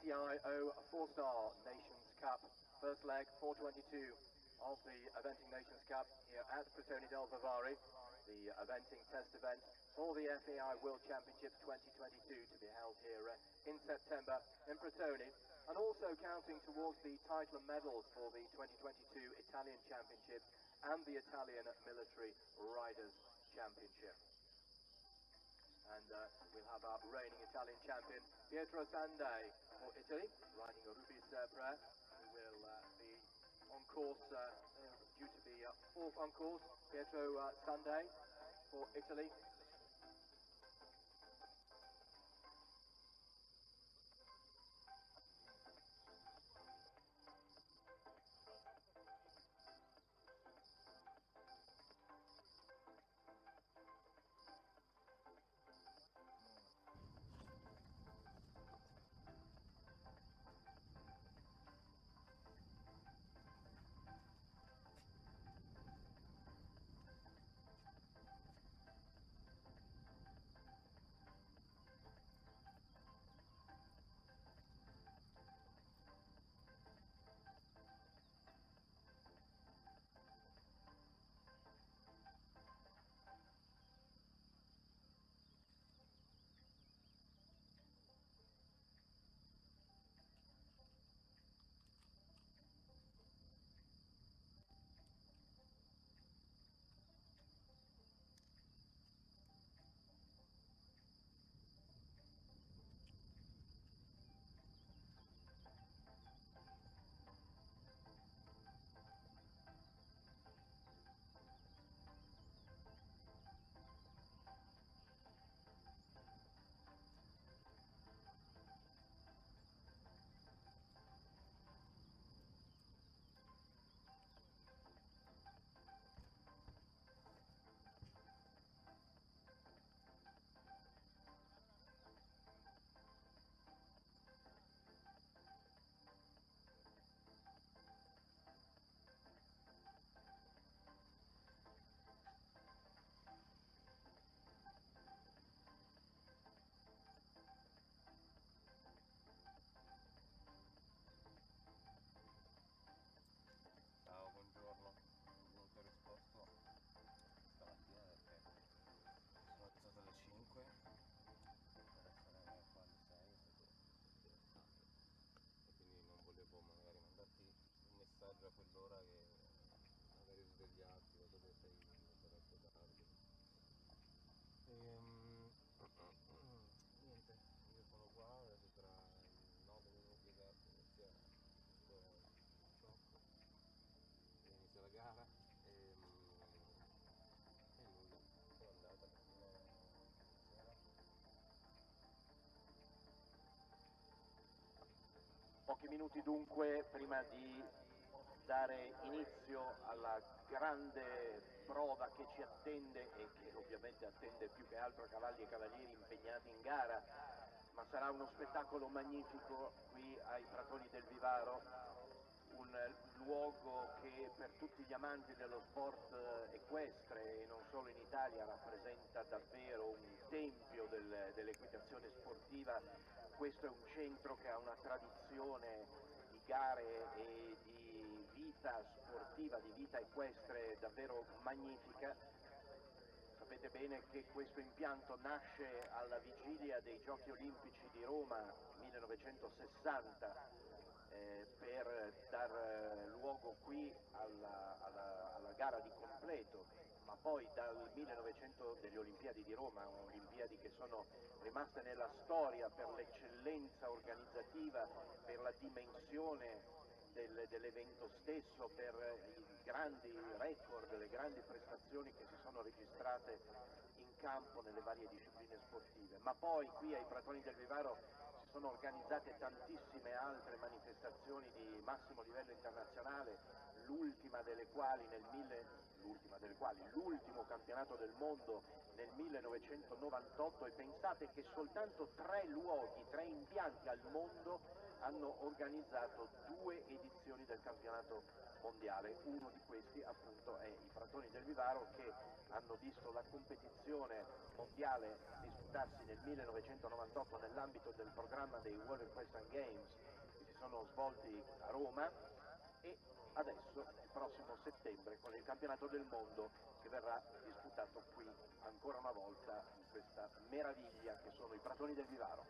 FEI 4-Star Nations Cup, first leg 422 of the Eventing Nations Cup here at Pratoni del Vivari, the eventing test event for the FEI World Championship 2022 to be held here in September in Pratoni, and also counting towards the title and medals for the 2022 Italian Championship and the Italian Military Riders Championship. And we'll have our reigning Italian champion, Pietro Sandai, for Italy, riding a Rubis Pre, who will be on course, due to be fourth on course. Pietro Sandai for Italy. Ciao, buongiorno, non ti ho risposto stamattina perché sono alzato alle 5 per essere qua alle 6, è stato e quindi non volevo magari mandarti un messaggio a quell'ora che magari svegliarti, dato che sei troppo tardi. Niente, io sono qua, adesso tra 9 minuti esatti inizia il gioco. Inizia la gara e nulla, è andata alla fine sera. Pochi minuti dunque prima di dare inizio alla grande prova che ci attende e che ovviamente attende più che altro cavalli e cavalieri impegnati in gara, ma sarà uno spettacolo magnifico qui ai Pratoni del Vivaro, un luogo che per tutti gli amanti dello sport equestre e non solo in Italia rappresenta davvero un tempio dell'equitazione sportiva. Questo è un centro che ha una tradizione di gare e di vita sportiva, di vita equestre davvero magnifica. Sapete bene che questo impianto nasce alla vigilia dei Giochi Olimpici di Roma 1960 per dar luogo qui alla gara di completo, ma poi dal 1900 delle Olimpiadi di Roma, Olimpiadi che sono rimaste nella storia per l'eccellenza organizzativa, per la dimensione dell'evento stesso, per i grandi record, le grandi prestazioni che si sono registrate in campo nelle varie discipline sportive. Ma poi qui ai Pratoni del Vivaro si sono organizzate tantissime altre manifestazioni di massimo livello internazionale, l'ultima delle quali l'ultimo campionato del mondo nel 1998, e pensate che soltanto 3 luoghi, 3 impianti al mondo hanno organizzato 2 edizioni del campionato mondiale. Uno di questi appunto è i Pratoni del Vivaro, che hanno visto la competizione mondiale disputarsi nel 1998 nell'ambito del programma dei World Equestrian Games che si sono svolti a Roma, e adesso il prossimo settembre con il campionato del mondo che verrà disputato qui ancora una volta in questa meraviglia che sono i Pratoni del Vivaro.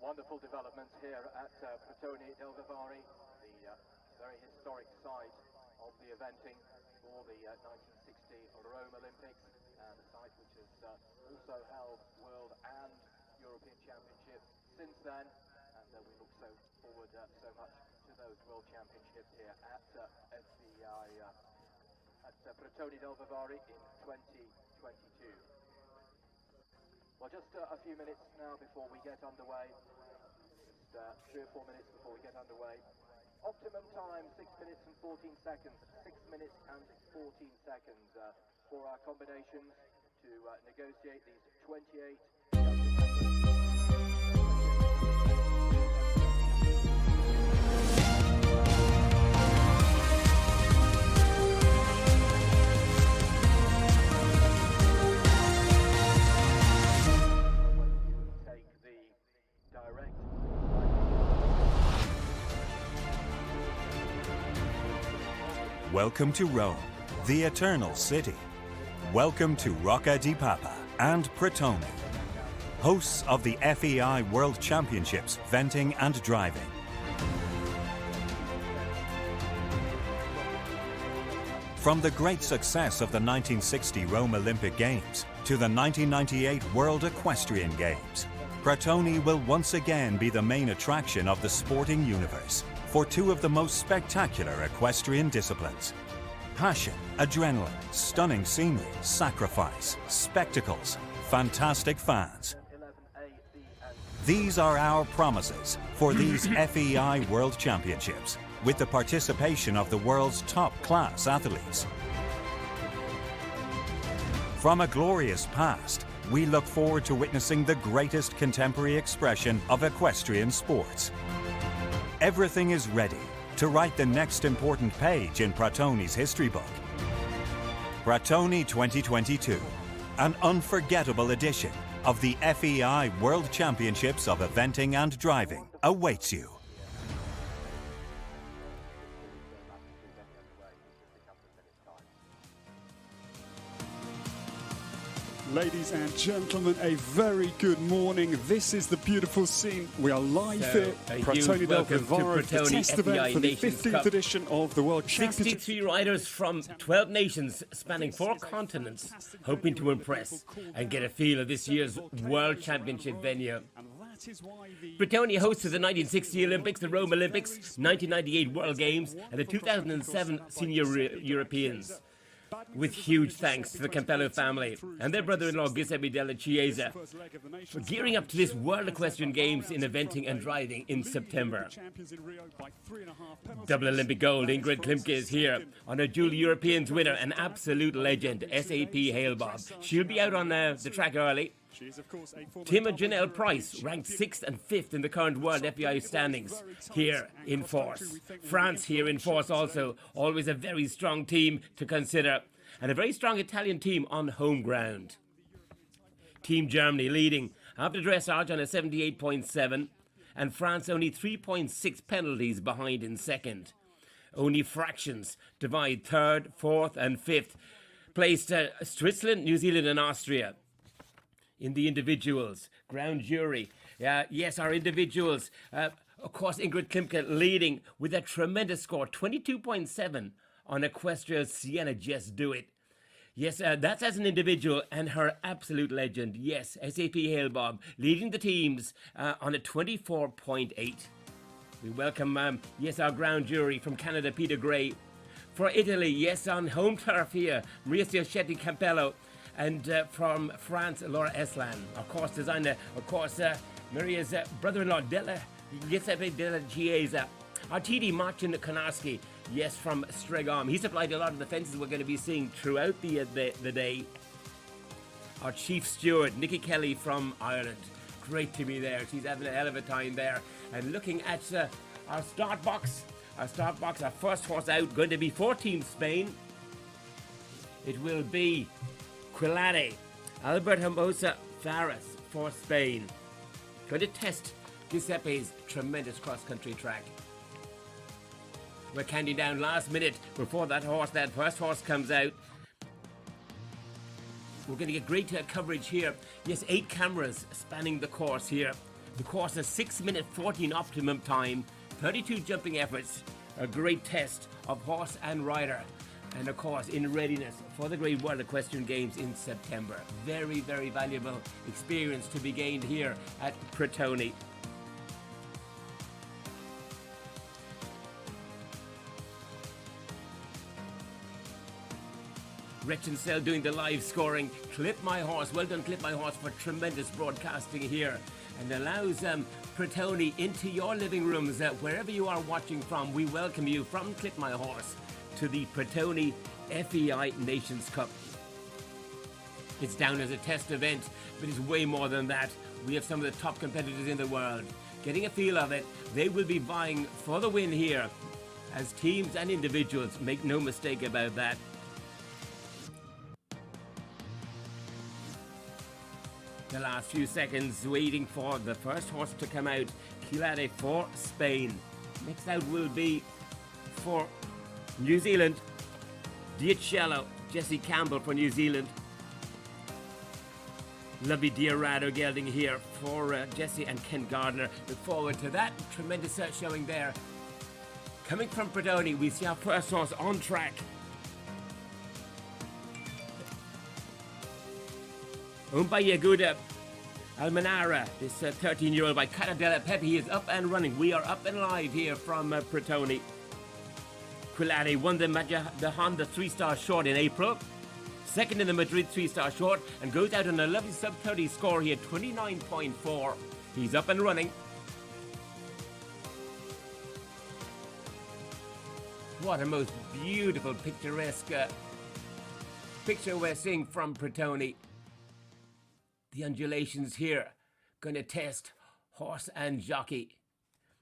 Wonderful development here at Pratoni del Vivaro, the very historic site of the eventing for the 1960 Rome Olympics, and a site which has also held World and European Championships since then, and we look so forward so much to those World Championships here at FEI at Pratoni del Vivaro in 2022. Well, just a few minutes now before we get underway. Just 3 or 4 minutes before we get underway. Optimum time, 6 minutes and 14 seconds. 6 minutes and 14 seconds for our combinations to negotiate these 28 Welcome to Rome, the Eternal City. Welcome to Rocca di Papa and Pratoni, hosts of the FEI World Championships Venting and Driving. From the great success of the 1960 Rome Olympic Games to the 1998 World Equestrian Games, Pratoni will once again be the main attraction of the sporting universe for two of the most spectacular equestrian disciplines. Passion, adrenaline, stunning scenery, sacrifice, spectacles, fantastic fans. These are our promises for these FEI World Championships, with the participation of the world's top-class athletes. From a glorious past, we look forward to witnessing the greatest contemporary expression of equestrian sports. Everything is ready to write the next important page in Pratoni's history book. Pratoni 2022, an unforgettable edition of the FEI World Championships of Eventing and Driving, awaits you. Ladies and gentlemen, a very good morning. This is the beautiful scene. We are live here at Pratoni del Vivaro, the test event for the 15th edition of the World Championship. 63 riders from 12 nations spanning 4 continents, hoping to impress and get a feel of this year's World Championship venue. Pratoni hosted the 1960 Olympics, the Rome Olympics, 1998 World Games, and the 2007 Senior Europeans. With huge thanks to the Campello family and their brother-in-law Giuseppe Della Chiesa for gearing up to this World Equestrian Games in eventing and driving in September. Double Olympic gold Ingrid Klimke is here on a dual Europeans winner, an absolute legend, SAP Hale-Bob. She'll be out on the track early. Tim and Janelle Price ranked 6th and 5th in the current World FEI standings, here in force. France here in force also, always a very strong team to consider, and a very strong Italian team on home ground. Team Germany leading after dressage on a 78.7, and France only 3.6 penalties behind in second. Only fractions divide 3rd, 4th and 5th, placed Switzerland, New Zealand and Austria. In the individuals, ground jury, yes, our individuals, of course, Ingrid Klimke leading with a tremendous score, 22.7 on Equestria's Sienna Just Do It. Yes, that's as an individual, and her absolute legend, yes, SAP Hale-Bob, leading the teams on a 24.8. We welcome, yes, our ground jury from Canada, Peter Gray. For Italy, yes, on home turf here, Maurizio Schetti Campello. And from France, Laura Eslan, of course, designer, of course, Maria's brother-in-law, Giuseppe Della Chiesa. Our TD, Martin Konarski, yes, from Stregom. He supplied a lot of the fences we're going to be seeing throughout the day. Our chief steward, Nikki Kelly from Ireland. Great to be there. She's having a hell of a time there. And looking at our start box, our first horse out, going to be 14 Spain. It will be Quilade, Albert Hermosa Fares for Spain. Going to test Giuseppe's tremendous cross-country track. We're counting down last minute before that first horse comes out. We're going to get great coverage here. Yes, 8 cameras spanning the course here. The course has 6 minute 14 optimum time, 32 jumping efforts, a great test of horse and rider. And of course, in readiness for the Great World Equestrian Games in September. Very, very valuable experience to be gained here at Pratoni. Rechincel doing the live scoring. Clip My Horse, well done Clip My Horse for tremendous broadcasting here, and allows Pratoni into your living rooms wherever you are watching from. We welcome you from Clip My Horse to the Pratoni FEI Nations Cup. It's down as a test event, but it's way more than that. We have some of the top competitors in the world. Getting a feel of it, they will be vying for the win here as teams and individuals, make no mistake about that. The last few seconds waiting for the first horse to come out. Quilade for Spain. Next out will be for New Zealand, Diacello, Jesse Campbell for New Zealand. Lovely Diarado gelding here for Jesse and Ken Gardner. Look forward to that. Tremendous showing there. Coming from Pratoni, we see our first horse on track. Umba Yaguda Almanara, this 13-year-old by Cara della Pepe, he is up and running. We are up and live here from Pratoni. Quilade won the Honda 3-star short in April, second in the Madrid 3-star short, and goes out on a lovely sub-30 score here, 29.4. He's up and running. What a most beautiful, picturesque picture we're seeing from Pratoni. The undulations here, going to test horse and jockey.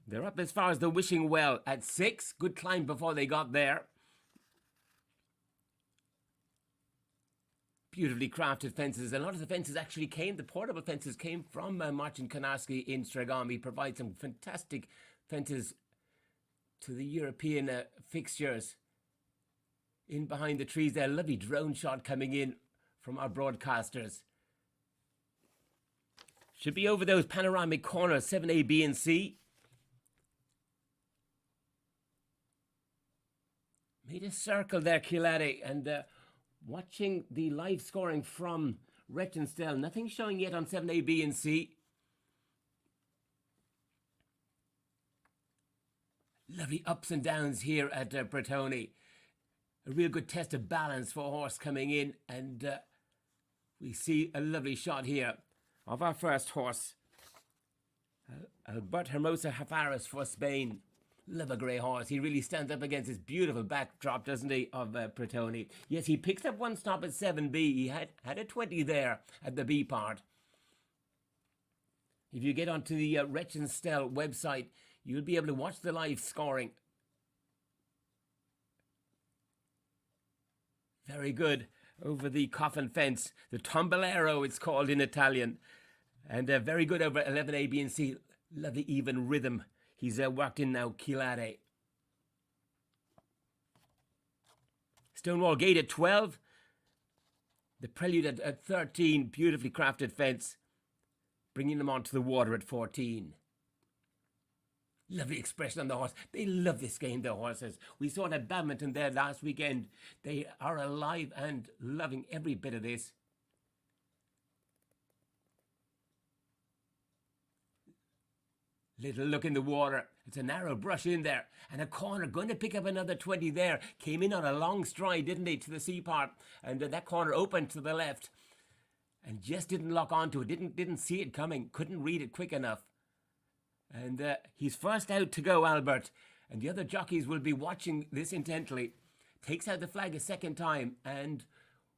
They're up as far as the Wishing Well at 6. Good climb before they got there. Beautifully crafted fences. A lot of the fences actually came, the portable fences came from Martin Konarski in Stregom. He provides some fantastic fences to the European fixtures. In behind the trees there, lovely drone shot coming in from our broadcasters. Should be over those panoramic corners, 7A, B and C. Made a circle there, Quilade, and watching the live scoring from Rechincel. Nothing showing yet on 7A, B and C. Lovely ups and downs here at Pratoni. A real good test of balance for a horse coming in, and we see a lovely shot here of our first horse, Albert Hermosa Fares for Spain. Love a grey horse. He really stands up against this beautiful backdrop, doesn't he, of Pratoni. Yes, he picks up one stop at 7B. He had a 20 there at the B part. If you get onto the Rechincel website, you'll be able to watch the live scoring. Very good. Over the coffin fence, the Tombolero it's called in Italian, and very good over 11A, B and C. Lovely even rhythm. He's worked in now, Quilade. Stonewall Gate at 12. The Prelude at 13. Beautifully crafted fence. Bringing them onto the water at 14. Lovely expression on the horse. They love this game, the horses. We saw that badminton there last weekend. They are alive and loving every bit of this. Little look in the water. It's a narrow brush in there. And a corner, going to pick up another 20 there. Came in on a long stride, didn't he, to the C part. And that corner opened to the left. and just didn't lock onto it, didn't see it coming, couldn't read it quick enough. And he's first out to go, Albert, and the other jockeys will be watching this intently. Takes out the flag a second time, and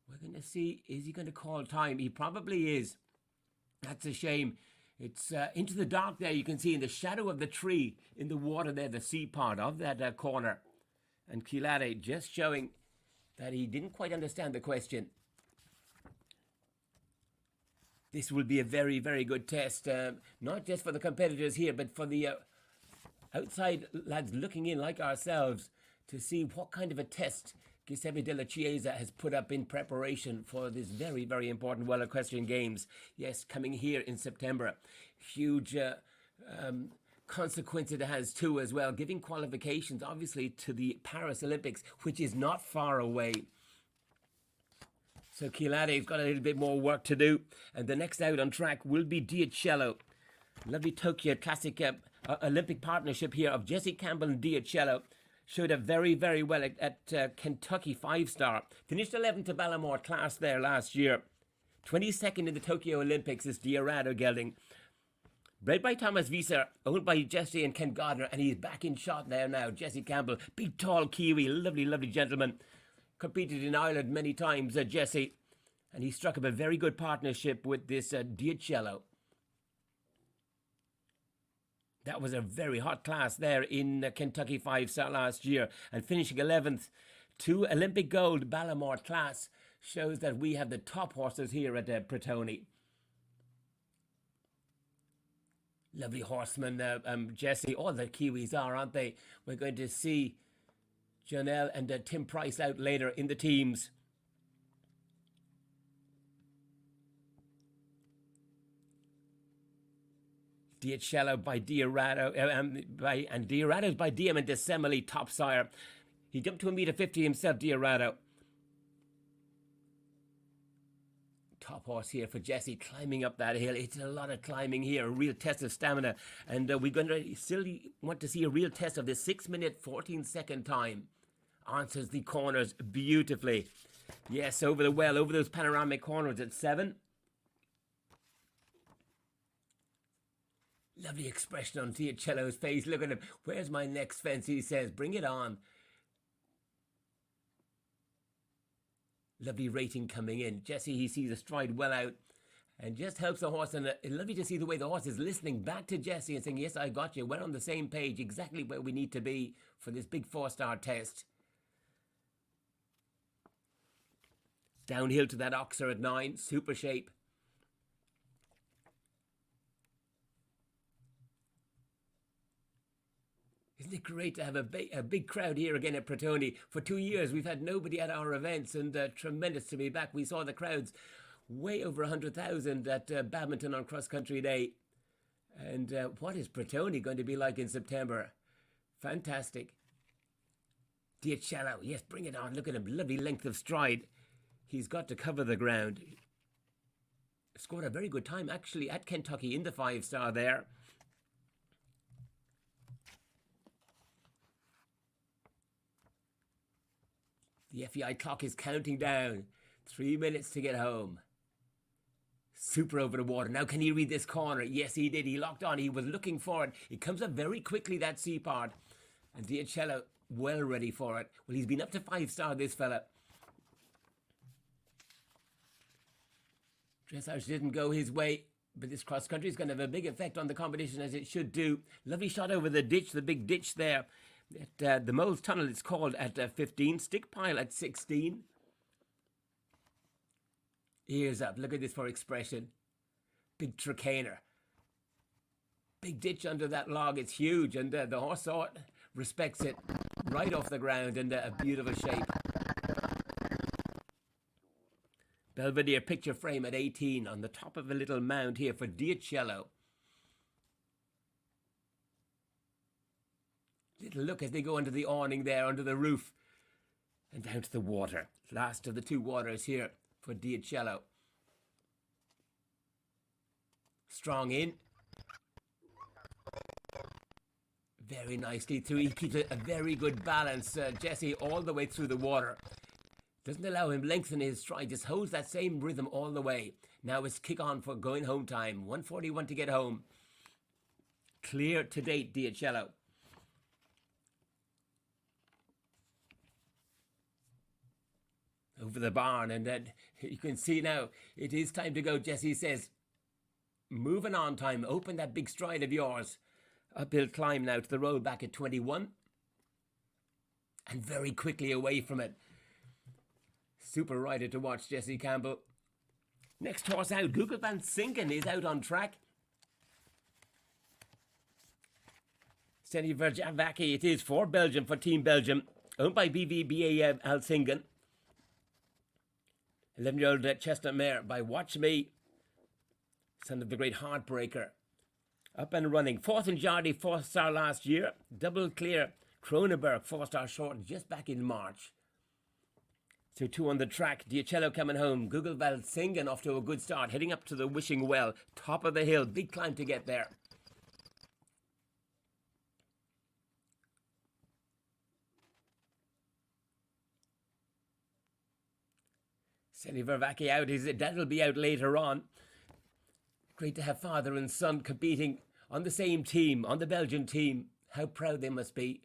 we're going to see, is he going to call time? He probably is. That's a shame. It's into the dark there. You can see in the shadow of the tree in the water there, the sea part of that corner. And Kilade just showing that he didn't quite understand the question. This will be a very, very good test, not just for the competitors here, but for the outside lads looking in like ourselves to see what kind of a test Giuseppe Della Chiesa has put up in preparation for this very, very important World Equestrian Games. Yes, coming here in September. Huge consequence it has too as well, giving qualifications obviously to the Paris Olympics, which is not far away. So Kilade's got a little bit more work to do, and the next out on track will be Diacello. Lovely Tokyo Classic Olympic partnership here of Jesse Campbell and Diacello. Showed up very, very well at Kentucky 5-star. Finished 11th to Ballamore class there last year. 22nd in the Tokyo Olympics is Diarado gelding. Bred by Thomas Wieser, owned by Jesse and Ken Gardner, and he's back in shot there now. Jesse Campbell, big tall Kiwi, lovely, lovely gentleman. Competed in Ireland many times, Jesse, and he struck up a very good partnership with this Diacello. That was a very hot class there in Kentucky 5-star last year, and finishing 11th to Olympic gold Ballamore class shows that we have the top horses here at Pratoni. Lovely horseman, Jesse. All the Kiwis are, aren't they? We're going to see Janelle and Tim Price out later in the teams. Diacello by Diarado, and Diarado's by Diamond Decemeli, top sire. He jumped to 1.50 m himself, Diarado. Top horse here for Jesse, climbing up that hill. It's a lot of climbing here, a real test of stamina. And we're going to still want to see a real test of this 6-minute, 14-second time. Answers the corners beautifully. Yes, over the well, over those panoramic corners at 7. Lovely expression on Diacello's face. Look at him. Where's my next fence? He says, bring it on. Lovely rating coming in. Jesse, he sees a stride well out and just helps the horse. And it's lovely to see the way the horse is listening back to Jesse and saying, yes, I got you. We're on the same page, exactly where we need to be for this big 4-star test. Downhill to that Oxer at 9. Super shape. Isn't it great to have a big crowd here again at Pratoni? For 2 years, we've had nobody at our events, and tremendous to be back. We saw the crowds way over 100,000 at Badminton on Cross Country Day. And what is Pratoni going to be like in September? Fantastic. Diacello, yes, bring it on. Look at him, lovely length of stride. He's got to cover the ground. Scored a very good time, actually, at Kentucky in the 5-star there. The FEI clock is counting down. 3 minutes to get home. Super over the water. Now can he read this corner? Yes, he did. He locked on. He was looking for it. It comes up very quickly, that C part. And Diacello well ready for it. Well, he's been up to 5-star, this fella. Dressage didn't go his way, but this cross country is going to have a big effect on the competition, as it should do. Lovely shot over the ditch, the big ditch there. At the Moles Tunnel, it's called, at 15. Stick pile at 16. Ears up. Look at this for expression. Big tricaner. Big ditch under that log. It's huge. And the horse saw it, respects it right off the ground, and a beautiful shape. Belvedere picture frame at 18 on the top of a little mound here for Diacello. Little look as they go under the awning there, under the roof, and down to the water. Last of the 2 waters here for Diacello. Strong in. Very nicely through. He keeps a very good balance, Jesse, all the way through the water. Doesn't allow him lengthen his stride, just holds that same rhythm all the way. Now it's kick on for going home time. 1:41 to get home. Clear to date, Diacello. Over the barn, and then you can see now it is time to go. Jesse says, moving on time, open that big stride of yours. Uphill climb now to the road back at 21. And very quickly away from it. Super rider to watch, Jesse Campbell. Next horse out, Google Van Sinken is out on track. Steny Verjavaki it is for Belgium, for Team Belgium. Owned by BVBA Alsingen. 11-year-old chestnut mare by Watch Me, son of the great Heartbreaker. Up and running. 4th in Jardy, 4th star last year. Double clear. Kronenberg, 4-star short, just back in March. So 2 on the track. Diacello coming home. Google Valsingen off to a good start. Heading up to the Wishing Well. Top of the hill. Big climb to get there. Steny Verjavaki out. That'll be out later on. Great to have father and son competing on the same team, on the Belgian team. How proud they must be.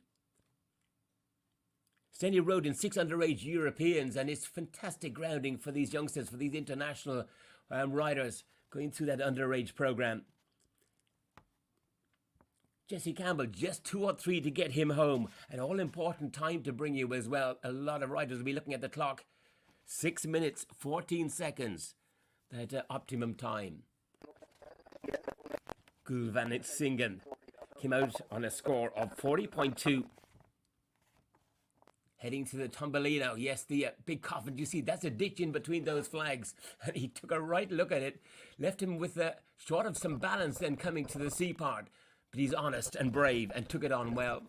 Steny rode in 6 underage Europeans, and it's fantastic grounding for these youngsters, for these international riders going through that underage program. Jesse Campbell, just 2 or 3 to get him home. An all-important time to bring you as well. A lot of riders will be looking at the clock. 6 minutes, 14 seconds. That optimum time. Gulvanit Singen came out on a score of 40.2. Heading to the Tombolino. Yes, the big coffin. You see, that's a ditch in between those flags. And he took a right look at it. Left him with short of some balance then coming to the C part. But he's honest and brave and took it on well.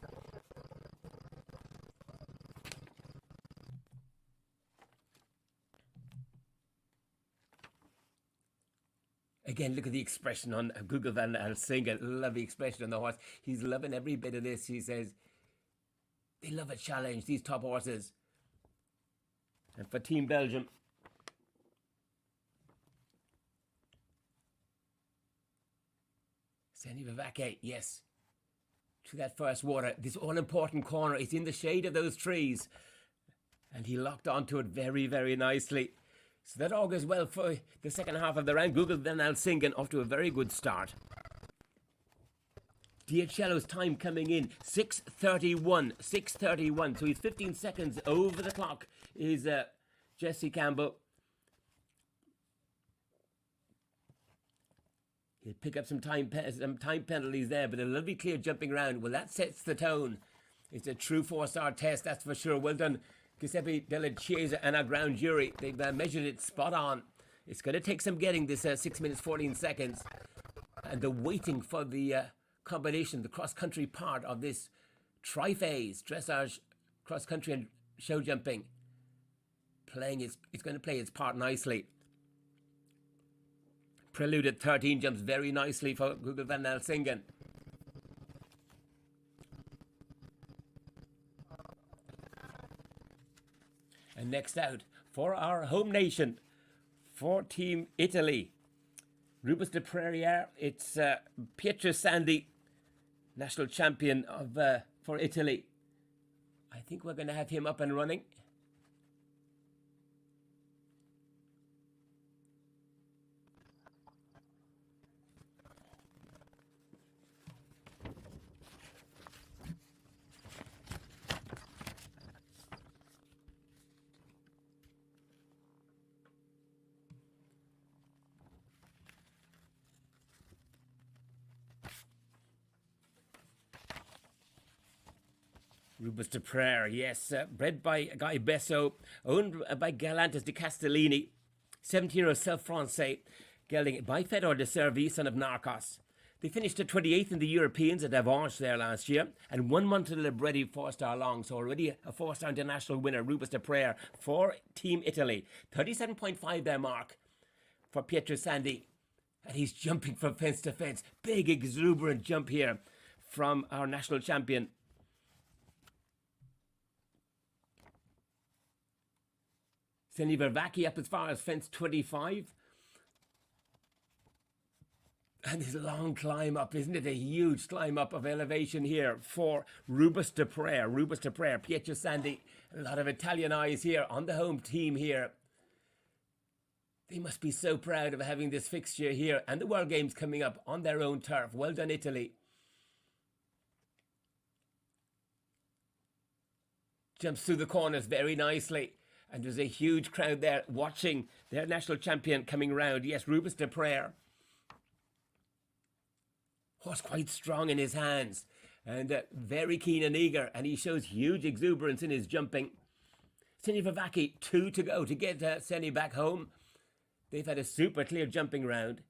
Again, look at the expression on Google Van Alsingen. Love the expression on the horse. He's loving every bit of this. He says, they love a challenge, these top horses. And for Team Belgium, Steny Verjavaki, yes, to that first water. This all-important corner is in the shade of those trees. And he locked onto it very, very nicely. So that augurs well for the second half of the round. Google Van Alsingen off to a very good start. Diacello's time coming in, 6:31. 6:31. So he's 15 seconds over the clock is Jesse Campbell. He'll pick up some time penalties there, but a lovely clear jumping round. Well, that sets the tone. It's a true 4-star test, that's for sure. Well done, Giuseppe Della Chiesa and our ground jury. They've measured it spot on. It's going to take some getting this 6 minutes, 14 seconds. And the waiting for the combination, the cross-country part of this tri-phase, dressage, cross-country and show jumping. It's going to play its part nicely. Preluded 13 jumps very nicely for Google Van Alsingen. And next out, for our home nation, for Team Italy, Rubens de Preriere, it's Pietro Sandi, national champion of for Italy. I think we're going to have him up and running. Rubens de Preriere, yes, bred by Guy Besso, owned by Galantis de Castellini, 17-year-old self-Francais, gelding by Fedor de Servi, son of Narcos. They finished at 28th in the Europeans at Avanche there last year, and 1 month to the Libretti 4-star long, so already a 4-star international winner, Rubens de Preriere, for Team Italy. 37.5 their mark for Pietro Sandi, and he's jumping from fence to fence. Big, exuberant jump here from our national champion. Seni Vervaki up as far as fence 25. And this long climb up, isn't it? A huge climb up of elevation here for Rubus de Prayer. Rubus de Prayer, Pietro Sandi. A lot of Italian eyes here on the home team here. They must be so proud of having this fixture here and the World Games coming up on their own turf. Well done, Italy. Jumps through the corners very nicely. And there's a huge crowd there watching their national champion coming round. Yes, Rubus de Prayer. Horse quite strong in his hands and very keen and eager. And he shows huge exuberance in his jumping. Seni Vervaki, 2 to go to get Seni back home. They've had a super clear jumping round.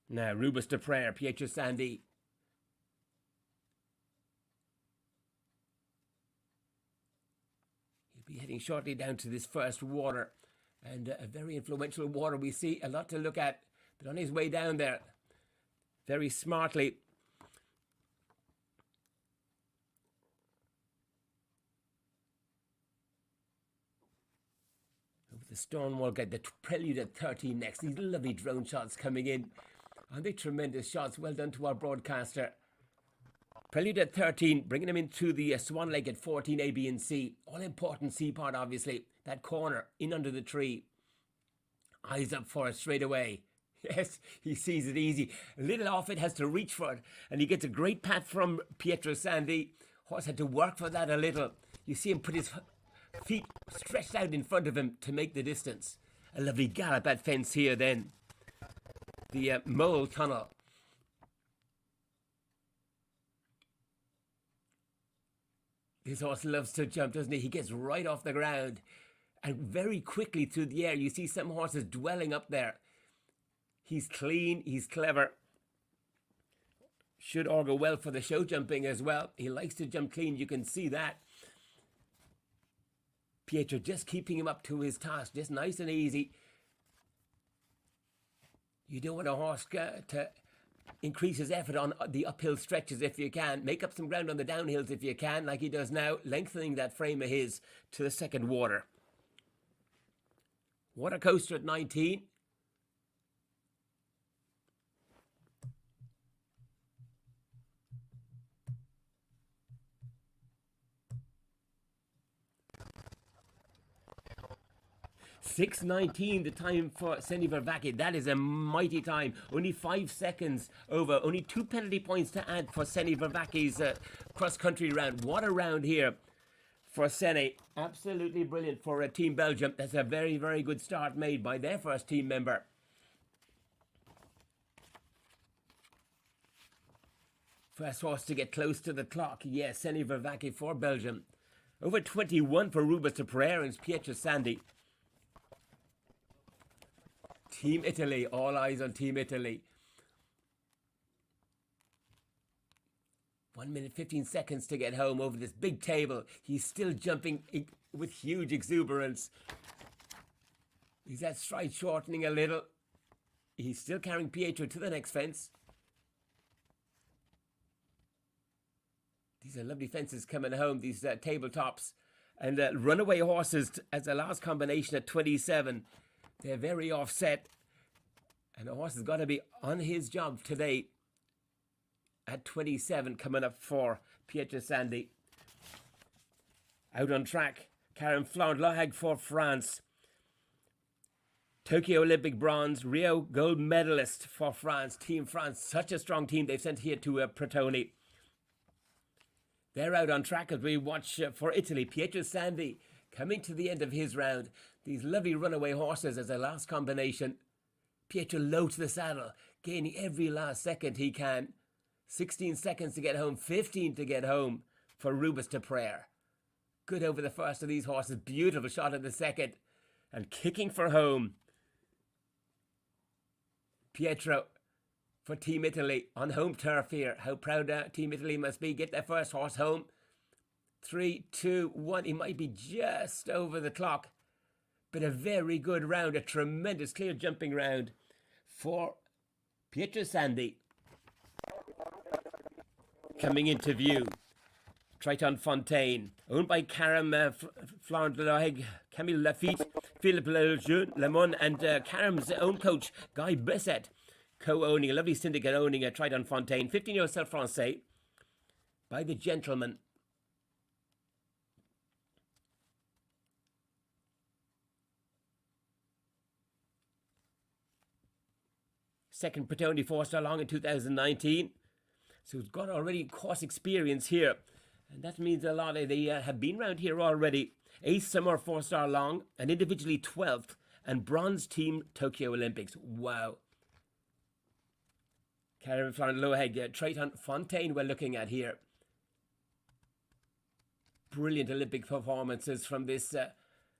Now, Rubus de Prayer, Pietro Sandi. He'll be heading shortly down to this first water. And a very influential water. We see a lot to look at. But on his way down there, very smartly, the Stonewall Gate, the Prelude at 13 next. These lovely drone shots coming in. And they tremendous shots. Well done to our broadcaster. Prelude at 13, bringing him into the Swan Lake at 14, A, B, and C. All important C part, obviously. That corner, in under the tree. Eyes up for it straight away. Yes, he sees it easy. A little off it, has to reach for it. And he gets a great pat from Pietro Sandi. Horse had to work for that a little. You see him put his feet stretched out in front of him to make the distance. A lovely gallop at fence here then. The mole tunnel. This horse loves to jump, doesn't he? He gets right off the ground and very quickly through the air. You see some horses dwelling up there. He's clean, he's clever. Should augur well for the show jumping as well. He likes to jump clean, you can see that. Pietro just keeping him up to his task, just nice and easy. You don't want a horse to increase his effort on the uphill stretches if you can. Make up some ground on the downhills if you can, like he does now, lengthening that frame of his to the second water. Water coaster at 19. .6:19 the time for Seni Vervaki. That is a mighty time. Only 5 seconds over. Only 2 penalty points to add for Seni Vervaki's cross-country round. What a round here for Seni. Absolutely brilliant for Team Belgium. That's a very, very good start made by their first team member. First horse to get close to the clock. Yes, Seni Vervaki for Belgium. Over 21 for Rubus de Prayer and Pietro Sandi. Team Italy, all eyes on Team Italy. 1 minute, 15 seconds to get home over this big table. He's still jumping with huge exuberance. He's that stride shortening a little. He's still carrying Pietro to the next fence. These are lovely fences coming home, these tabletops. And runaway horses as a last combination at 27. They're very offset. And the horse has got to be on his job today at 27 coming up for Pietro Sandi. Out on track, Karen Flandlag for France. Tokyo Olympic bronze, Rio gold medalist for France. Team France, such a strong team they've sent here to Pratoni. They're out on track as we watch for Italy. Pietro Sandi coming to the end of his round. These lovely runaway horses as a last combination. Pietro low to the saddle, gaining every last second he can. 16 seconds to get home, 15 to get home for Rubus de Prayer. Good over the first of these horses. Beautiful shot at the second. And kicking for home. Pietro for Team Italy on home turf here. How proud Team Italy must be. Get their first horse home. 3, 2, 1. He might be just over the clock. But a very good round. A tremendous clear jumping round for Pietrasandi coming into view. Triton Fontaine, owned by Karam Florent Loheg, Camille Lafitte, Philippe Lemon, and Karam's own coach, Guy Besset, co-owning, a lovely syndicate owning a Triton Fontaine, 15-year-old Self Francais, by the gentleman. Second Pratoni 4-star long in 2019. So he's got already course experience here. And that means a lot. They have been around here already. Ace Summer 4-star long and individually 12th. And bronze team Tokyo Olympics. Wow. Karen Florent Loheg, Triton Fontaine we're looking at here. Brilliant Olympic performances from this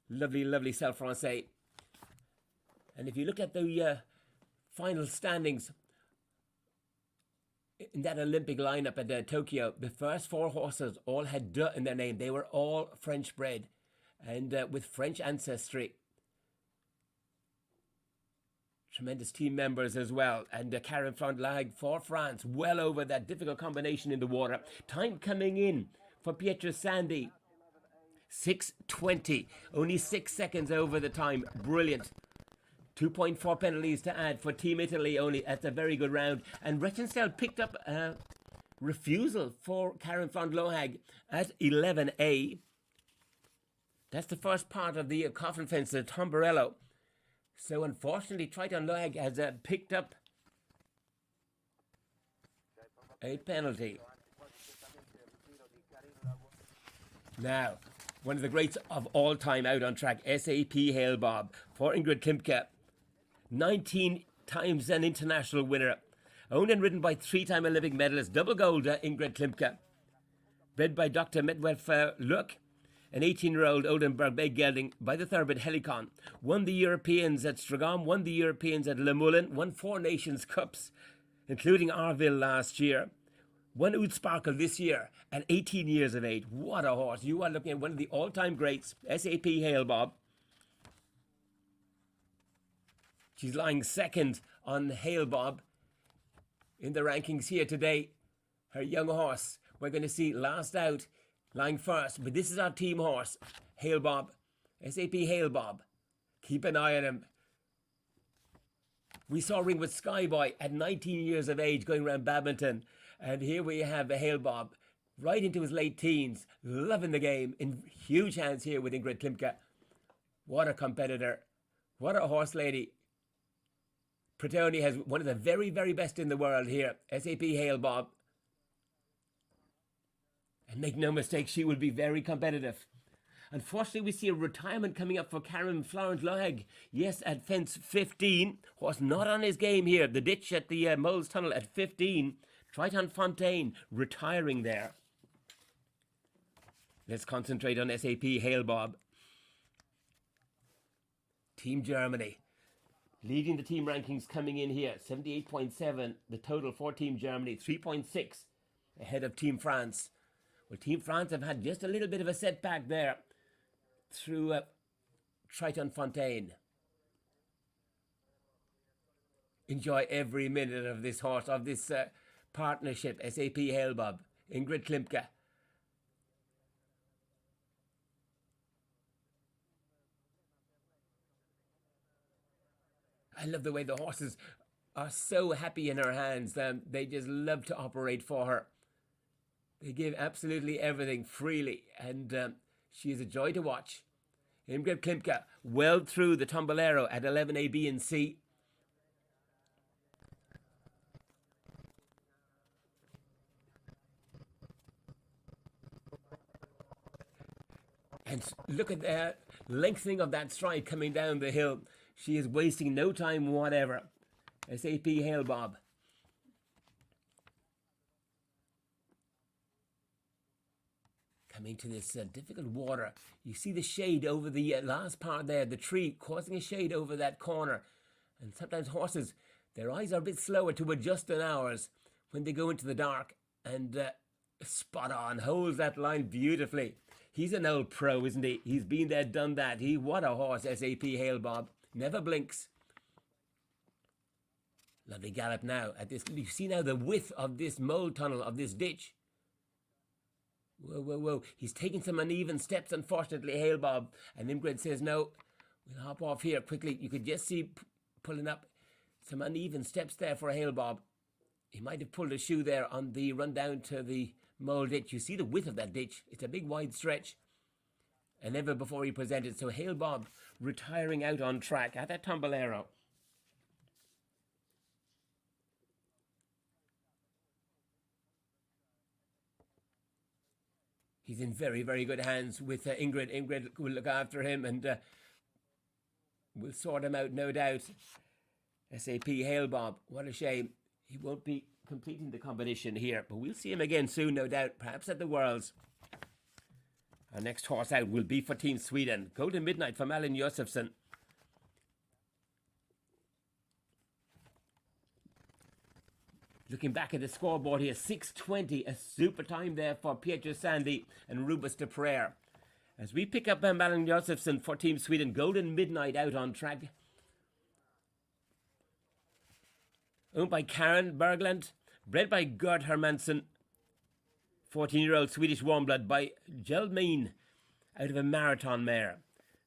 lovely, lovely Self Francais. And if you look at the final standings in that Olympic lineup at Tokyo, the first 4 horses all had "de" in their name. They were all French bred and with French ancestry. Tremendous team members as well. And Karen Florent Loheg for France, well over that difficult combination in the water. Time coming in for Pietrasandi, 6:20, only 6 seconds over the time. Brilliant. 2.4 penalties to add for Team Italy only. That's a very good round. And Rettensell picked up a refusal for Karen Florent Loheg at 11A. That's the first part of the coffin fence, the Tomborello. So unfortunately, Triton Loheg has picked up a penalty. Now, one of the greats of all time out on track, SAP Hail Bob for Ingrid Klimke. 19 times an international winner. Owned and ridden by 3-time Olympic medalist, double gold Ingrid Klimke. Bred by Dr. Medvedev Luck, an 18-year-old Oldenburg Bay gelding by the thoroughbred Helicon. Won the Europeans at Stragom, won the Europeans at Le Moulin, won 4 Nations Cups, including Arville last year. Won Oud Sparkle this year at 18 years of age. What a horse. You are looking at one of the all-time greats, SAP Hail Bob. She's lying second on Hail Bob in the rankings here today. Her young horse, we're going to see last out, lying first. But this is our team horse, Hail Bob, SAP Hail Bob. Keep an eye on him. We saw Ringwood Skyboy at 19 years of age going around badminton. And here we have the Hail Bob, right into his late teens, loving the game, in huge hands here with Ingrid Klimke. What a competitor. What a horse lady. Pratoni has one of the very, very best in the world here, SAP Hail Bob. And make no mistake, she will be very competitive. Unfortunately, we see a retirement coming up for Karen Florent Loheg. Yes, at fence 15. Horse not on his game here. The ditch at the Moles Tunnel at 15. Triton Fontaine retiring there. Let's concentrate on SAP Hail Bob. Team Germany. Leading the team rankings coming in here. 78.7. The total for Team Germany. 3.6 ahead of Team France. Well, Team France have had just a little bit of a setback there through Triton Fontaine. Enjoy every minute of this horse, of this partnership, SAP Hail Bob, Ingrid Klimke. I love the way the horses are so happy in her hands. They just love to operate for her. They give absolutely everything freely, and she is a joy to watch. Ingrid Klimke well through the Tombolero at 11A, B and C. And look at the lengthening of that stride coming down the hill. She is wasting no time whatever. SAP Hail Bob. Coming to this difficult water. You see the shade over the last part there, the tree causing a shade over that corner. And sometimes horses, their eyes are a bit slower to adjust than ours when they go into the dark. And spot on, holds that line beautifully. He's an old pro, isn't he? He's been there, done that. What a horse, SAP Hail Bob. Never blinks. Lovely gallop now at this. You see now the width of this mole tunnel, of this ditch. Whoa, whoa, whoa. He's taking some uneven steps, unfortunately, Hale Bob. And Ingrid says, no, we'll hop off here quickly. You could just see pulling up some uneven steps there for Hale Bob. He might have pulled a shoe there on the run down to the mole ditch. You see the width of that ditch. It's a big wide stretch. And never before he presented. So Hale Bob retiring out on track at that Tombolero. He's in very, very good hands with Ingrid. Ingrid will look after him and will sort him out, no doubt. SAP Hale Bob, what a shame. He won't be completing the competition here, but we'll see him again soon, no doubt, perhaps at the Worlds. Our next horse out will be for Team Sweden. Golden Midnight from Malin Josefsson. Looking back at the scoreboard here, 6:20, a super time there for Pietro Sandy and Rubus de Prayer. As we pick up Malin Josefsson for Team Sweden, Golden Midnight out on track. Owned by Karen Bergland, bred by Gerd Hermansson, 14-year-old Swedish warm blood by Gelmin out of a marathon mare.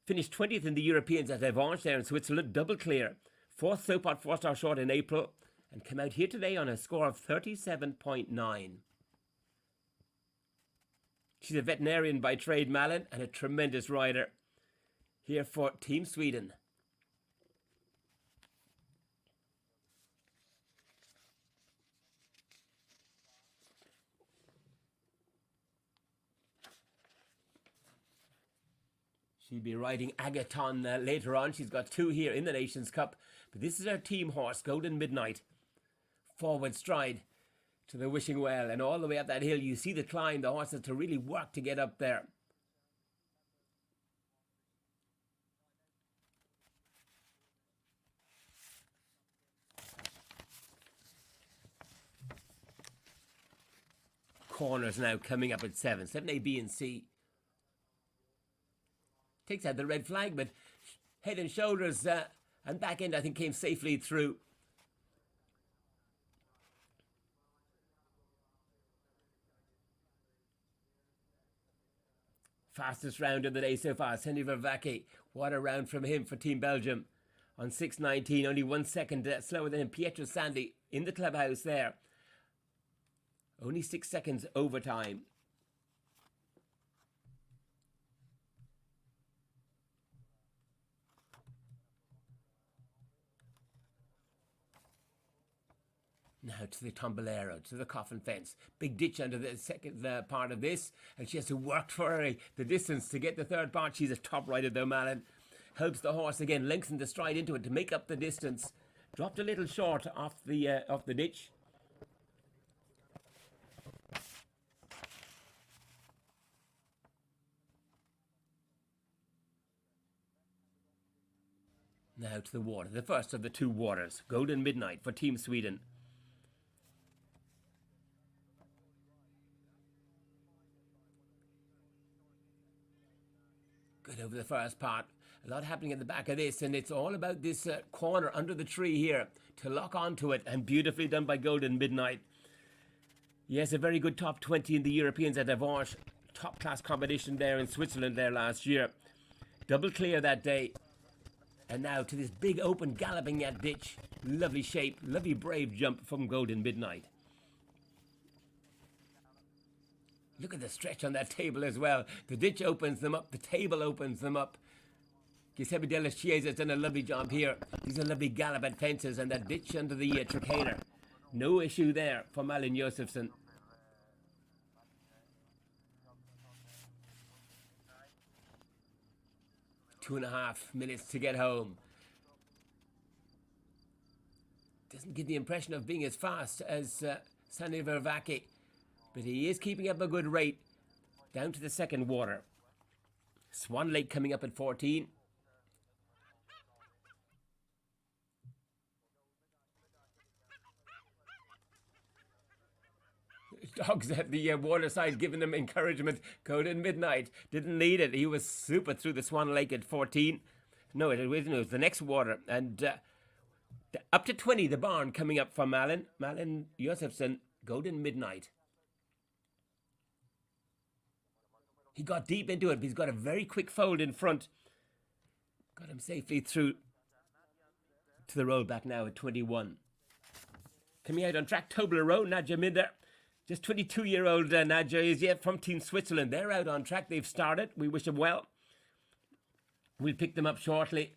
Finished 20th in the Europeans at Avanche there in Switzerland, double clear. 4th Sopot 4-star short in April. And come out here today on a score of 37.9. She's a veterinarian by trade, Malin, and a tremendous rider. Here for Team Sweden. She'll be riding Agaton later on. She's got 2 here in the Nations Cup. But this is her team horse, Golden Midnight. Forward stride to the wishing well, and all the way up that hill you see the climb. The horse has to really work to get up there. Corners now coming up at 7 A, B and C. Takes out the red flag, but head and shoulders and back end I think came safely through. Fastest round of the day so far, Sandy Vervaeke. What a round from him for Team Belgium. On 6:19, only 1 second slower than him. Pietro Sandy in the clubhouse there. Only 6 seconds overtime. Now to the Tombolero, to the coffin fence. Big ditch under the second part of this. And she has to work for the distance to get the third part. She's a top rider though, Malin. Helps the horse again, lengthen the stride into it to make up the distance. Dropped a little short off the ditch. Now to the water, the first of the 2 waters. Golden Midnight for Team Sweden. Good over the first part. A lot happening at the back of this, and it's all about this corner under the tree here to lock onto it, and beautifully done by Golden Midnight. Yes, a very good top 20 in the Europeans at Avanche. Top class competition there in Switzerland there last year. Double clear that day. And now to this big open galloping at ditch. Lovely shape, lovely brave jump from Golden Midnight. Look at the stretch on that table as well. The ditch opens them up, the table opens them up. Giuseppe Della Chiesa has done a lovely job here. These are lovely gallop at fences, and that ditch under the tricana. No issue there for Malin Josefsson. Two and a half minutes to get home. Doesn't give the impression of being as fast as Sandy Vervaeke, but he is keeping up a good rate down to the second water. Swan Lake coming up at 14. Dogs at the water side giving them encouragement. Golden Midnight didn't need it. He was super through the Swan Lake at 14. No, it was the next water. And Up to 20, the barn coming up for Malin. Malin Josefsson, Golden Midnight. He got deep into it, but he's got a very quick fold in front. Got him safely through to the rollback now at 21. Coming out on track, Toblerone, Nadja Minder. Just 22-year-old Nadja is yet from Team Switzerland. They're out on track. They've started. We wish them well. We'll pick them up shortly.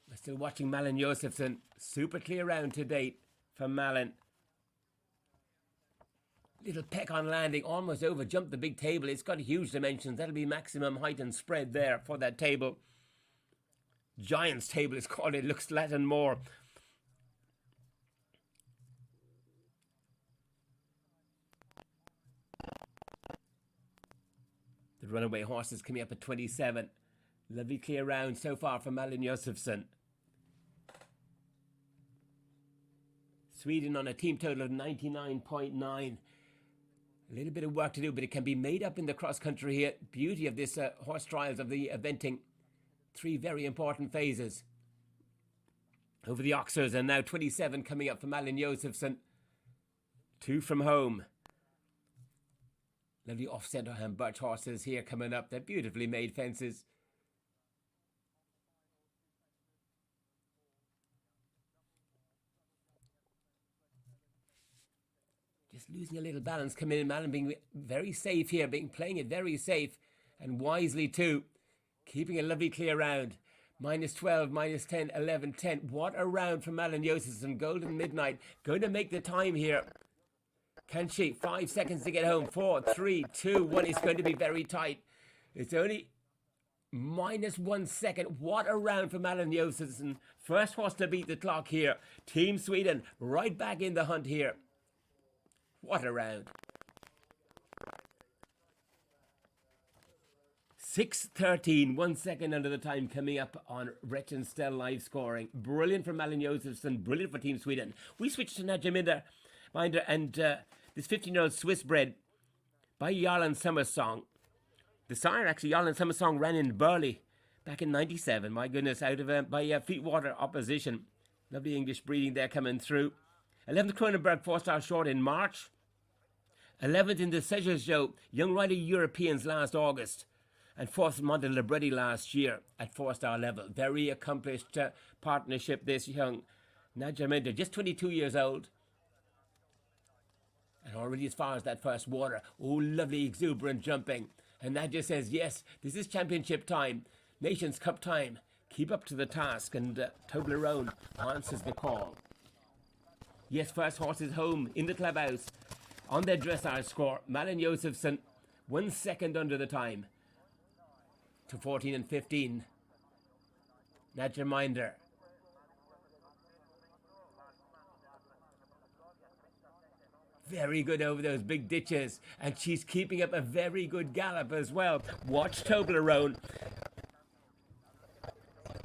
We're still watching Malin Josefsson. Super clear round to date for Malin. Little peck on landing, almost over, jumped the big table. It's got huge dimensions. That'll be maximum height and spread there for that table. Giant's table is called. It looks Latin more. The runaway horses coming up at 27. Lovely clear round so far for Malin Josefsson. Sweden on a team total of 99.9. A little bit of work to do, but it can be made up in the cross-country here. Beauty of this horse trials of the eventing. 3 very important phases. Over the Oxers, and now 27 coming up for Malin Josefsson. 2 from home. Lovely off-centre hand birch horses here coming up. They're beautifully made fences. Just losing a little balance coming in. Malin being very safe here, playing it very safe and wisely too. Keeping a lovely clear round. -12, -10, 11, 10. What a round from Malin Josefsson. Golden Midnight going to make the time here. Can she? 5 seconds to get home. 4, 3, 2, 1. It's going to be very tight. It's only -1 second. What a round for Malin Josefsson. First horse to beat the clock here. Team Sweden right back in the hunt here. What a round. 6:13, 1 second under the time coming up on Rechenstell live scoring. Brilliant for Malin Josefsson, brilliant for Team Sweden. We switched to Nadja Minder and this 15-year-old Swiss bred by Jarland Summersong. The sire, actually, Jarland Summersong, ran in Burley back in 97. My goodness, out of by Feetwater opposition. Lovely English breeding there coming through. 11th Kronenberg 4-star short in March. 11th in the Sejers Show Young Rider Europeans last August. And 4th Monte Libretti last year at 4-star level. Very accomplished partnership, this young Nadja Minder, just 22 years old. And already as far as that first water. Oh, lovely exuberant jumping. And Nadja says, yes, this is championship time. Nations Cup time. Keep up to the task. And Toblerone answers the call. Yes, first horses home in the clubhouse. On their dressage score, Malin Josefsson 1 second under the time. To 14 and 15. Nadja Minder. Very good over those big ditches. And she's keeping up a very good gallop as well. Watch Toblerone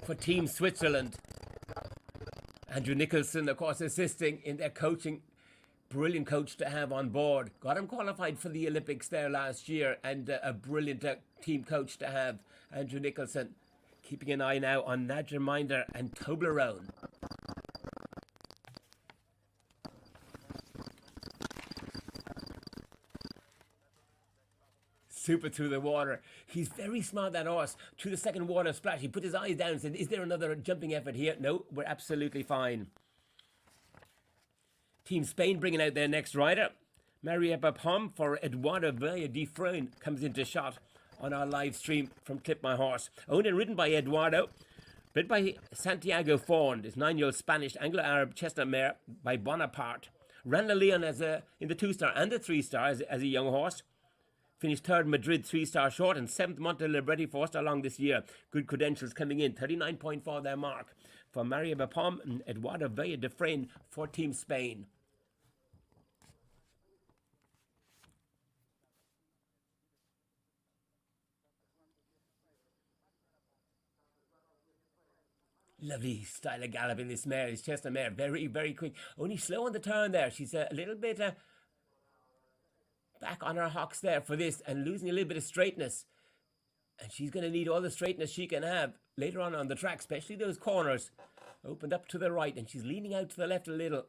for Team Switzerland. Andrew Nicholson, of course, assisting in their coaching. Brilliant coach to have on board. Got him qualified for the Olympics there last year, and a brilliant team coach to have, Andrew Nicholson. Keeping an eye now on Nadja Minder and Toblerone. Super through the water. He's very smart, that horse. Through the second water splash, he put his eyes down and said, is there another jumping effort here? No, we're absolutely fine. Team Spain bringing out their next rider. Maria Babham for Eduardo Villa de Freun comes into shot on our live stream from Clip My Horse. Owned and ridden by Eduardo. Bred by Santiago Fawn, this 9-year-old Spanish Anglo-Arab chestnut mare by Bonaparte. Ran La Leon as in the 2-star and the 3-star as a young horse. Finished 3rd Madrid 3-star short and 7th Monte Libretti 4-star long this year. Good credentials coming in. 39.4 their mark for Maria Babham and Eduardo Villa de Freun for Team Spain. Lovely style of gallop in this mare. It's just a mare. Very, very quick. Only slow on the turn there. She's a little bit back on her hocks there for this and losing a little bit of straightness. And she's going to need all the straightness she can have later on the track, especially those corners. Opened up to the right, and she's leaning out to the left a little.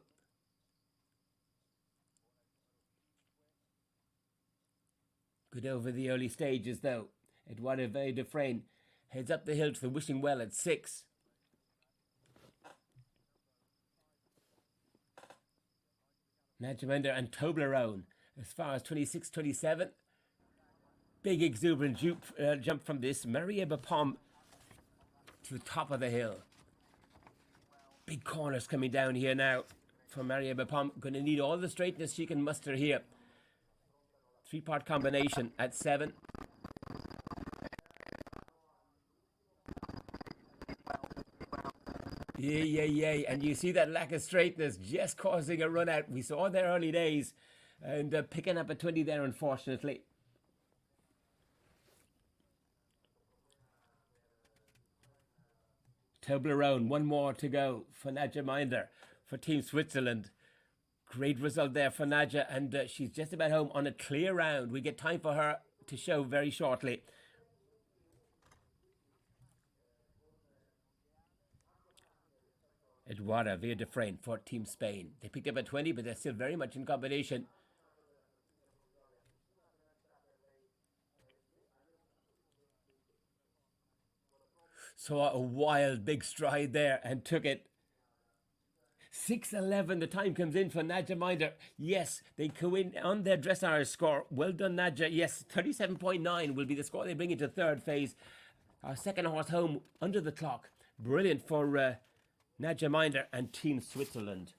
Good over the early stages, though. Eduardo Dufresne heads up the hill to the Wishing Well at 6. Nadja and Toblerone as far as 26-27. Big exuberant jump from this. Maria Bapom to the top of the hill. Big corners coming down here now for Maria Bapom. Going to need all the straightness she can muster here. 3-part combination at 7. Yeah. And you see that lack of straightness just causing a run out. We saw their early days and picking up a 20 there, unfortunately. Toblerone, one more to go for Nadja Minder for Team Switzerland. Great result there for Nadja, and she's just about home on a clear round. We get time for her to show very shortly. Eduarda Villadefrain for Team Spain. They picked up a 20, but they're still very much in competition. Saw a wild big stride there and took it. 6:11, the time comes in for Nadja Minder. Yes, they go in on their dressage score. Well done, Nadja. Yes, 37.9 will be the score they bring into third phase. Our second horse home under the clock. Brilliant for Nadja Minder and Team Switzerland.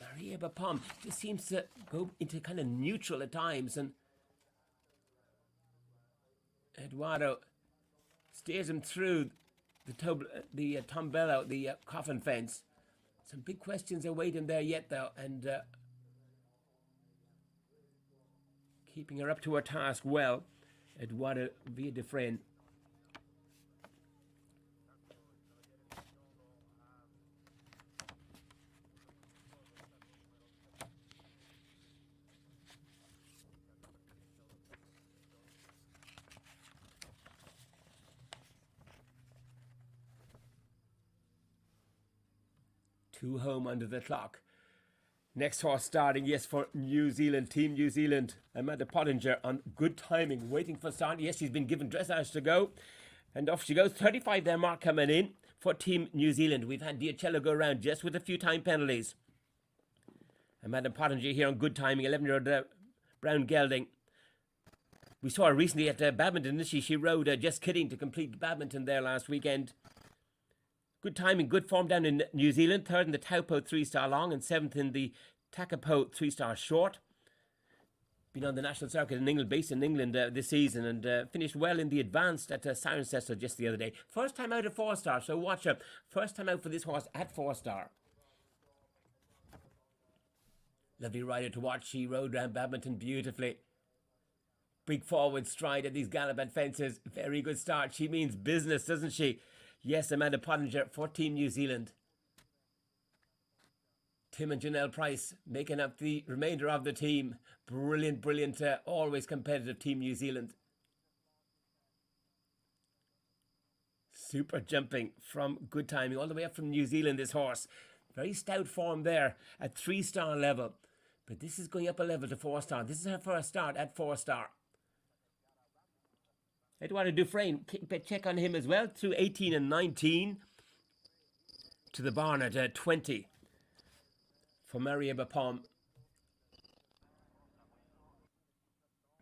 Maria Bapom just seems to go into kind of neutral at times, and Eduardo steers him through the tombello, the coffin fence. Some big questions are waiting there yet, though, and keeping her up to her task well. Eduardo Villadefrain. Two home under the clock. Next horse starting, yes, for New Zealand, Team New Zealand. Amanda Pottinger on good timing, waiting for start. Yes, she's been given dressage to go. And off she goes. 35 there mark coming in for Team New Zealand. We've had Diacello go around just with a few time penalties. Amanda Pottinger here on good timing. 11-year-old Brown Gelding. We saw her recently at badminton. She rode Just Kidding to complete badminton there last weekend. Good timing, good form down in New Zealand. 3rd in the Taupo 3-star long and 7th in the Takapo 3-star short. Been on the national circuit in England, based in England this season, and finished well in the advanced at Cirencester just the other day. First time out at 4-star, so watch her. First time out for this horse at 4-star. Lovely rider to watch. She rode around badminton beautifully. Big forward stride at these galloping fences. Very good start. She means business, doesn't she? Yes, Amanda Pottinger for Team New Zealand. Tim and Janelle Price making up the remainder of the team. Brilliant, always competitive Team New Zealand. Super jumping from good timing all the way up from New Zealand, this horse. Very stout form there at 3-star level. But this is going up a level to 4-star. This is her first start at 4-star. Eduardo Dufresne, check on him as well, through 18 and 19 to the barn at 20 for Maria Bapom.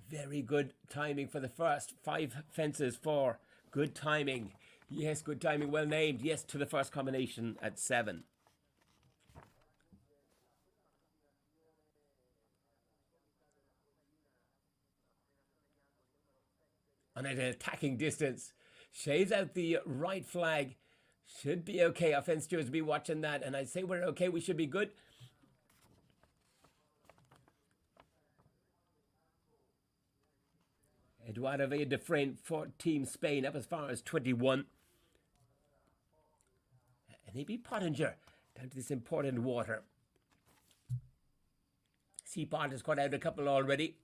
Very good timing for the first 5 fences for good timing. Yes, good timing, well named. Yes, to the first combination at 7. On an attacking distance, shades out the right flag. Should be okay. Our fence stewards will be watching that, and I say we're okay. We should be good. Eduardo Villadefrain for Team Spain, up as far as 21. And maybe Pottinger down to this important water. Seaport has got out a couple already.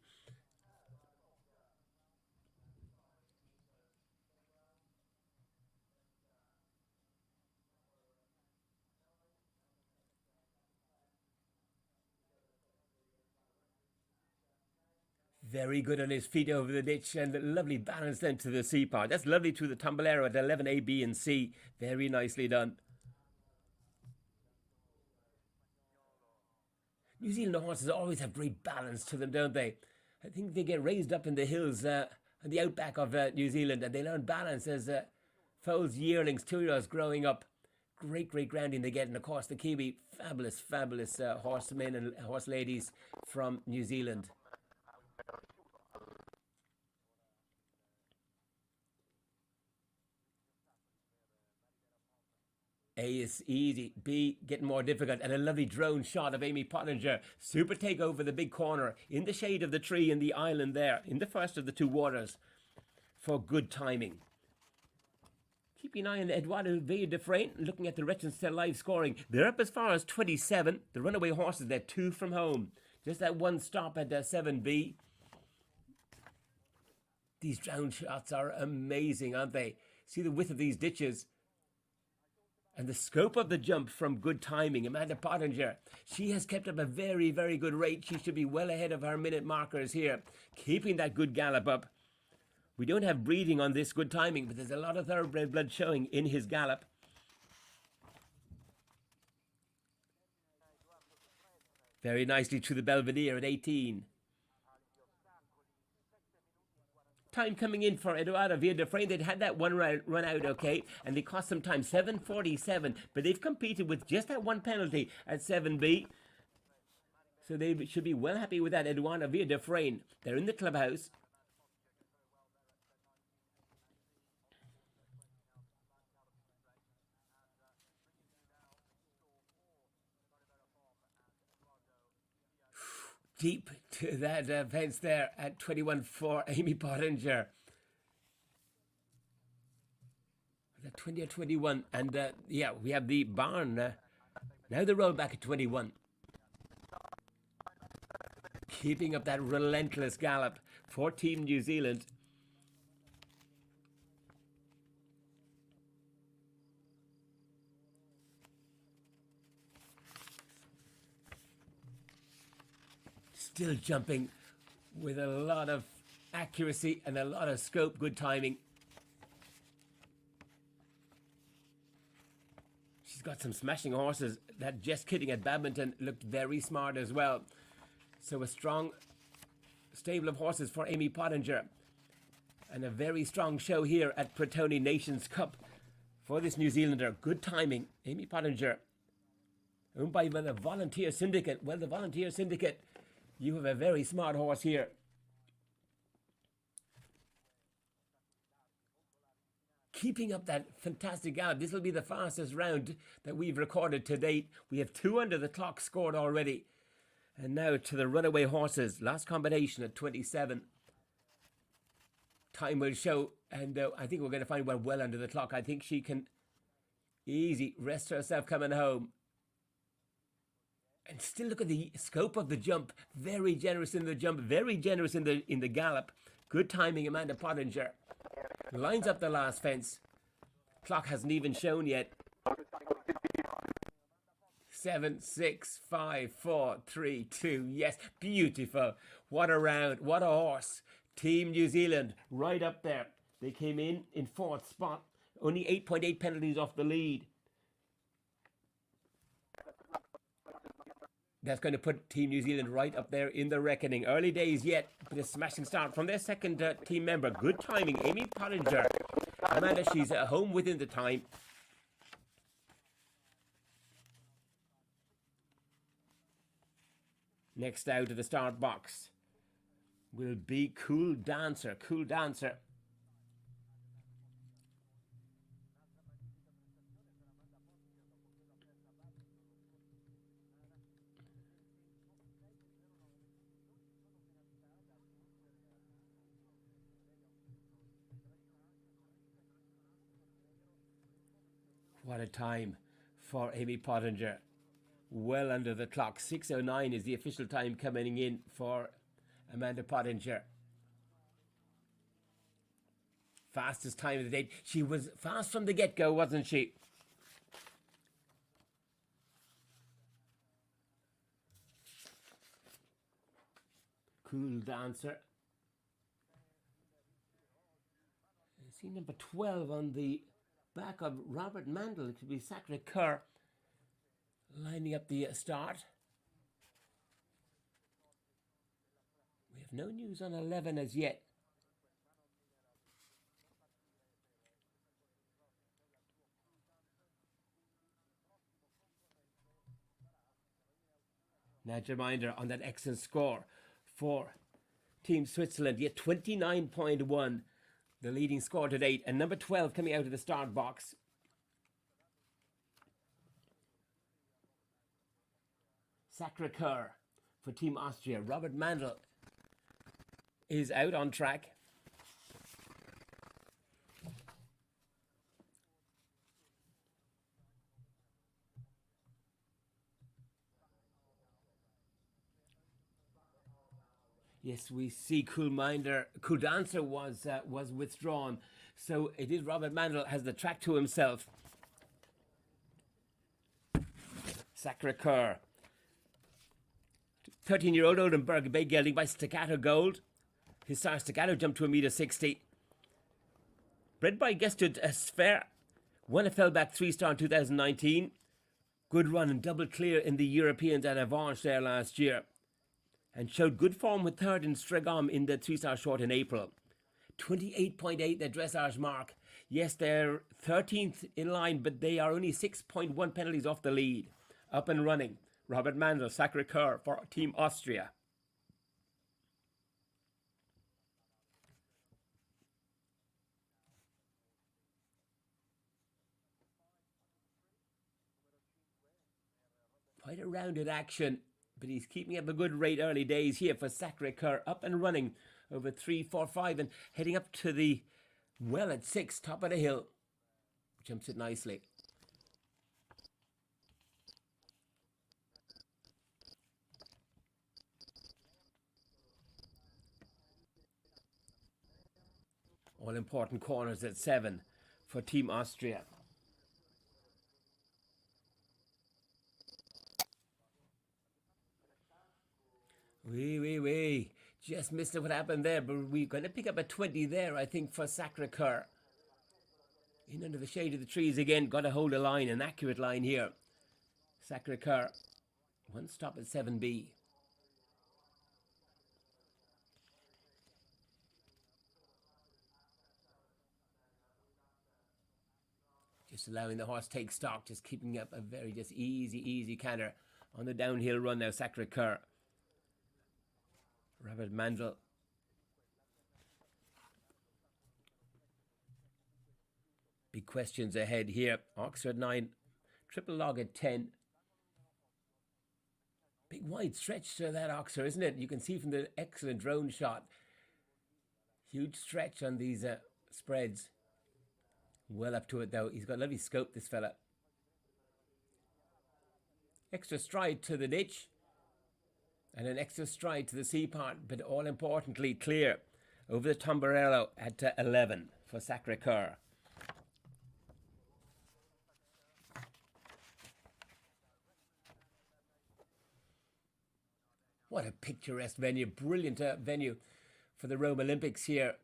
Very good on his feet over the ditch and lovely balance then to the C part. That's lovely to the Tambolero at 11 A, B and C. Very nicely done. New Zealand horses always have great balance to them, don't they? I think they get raised up in the hills and the outback of New Zealand, and they learn balance as foals, yearlings, 2-year-olds growing up. Great grounding they get, and of course the Kiwi, fabulous horsemen and horse ladies from New Zealand. A is easy, B getting more difficult, and a lovely drone shot of Amy Pottinger. Super take over the big corner in the shade of the tree in the island there, in the first of the two waters, for good timing. Keeping an eye on Eduardo Villafranca, looking at the Rettonstel live scoring. They're up as far as 27. The runaway horses, they're 2 from home. Just that one stop at 7B. These drone shots are amazing, aren't they? See the width of these ditches. And the scope of the jump from good timing. Amanda Pottinger, she has kept up a very good rate. She should be well ahead of her minute markers here. Keeping that good gallop up. We don't have breeding on this good timing, but there's a lot of thoroughbred blood showing in his gallop. Very nicely to the Belvedere at 18. Time coming in for Eduardo Villafranca. They'd had that one run out, okay, and they cost some time, 7:47, but they've competed with just that one penalty at 7B. So they should be well happy with that, Eduardo Villafranca. They're in the clubhouse. Deep to that fence there at 21 for Amy Pottinger. That 20 or 21, and yeah, we have the barn. Now the roll back at 21. Keeping up that relentless gallop for Team New Zealand. Still jumping with a lot of accuracy and a lot of scope, good timing. She's got some smashing horses. That Just Kidding at Badminton looked very smart as well. So a strong stable of horses for Amy Pottinger. And a very strong show here at Pratoni Nations Cup for this New Zealander. Good timing. Amy Pottinger, owned by the Volunteer Syndicate. Well, the Volunteer Syndicate, you have a very smart horse here. Keeping up that fantastic gallop. This will be the fastest round that we've recorded to date. We have 2 under the clock scored already. And now to the runaway horses. Last combination at 27. Time will show. And I think we're going to find one well under the clock. I think she can easy rest herself coming home. And still look at the scope of the jump. Very generous in the jump. Very generous in the gallop. Good timing, Amanda Pottinger. Lines up the last fence. Clock hasn't even shown yet. 7, 6, 5, 4, 3, 2. Yes, beautiful. What a round. What a horse. Team New Zealand right up there. They came in 4th spot. Only 8.8 penalties off the lead. That's going to put Team New Zealand right up there in the reckoning. Early days yet, but a smashing start from their second team member. Good timing, Amy Pottinger. Amanda, she's at home within the time. Next out of the start box will be Cool Dancer. Cool Dancer. What a time for Amy Pottinger. Well under the clock. 6:09 is the official time coming in for Amanda Pottinger. Fastest time of the day. She was fast from the get-go, wasn't she? Cool Dancer. See number 12 on the back of Robert Mandel. It could be Sacré-Cœur lining up the start. We have no news on 11 as yet. Now, a reminder on that excellent score for Team Switzerland, yet 29.1, the leading score to date, and number 12 coming out of the start box. Sacré-Cœur for Team Austria. Robert Mandel is out on track. Yes, we see Cool Dancer was withdrawn, so it is Robert Mandel has the track to himself. Sacré-Cœur. 13-year-old Oldenburg Bay gelding by Staccato Gold. His sire Staccato jumped to 1.60 m. Bred by Gestud Sfer. Won a fellback 3-star in 2019. Good run and double clear in the Europeans at Avanche there last year. And showed good form with third in Stregom in the 3-star short in April. 28.8 the dressage mark. Yes, they're 13th in line, but they are only 6.1 penalties off the lead. Up and running. Robert Mandel, Sacré-Cœur for Team Austria. Quite a rounded action, but he's keeping up a good rate early days here for Sacré-Cœur. Up and running over 3, 4, 5 and heading up to the well at 6, top of the hill. Jumps it nicely. All important corners at 7 for Team Austria. Wee. Just missed what happened there, but we're going to pick up a 20 there, I think, for Sacré-Cœur. In under the shade of the trees again, got to hold a line, an accurate line here. Sacré-Cœur. One stop at 7B. Just allowing the horse take stock, just keeping up a very just easy canter on the downhill run now, Sacré-Cœur. Robert Mandel. Big questions ahead here. Oxford 9, triple log at 10. Big wide stretch to that Oxford, isn't it? You can see from the excellent drone shot. Huge stretch on these spreads. Well up to it though. He's got lovely scope, this fella. Extra stride to the ditch. And an extra stride to the C part, but all importantly clear over the Tombarello at 11 for Sacré-Cœur. What a picturesque venue, brilliant venue for the Rome Olympics here,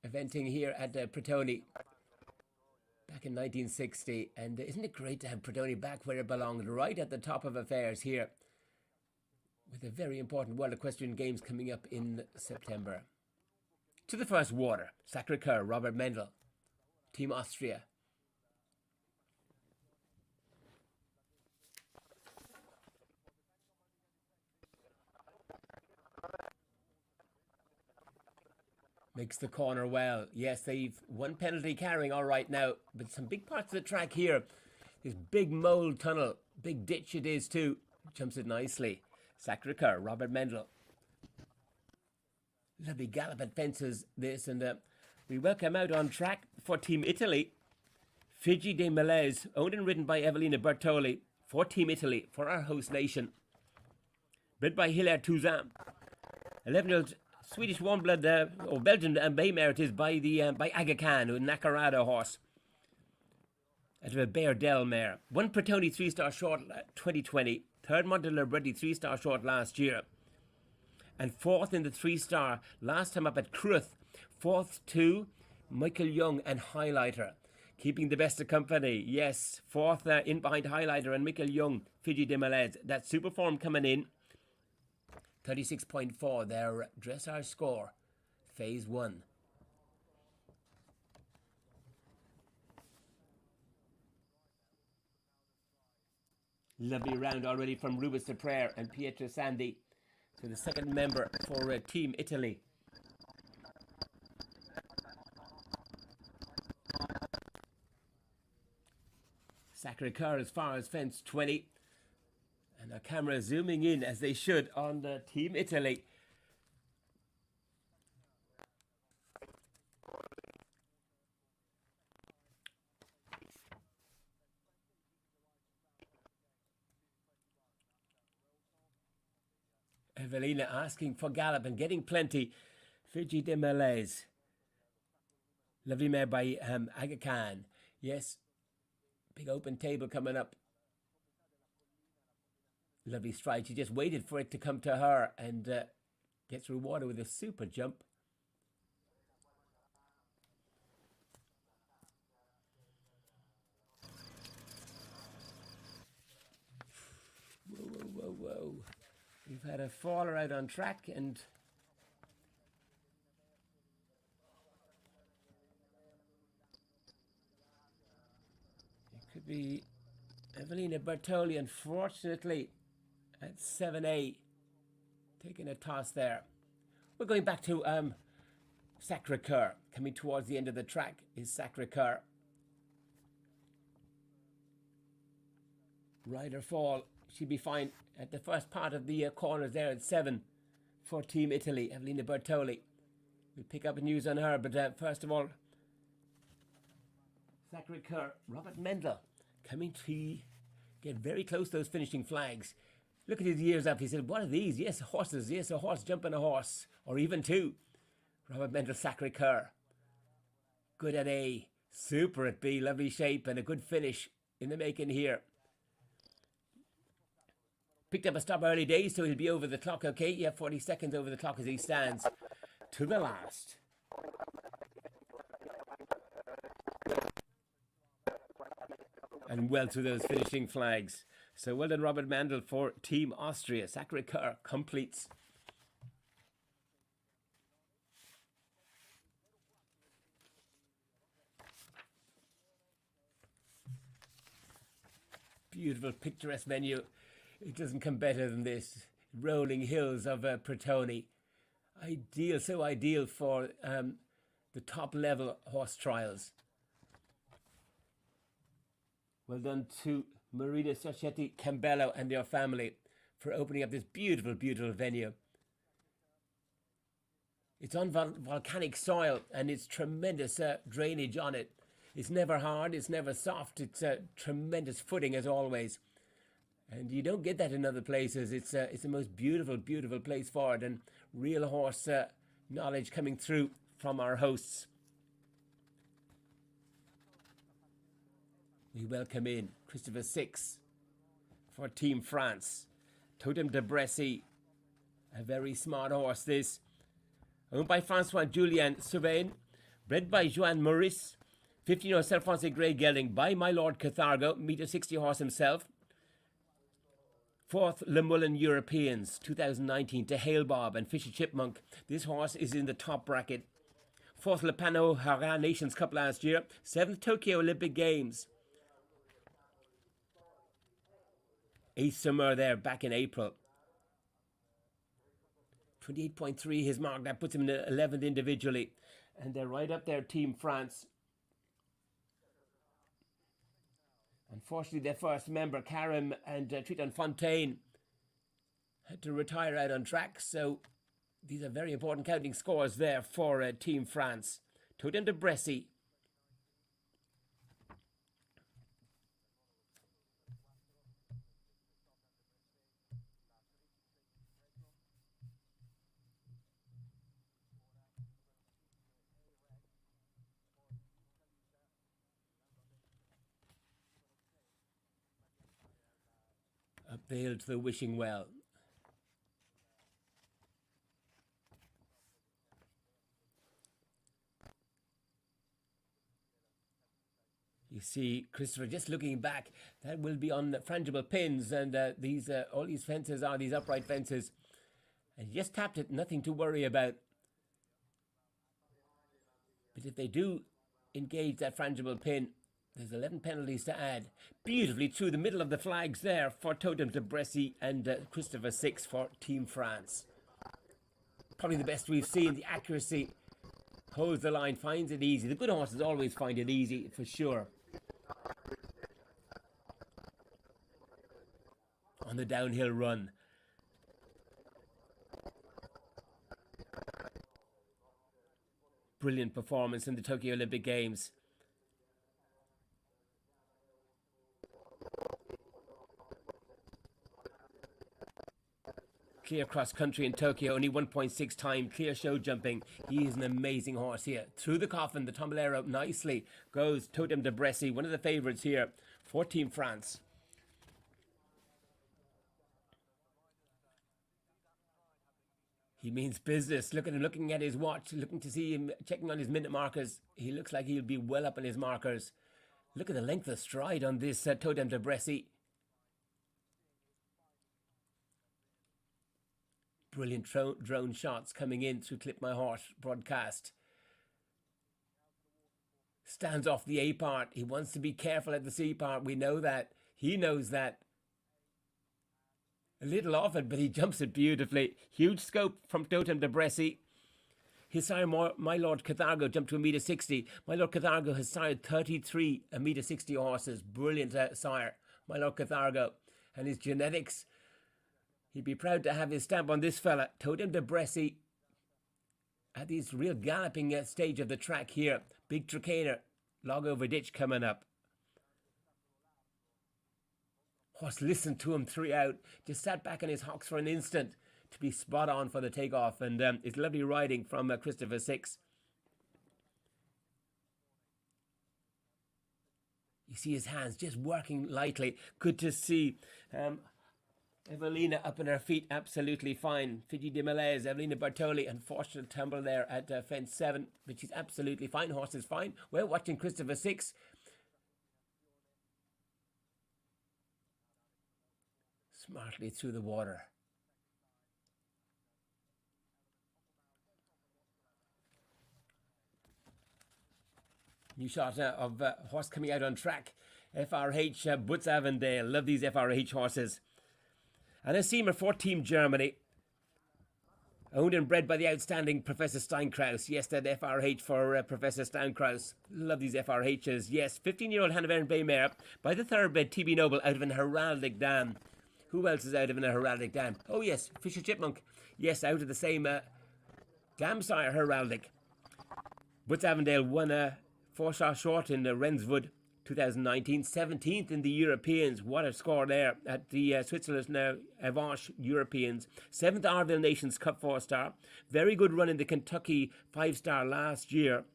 eventing here at Pratoni back in 1960. And isn't it great to have Pratoni back where it belonged, right at the top of affairs here, with a very important World Equestrian Games coming up in September. To the first water, Sacré-Cœur, Robert Mandel, Team Austria. Makes the corner well. Yes, they've one penalty carrying all right now, but some big parts of the track here. This big mole tunnel, big ditch it is too. Jumps it nicely. Sacré-Cœur, Robert Mandel. Lovely galloping fences, this, and we welcome out on track for Team Italy. Figi de Malaise, owned and ridden by Evelina Bertoli for Team Italy, for our host nation. Bred by Hilaire Touzin. 11-year-old Swedish warm-blood, or Belgian Bay mare it is, by Aga Khan, a Nakarado horse. Out of a Bairdel mare. One Pratoni 3-star short 2020. Third Modular Brady 3-star short last year. And fourth in the 3-star last time up at Cruth. Fourth to Michael Young and Highlighter, keeping the best of company. Yes, fourth in behind Highlighter and Michael Young, Fiji de Malaise. That super form coming in. 36.4, their dressage score, phase 1. Lovely round already from Rubens de Prayer and Pietro Sandi to the second member for Team Italy. Sacre-Cœur as far as fence 20. And our camera zooming in as they should on the Team Italy. Evelina asking for gallop and getting plenty. Fiji de Malaise. Lovely mare by Aga Khan. Yes, big open table coming up. Lovely stride. She just waited for it to come to her and gets rewarded with a super jump. Whoa, whoa, whoa, whoa. We've had a faller out on track and it could be Evelina Bertoli, unfortunately, at 7A, taking a toss there. We're going back to Sacre-Cœur. Coming towards the end of the track is Sacre-Cœur. Rider fall. She'd be fine at the first part of the corners there at 7 for Team Italy. Evelina Bertoli. We'll pick up news on her, but first of all, Sacre-Cœur. Robert Mendel coming to get very close to those finishing flags. Look at his ears up. He said, what are these? Yes, horses. Yes, a horse jumping a horse. Or even two. Robert Mendel, Sacre-Cœur. Good at A. Super at B. Lovely shape and a good finish in the making here. Picked up a stop early days, so he'll be over the clock, okay? Yeah, 40 seconds over the clock as he stands to the last. And well to those finishing flags. So well done, Robert Mandel, for Team Austria. Sacre-Cœur completes. Beautiful, picturesque venue. It doesn't come better than this. Rolling hills of Pratoni. Ideal, so ideal for the top level horse trials. Well done to Marina Sacchetti Cambello and their family for opening up this beautiful, beautiful venue. It's on volcanic soil and it's tremendous drainage on it. It's never hard, it's never soft, it's tremendous footing as always. And you don't get that in other places. It's the most beautiful, beautiful place for it, and real horse knowledge coming through from our hosts. We welcome in Christopher 6 for Team France. Totem de Bressy, a very smart horse this. Owned by Francois-Julien Sauvain, bred by Joan Maurice, 15-year-old Self-Français Grey Gelding by my Lord Cathargo, meter 60 horse himself. 4th Le Moulin Europeans 2019 to Hale Bob and Fisher Chipmunk. This horse is in the top bracket. 4th Le Pano Hara Nations Cup last year. 7th Tokyo Olympic Games. 8th Summer there back in April. 28.3 his mark. That puts him in 11th individually. And they're right up there, Team France. Unfortunately, their first member, Karim and Triton Fontaine, had to retire out on track. So these are very important counting scores there for Team France. Totem de Bressy. Up Vale to the Wishing Well. You see Christopher just looking back. That will be on frangible pins, and all these fences are these upright fences. And he just tapped it, nothing to worry about. But if they do engage that frangible pin, there's 11 penalties to add. Beautifully through the middle of the flags there for Totem de Bressy and Christopher 6 for Team France. Probably the best we've seen. The accuracy holds the line, finds it easy. The good horses always find it easy, for sure. On the downhill run. Brilliant performance in the Tokyo Olympic Games. Clear cross country in Tokyo, only 1.6 time. Clear show jumping. He is an amazing horse here. Through the coffin, the Tombolero nicely goes Totem de Bressy, one of the favourites here for Team France. He means business. Look at him looking at his watch, looking to see him, checking on his minute markers. He looks like he'll be well up on his markers. Look at the length of stride on this Totem de Bressy. Brilliant drone shots coming in through Clip My Horse broadcast. Stands off the A part. He wants to be careful at the C part. We know that. He knows that. A little off it, but he jumps it beautifully. Huge scope from Totem de Bressy. His sire, My Lord Cathargo, jumped to 1.60 m. My Lord Cathargo has sired 33 1.60 m horses. Brilliant sire, My Lord Cathargo. And his genetics, he'd be proud to have his stamp on this fella. Totem de Bressy at this real galloping stage of the track here. Big Tricaner, log over ditch coming up. Horse listened to him throughout, just sat back on his hocks for an instant to be spot on for the takeoff, and it's lovely riding from Christopher 6. You see his hands just working lightly. Good to see Evelina up on her feet, absolutely fine. Fiji de Malaise, Evelina Bartoli, unfortunate tumble there at fence 7, but she's absolutely fine. Horse is fine. We're watching Christopher 6. Smartly through the water. New shot of horse coming out on track. FRH Butz Avondale. Love these FRH horses. And a seamer for Team Germany. Owned and bred by the outstanding Professor Steinkraus. Yes, that FRH for Professor Steinkraus. Love these FRHs. Yes, 15-year-old Hanoverian Bay mare by the thoroughbred TB Noble out of an heraldic dam. Who else is out of an heraldic dam? Oh yes, Fisher Chipmunk. Yes, out of the same dam sire heraldic. Butz Avondale won a 4-star short in Renswood 2019, 17th in the Europeans. What a score there at the Switzerland's now Avanche Europeans. 7th Arville Nations Cup 4-star. Very good run in the Kentucky 5-star last year.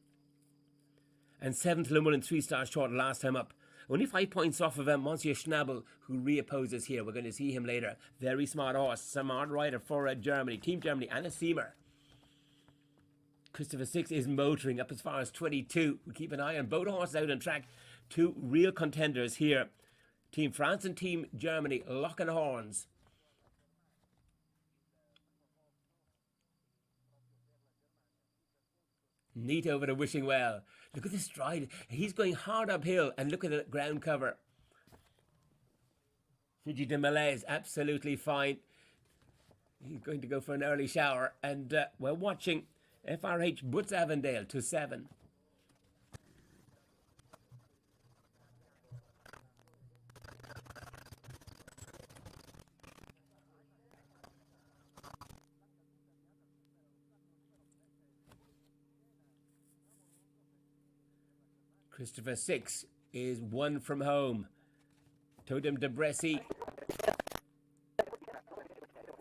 And 7th Le Moulin 3-star short last time up. Only 5 points off of Monsieur Schnabel, who reopposes here. We're going to see him later. Very smart horse. Smart rider for Germany. Team Germany and a seamer. Christopher 6 is motoring up as far as 22. We keep an eye on both horses out on track. Two real contenders here. Team France and Team Germany locking horns. Neat over to Wishing Well. Look at the stride. He's going hard uphill, and look at the ground cover. Fiji de Malaise, absolutely fine. He's going to go for an early shower, and we're watching FRH Butz Avondale to 7. Christopher 6 is 1 from home. Totem de Bressy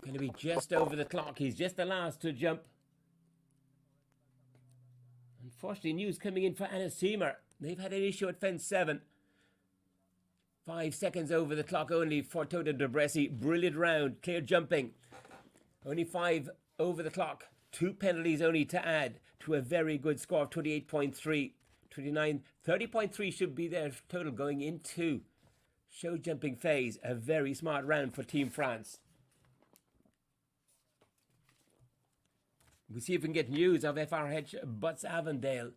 going to be just over the clock. He's just the last to jump. Unfortunately, news coming in for Anna Seamer. They've had an issue at fence 7. 5 seconds over the clock only for Totem de Bressy. Brilliant round, clear jumping. Only 5 over the clock. 2 penalties only to add to a very good score of 28.3. 29, 30.3 should be their total going into show jumping phase. A very smart round for Team France. We see if we can get news of FRH Butts Avondale.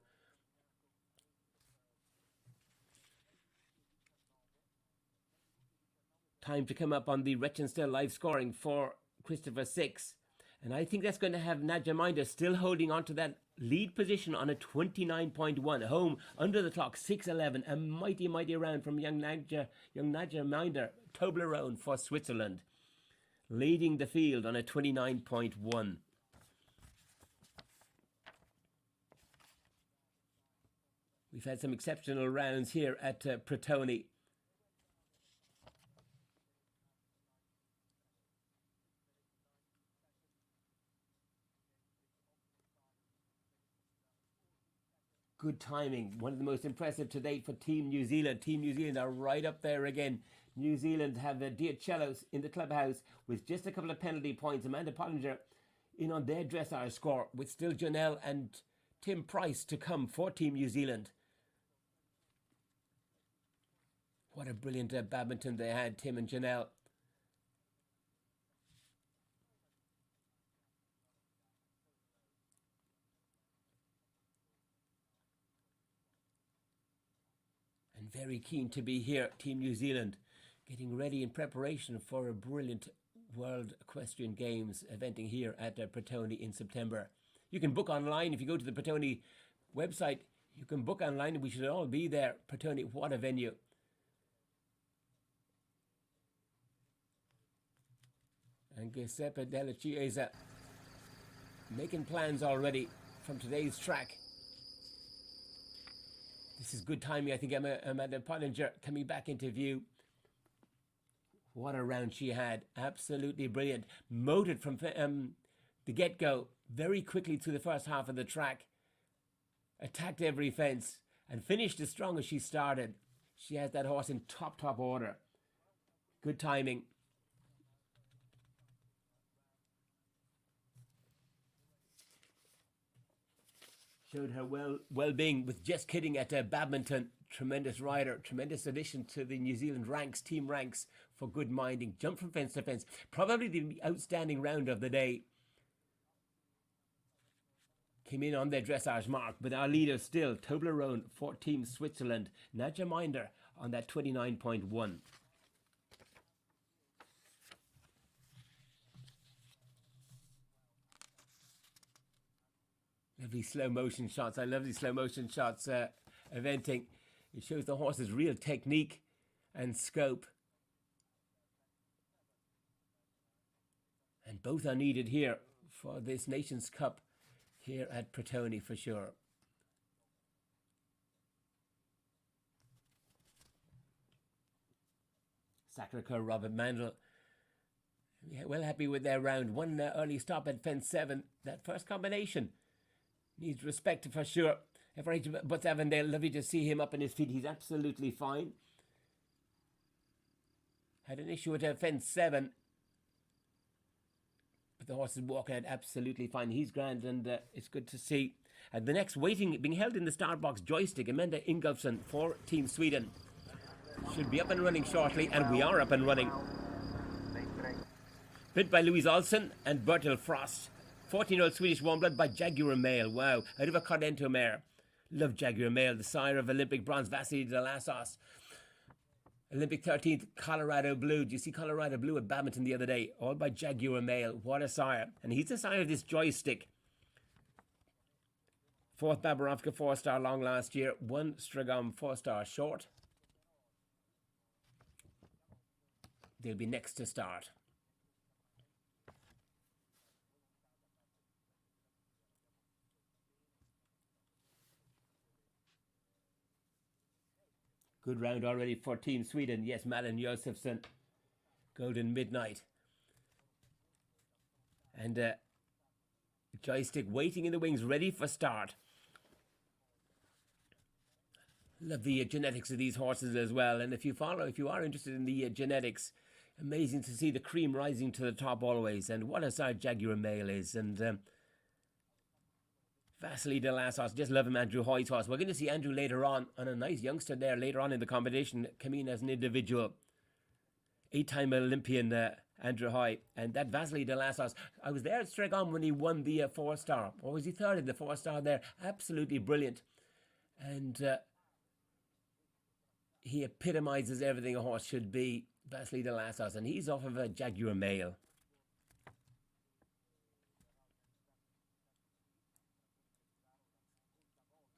Time to come up on the Rechenstill live scoring for Christopher 6. And I think that's going to have Nadja Minder still holding on to that lead position on a 29.1. Home under the clock, 6:11. A mighty, mighty round from young Nadja Minder. Toblerone for Switzerland. Leading the field on a 29.1. We've had some exceptional rounds here at Pratoni. Good timing. One of the most impressive to date for Team New Zealand. Team New Zealand are right up there again. New Zealand have the Diacellos in the clubhouse with just a couple of penalty points. Amanda Pollinger in on their dressage score with still Janelle and Tim Price to come for Team New Zealand. What a brilliant badminton they had, Tim and Janelle. And very keen to be here, Team New Zealand, getting ready in preparation for a brilliant World Equestrian Games eventing here at Pratoni in September. You can book online. If you go to the Pratoni website, you can book online and we should all be there. Pratoni, what a venue. And Giuseppe Della Chiesa making plans already from today's track. This is good timing. I think Amanda Pollinger coming back into view. What a round she had. Absolutely brilliant. Motored from the get-go very quickly through the first half of the track. Attacked every fence and finished as strong as she started. She has that horse in top order. Good timing. Showed her well-being with just kidding at badminton. Tremendous rider, tremendous addition to the New Zealand ranks, team ranks for good minding. Jump from fence to fence. Probably the outstanding round of the day. Came in on their dressage mark, but our leader still, Toblerone for Team Switzerland. Nadja Minder on that 29.1. Lovely slow motion shots. I love these slow motion shots eventing. It shows the horse's real technique and scope. And both are needed here for this Nations Cup here at Pratoni for sure. Sacre-Cœur, Robert Mandel. Yeah, well happy with their round. One early stop at fence 7. That first combination needs respect for sure. FRH Butts Avondale, lovely to see him up on his feet. He's absolutely fine. Had an issue at fence 7. But the horse is walking out absolutely fine. He's grand and it's good to see. And the next waiting, being held in the start box, Joystick, Amanda Ingolfsson for Team Sweden. Should be up and running shortly, and we are up and running. Bid by Louise Olsen and Bertil Frost. 14-year-old Swedish warm blood by Jaguar Male. Wow, out of a Cordento mare. Love Jaguar Male, the sire of Olympic bronze Vasily de Lassos. Olympic 13th, Colorado Blue. Do you see Colorado Blue at badminton the other day? All by Jaguar Male. What a sire. And he's the sire of this Joystick. 4th Babarovka 4-star long last year. 1 Stragom 4-star short. They'll be next to start. Good round already for Team Sweden. Yes, Malin Josefsson. Golden Midnight. And Joystick waiting in the wings, ready for start. Love the genetics of these horses as well. And if you are interested in the genetics, amazing to see the cream rising to the top always. And what a sire Jaguar Male is. And Vasily de Lassos, just love him, Andrew Hoy's horse. We're going to see Andrew later on a nice youngster there later on in the competition, coming in as an individual. 8-time Olympian Andrew Hoy. And that Vasily de Lassos, I was there at Stregon when he won the 4-star. Or was he third in the 4-star there? Absolutely brilliant. And he epitomizes everything a horse should be, Vasily de Lassos. And he's off of a Jaguar male.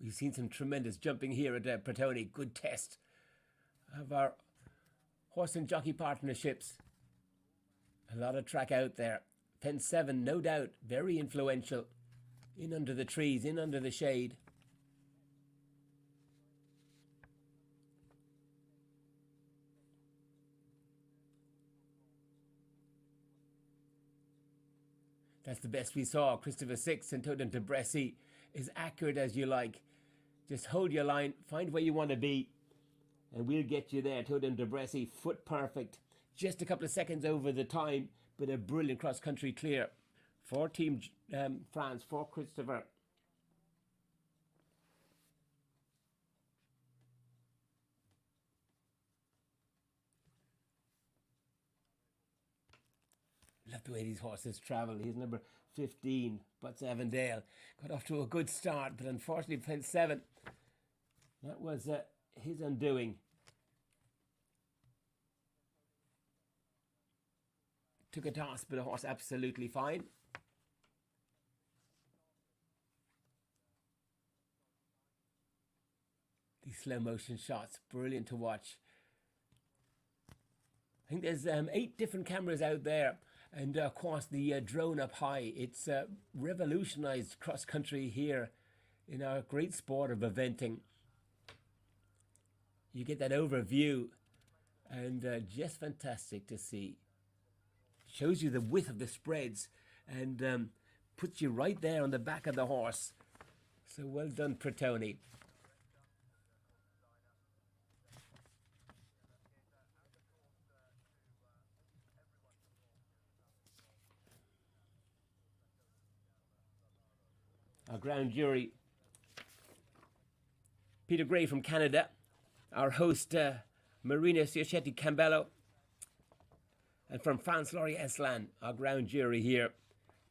We've seen some tremendous jumping here at Pratoni. Good test of our horse and jockey partnerships. A lot of track out there. Fence 7, no doubt, very influential. In under the trees, in under the shade. That's the best we saw. Christopher 6 and Totem de Bressy, as accurate as you like. Just hold your line, find where you want to be, and we'll get you there. Totem de Bressy, foot perfect. Just a couple of seconds over the time, but a brilliant cross-country clear. For Team France, for Christopher. Love the way these horses travel. He's number 15, Butts Avondale. Got off to a good start, but unfortunately, fence 7. That was his undoing. Took a toss, but the horse absolutely fine. These slow motion shots, brilliant to watch. I think there's 8 different cameras out there. And of course, the drone up high. It's revolutionized cross-country here in our great sport of eventing. You get that overview, and just fantastic to see. Shows you the width of the spreads, and puts you right there on the back of the horse. So well done, Pratoni. Our ground jury, Peter Gray from Canada. Our host, Marina Ciochetti Cambello. And from France, Laurie Eslan, our ground jury here.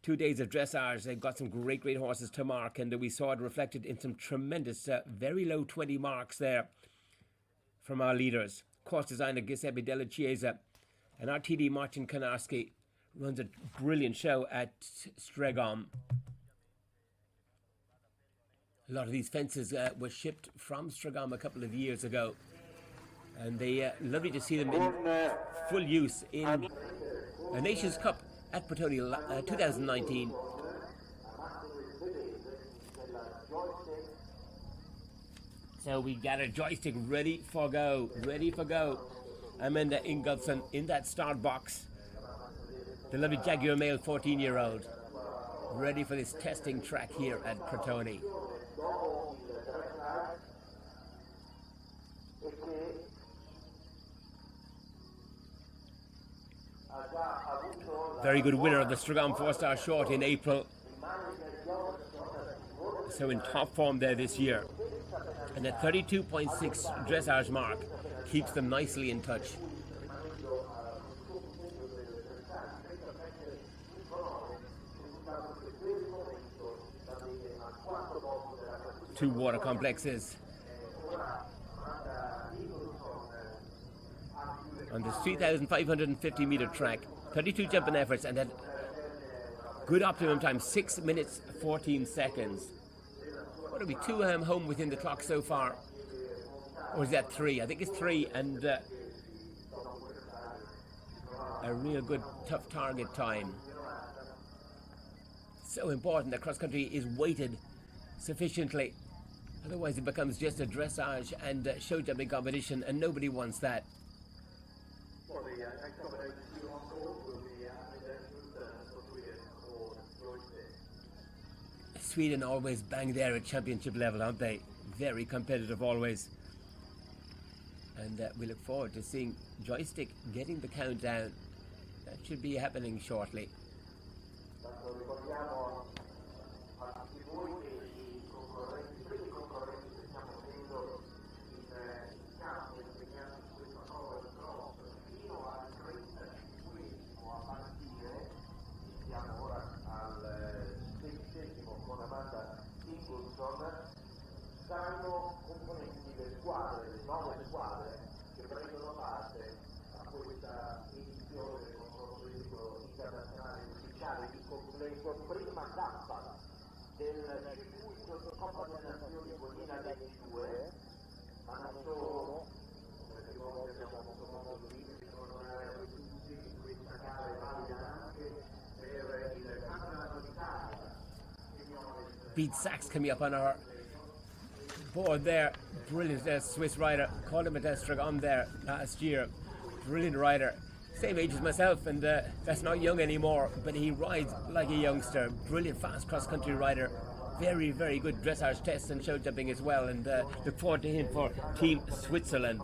2 days of dressage. They've got some great, great horses to mark. And we saw it reflected in some tremendous, very low 20 marks there from our leaders. Course designer Giuseppe Della Chiesa. And our TD Martin Konarski runs a brilliant show at Stregon. A lot of these fences were shipped from Stregon a couple of years ago. And they lovely to see them in full use in a Nations Cup at Pratoni 2019. So we got a joystick ready for go, Amanda Ingolfsson in that start box. The lovely Jaguar male 14-year-old, ready for this testing track here at Pratoni. Very good winner of the Stregon 4-star short in April. So in top form there this year. And a 32.6 dressage mark keeps them nicely in touch. 2 water complexes. On this 3,550 meter track, 32 jumping efforts, and that good optimum time, 6 minutes 14 seconds. What are we, 2 home within the clock so far? Or is that 3? I think it's 3, and a real good tough target time. So important that cross country is weighted sufficiently, otherwise it becomes just a dressage and show jumping competition, and nobody wants that. Sweden always bang there at championship level, aren't they? Very competitive always. And we look forward to seeing Joystick getting the countdown. That should be happening shortly. Speed Sachs coming up on our board there. Brilliant Swiss rider. Called him at Estragon there last year. Brilliant rider. Same age as myself, and that's not young anymore, but he rides like a youngster. Brilliant fast cross-country rider. Very, very good dressage tests and show jumping as well, and look forward to him for Team Switzerland.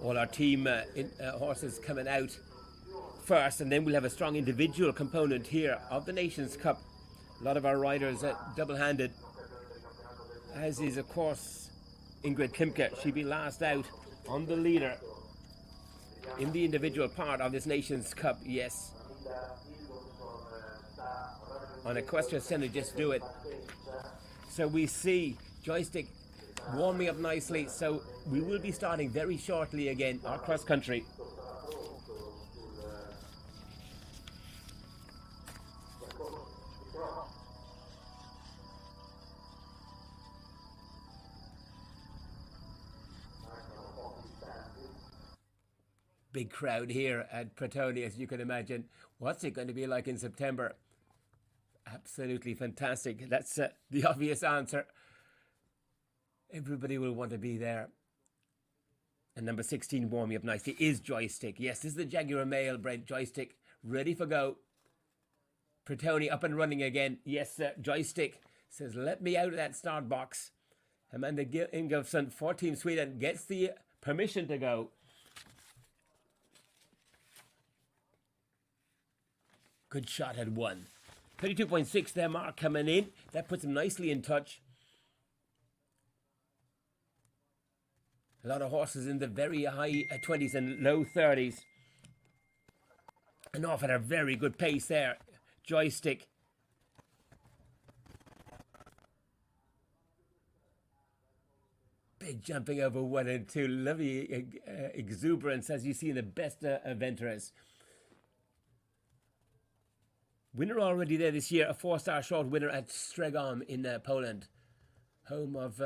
All our team horses coming out first, and then we'll have a strong individual component here of the Nations Cup. A lot of our riders double-handed, as is, of course, Ingrid Klimke. She'll be last out on the leader in the individual part of this Nations Cup, yes. On Equestrian Centre, just do it. So we see Joystick warming up nicely, so we will be starting very shortly again our cross country. Big crowd here at Pratoni, as you can imagine. What's it going to be like in September? Absolutely fantastic. That's the obvious answer. Everybody will want to be there. And number 16 warming up nicely is Joystick. Yes, this is the Jaguar male bred Joystick, ready for go. Pratoni up and running again. Yes, Joystick says, let me out of that start box. Amanda Ingolfsson for Team Sweden gets the permission to go. Good shot at 1. 32.6 there, mark coming in. That puts him nicely in touch. A lot of horses in the very high 20s and low 30s. And off at a very good pace there. Joystick. Big jumping over 1 and 2. Lovely exuberance, as you see in the best eventers. Winner already there this year. A 4-star short winner at Stregom in Poland. Home of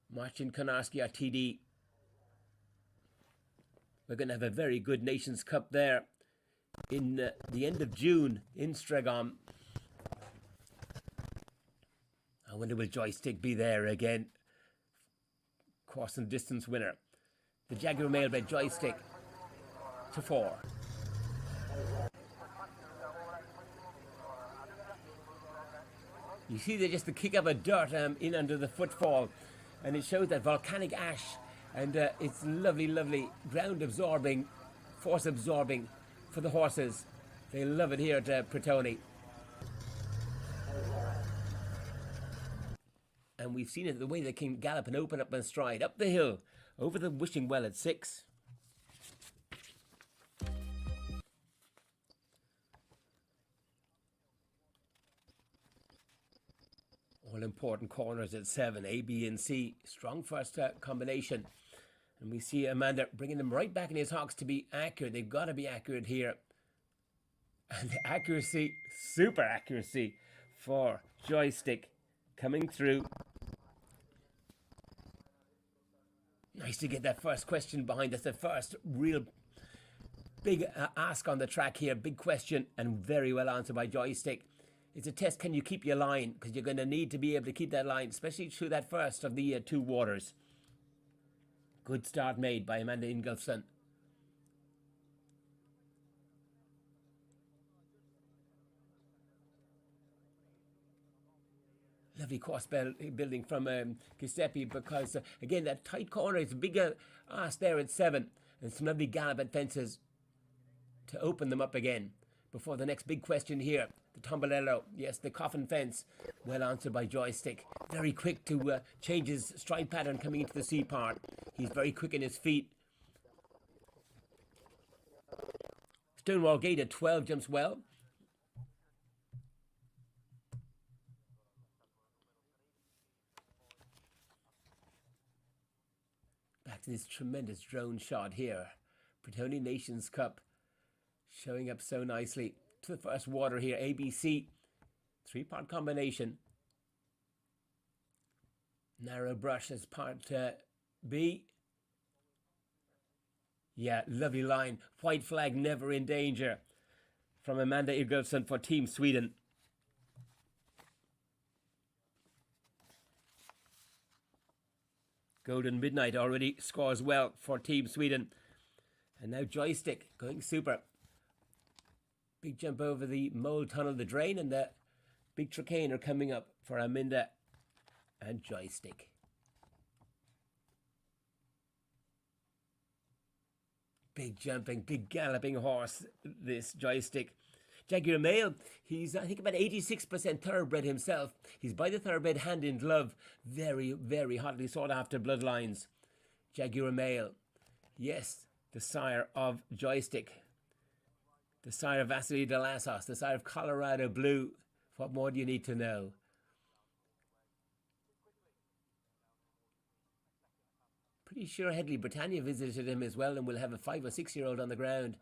Marcin Konarski, our TD. We're going to have a very good Nations Cup there in the end of June in Stregom. I wonder will Joystick be there again? Course and distance winner. The Jaguar male by Joystick to 4. You see, they just the kick up of dirt in under the footfall, and it shows that volcanic ash, and it's lovely, lovely ground absorbing, force absorbing for the horses. They love it here at Pratoni. And we've seen it the way they can gallop and open up and stride up the hill over the wishing well at 6. All important corners at 7, A, B, and C. Strong first combination. And we see Amanda bringing them right back in his hocks to be accurate. They've got to be accurate here. And the accuracy, super accuracy for Joystick coming through. Nice to get that first question behind us. The first real big ask on the track here. Big question and very well answered by Joystick. It's a test, can you keep your line? Because you're going to need to be able to keep that line, especially through that first of the 2 waters. Good start made by Amanda Ingolfsson. Lovely course building from Giuseppe, because, again, that tight corner is a bigger ask there at 7. And some lovely gallop at fences to open them up again before the next big question here. The Tombolello, yes, the coffin fence, well answered by Joystick. Very quick to change his stride pattern coming into the C part. He's very quick in his feet. Stonewall Gate at 12 jumps well. Back to this tremendous drone shot here. Pratoni Nations Cup showing up so nicely. To the first water here, ABC. Three-part combination. Narrow brush as part B. Yeah, lovely line. White flag never in danger from Amanda Ingolfsson for Team Sweden. Golden Midnight already scores well for Team Sweden. And now Joystick going super. Big jump over the mole tunnel, the drain, and the big tracane are coming up for Aminda and Joystick. Big jumping, big galloping horse, this Joystick. Jaguar Male, he's I think about 86% thoroughbred himself. He's by the thoroughbred hand in glove. Very, very hotly sought after bloodlines. Jaguar Male. Yes, the sire of Joystick. The sire of Vasily Delasos, the sire of Colorado Blue. What more do you need to know? Pretty sure Headley Britannia visited him as well, and will have a 5 or 6 year old on the ground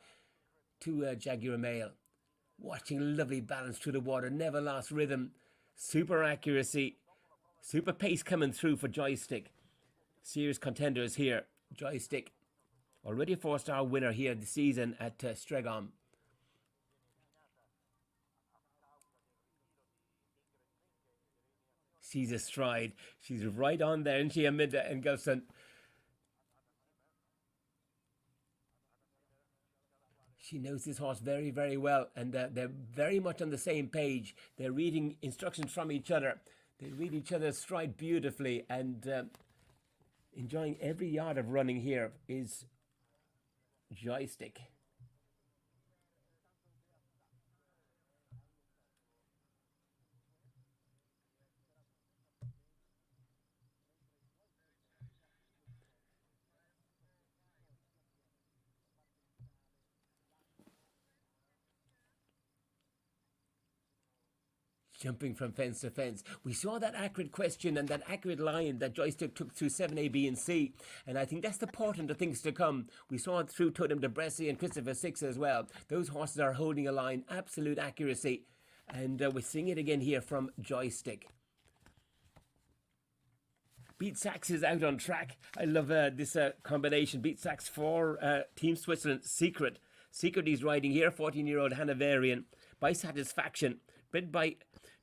to Jaguar Male. Watching lovely balance through the water, never lost rhythm, super accuracy, super pace coming through for Joystick. Serious contenders here. Joystick, already a 4-star winner here this season at Stregom. She's a stride. She's right on there, and she Aminda Ingolfsson. She knows this horse very, very well, and they're very much on the same page. They're reading instructions from each other. They read each other's stride beautifully, and enjoying every yard of running here is Joystick. Jumping from fence to fence. We saw that accurate question and that accurate line that Joystick took through 7A, B and C. And I think that's the portent of things to come. We saw it through Totem de Bressy and Christopher 6 as well. Those horses are holding a line, absolute accuracy. And we're seeing it again here from Joystick. Beat Sax is out on track. I love this combination. Beat Sax for Team Switzerland. Secret. Secret he's riding here, 14-year-old Hanoverian. By Satisfaction. Bred by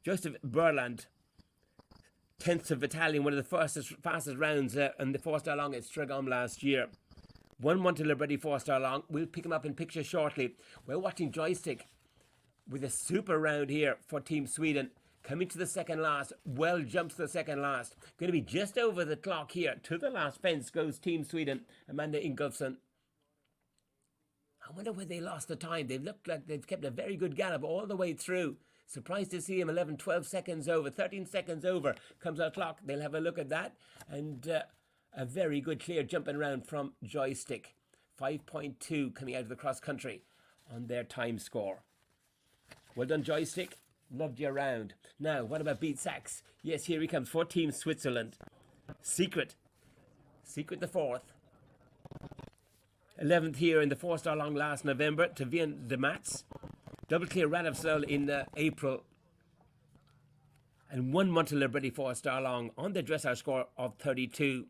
Joseph Burland, 10th of Battalion, one of the fastest rounds in the 4-star long at Stregom last year. 1 month till ready 4-star long. We'll pick him up in picture shortly. We're watching Joystick with a super round here for Team Sweden. Coming to the second last. Well jumps to the second last. Going to be just over the clock here. To the last fence goes Team Sweden. Amanda Ingolfsson. I wonder where they lost the time. They've looked like they've kept a very good gallop all the way through. Surprised to see him 11, 12 seconds over, 13 seconds over. Comes our clock. They'll have a look at that. And a very good clear jumping round from Joystick. 5.2 coming out of the cross country on their time score. Well done, Joystick. Loved your round. Now, what about Beat Sax? Yes, here he comes for Team Switzerland. Secret. Secret the 4th. 11th here in the 4-star long last November to Vian de Mats. Double clear Radovsel in April. And 1 month to Liberty 4-star long on the dressage score of 32.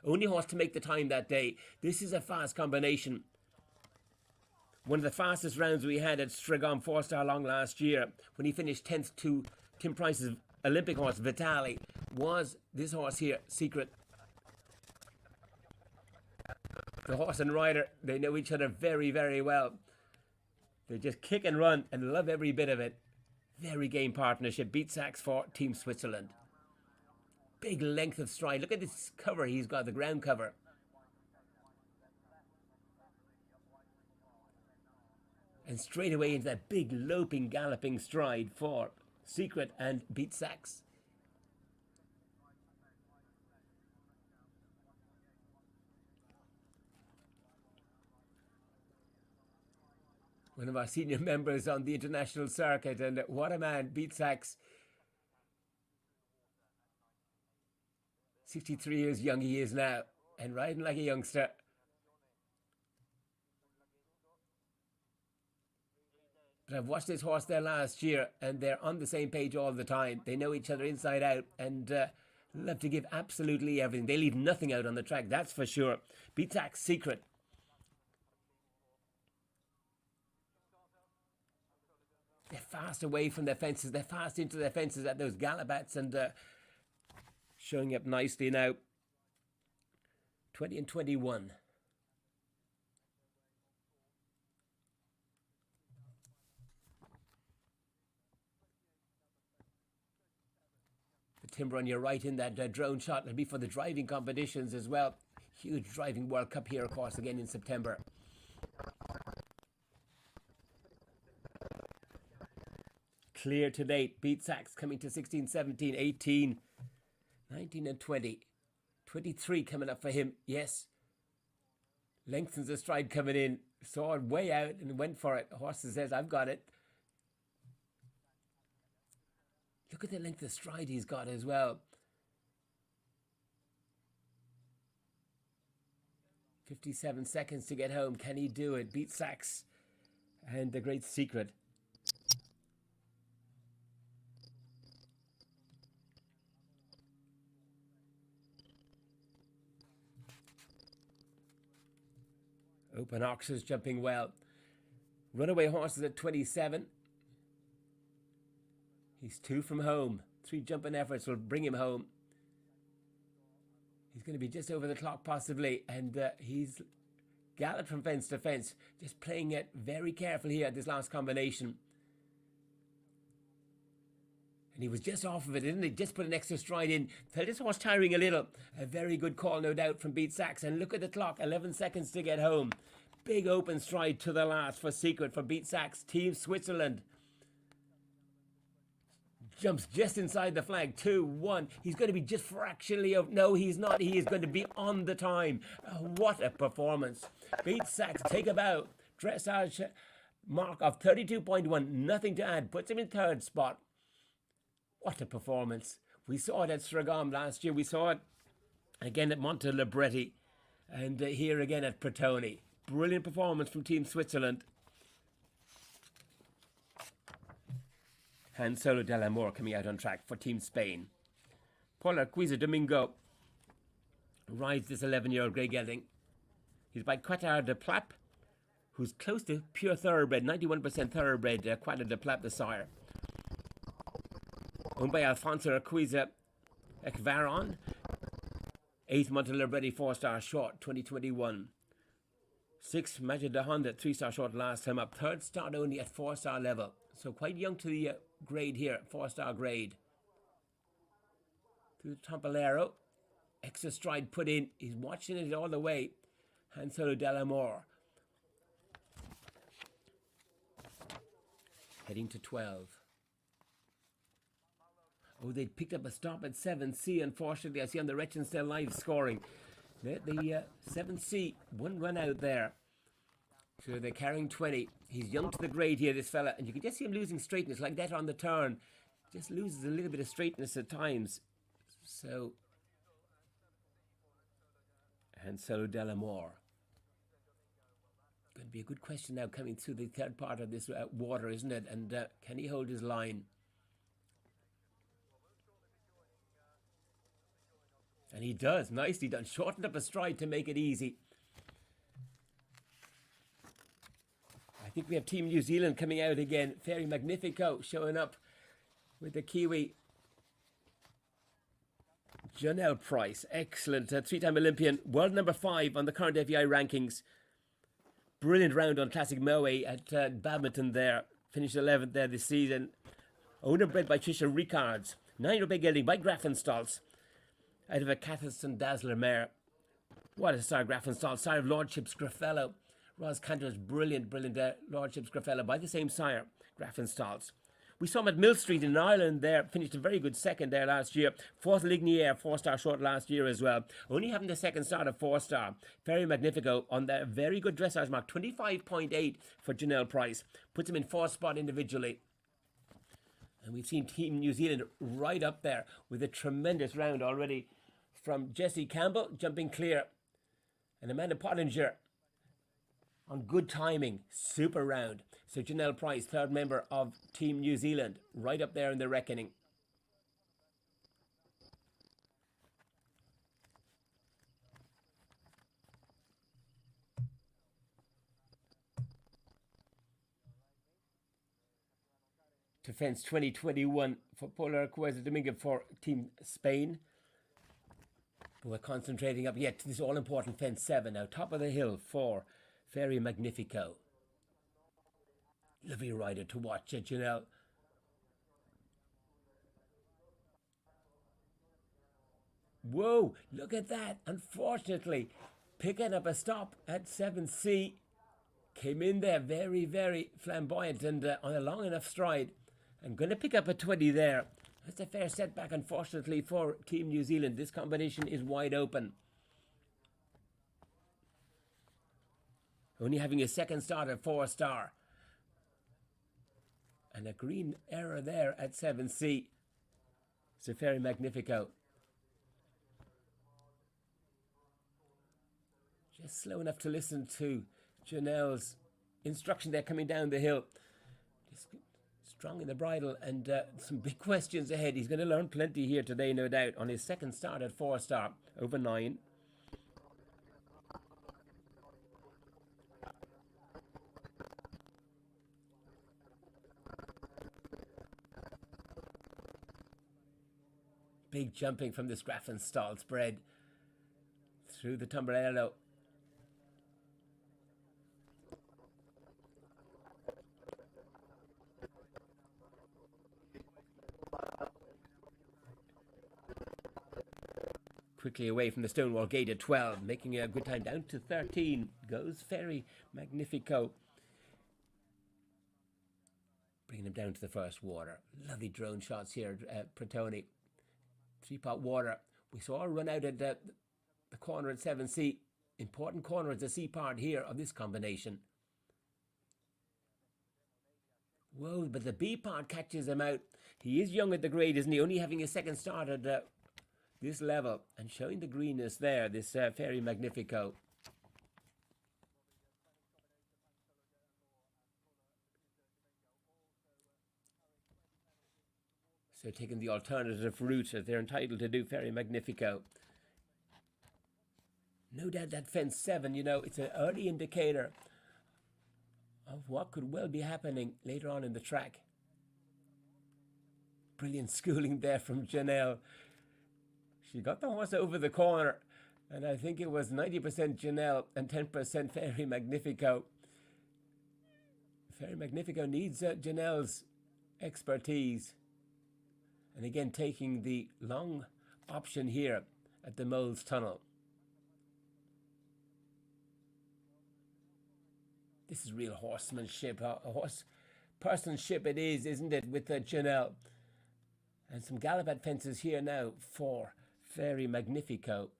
Only horse to make the time that day. This is a fast combination. One of the fastest rounds we had at Stregom 4-star long last year when he finished 10th to Tim Price's Olympic horse Vitali was this horse here, Secret. The horse and rider, they know each other very, very well. They just kick and run and love every bit of it. Very game partnership. Beat Sax for Team Switzerland. Big length of stride. Look at this cover he's got, the ground cover. And straight away into that big loping, galloping stride for Secret and Beat Sax. One of our senior members on the international circuit, and what a man, Beat Sax. 63 years young he is now, and riding like a youngster. But I've watched this horse there last year, and they're on the same page all the time. They know each other inside out, and love to give absolutely everything. They leave nothing out on the track, that's for sure. Beatsack's Secret. They're fast away from their fences. They're fast into their fences at those gallopats, and showing up nicely now. 20 and 21. The timber on your right in that drone shot will be for the driving competitions as well. Huge driving World Cup here, of course, again in September. Clear to date. Beatsack's coming to 16, 17, 18, 19 and 20. 23 coming up for him. Yes. Lengthens the stride coming in. Saw it way out and went for it. Horse says, I've got it. Look at the length of stride he's got as well. 57 seconds to get home. Can he do it? Beatsack's and the Great Secret. Open Oxers jumping well. Runaway Horses at 27. He's 2 from home. 3 jumping efforts will bring him home. He's going to be just over the clock possibly, and he's galloped from fence to fence, just playing it very carefully here at this last combination. And he was just off of it, didn't he? Just put an extra stride in. Felt his horse tiring a little. A very good call, no doubt, from Beatsack's. And look at the clock, 11 seconds to get home. Big open stride to the last for Secret for Beatsack's. Team Switzerland. Jumps just inside the flag. 2, 1. He's going to be just fractionally over. No, he's not. He is going to be on the time. What a performance. Beatsack's take a bow. Dressage mark of 32.1. Nothing to add. Puts him in 3rd spot. What a performance. We saw it at Stragam last year. We saw it again at Monte Libretti. And here again at Pratoni. Brilliant performance from Team Switzerland. Han Solo del Amor coming out on track for Team Spain. Paul Arquiza Domingo rides this 11-year-old grey gelding. He's by Quatard de Plap, who's close to pure thoroughbred, 91% thoroughbred, Quatard de Plap the sire. Owned by Alfonso Arquiza Ekvaron. 8th Monte Libretti 4-star short, 2021. 6th Magic de Honda, 3-star short last time up. 3rd start only at 4-star level. So quite young to the grade here, 4-star grade. To the Tompolero. Extra stride put in. He's watching it all the way. Han Solo del Amor. Heading to 12. Oh, they picked up a stop at 7C. Unfortunately, I see on the Rechenstein live scoring. The 7C, 1 run out there. So they're carrying 20. He's young to the grade here, this fella. And you can just see him losing straightness like that on the turn. Just loses a little bit of straightness at times. So, Han Solo del Amor. Going to be a good question now coming through the 3rd part of this water, isn't it? And can he hold his line? And he does. Nicely done. Shortened up a stride to make it easy. I think we have Team New Zealand coming out again. Fairy Magnifico showing up with the Kiwi. Janelle Price. Excellent. 3-time Olympian. World number 5 on the current FEI rankings. Brilliant round on Classic Moe at Badminton there. Finished 11th there this season. Owner bred by Trisha Ricards. 9-year-old big gelding by Grafenstolz. Out of a Catherson Dazzler mare. What a star, Grafenstolz. Sire of Lordship Scroffello. Ross Cantor's brilliant Lordship Scroffello by the same sire, Grafenstolz. We saw him at Mill Street in Ireland there. Finished a very good 2nd there last year. 4th Lignier, 4-star short last year as well. Only having the 2nd start of 4-star. Fairy Magnifico on the very good dressage mark. 25.8 for Janelle Price. Puts him in 4th spot individually. And we've seen Team New Zealand right up there with a tremendous round already from Jessie Campbell jumping clear. And Amanda Pottinger on good timing, super round. So Janelle Price, third member of Team New Zealand, right up there in the reckoning. To fence 2021 for Polar Cuesta Domingo for Team Spain. But we're concentrating up yet to this all-important fence 7 now. Top of the hill for Fairy Magnifico. Lovely rider to watch, Janelle. Whoa, look at that. Unfortunately, picking up a stop at 7C. Came in there very, very flamboyant and on a long enough stride. I'm going to pick up a 20 there. That's a fair setback, unfortunately, for Team New Zealand. This combination is wide open. Only having a second start at 4-star. And a green error there at 7C. Fairy Magnifico. Just slow enough to listen to Janelle's instruction there coming down the hill. Just strong in the bridle and some big questions ahead. He's going to learn plenty here today, no doubt, on his second start at 4-star, over 9. Big jumping from this Grafenstall spread through the Tombrello. Quickly away from the Stonewall Gate at 12, making a good time down to 13. Goes Fairy Magnifico. Bringing him down to the first water. Lovely drone shots here, Pratoni. 3-pot water. We saw a run out at the corner at 7C. Important corner at the C part here of this combination. Whoa, but the B part catches him out. He is young at the grade, isn't he? Only having a second start at this level and showing the greenness there, this Fairy Magnifico. So taking the alternative route as they're entitled to do, Fairy Magnifico. No doubt that fence 7, you know, it's an early indicator of what could well be happening later on in the track. Brilliant schooling there from Janelle. She got the horse over the corner, and I think it was 90% Janelle and 10% Fairy Magnifico. Fairy Magnifico needs Janelle's expertise. And again, taking the long option here at the Moles Tunnel. This is real horsemanship, a horse-personship it is, isn't it, with Janelle. And some galloped fences here now for Fairy Magnifico.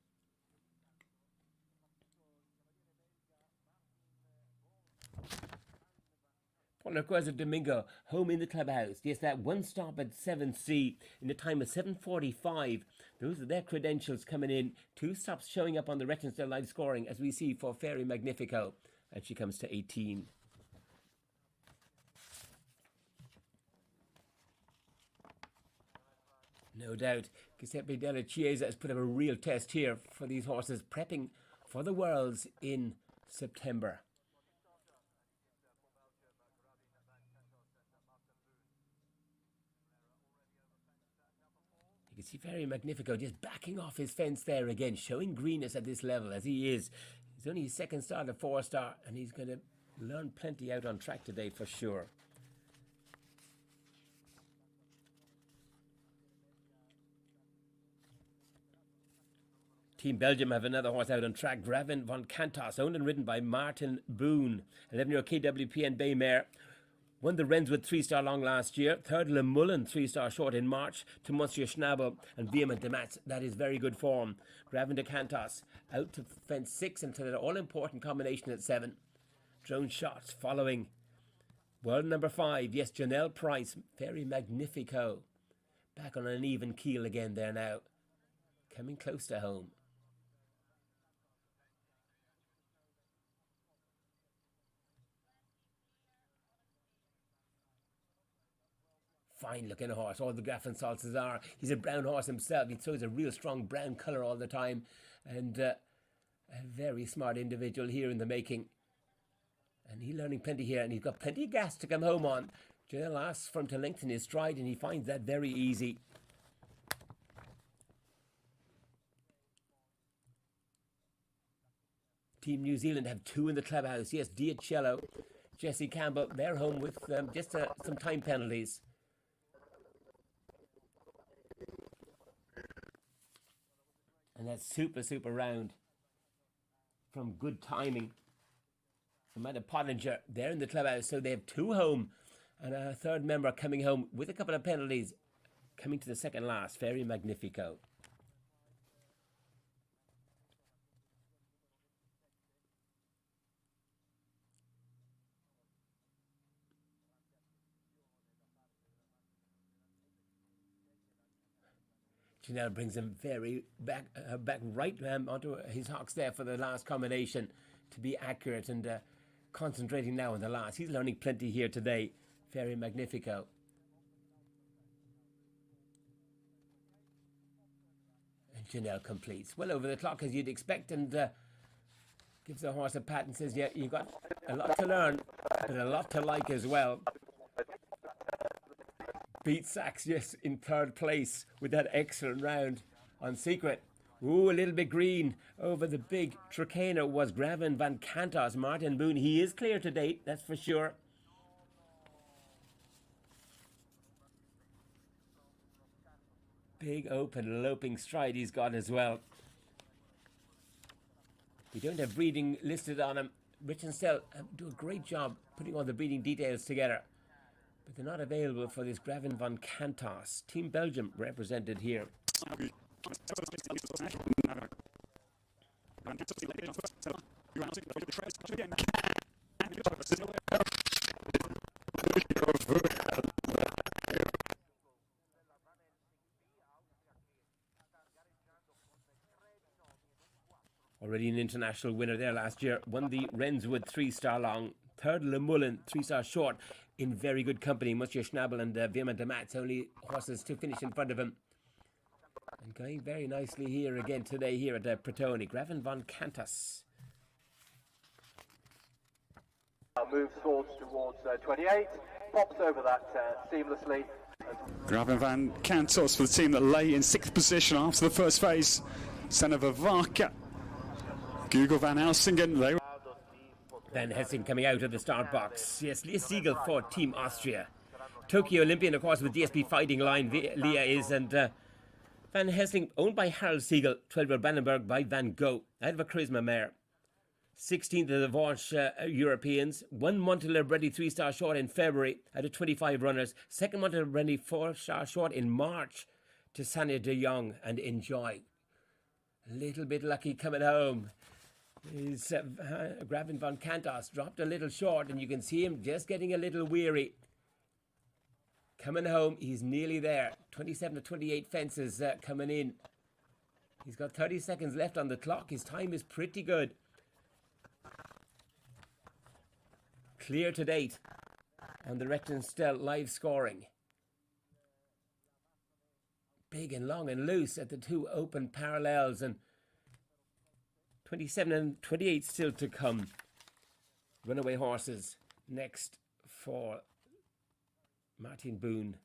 Polar Cuesta Domingo, home in the clubhouse. Yes, that one stop at 7C in a time of 7:45. Those are their credentials coming in. 2 stops showing up on the Rechenstein live scoring as we see for Fairy Magnifico. And she comes to 18. No doubt, Giuseppe Della Chiesa has put up a real test here for these horses, prepping for the Worlds in September. You can see Fairy Magnifico just backing off his fence there again, showing greenness at this level as he is. He's only his second start at 4-star, and he's going to learn plenty out on track today for sure. Team Belgium have another horse out on track, Graven von Cantos, owned and ridden by Martin Boone, 11-year-old KWPN Bay mare. Won the Renswood 3-star long last year. Third Le Moulin 3-star short in March to Monsieur Schnabel and Vehement de Matz. That is very good form. Graven de Cantos out to fence 6 and to that all-important combination at 7. Drone shots following. World number 5. Yes, Janelle Price. Fairy Magnifico. Back on an even keel again there now. Coming close to home. fine looking horse. All the Graffin Salses are. He's a brown horse himself. He throws a real strong brown colour all the time. And a very smart individual here in the making. And he's learning plenty here. And he's got plenty of gas to come home on. Janelle asks for him to lengthen his stride, and he finds that very easy. Team New Zealand have 2 in the clubhouse. Yes, Diacello, Jesse Campbell, they're home with just some time penalties. And that's super round from good timing. Amanda Pottinger, they're in the clubhouse, so they have 2 home. And a third member coming home with a couple of penalties. Coming to the second last, Fairy Magnifico. Janelle brings him very back right onto his hocks there for the last combination to be accurate and concentrating now on the last. He's learning plenty here today, Fairy Magnifico. And Janelle completes. Well over the clock as you'd expect, and gives the horse a pat and says, yeah, you've got a lot to learn, but a lot to like as well. Beat Sachs, yes, in third place with that excellent round on Secret. Ooh, a little bit green over the big Trakehner was Gravin van Cantos. Martin Boone, he is clear to date, that's for sure. Big open loping stride he's got as well. We don't have breeding listed on him. Rich and Stell do a great job putting all the breeding details together. But they're not available for this Gravin van Cantos. Team Belgium represented here. Already an international winner there last year. Won the Renswood 3-star long. Third Le Moulin 3-star short in very good company. Monsieur Schnabel and Vierman de Matz, only horses to finish in front of him. And going very nicely here again today here at Pratoni. Gravin van Cantos. Moves forward towards 28, pops over that seamlessly. Gravin van Cantos for the team that lay in 6th position after the first phase. Senova Varka, Google Van Helsingen, they were... Van Helsing coming out of the start box. Yes, Leah Siegel for Team Austria. Tokyo Olympian, of course, with DSP Fighting Line, Leah is, and Van Helsing, owned by Harold Siegel, 12-year-old Brandenburg by Van Gogh, out of a charisma mare. 16th of the Vosges Europeans, 1 Montelebretti 3-star short in February out of 25 runners, 2nd Montelebretti 4-star short in March to Sanya de Jong and Enjoy. A little bit lucky coming home. Is Gravin van Cantos dropped a little short, and you can see him just getting a little weary. Coming home, he's nearly there. 27 to 28 fences coming in. He's got 30 seconds left on the clock. His time is pretty good. Clear to date on the Rett and Stell live scoring. Big and long and loose at the 2 open parallels, and 27 and 28 still to come. Runaway horses next for Martin Boone.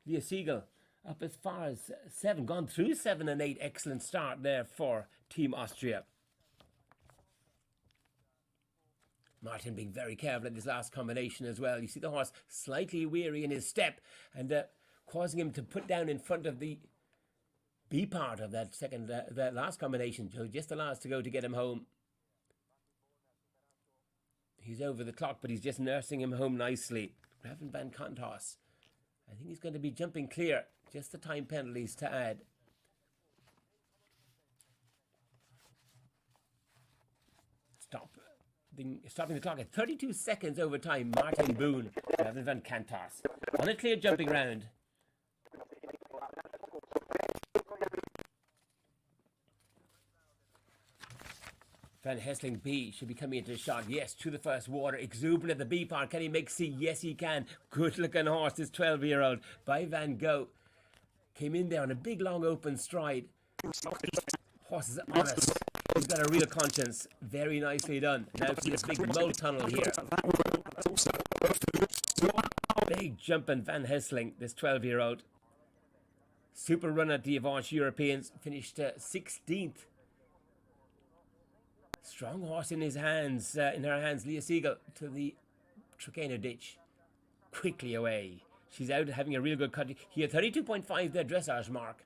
Leah Siegel up as far as 7, gone through 7 and 8. Excellent start there for Team Austria. Martin being very careful at this last combination as well. You see the horse slightly weary in his step, and causing him to put down in front of the B part of that that last combination. So just the last to go to get him home. He's over the clock, but he's just nursing him home nicely. Gravin van Cantos. I think he's going to be jumping clear. Just the time penalties to add. Stopping the clock at 32 seconds over time. Martin Boone, Gravin van Cantos. On a clear jumping round. Van Hessling B should be coming into a shot. Yes, through the first water. Exuberant at the B part. Can he make C? Yes, he can. Good looking horse, this 12-year-old by Van Gogh. Came in there on a big, long, open stride. Horse is honest. He's got a real conscience. Very nicely done. Now to this big mole tunnel here. Big jumping Van Hessling, this 12-year-old. Super run at the Avanche Europeans. Finished 16th. Strong horse in his hands, in her hands. Leah Siegel to the Trakehner ditch. Quickly away. She's out having a real good country. He had 32.5 their dressage mark.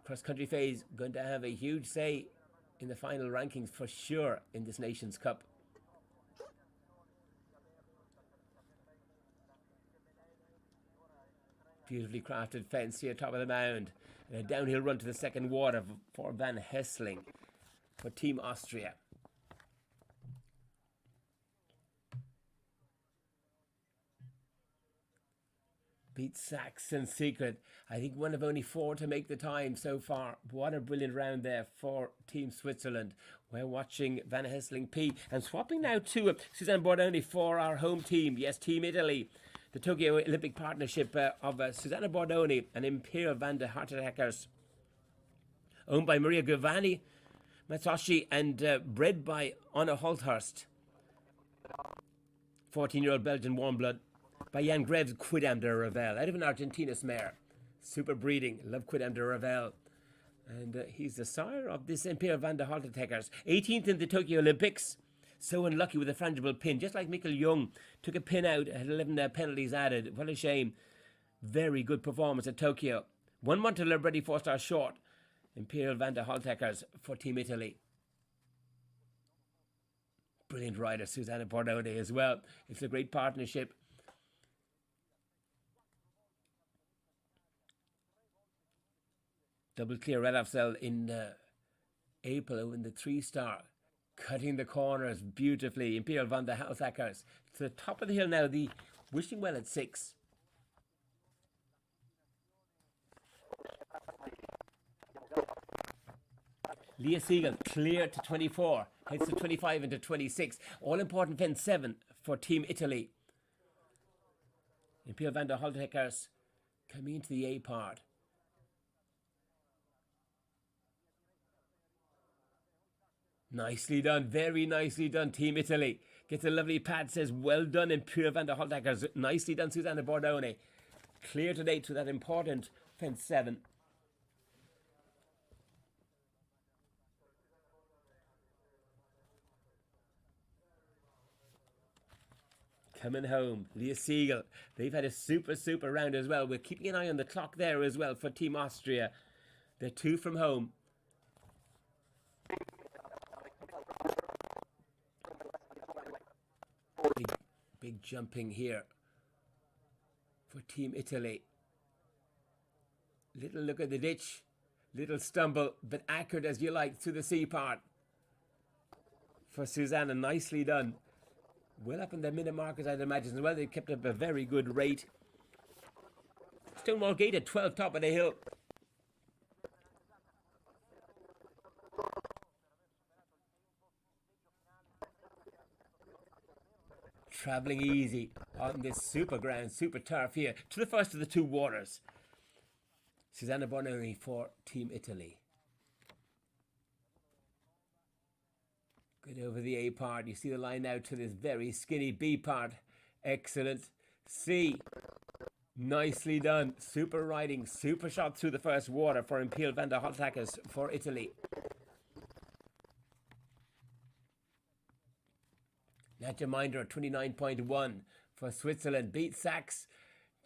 Cross country phase going to have a huge say in the final rankings for sure in this Nations Cup. Beautifully crafted fence here, top of the mound. And a downhill run to the second water for Van Hessling for Team Austria. Beat Saxon Secret. I think one of only 4 to make the time so far. What a brilliant round there for Team Switzerland. We're watching Van Hessling P. And swapping now to Suzanne Bordoni for our home team. Yes, Team Italy. The Tokyo Olympic partnership of Susanna Bordoni and Imperial Van der Harteneckers. Owned by Maria Giovanni Matsoshi and bred by Anna Holthurst. 14-year-old Belgian warm blood. By Jan Greves, Quidam de Revel, out of an Argentinus mare. Super breeding, love Quidam de Revel. And he's the sire of this Imperial Van der Haltertekers. 18th in the Tokyo Olympics. So unlucky with a frangible pin, just like Mikkel Jung. Took a pin out, had 11 penalties added. What a shame. Very good performance at Tokyo. 1 month to ready 4-star short. Imperial Van der Haltekers for Team Italy. Brilliant rider, Susanna Bordoni as well. It's a great partnership. Double clear red off cell in April in the 3-star. Cutting the corners beautifully. Imperial Van der Haltekers. To the top of the hill now, the Wishing Well at 6. Leah Siegel clear to 24. Heads to 25 into 26. All important fence 7 for Team Italy. Imperial Van der Haltekers coming into the A part. Nicely done, very nicely done, Team Italy. Gets a lovely pad, says, well done, Imperial Van der Haltekers. Nicely done, Susanna Bordoni. Clear today to that important fence 7. Coming home, Leah Siegel. They've had a super round as well. We're keeping an eye on the clock there as well for Team Austria. They're 2 from home. Big jumping here for Team Italy. Little look at the ditch. Little stumble, but accurate as you like to the C part. For Susanna, nicely done. Well up in the minute markers, I'd imagine as well. They kept up a very good rate. Stonewall Gate at 12, top of the hill. Travelling easy on this super ground, super turf here. To the first of the 2 waters. Susanna Bordoni for Team Italy. Good over the A part. You see the line now to this very skinny B part. Excellent. C. Nicely done. Super riding, super shot through the first water for Imperial Van der Haltekers for Italy. Natja Minder, 29.1 for Switzerland. Beat Sachs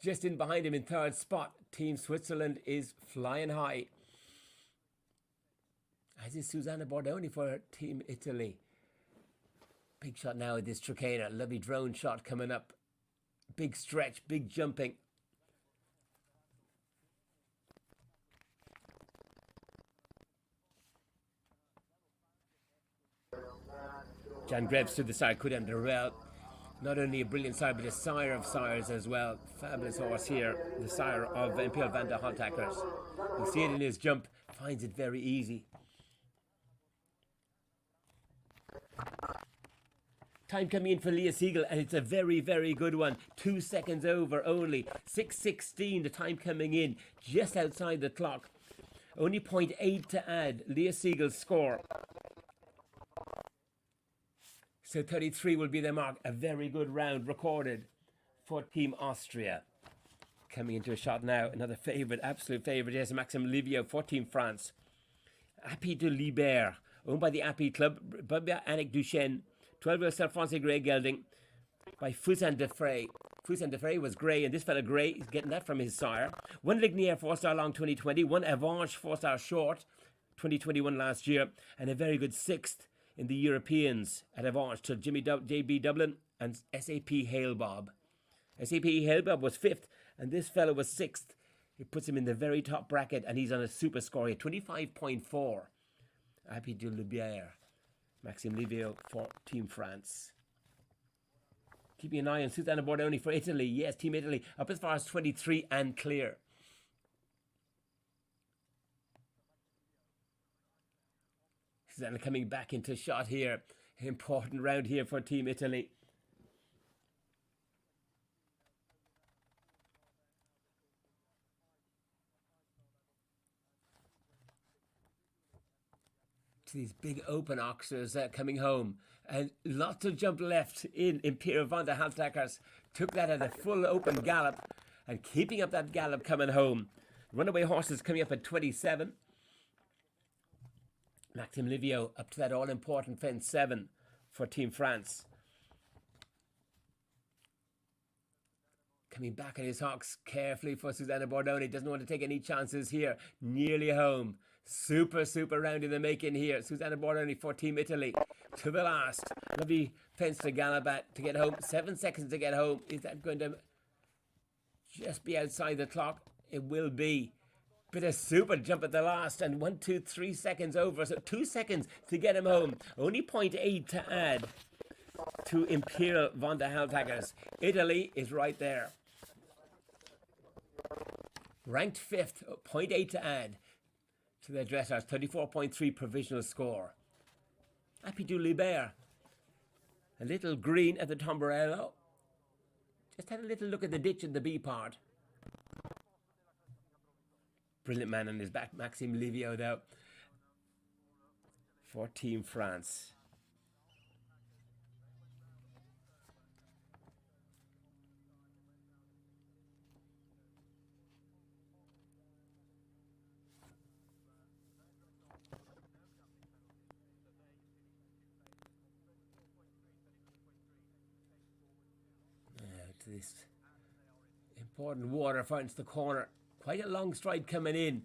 just in behind him in 3rd spot. Team Switzerland is flying high. As is Susanna Bordoni for Team Italy. Big shot now at this Trakehner. Lovely drone shot coming up. Big stretch, big jumping. Jan Greves to the side, Quidam de Revel. Not only a brilliant sire, but a sire of sires as well. Fabulous horse here, the sire of Imperial Van der Haltekers. You see it in his jump, finds it very easy. Time coming in for Leah Siegel, and it's a very, very good one. 2 seconds over only. 6:16, the time coming in, just outside the clock. Only 0.8 to add. Leah Siegel's score. So 33 will be the mark. A very good round recorded for Team Austria. Coming into a shot now. Another favourite, absolute favourite. Yes, Maxime Livio for Team France. Appy de Libert, owned by the Appy Club. Bobia Annick Duchesne. 12-year-old Self-Français Grey Gelding by Fusain de Frey. Fusain de Frey was grey, and this fella Grey is getting that from his sire. One Lignier 4-star long 2020. One Avanche 4-star short 2021 last year. And a very good 6th in the Europeans at Avanche to JB Dublin and SAP Halebob. SAP Halebob was 5th, and this fellow was 6th. It puts him in the very top bracket, and he's on a super score here, 25.4. Appy de Libert, Maxime Livio for Team France. Keeping an eye on Susanna Bordoni for Italy. Yes, Team Italy up as far as 23 and clear. Susanna coming back into shot here. Important round here for Team Italy. To these big open oxers coming home. And lots of jump left in Imperial van der Haltackers. Took that at a full open gallop and keeping up that gallop coming home. Runaway horses coming up at 27. Maxime Livio up to that all-important fence 7 for Team France. Coming back on his hocks carefully for Susanna Bordoni. Doesn't want to take any chances here. Nearly home. Super round in the making here. Susanna Bordoni for Team Italy. To the last. Lovely fence to gallop at to get home. 7 seconds to get home. Is that going to just be outside the clock? It will be. Bit of super jump at the last. And 1, 2, 3 seconds over. So 2 seconds to get him home. Only 0.8 to add to Imperial van der Haltackers. Italy is right there. Ranked 5th. 0.8 to add to their dressage. 34.3 provisional score. Appy de Libert. A little green at the Tomborello. Just had a little look at the ditch in the B part. Brilliant man on his back. Maxime Livio though. For Team France. To this important water finds the corner. Quite a long stride coming in.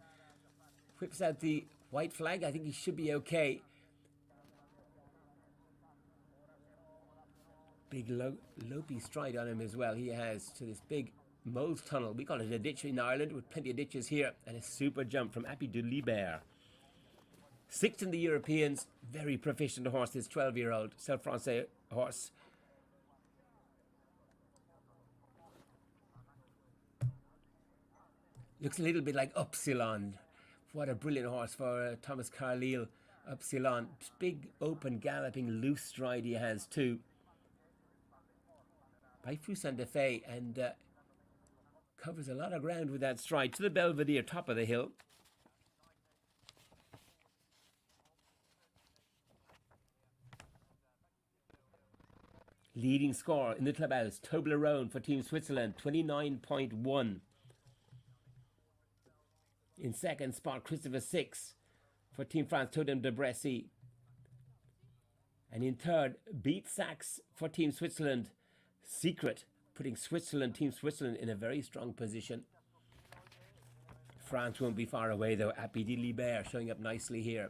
Whips out the white flag. I think he should be okay. Big lopey stride on him as well. He has to this big moles tunnel. We call it a ditch in Ireland with plenty of ditches here. And a super jump from Appy de Libert. 6th in the Europeans. Very proficient horse. This 12-year-old Self-Français horse. Looks a little bit like Upsilon. What a brilliant horse for Thomas Carlyle. Upsilon. Big, open, galloping, loose stride he has too. By Fusain de Frey, and covers a lot of ground with that stride. To the Belvedere, top of the hill. Leading score in the clubhouse. Toblerone for Team Switzerland. 29.1. In second spot, Christopher 6 for Team France, Totem de Bressy. And in third, Beat Sachs for Team Switzerland. Secret, putting Team Switzerland in a very strong position. France won't be far away though. Appy de Libert showing up nicely here.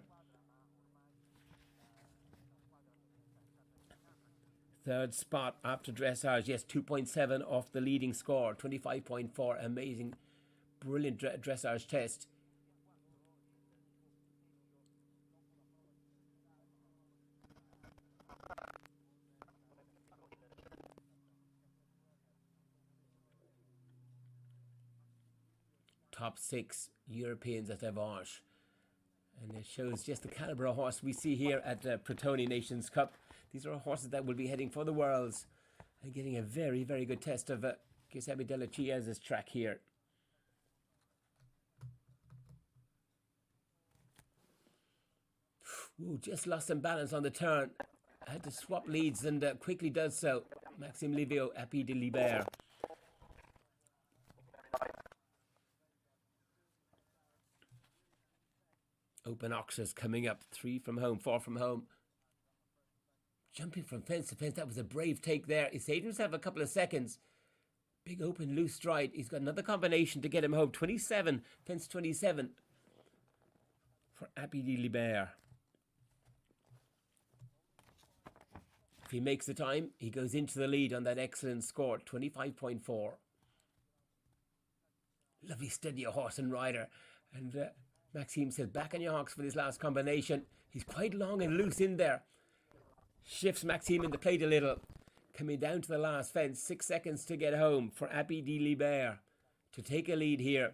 Third spot after dressage. Yes, 2.7 off the leading score. 25.4. Amazing. Brilliant dressage test. Top 6 Europeans at Avanche. And it shows just the calibre of horse we see here at Pratoni Nations Cup. These are horses that will be heading for the Worlds and getting a very, very good test of Giuseppe Della Chiasa's track here. Ooh, just lost some balance on the turn. Had to swap leads and quickly does so. Maxime Livio, Happy de Liber. Open Oxers coming up. 3 from home, 4 from home. Jumping from fence to fence. That was a brave take there. He saved himself a couple of seconds. Big open loose stride. He's got another combination to get him home. 27, fence 27 for Happy de Liber. If he makes the time, he goes into the lead on that excellent score, 25.4. Lovely steady horse and rider. And Maxime says, back on your hocks for this last combination. He's quite long and loose in there. Shifts Maxime in the plate a little. Coming down to the last fence. 6 seconds to get home for Happy de Liber to take a lead here.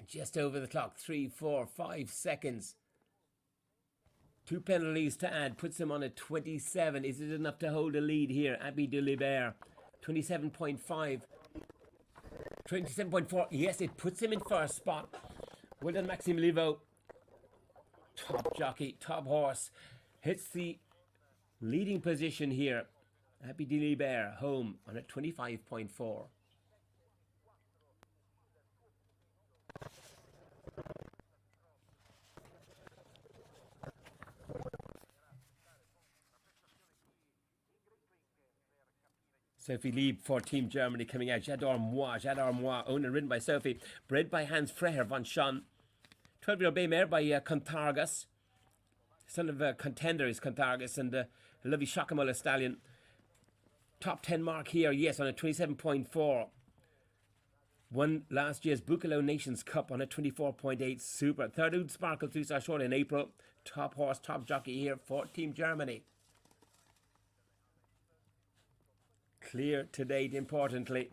Just over the clock. 3, 4, 5 seconds. 2 penalties to add. Puts him on a 27. Is it enough to hold a lead here? Happy de Liber. 27.5. 27.4. Yes, it puts him in first spot. Well done, Maxime Livio. Top jockey, top horse. Hits the leading position here. Happy de Liber home on a 25.4. Sophie Lieb for Team Germany coming out. J'adore moi, owned and ridden by Sophie. Bred by Hans Freher von Schon. 12-year-old bay mare by Contargus. Son of a contender is Contargus, and a lovely Shakamola stallion. Top 10 mark here, yes, on a 27.4. Won last year's Buccalo Nations Cup on a 24.8. Super. Third Oud Sparkle 3-star short in April. Top horse, top jockey here for Team Germany. Clear to date, importantly.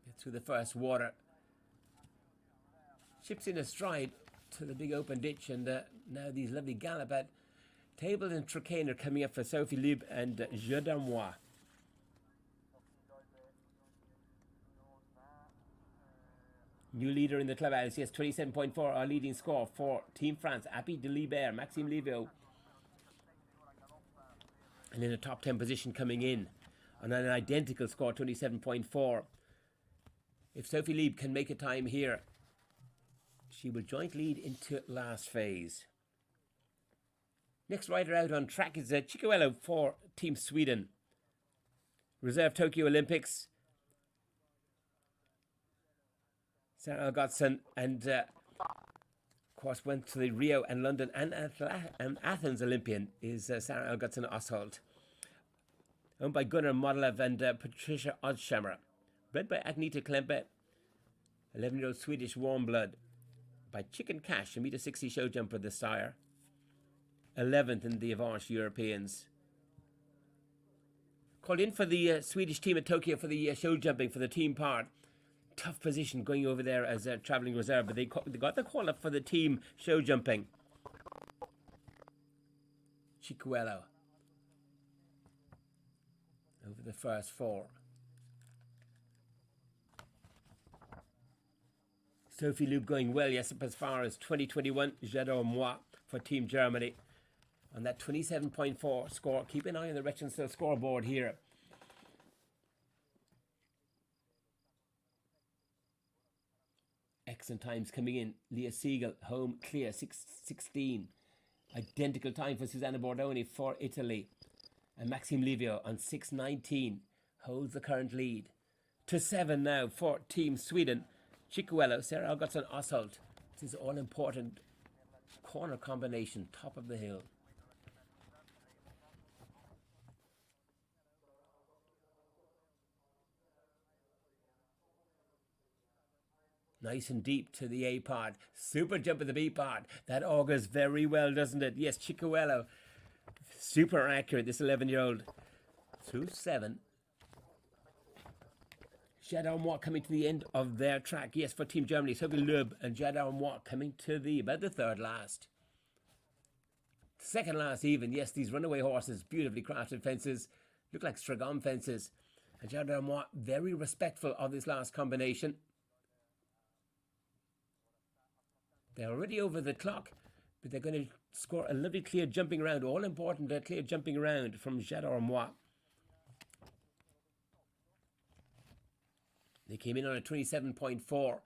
Get through the first water. Ships in a stride to the big open ditch, and now these lovely gallop at Table and Tricane are coming up for Sophie Lieb and J'adore moi. New leader in the club, Alice, yes, 27.4, our leading score for Team France. Happy de Liber, Maxime Livio. And in a top 10 position coming in on an identical score, 27.4. If Sophie Lieb can make a time here, she will joint lead into last phase. Next rider out on track is Chicuelo for Team Sweden. Reserve Tokyo Olympics. Sarah Algotsson and of course went to the Rio and London and Athens Olympian is Sarah Algotsson Oshold. Owned by Gunnar Modelev and Patricia Odshammer. Bred by Agneta Klempe. 11-year-old Swedish warm blood. By Chicken Cash, a meter-60 show jumper, the sire. 11th in the Avanche Europeans. Called in for the Swedish team at Tokyo for the show jumping for the team part. Tough position going over there as a travelling reserve, but they got the call up for the team show jumping. Chicuelo over the first 4. Sophie Lieb going well, yes, up as far as 2021. J'adore moi for Team Germany on that 27.4 score. Keep an eye on the Rechenstill scoreboard here. Excellent times coming in. Leah Siegel, home clear, 6:16. Identical time for Susanna Bordoni for Italy. And Maxime Livio on 6:19 holds the current lead. To 7 now for Team Sweden. Chicuelo, Sarah Algotsson Oshold. This is all important corner combination, top of the hill. Nice and deep to the A pod. Super jump at the B pod. That augurs very well, doesn't it? Yes, Chicuelo. Super accurate, this 11-year-old. Through 7. Jed Armois coming to the end of their track. Yes, for Team Germany, Sophie Loeb and Jed Armois coming to about the third last. Second last even. Yes, these runaway horses, beautifully crafted fences, look like Stragon fences. And Jed Armois very respectful of this last combination. They're already over the clock, but they're going to score a lovely clear jumping round. All important clear jumping round from Jed Armois. They came in on a 27.4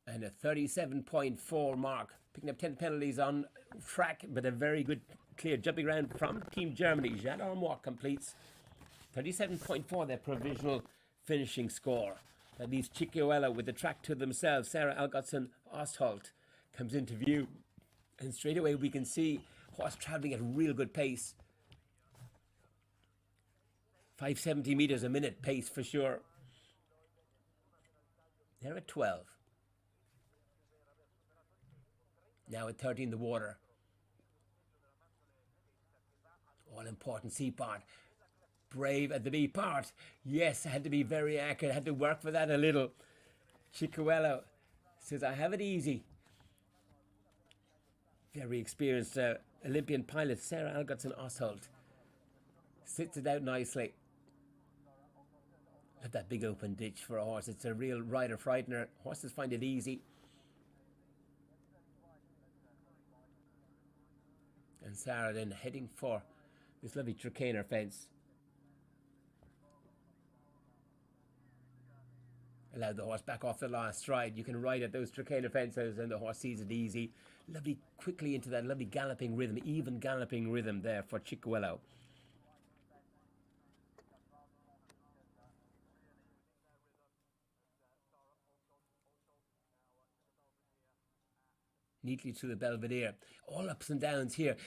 and a 37.4 mark, picking up 10 penalties on track, but a very good clear jumping round from Team Germany. Jed Armois completes 37.4, their provisional finishing score. That leaves Chicuelo with the track to themselves. Sarah Algotsson Ostholt comes into view, and straight away we can see horse travelling at a real good pace. 570 metres a minute pace for sure. They're at 12. Now at 13 the water. All important C part. Brave at the B part. Yes, I had to be very accurate. I had to work for that a little. Chicuelo says, I have it easy. Very experienced Olympian pilot Sarah Algotsson Ostholt sits it out nicely. Look at that big open ditch for a horse. It's a real rider frightener. Horses find it easy. And Sarah then heading for this lovely Tricaner fence. Allowed the horse back off the last stride. You can ride at those Tricaner fences and the horse sees it easy. Lovely quickly into that lovely galloping rhythm, even galloping rhythm there for Chicuelo. Neatly to the Belvedere. All ups and downs here.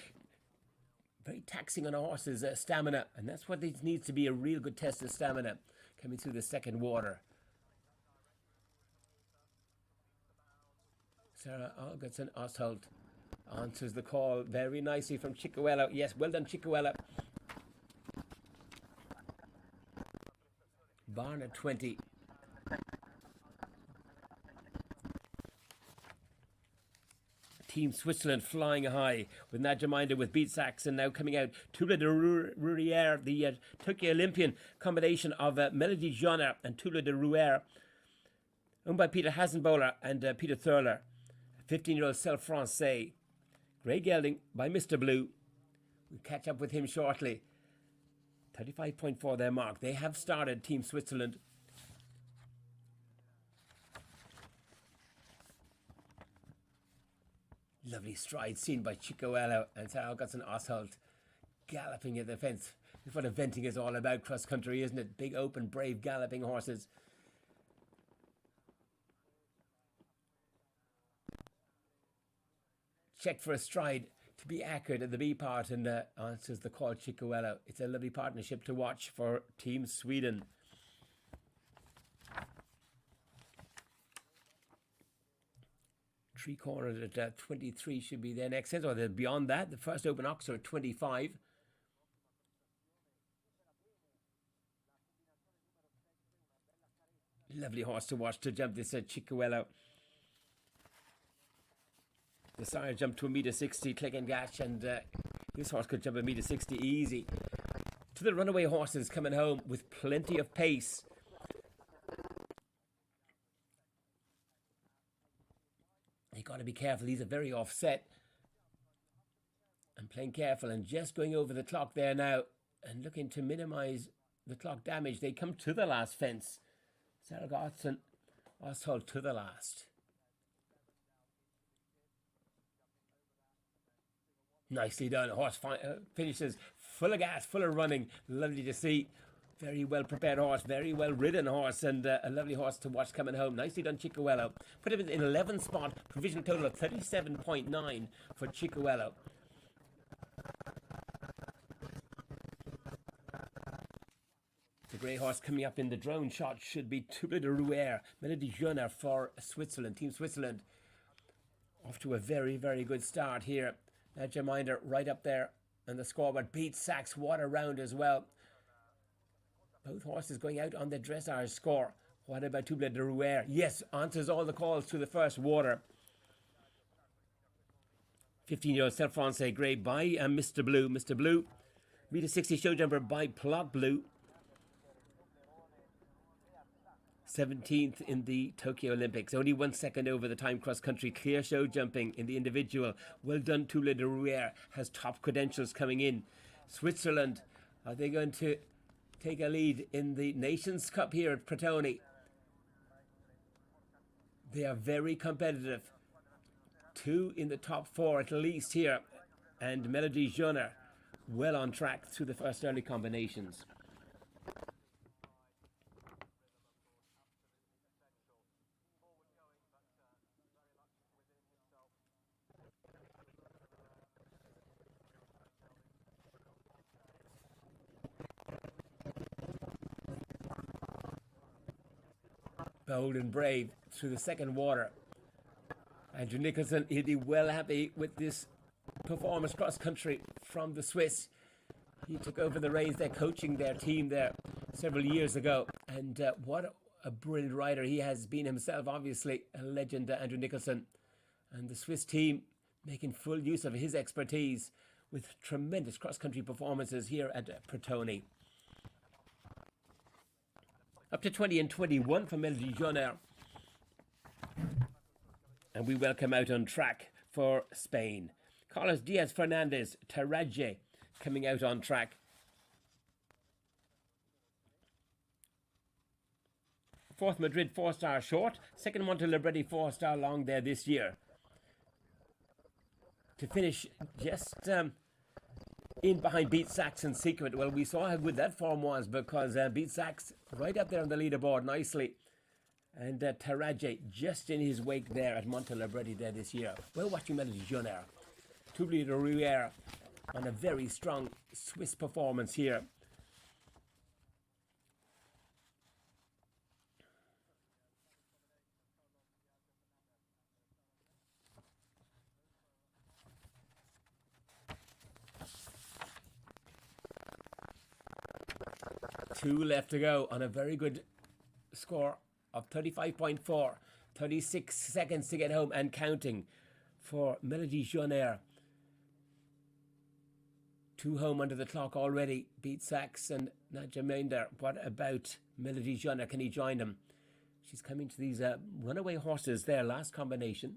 Very taxing on a horse's stamina. And that's what it needs to be, a real good test of stamina. Coming through the second water. Sarah Algotsson Ostholt answers the call very nicely from Chicuelo. Yes, well done, Chicuelo. Barn at 20. Team Switzerland flying high with Nadja Minder with Beat Saxon now coming out. Tula de Rouière, the Tokyo Olympian combination of Melody Jonner and Tula de Rouière, owned by Peter Hasenbohler and Peter Thurler. 15-year-old Cell Francais. Grey gelding by Mr. Blue. We'll catch up with him shortly. 35.4 their mark. They have started, Team Switzerland. Lovely stride seen by Chicuelo and Sarah Algotsson Ostholt galloping at the fence. That's what eventing is all about, cross country, isn't it? Big, open, brave, galloping horses. Checked for a stride to be accurate at the B part and answers the call, Chicuelo. It's a lovely partnership to watch for Team Sweden. Three cornered at 23 should be their next sense, or beyond that. The first open ox are at 25. Lovely horse to watch to jump this Chicuelo. The sire jumped to 1.60 m, click and gash, and this horse could jump 1.60 m easy. To the runaway horses coming home with plenty of pace. You got to be careful. These are very offset. And playing careful and just going over the clock there now and looking to minimize the clock damage. They come to the last fence. Sarah Algotsson Ostholt to the last. Nicely done. Horse finishes full of gas, full of running. Lovely to see. Very well prepared horse, very well ridden horse, and a lovely horse to watch coming home. Nicely done, Chicuelo. Put him in 11th spot, provisional total of 37.9 for Chicuelo. The grey horse coming up in the drone shot should be Tula de Rouière, Melody Jonner for Switzerland, Team Switzerland. Off to a very, very good start here. Nadja Minder right up there, and the scoreboard beats Sachs Water round as well. Both horses going out on the dressage score. What about Touble de Rouer? Yes, answers all the calls to the first water. 15-year-old Self Francais Grey by Mr. Blue. Mr. Blue, meter 60 show jumper by Plot Blue. 17th in the Tokyo Olympics. Only 1 second over the time cross-country. Clear show jumping in the individual. Well done, Touble de Rouer. Has top credentials coming in. Switzerland, are they going to take a lead in the Nations Cup here at Pratoni? They are very competitive. 2 in the top 4 at least here. And Melody Joner well on track through the first early combinations. Bold and brave through the second water. Andrew Nicholson, he'll be well happy with this performance cross-country from the Swiss. He took over the reins there, coaching their team there several years ago. And what a brilliant rider he has been himself, obviously, a legend, Andrew Nicholson. And the Swiss team making full use of his expertise with tremendous cross-country performances here at Pratoni. Up to 20 and 21 for Melody Joner. And we welcome out on track for Spain. Carlos Diaz Fernandez, Taraje coming out on track. Fourth Madrid 4-star short. Second Montellibretti 4-star long there this year. To finish just in behind Beat Sachs and Secret. Well, we saw how good that form was because Beat Sachs right up there on the leaderboard nicely. And Taraje just in his wake there at Montellibretti there this year. Well, watching Melody Joner. Touble de Rouer on a very strong Swiss performance here. Two left to go on a very good score of 35.4. 36 seconds to get home and counting for Melody Joner. 2 home under the clock already. Beat Sachs and Nadja Minder. What about Melody Joner? Can he join them? She's coming to these runaway horses there. Last combination.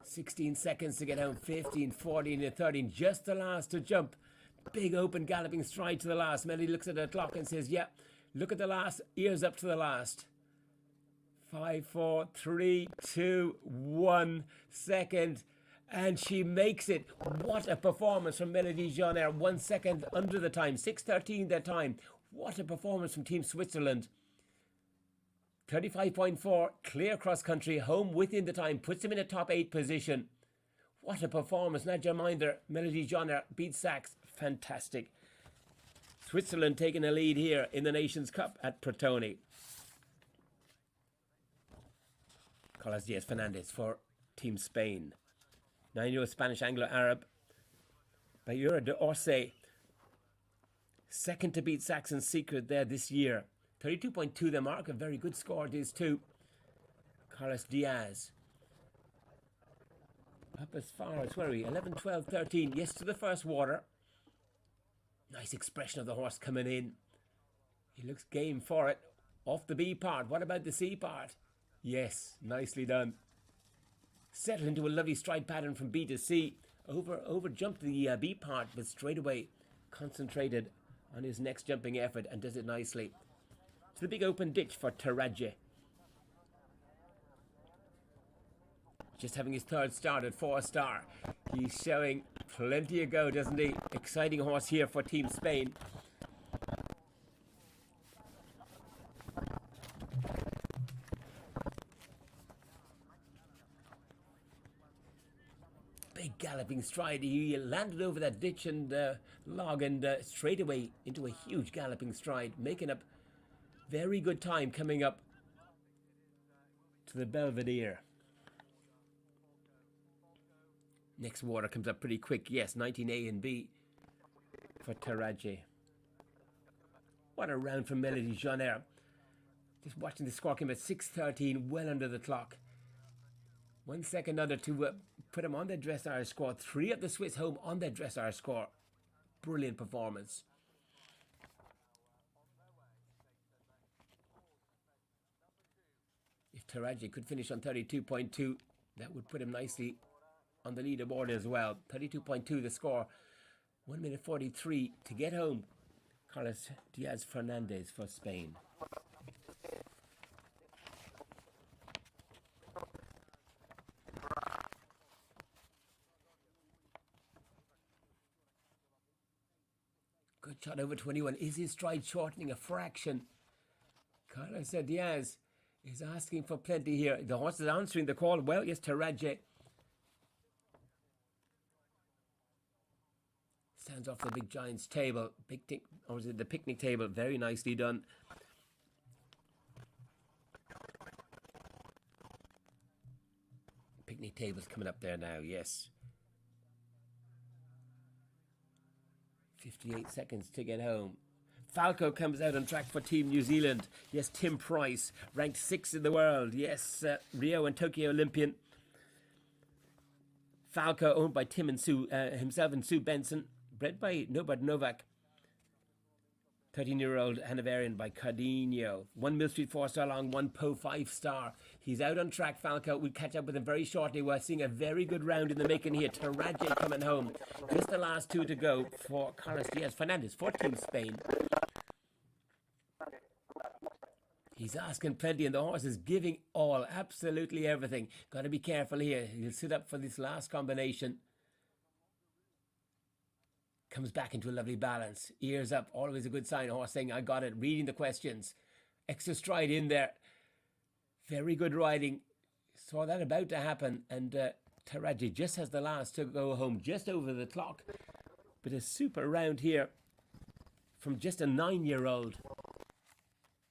16 seconds to get home. 15, 14 and 13. Just the last to jump. Big open galloping stride to the last. Melody looks at the clock and says, yeah, look at the last. Ears up to the last. 5, 4, 3, 2, 1 second. And she makes it. What a performance from Melody Joner. 1 second under the time. 6:13 that time. What a performance from Team Switzerland. 35.4. Clear cross country. Home within the time. Puts him in a top 8 position. What a performance. Nadja Minder, Melody Joner, Beat Sachs. Fantastic. Switzerland taking a lead here in the Nations Cup at Pratoni. Carlos Diaz Fernandez for Team Spain. 9-year-old Spanish Anglo-Arab Bayura de Orce. Second to Beat Sachs and Secret there this year. 32.2 the mark. A very good score it is too. Carlos Diaz. Up as far as, where are we? 11, 12, 13. Yes to the first water. Nice expression of the horse coming in. He looks game for it. Off the B part. What about the C part? Yes, nicely done. Settled into a lovely stride pattern from B to C. Over jumped the B part, but straight away concentrated on his next jumping effort and does it nicely. To the big open ditch for Taraje. Just having his third start at 4-star. He's showing plenty of go, doesn't he? Exciting horse here for Team Spain. Big galloping stride. He landed over that ditch and log and straight away into a huge galloping stride, making up very good time coming up to the Belvedere. Next water comes up pretty quick. Yes, 19A and B for Taraje. What a round from Melody Jean-Air. Just watching the score came at 6:13, well under the clock. 1 second under to put him on the dressage score. 3 of the Swiss home on their dressage score. Brilliant performance. If Taraji could finish on 32.2, that would put him nicely on the leaderboard as well. 32.2 the score. 1 minute 43 to get home. Carlos Diaz Fernandez for Spain. Good shot over 21. Is his stride shortening a fraction? Carlos Diaz is asking for plenty here. The horse is answering the call. Well, yes, Taraji. Stands off the big giant's table. Or is it the picnic table? Very nicely done. Picnic table's coming up there now, yes. 58 seconds to get home. Falco comes out on track for Team New Zealand. Yes, Tim Price, ranked 6th in the world. Yes, Rio and Tokyo Olympian. Falco, owned by Tim and Sue, himself and Sue Benson. Bred by Nobart Novak. 13-year-old Hanoverian by Cardinho. 1 Mill Street 4-star long, 1 Po 5-star. He's out on track, Falco. We'll catch up with him very shortly. We're seeing a very good round in the making here. Taraji coming home. Just the last 2 to go for Carlos Diaz Fernandez for Team Spain. He's asking plenty, and the horse is giving all, absolutely everything. Got to be careful here. He'll sit up for this last combination. Comes back into a lovely balance. Ears up, always a good sign. Horse saying, I got it. Reading the questions. Extra stride in there. Very good riding. Saw that about to happen. And Taraji just has the last to go home, just over the clock. But a super round here from just a 9-year-old.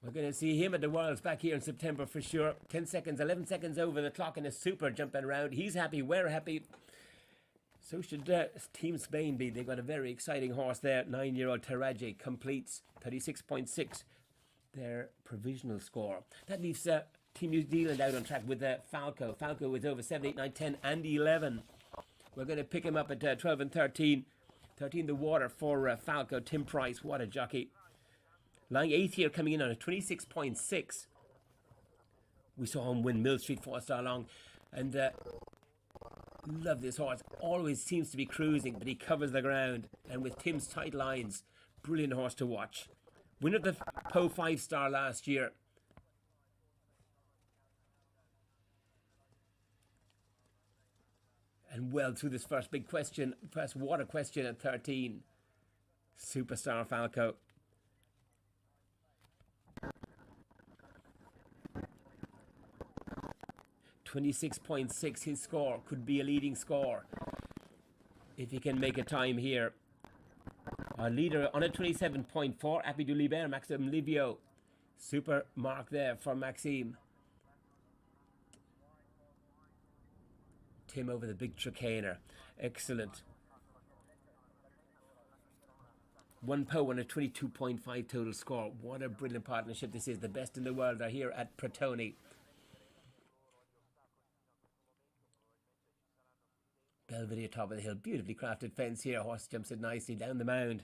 We're going to see him at the Worlds back here in September for sure. 10 seconds, 11 seconds over the clock and a super jumping around. He's happy, we're happy. So should Team Spain be. They've got a very exciting horse there. 9-year-old Taraji completes 36.6, their provisional score. That leaves Team New Zealand out on track with Falco. Falco with over 7, 8, 9, 10 and 11. We're going to pick him up at 12 and 13. 13 the water for Falco. Tim Price, what a jockey. Lying 8th here, coming in on a 26.6. We saw him win Mill Street 4-star long. And love this horse. Always seems to be cruising, but he covers the ground. And with Tim's tight lines, brilliant horse to watch. Winner of the Po 5-star last year. And well through this first big question, first water question at 13. Superstar Falco. 26.6 his score. Could be a leading score if he can make a time here. Our leader on a 27.4, Appy du Liber, Maxime Livio. Super mark there for Maxime. Tim over the big Tricaner. Excellent. 1 Po on a 22.5 total score. What a brilliant partnership this is. The best in the world are here at Pratoni. Belvedere top of the hill. Beautifully crafted fence here. Horse jumps it nicely down the mound.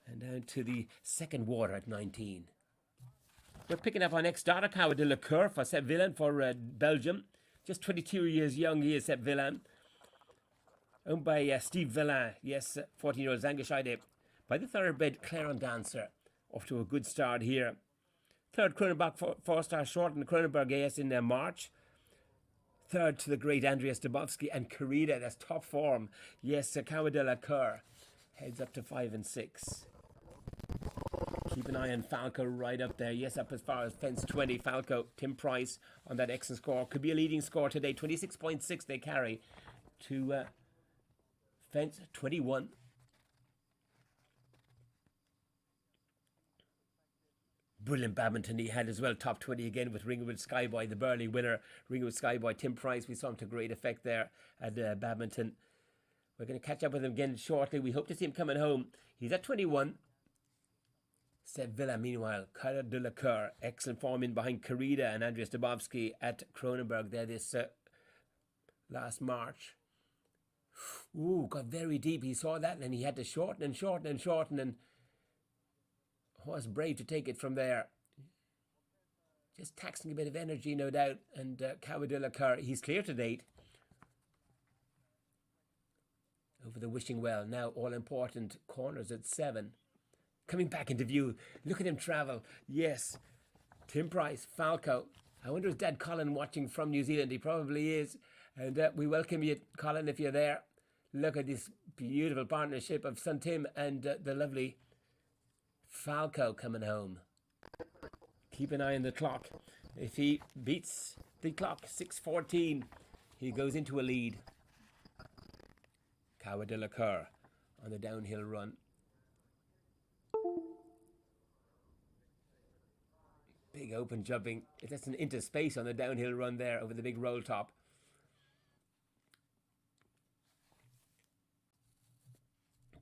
And down to the second water at 19. We're picking up our next starter, Cow de la Cour for Sepp Villan for Belgium. Just 22 years young he is, Sepp Villan. Owned by Steve Villain. Yes, 14-year-old Zangescheide. By the thoroughbred Claren Dancer. Off to a good start here. Third Kronenberg 4-star short in the Kronenberg AS in March. Third to the great Andreas Dubovsky and Corrida. That's top form. Yes, Cow de la Cour heads up to 5 and 6. Keep an eye on Falco right up there. Yes, up as far as fence 20. Falco, Tim Price on that excellent score. Could be a leading score today. 26.6 they carry to fence 21. Brilliant badminton he had as well. Top 20 again with Ringwood Skyboy, the Burley winner. Ringwood Skyboy, Tim Price. We saw him to great effect there at badminton. We're going to catch up with him again shortly. We hope to see him coming home. He's at 21. Seb Villa, meanwhile, Cara de la Cour, excellent form in behind Karida and Andreas Dubovsky at Kronenberg there this last March. Ooh, got very deep. He saw that and he had to shorten and horse brave to take it from there. Just taxing a bit of energy, no doubt. And Cara de la Cour, he's clear to date. Over the Wishing Well, now all-important corners at 7. Coming back into view, look at him travel. Yes, Tim Price, Falco. I wonder is Dad Colin watching from New Zealand? He probably is. And we welcome you, Colin, if you're there. Look at this beautiful partnership of son Tim and the lovely Falco coming home. Keep an eye on the clock. If he beats the clock, 6:14, he goes into a lead. Cara de la Cour on the downhill run. Big open jumping. That's an into space on the downhill run there over the big roll top.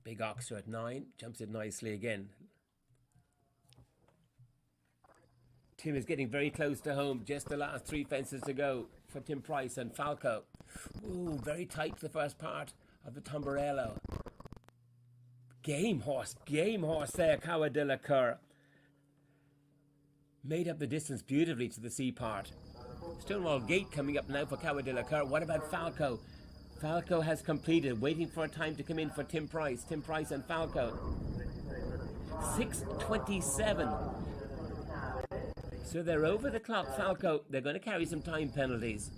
Big Oxer at 9. Jumps it nicely again. Tim is getting very close to home. Just the last 3 fences to go for Tim Price and Falco. Ooh, very tight the first part of the Tomborello. Game horse there, Cara de la Cour. Made up the distance beautifully to the C part. Stonewall Gate coming up now for Cara de la Cour. What about Falco? Falco has completed, waiting for a time to come in for Tim Price. Tim Price and Falco. 6:27. So they're over the clock, Falco. They're going to carry some time penalties.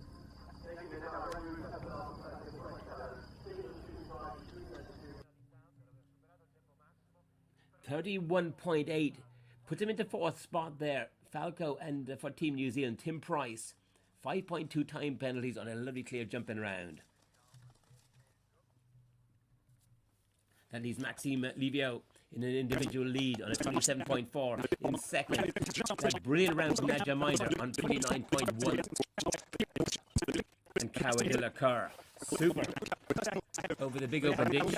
.31.8 puts him into 4th spot there. Falco and for Team New Zealand, Tim Price. 5.2 time penalties on a lovely clear jumping round. That leaves Maxime Livio in an individual lead on a 27.4 in second. That brilliant round from Nadja Minder on 29.1. And Cara de la Cour. Super. Over the big open ditch.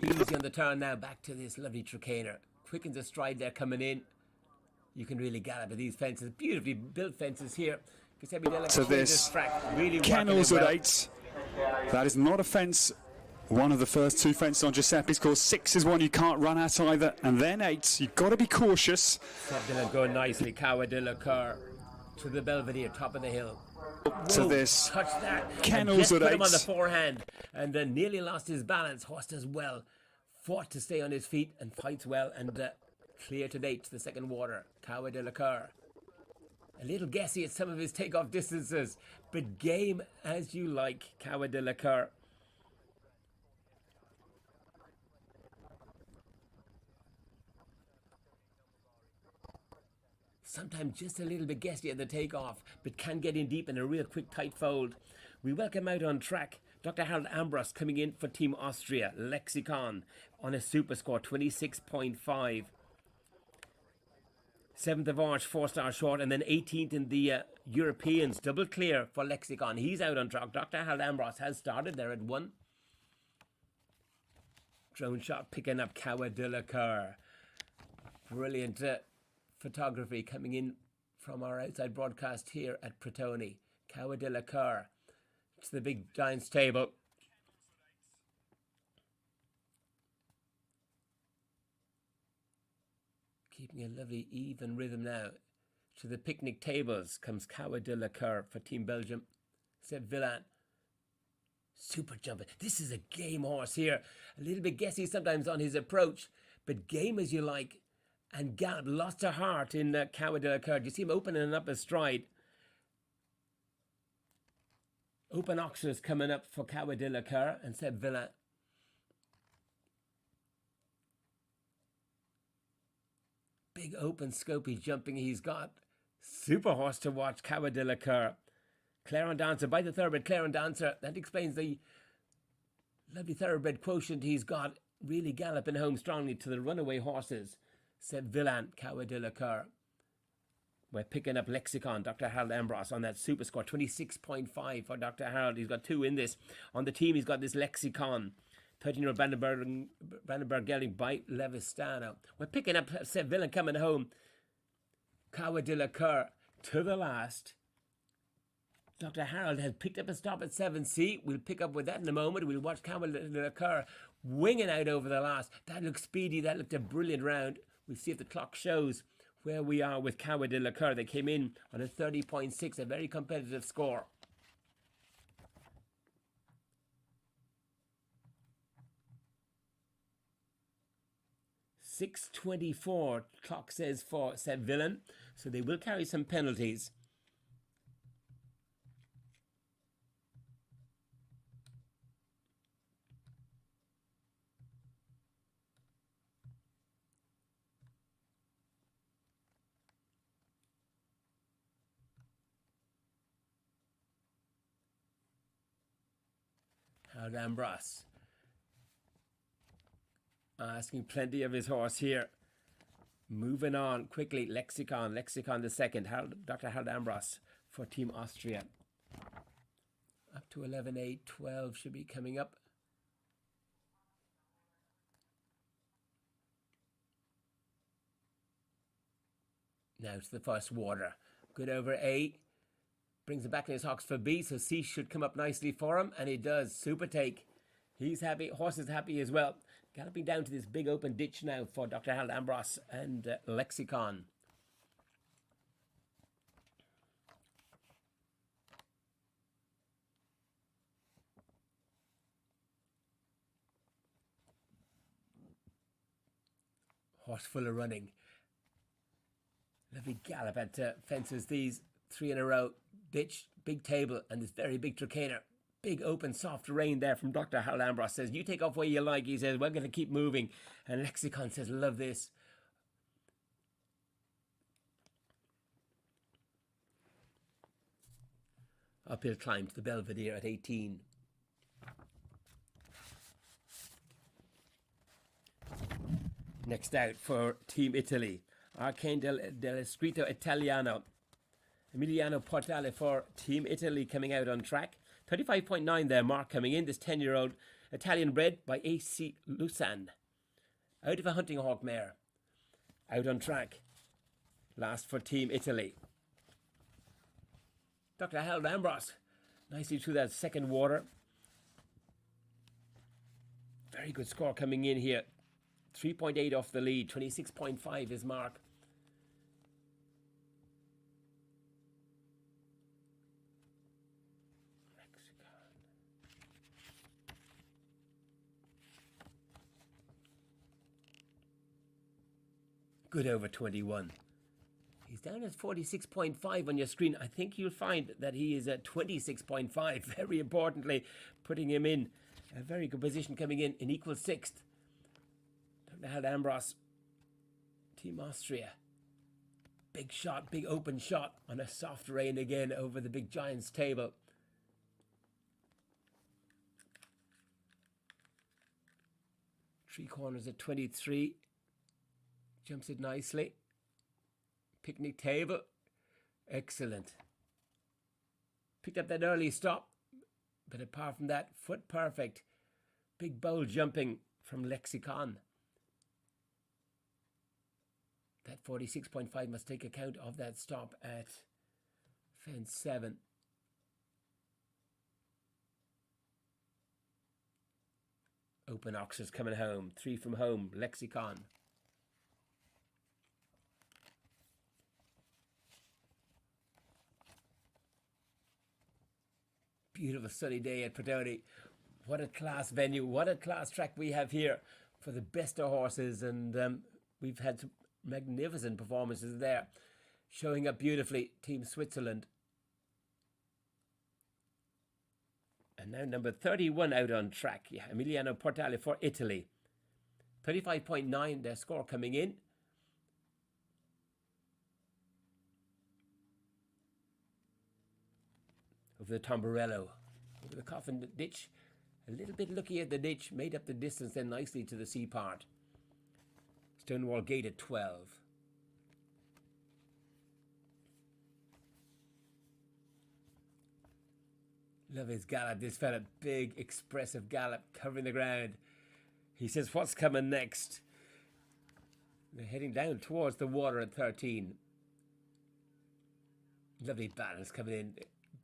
Easy on the turn now, back to this lovely Trakehner. Quickens a stride there coming in. You can really gallop at these fences. Beautifully built fences here. To this, Kennels at 8. That is not a fence. One of the first 2 fences on Giuseppe's course. 6 is one you can't run at either. And then 8, you've got to be cautious. Going to go nicely. Cara de la Cour to the Belvedere, top of the hill. To this, touch that. Kennels at 8. Put him on the forehand and then nearly lost his balance. Horse does well. Fought to stay on his feet and fights well and clear to date to the second water. Cara de la Cour. A little guessy at some of his takeoff distances, but game as you like, Cara de la Cour. Sometimes just a little bit guessy at the takeoff, but can get in deep in a real quick tight fold. We welcome out on track Dr. Harold Ambros coming in for Team Austria, Lexicon, on a super score, 26.5. 7th of March, 4-star short, and then 18th in the Europeans. Double clear for Lexicon. He's out on track. Dr. Harold Ambros has started there at 1. Drone shot picking up Cara de la Cour. Brilliant photography coming in from our outside broadcast here at Pratoni. Cara de la Cour. It's the big giant's table. Keeping a lovely even rhythm now. To the picnic tables comes Cara de la Cour for Team Belgium. Seb Villan. Super jumping. This is a game horse here. A little bit guessy sometimes on his approach, but game as you like. And Gallop lost her heart in Cara de la Cour. Do you see him opening up a stride? Open Oxers coming up for Cara de la Cour and Seb Villan. Big open scopy jumping he's got. Super horse to watch, Cara de la Cour. Clarence Dancer by the thoroughbred Clarence Dancer. That explains the lovely thoroughbred quotient he's got. Really galloping home strongly to the runaway horses. Seb Villan, Cara de la Cour. We're picking up Lexicon, Dr. Harold Ambrose on that super score, 26.5 for Dr. Harold. He's got 2 in this. On the team, he's got this Lexicon. 13-year-old Brandenburg getting by Levistano. We're picking up Seville and coming home. Kawa de la Cour to the last. Dr. Harold has picked up a stop at 7C. We'll pick up with that in a moment. We'll watch Kawa de la Cour winging out over the last. That looked speedy. That looked a brilliant round. We'll see if the clock shows where we are with Kawa de la Cour. They came in on a 30.6, a very competitive score. .624 clock says for Seville, so they will carry some penalties. Harold Ambrose asking plenty of his horse here. Moving on quickly, Lexicon the second. Dr. Harold Ambrose for Team Austria. Up to 11.8, 12 should be coming up. Now to the first water. Good over A. Brings it back in his hocks for B, so C should come up nicely for him, and he does. Super take. He's happy. Horse is happy as well. Galloping down to this big open ditch now for Dr. Harold Ambrose and Lexicon. Horse full of running. Lovely gallop at fences these 3 in a row. Ditch, big table, and this very big Trakehner. Big open soft rein there from Dr. Harold Ambrose. Says, you take off where you like. He says, we're going to keep moving. And Lexicon says, love this. Uphill climb to the Belvedere at 18. Next out for Team Italy. Arcane del Scritto Italiano. Emiliano Portale for Team Italy coming out on track. 35.9 there, mark coming in. This 10-year-old Italian bred by AC Lusan. Out of a hunting hawk mare. Out on track. Last for Team Italy. Dr. Harold Ambrose. Nicely through that second water. Very good score coming in here. 3.8 off the lead. 26.5 his mark. Good over 21. He's down at 46.5 on your screen. I think you'll find that he is at 26.5. Very importantly, putting him in a very good position coming in equal sixth. Dr. Harold Ambrose, Team Austria. Big shot, big open shot on a soft rein again over the big giant's table. Three corners at 23. Jumps it nicely. Picnic table. Excellent. Picked up that early stop. But apart from that, foot perfect. Big bowl jumping from Lexicon. That 46.5 must take account of that stop at fence 7. Open Oxers coming home. 3 from home. Lexicon. Beautiful sunny day at Pratoni. What a class venue. What a class track we have here for the best of horses. And we've had some magnificent performances there. Showing up beautifully. Team Switzerland. And now number 31 out on track. Yeah, Emiliano Portale for Italy. 35.9 their score coming in. Over the Tomborello. Over the Coffin ditch. A little bit looky at the ditch. Made up the distance then nicely to the C part. Stonewall Gate at 12. Love his gallop, this fella. Big, expressive gallop, covering the ground. He says, what's coming next? They're heading down towards the water at 13. Lovely balance coming in.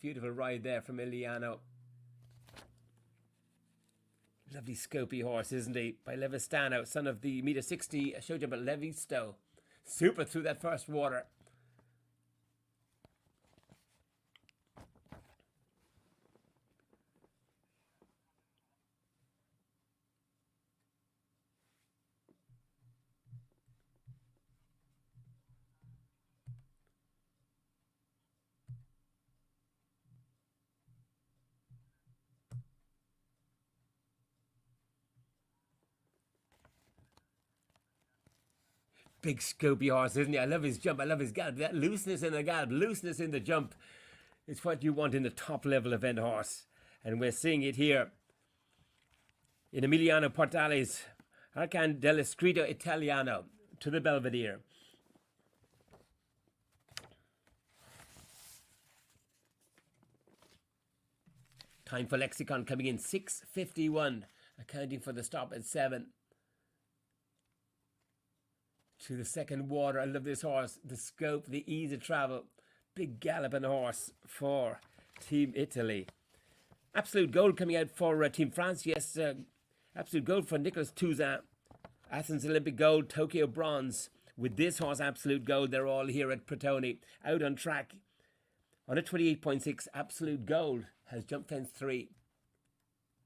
Beautiful ride there from Emiliano. Lovely scopy horse, isn't he? By Levistano, son of the meter 60 show jumper Levisto. Super through that first water. Big scopy horse, isn't he? I love his jump. I love his gallop. That looseness in the gallop, looseness in the jump. It's what you want in a top level event horse. And we're seeing it here in Emiliano Portale's Arcan dello Scritto Italiano to the Belvedere. Time for Lexicon coming in 6:51, accounting for the stop at 7. To the second water. I love this horse. The scope, the ease of travel. Big galloping horse for Team Italy. Absolute gold coming out for Team France. Yes, absolute gold for Nicolas Touzin. Athens Olympic gold, Tokyo bronze. With this horse, absolute gold, they're all here at Pratoni. Out on track on a 28.6. Absolute gold has jump fence 3.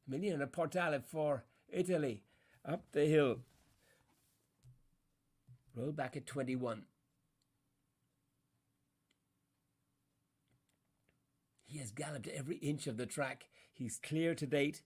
Emiliano Portale for Italy. Up the hill. Roll back at 21. He has galloped every inch of the track. He's clear to date.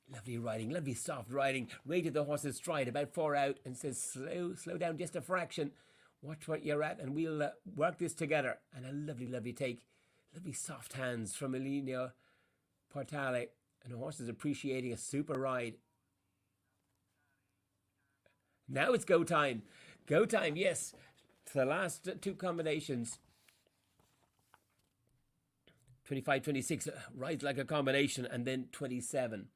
Lovely riding, lovely soft riding. Rated the horse's stride, about 4 out, and says slow down just a fraction. Watch what you're at, and we'll work this together. And a lovely, lovely take. Lovely soft hands from Emiliano Portale. And the horse is appreciating a super ride. Now it's go time. Go time, yes. To the last 2 combinations. 25, 26, rides like a combination, and then 27.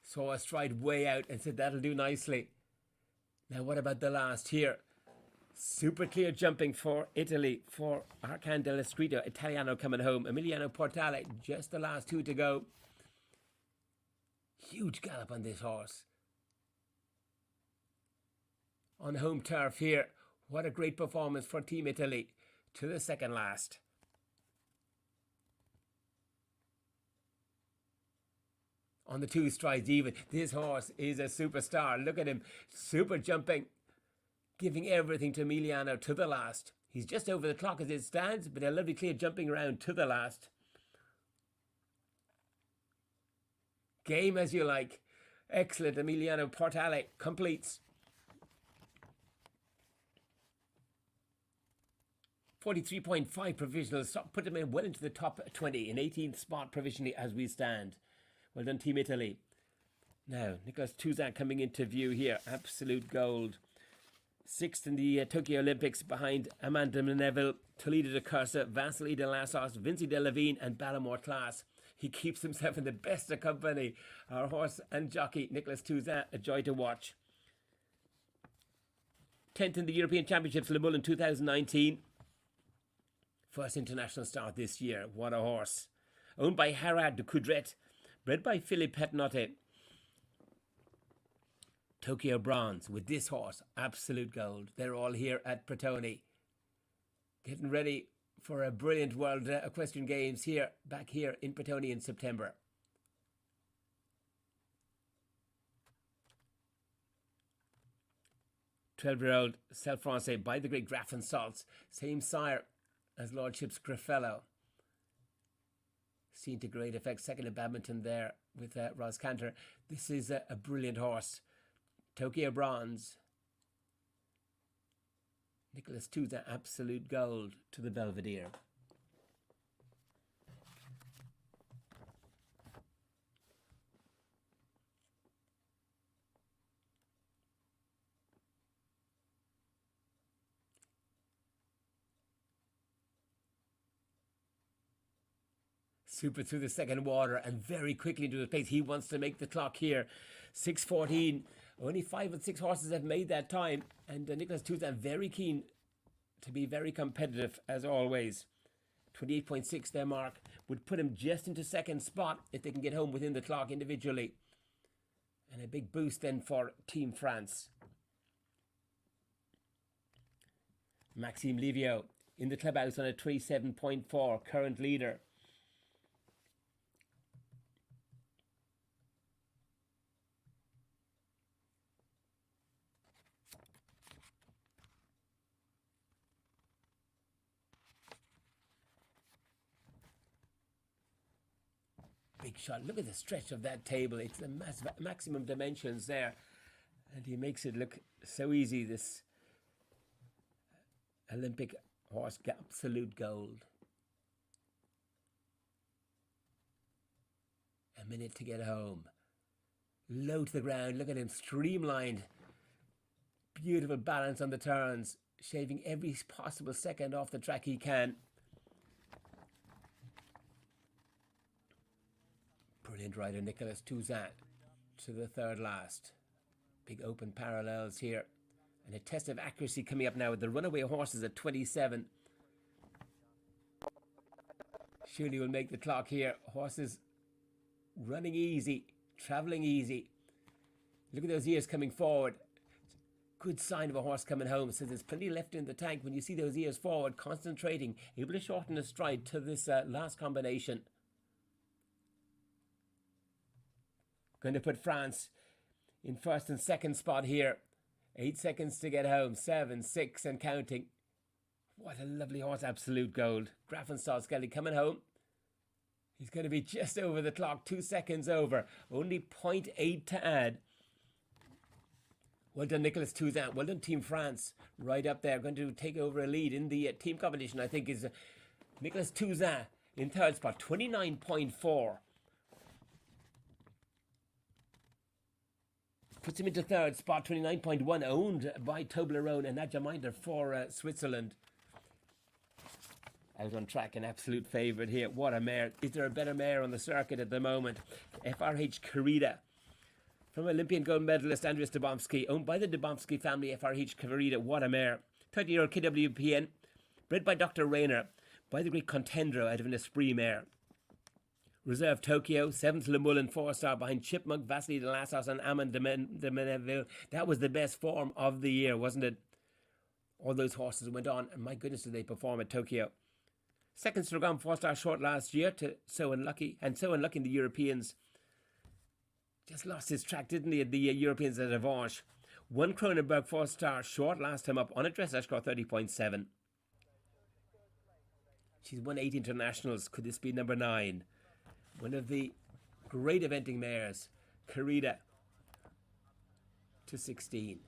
Saw a stride way out and said that'll do nicely. Now what about the last here? Super clear jumping for Italy, for Arcan dello Scritto Italiano coming home. Emiliano Portale, just the last 2 to go. Huge gallop on this horse. On home turf here. What a great performance for Team Italy to the second last. On the 2 strides even. This horse is a superstar. Look at him. Super jumping. Giving everything to Emiliano to the last. He's just over the clock as it stands, but a lovely clear jumping around to the last. Game as you like. Excellent. Emiliano Portale completes. 43.5 provisional. Put him in well into the top 20. In 18th spot provisionally as we stand. Well done, Team Italy. Now, Nicolas Touzin coming into view here. Absolute gold. 6th in the Tokyo Olympics behind Amanda Neville, Toledo de Cursa, Vasily de Lassos, Vinci de Levine and Ballamore Class. He keeps himself in the best of company. Our horse and jockey, Nicolas Touzin, a joy to watch. 10th in the European Championships, Le Mans in 2019. First international start this year. What a horse. Owned by Harad de Coudret. Bred by Philippe Petnotte. Tokyo bronze with this horse, absolute gold. They're all here at Pratoni. Getting ready for a brilliant World Equestrian Games here, back here in Pratoni in September. "12-year-old Self-Francais by the great Grafton Salts. Same sire as Lordship's Graffello. Seen to great effect. Second in badminton there with Ross Cantor. This is a brilliant horse. Tokyo bronze. Nicolas Touzin, absolute gold to the Belvedere. Super through the second water and very quickly into his place. He wants to make the clock here. 6:14. Only 5 and 6 horses have made that time. And Nicholas Touzan very keen to be very competitive as always. 28.6 their mark would put him just into second spot if they can get home within the clock individually. And a big boost then for Team France. Maxime Livio in the clubhouse on a 27.4, current leader. Big shot. Look at the stretch of that table. It's the maximum dimensions there. And he makes it look so easy, this Olympic horse, absolute gold. A minute to get home. Low to the ground. Look at him, streamlined. Beautiful balance on the turns. Shaving every possible second off the track he can. Brilliant rider Nicholas Touzan to the third last. Big open parallels here. And a test of accuracy coming up now with the runaway horses at 27. Surely will make the clock here. Horses running easy, travelling easy. Look at those ears coming forward. Good sign of a horse coming home. So there's plenty left in the tank when you see those ears forward, concentrating, able to shorten the stride to this last combination. Going to put France in first and second spot here. 8 seconds to get home. 7, 6 and counting. What a lovely horse. Absolute gold. Grafenstall Skelly coming home. He's going to be just over the clock. 2 seconds over. Only 0.8 to add. Well done, Nicholas Touzan. Well done, Team France. Right up there. Going to take over a lead in the team competition, I think, is Nicholas Touzan in third spot. 29.4. Puts him into third spot, 29.1, owned by Toblerone and Nadja for Switzerland. Out on track, an absolute favourite here. What a mare. Is there a better mare on the circuit at the moment? FRH Corrida. From Olympian gold medalist Andreas Dubomsky, owned by the Dubomsky family, FRH Corrida. What a mare. 30-year-old KWPN, bred by Dr. Rayner, by the great Contendro out of an Esprit mare. Reserve Tokyo, 7th Le Moulin, 4-star behind Chipmunk, Vasily de Lassos and Amand de Meneville. That was the best form of the year, wasn't it? All those horses went on, and my goodness did they perform at Tokyo. Second Sturgam, 4-star short last year to So Unlucky, and So Unlucky in the Europeans. Just lost his track, didn't he, at the Europeans at Avanche. 1 Kronenberg, 4-star short last time up on a dressage score 30.7. She's won 8 internationals. Could this be number 9? One of the great eventing mares, Corrida, to 16.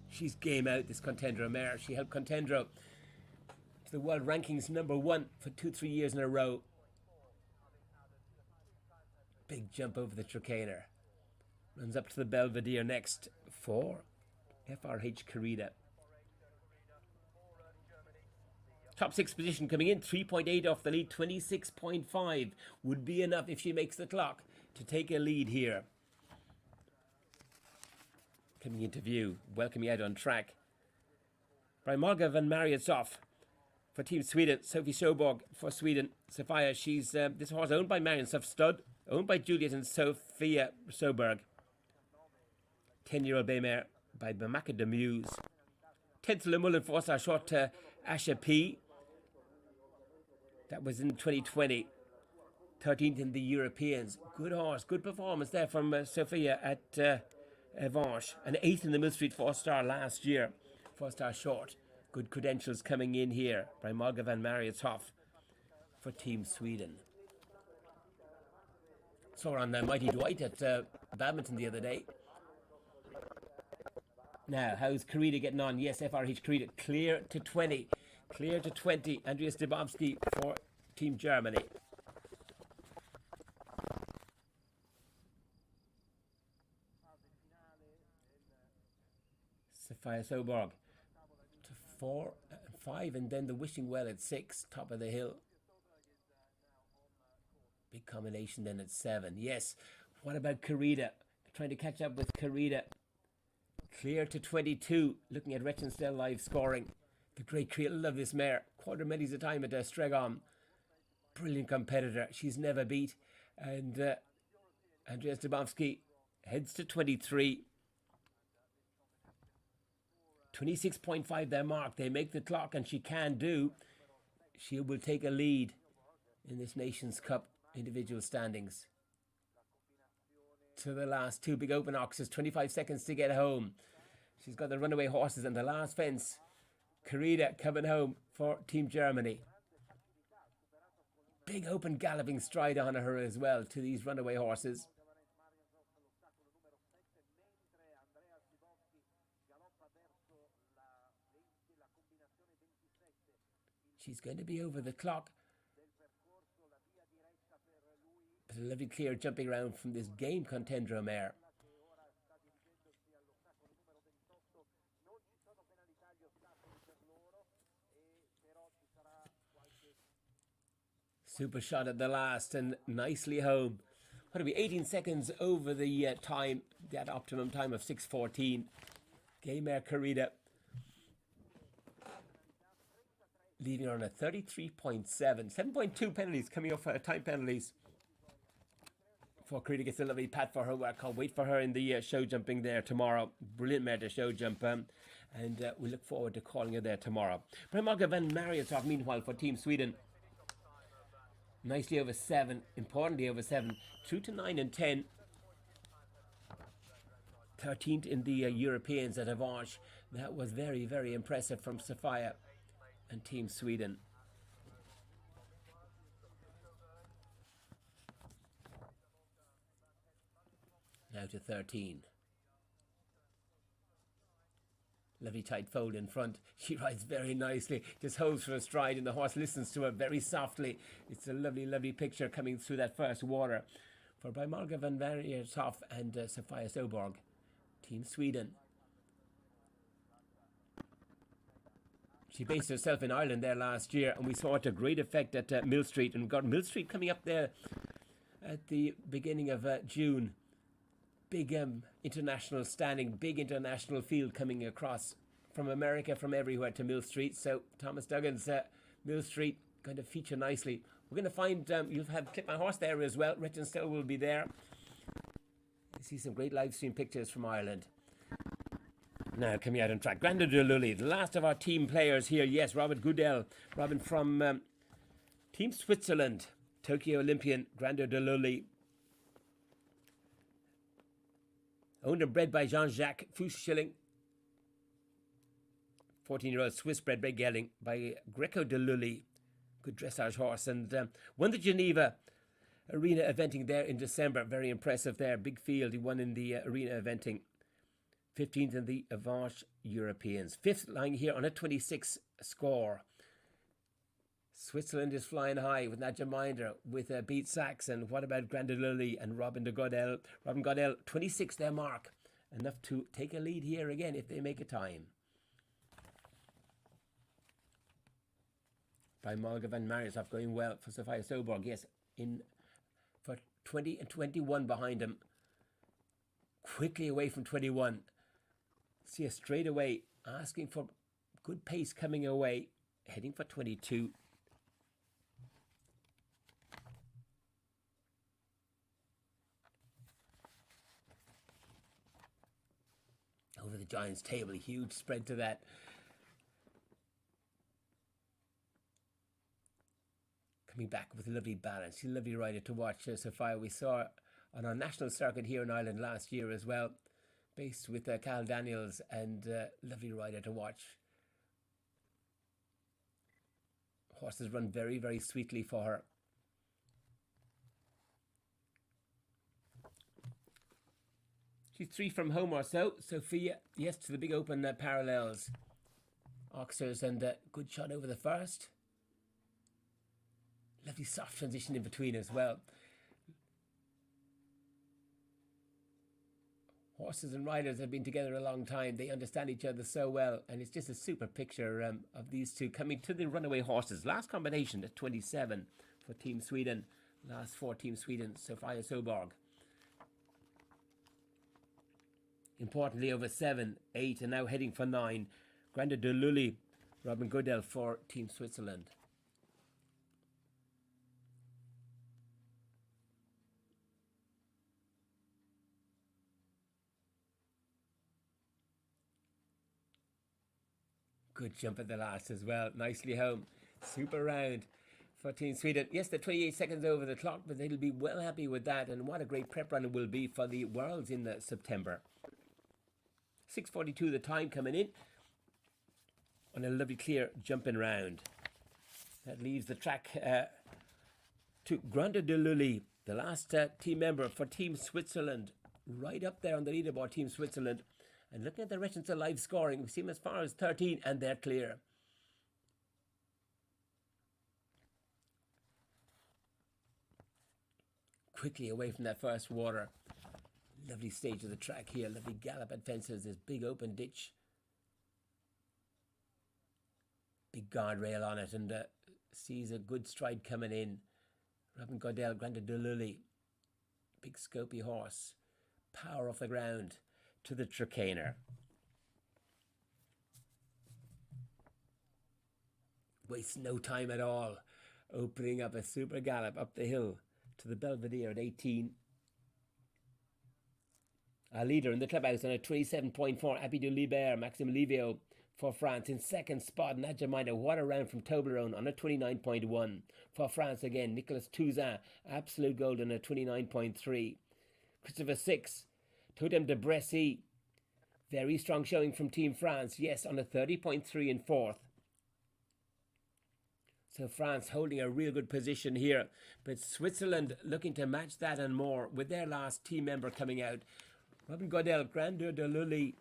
She's game out, this Contendro mare. She helped Contendro to the world rankings #1 for 2-3 years in a row. Big jump over the Trakehner. Runs up to the Belvedere next for FRH Corrida. Top 6 position coming in, 3.8 off the lead, 26.5 would be enough if she makes the clock to take a lead here. Coming into view, welcoming out on track. Brymolga van Marietshoff for Team Sweden, Sophie Sjoberg for Sweden. Sophia, she's this horse owned by Marion Stud, owned by Juliet and Sophia Sjoberg. 10-year-old bay mare by Bamaka de Muse. 10th Le Moulin 4-star short to Asha P. That was in 2020. 13th in the Europeans. Good horse, good performance there from Sophia at Avanche. And 8th in the Mill Street 4-star last year. 4-star short. Good credentials coming in here by Marga van Marietshoff for Team Sweden. Saw her on Mighty Dwight at badminton the other day. Now, how's Corrida getting on? Yes, FRH Corrida clear to 20. Clear to 20. Andreas Dubomsky for Team Germany. Sophia Sjoberg to 4 and 5, and then the Wishing Well at 6, top of the hill. Big combination then at 7. Yes. What about Carida? Trying to catch up with Carida. Clear to 22. Looking at Rechenstell live scoring. The great Creel, love this mare. Quarter millies a time at Stregon. Brilliant competitor. She's never beat. And Andreas Dubovsky heads to 23. 26.5 their mark. They make the clock, and she can do. She will take a lead in this Nations Cup individual standings. To the last 2 big open oxes, 25 seconds to get home. She's got the runaway horses and the last fence. Carida coming home for Team Germany. Big open galloping stride on her as well to these runaway horses. She's going to be over the clock. But a lovely clear jumping around from this game contender mare. Super shot at the last and nicely home. What are we, 18 seconds over the time, that optimum time of 6:14. Game mare Carida leaving her on a 33.7. 7.2 penalties coming off time penalties. Before Carida gets a lovely pat for her work. Can't wait for her in the show jumping there tomorrow. Brilliant mare to show jump. And we look forward to calling her there tomorrow. Bremaga van Marietshof, meanwhile, for Team Sweden. Nicely over 7. Importantly over 7. Through to 9 and 10. 13th in the Europeans at Avanche. That was very, very impressive from Sophia and Team Sweden. Now to 13. Lovely tight fold in front. She rides very nicely. Just holds for a stride and the horse listens to her very softly. It's a lovely, lovely picture coming through that first water for Bremaga van Marietshof and Sophia Soborg. Team Sweden. She based herself in Ireland there last year, and we saw it to great effect at Mill Street. And we've got Mill Street coming up there at the beginning of June. Big international standing, big international field coming across from America, from everywhere to Mill Street. So Thomas Duggan's Mill Street going to feature nicely. We're going to find, you'll have Clip My Horse there as well. Rechenstell will be there. You see some great live stream pictures from Ireland. Now coming out on track, Grandeur de Lully, the last of our team players here. Yes, Robert Goodell. Robin from Team Switzerland, Tokyo Olympian, Grandeur de Lully. Owned and bred by Jean-Jacques Fuchs-Schilling. 14-year-old Swiss bred by Gelling, by Greco de Lully. Good dressage horse. And won the Geneva Arena eventing there in December. Very impressive there. Big field. He won in the arena eventing. 15th in the Avanche Europeans. 5th lying here on a 26 score. Switzerland is flying high with Nadja Minder, with Beat Sachs, and what about Grandeur de Lully and Robin Goddell? Robin Goddell, 26 their mark. Enough to take a lead here again if they make a time. Bremaga van Marietshof going well for Sophia Soborg. Yes, in for 20 and 21 behind him. Quickly away from 21. See a straight away, asking for good pace coming away, heading for 22. Over the Giants' table, a huge spread to that. Coming back with a lovely balance, a lovely rider to watch. Sophia, we saw on our national circuit here in Ireland last year as well. Based with Cal Daniels, and lovely rider to watch. Horses run very, very sweetly for her. She's 3 from home or so. Sophia, yes, to the big open parallels. Oxers and good shot over the first. Lovely soft transition in between as well. Horses and riders have been together a long time. They understand each other so well. And it's just a super picture of these two coming to the runaway horses. Last combination at 27 for Team Sweden. Last 4 Team Sweden, Sofia Soborg. Importantly, over 7, 8, and now heading for 9. Granda de Lully, Robin Goodell for Team Switzerland. Good jump at the last as well. Nicely home. Super round for Team Sweden. Yes, they're 28 seconds over the clock, but they'll be well happy with that. And what a great prep run it will be for the Worlds in September. 6:42 the time coming in on a lovely clear jumping round. That leaves the track to Granda de Lully, the last team member for Team Switzerland. Right up there on the leaderboard, Team Switzerland. And looking at the rest of the live scoring, we see them as far as 13, and they're clear. Quickly away from that first water. Lovely stage of the track here. Lovely gallop at fences. This big open ditch. Big guardrail on it, and sees a good stride coming in. Robin Goodell, Granda de Lully. Big scopy horse. Power off the ground to the Trakehner. Wastes no time at all. Opening up a super gallop up the hill to the Belvedere at 18. Our leader in the clubhouse on a 27.4, Abby de Liber, Maxime Livio for France. In second spot, Nadja Minor, what a round from Toblerone on a 29.1. For France again, Nicolas Touzin, absolute gold on a 29.3. Christopher 6, Totem de Bressy, very strong showing from Team France, yes, on a 30.3 in fourth. So France holding a real good position here, but Switzerland looking to match that and more with their last team member coming out. Robin Goodell, Granda de Lully.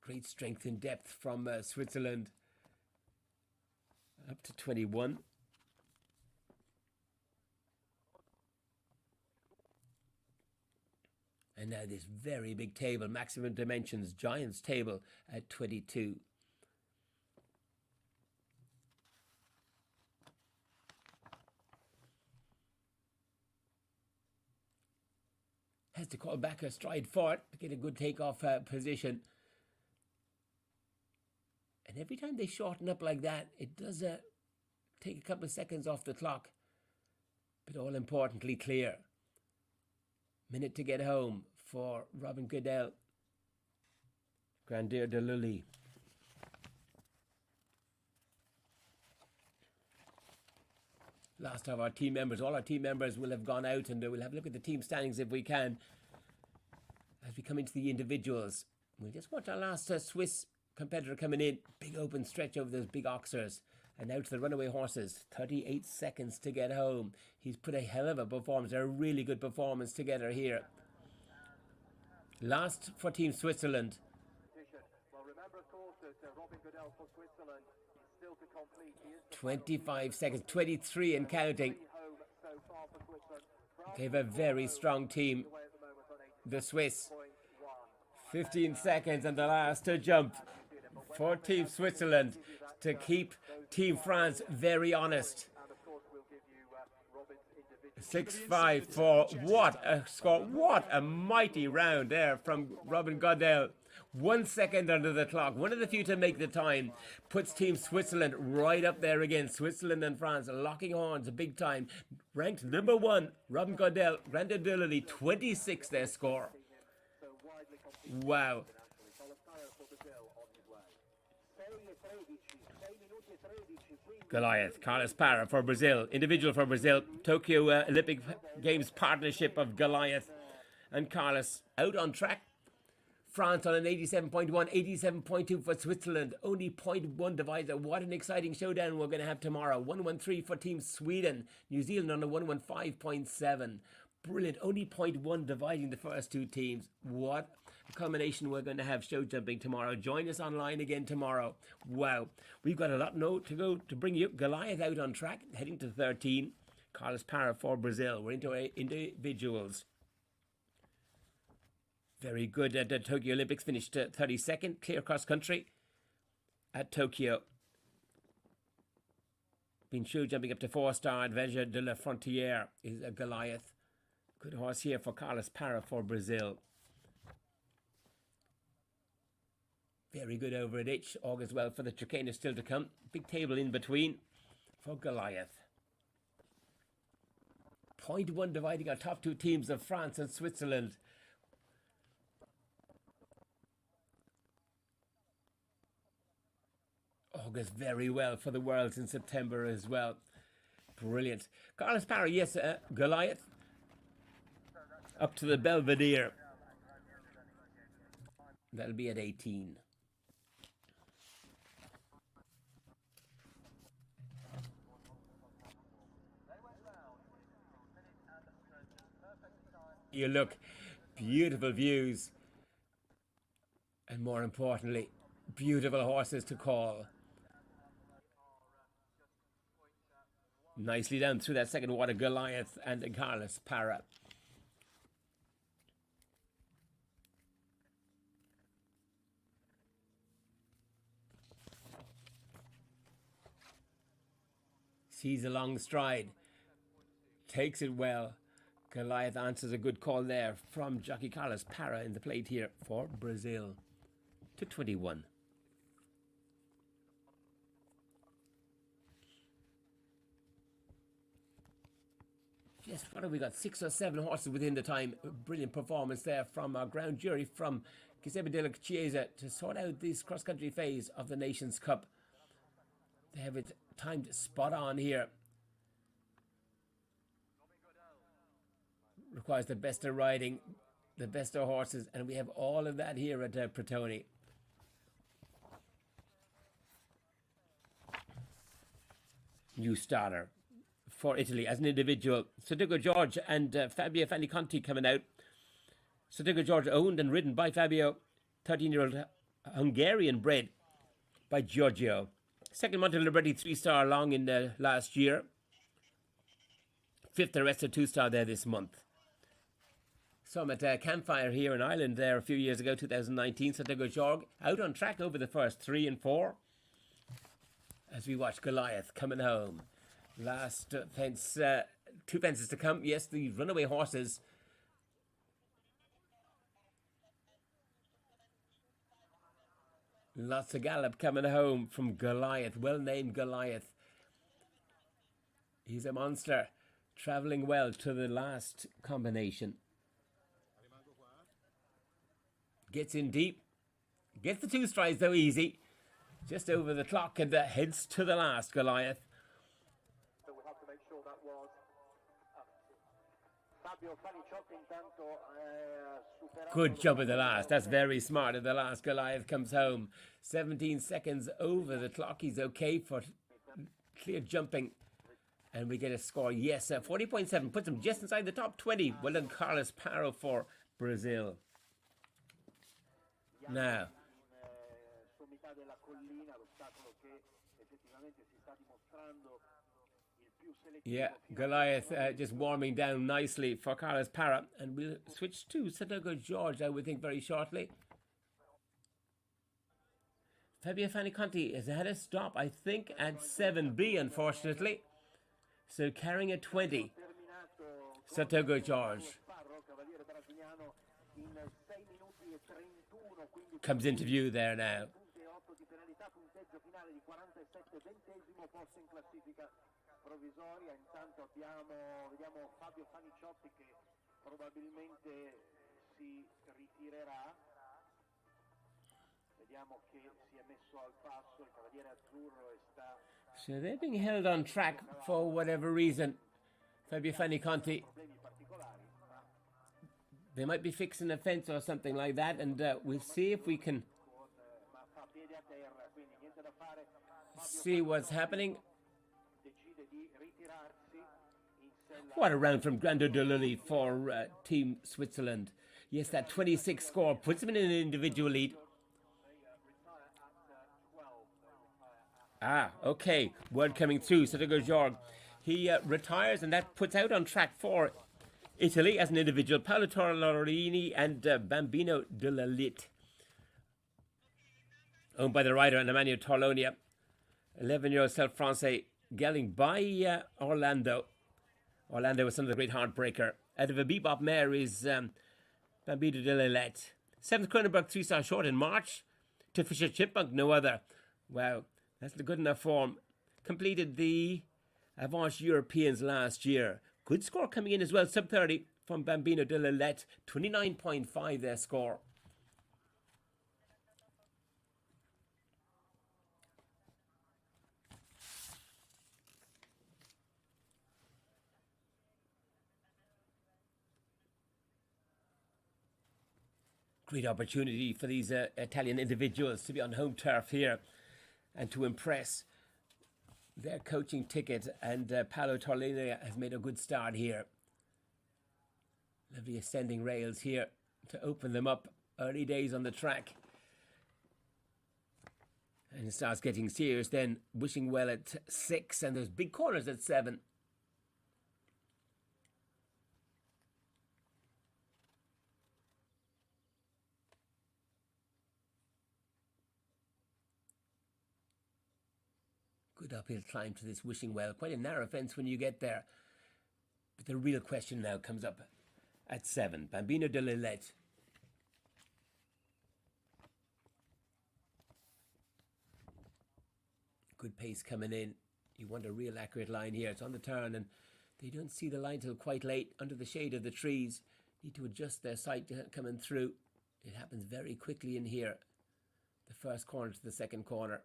Great strength in depth from Switzerland. Up to 21. And now this very big table, maximum dimensions, Giants table at 22. Has to call back a stride for it to get a good takeoff position. And every time they shorten up like that, it does take a couple of seconds off the clock. But all importantly, clear. Minute to get home for Robin Goodell. Granda de Lully. Last of our team members, all our team members will have gone out, and we'll have a look at the team standings if we can as we come into the individuals. We'll just watch our last Swiss competitor coming in. Big open stretch over those big oxers. And now to the runaway horses. 38 seconds to get home. He's put a hell of a performance, a really good performance together here. Last for Team Switzerland. Well, remember, of course, that Robin Goodell for Switzerland is still to complete. 25 seconds, 23 and counting. Gave a very strong team, the Swiss. 15 seconds and the last to jump for Team Switzerland to keep Team France very honest. 6-5 for what a score. What a mighty round there from Robin Goodell. 1 second under the clock. One of the few to make the time. Puts Team Switzerland right up there again. Switzerland and France locking horns big time. Ranked number 1, Robin Goodell, Granda de Lully, 26 their score. Wow. Goliath, Carlos Parra for Brazil, individual for Brazil, Tokyo Olympic Games partnership of Goliath and Carlos out on track. France on an 87.1, 87.2 for Switzerland, only 0.1 divisor. What an exciting showdown we're going to have tomorrow. 113 for Team Sweden, New Zealand on a 115.7. Brilliant, only 0.1 dividing the first two teams. What a combination we're going to have show jumping tomorrow. Join us online again tomorrow. Wow, we've got a lot to go to bring you. Goliath out on track, heading to 13. Carlos Parra for Brazil. We're into individuals. Very good at the Tokyo Olympics, finished 32nd, clear cross country at Tokyo. Binchu jumping up to 4-star. Adventure de la Frontière is a Goliath. Good horse here for Carlos Parra for Brazil. Very good over at Itch. August well for the Chicane still to come. Big table in between for Goliath. 0.1 dividing our top two teams of France and Switzerland. August very well for the Worlds in September as well. Brilliant. Carlos Parra, yes, Goliath. Up to the Belvedere. That'll be at 18. You look, beautiful views. And more importantly, beautiful horses to call. Nicely down through that second water, Goliath and Carlos Parra. Sees a long stride. Takes it well. Goliath answers a good call there from jockey Carlos Parra in the plate here for Brazil. To 21. Yes, what have we got? 6 or 7 horses within the time. Brilliant performance there from our ground jury from Giuseppe della Chiesa to sort out this cross-country phase of the Nations Cup. They have it timed spot on here. Requires the best of riding, the best of horses, and we have all of that here at Pratoni. New starter for Italy as an individual. Sudoku George and Fabio Faniconti coming out. Sudoku George owned and ridden by Fabio, 13-year-old Hungarian bred by Giorgio. Second Monte Liberty 3-star long in the last year. 5th arrested 2-star there this month. Saw him at Campfire here in Ireland there a few years ago, 2019. Sudoku George out on track over the first 3 and 4. As we watch Goliath coming home. Last fence, 2 fences to come. Yes, the runaway horses. Lots of gallop coming home from Goliath. Well-named Goliath. He's a monster. Travelling well to the last combination. Gets in deep. Gets the 2 strides though easy. Just over the clock and heads to the last, Goliath. So we have to make sure that was Fabio Faniciotti intanto good jump at the last. That's very smart at the last. Goliath comes home. 17 seconds over the clock. He's okay for clear jumping. And we get a score. Yes, 40.7 puts him just inside the top 20. Well done, Carlos Parra for Brazil. Now. Yeah, Goliath just warming down nicely for Carlos Parra. And we'll switch to Sudoku George, I would think, very shortly. Fabio Faniconti has had a stop, I think, at 7B, unfortunately. So carrying a 20. Sudoku George comes into view there now. Provvisoria, intanto vediamo Fabio Faniciotti che probabilmente si ritirerà. Vediamo che si è messo al passo il cavaliere azzurro e sta. So they're being held on track for whatever reason. Fabio Faniconti. They might be fixing a fence or something like that, and we'll see if we can see what's happening. What a round from Grando de Lully for Team Switzerland. Yes, that 26 score puts him in an individual lead. Ah, okay. Word coming through. Sudoku George. He retires, and that puts out on track for Italy, as an individual, Paolo Torlorini and Bambino della Lit. Owned by the rider Emmanuel Torlonia. 11-year-old Self-Francais gelding by Orlando. Orlando was another great heartbreaker. Out of a bebop mare is Bambino della Lit. 7th Kronenberg 3-star short in March. To Fisher Chipmunk, no other. Wow, that's the good enough form. Completed the Avanche Europeans last year. Good score coming in as well, sub-30 from Bambino della Lit. 29.5 their score. Great opportunity for these Italian individuals to be on home turf here and to impress. Their coaching ticket, and Paolo Torlonia has made a good start here. Lovely ascending rails here to open them up. Early days on the track. And it starts getting serious then. Wishing well at 6, and there's big corners at 7. Good uphill climb to this Wishing Well. Quite a narrow fence when you get there. But the real question now comes up at 7. Bambino della Lit. Good pace coming in. You want a real accurate line here. It's on the turn and they don't see the line till quite late under the shade of the trees. Need to adjust their sight coming through. It happens very quickly in here. The first corner to the second corner.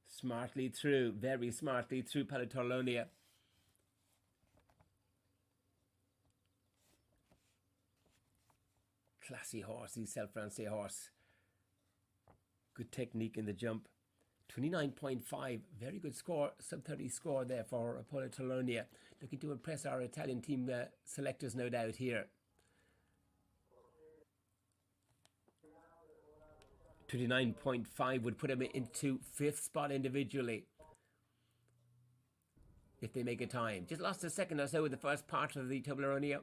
Smartly through, very smartly through Paolo Torlonia. Classy horse, the Self-Francais horse. Good technique in the jump. 29.5, very good score, sub-30 score there for Paolo Torlonia. Looking to impress our Italian team selectors, no doubt, here. 29.5 would put him into 5th spot individually if they make a time. Just lost a second or so with the first part of the Toblerone.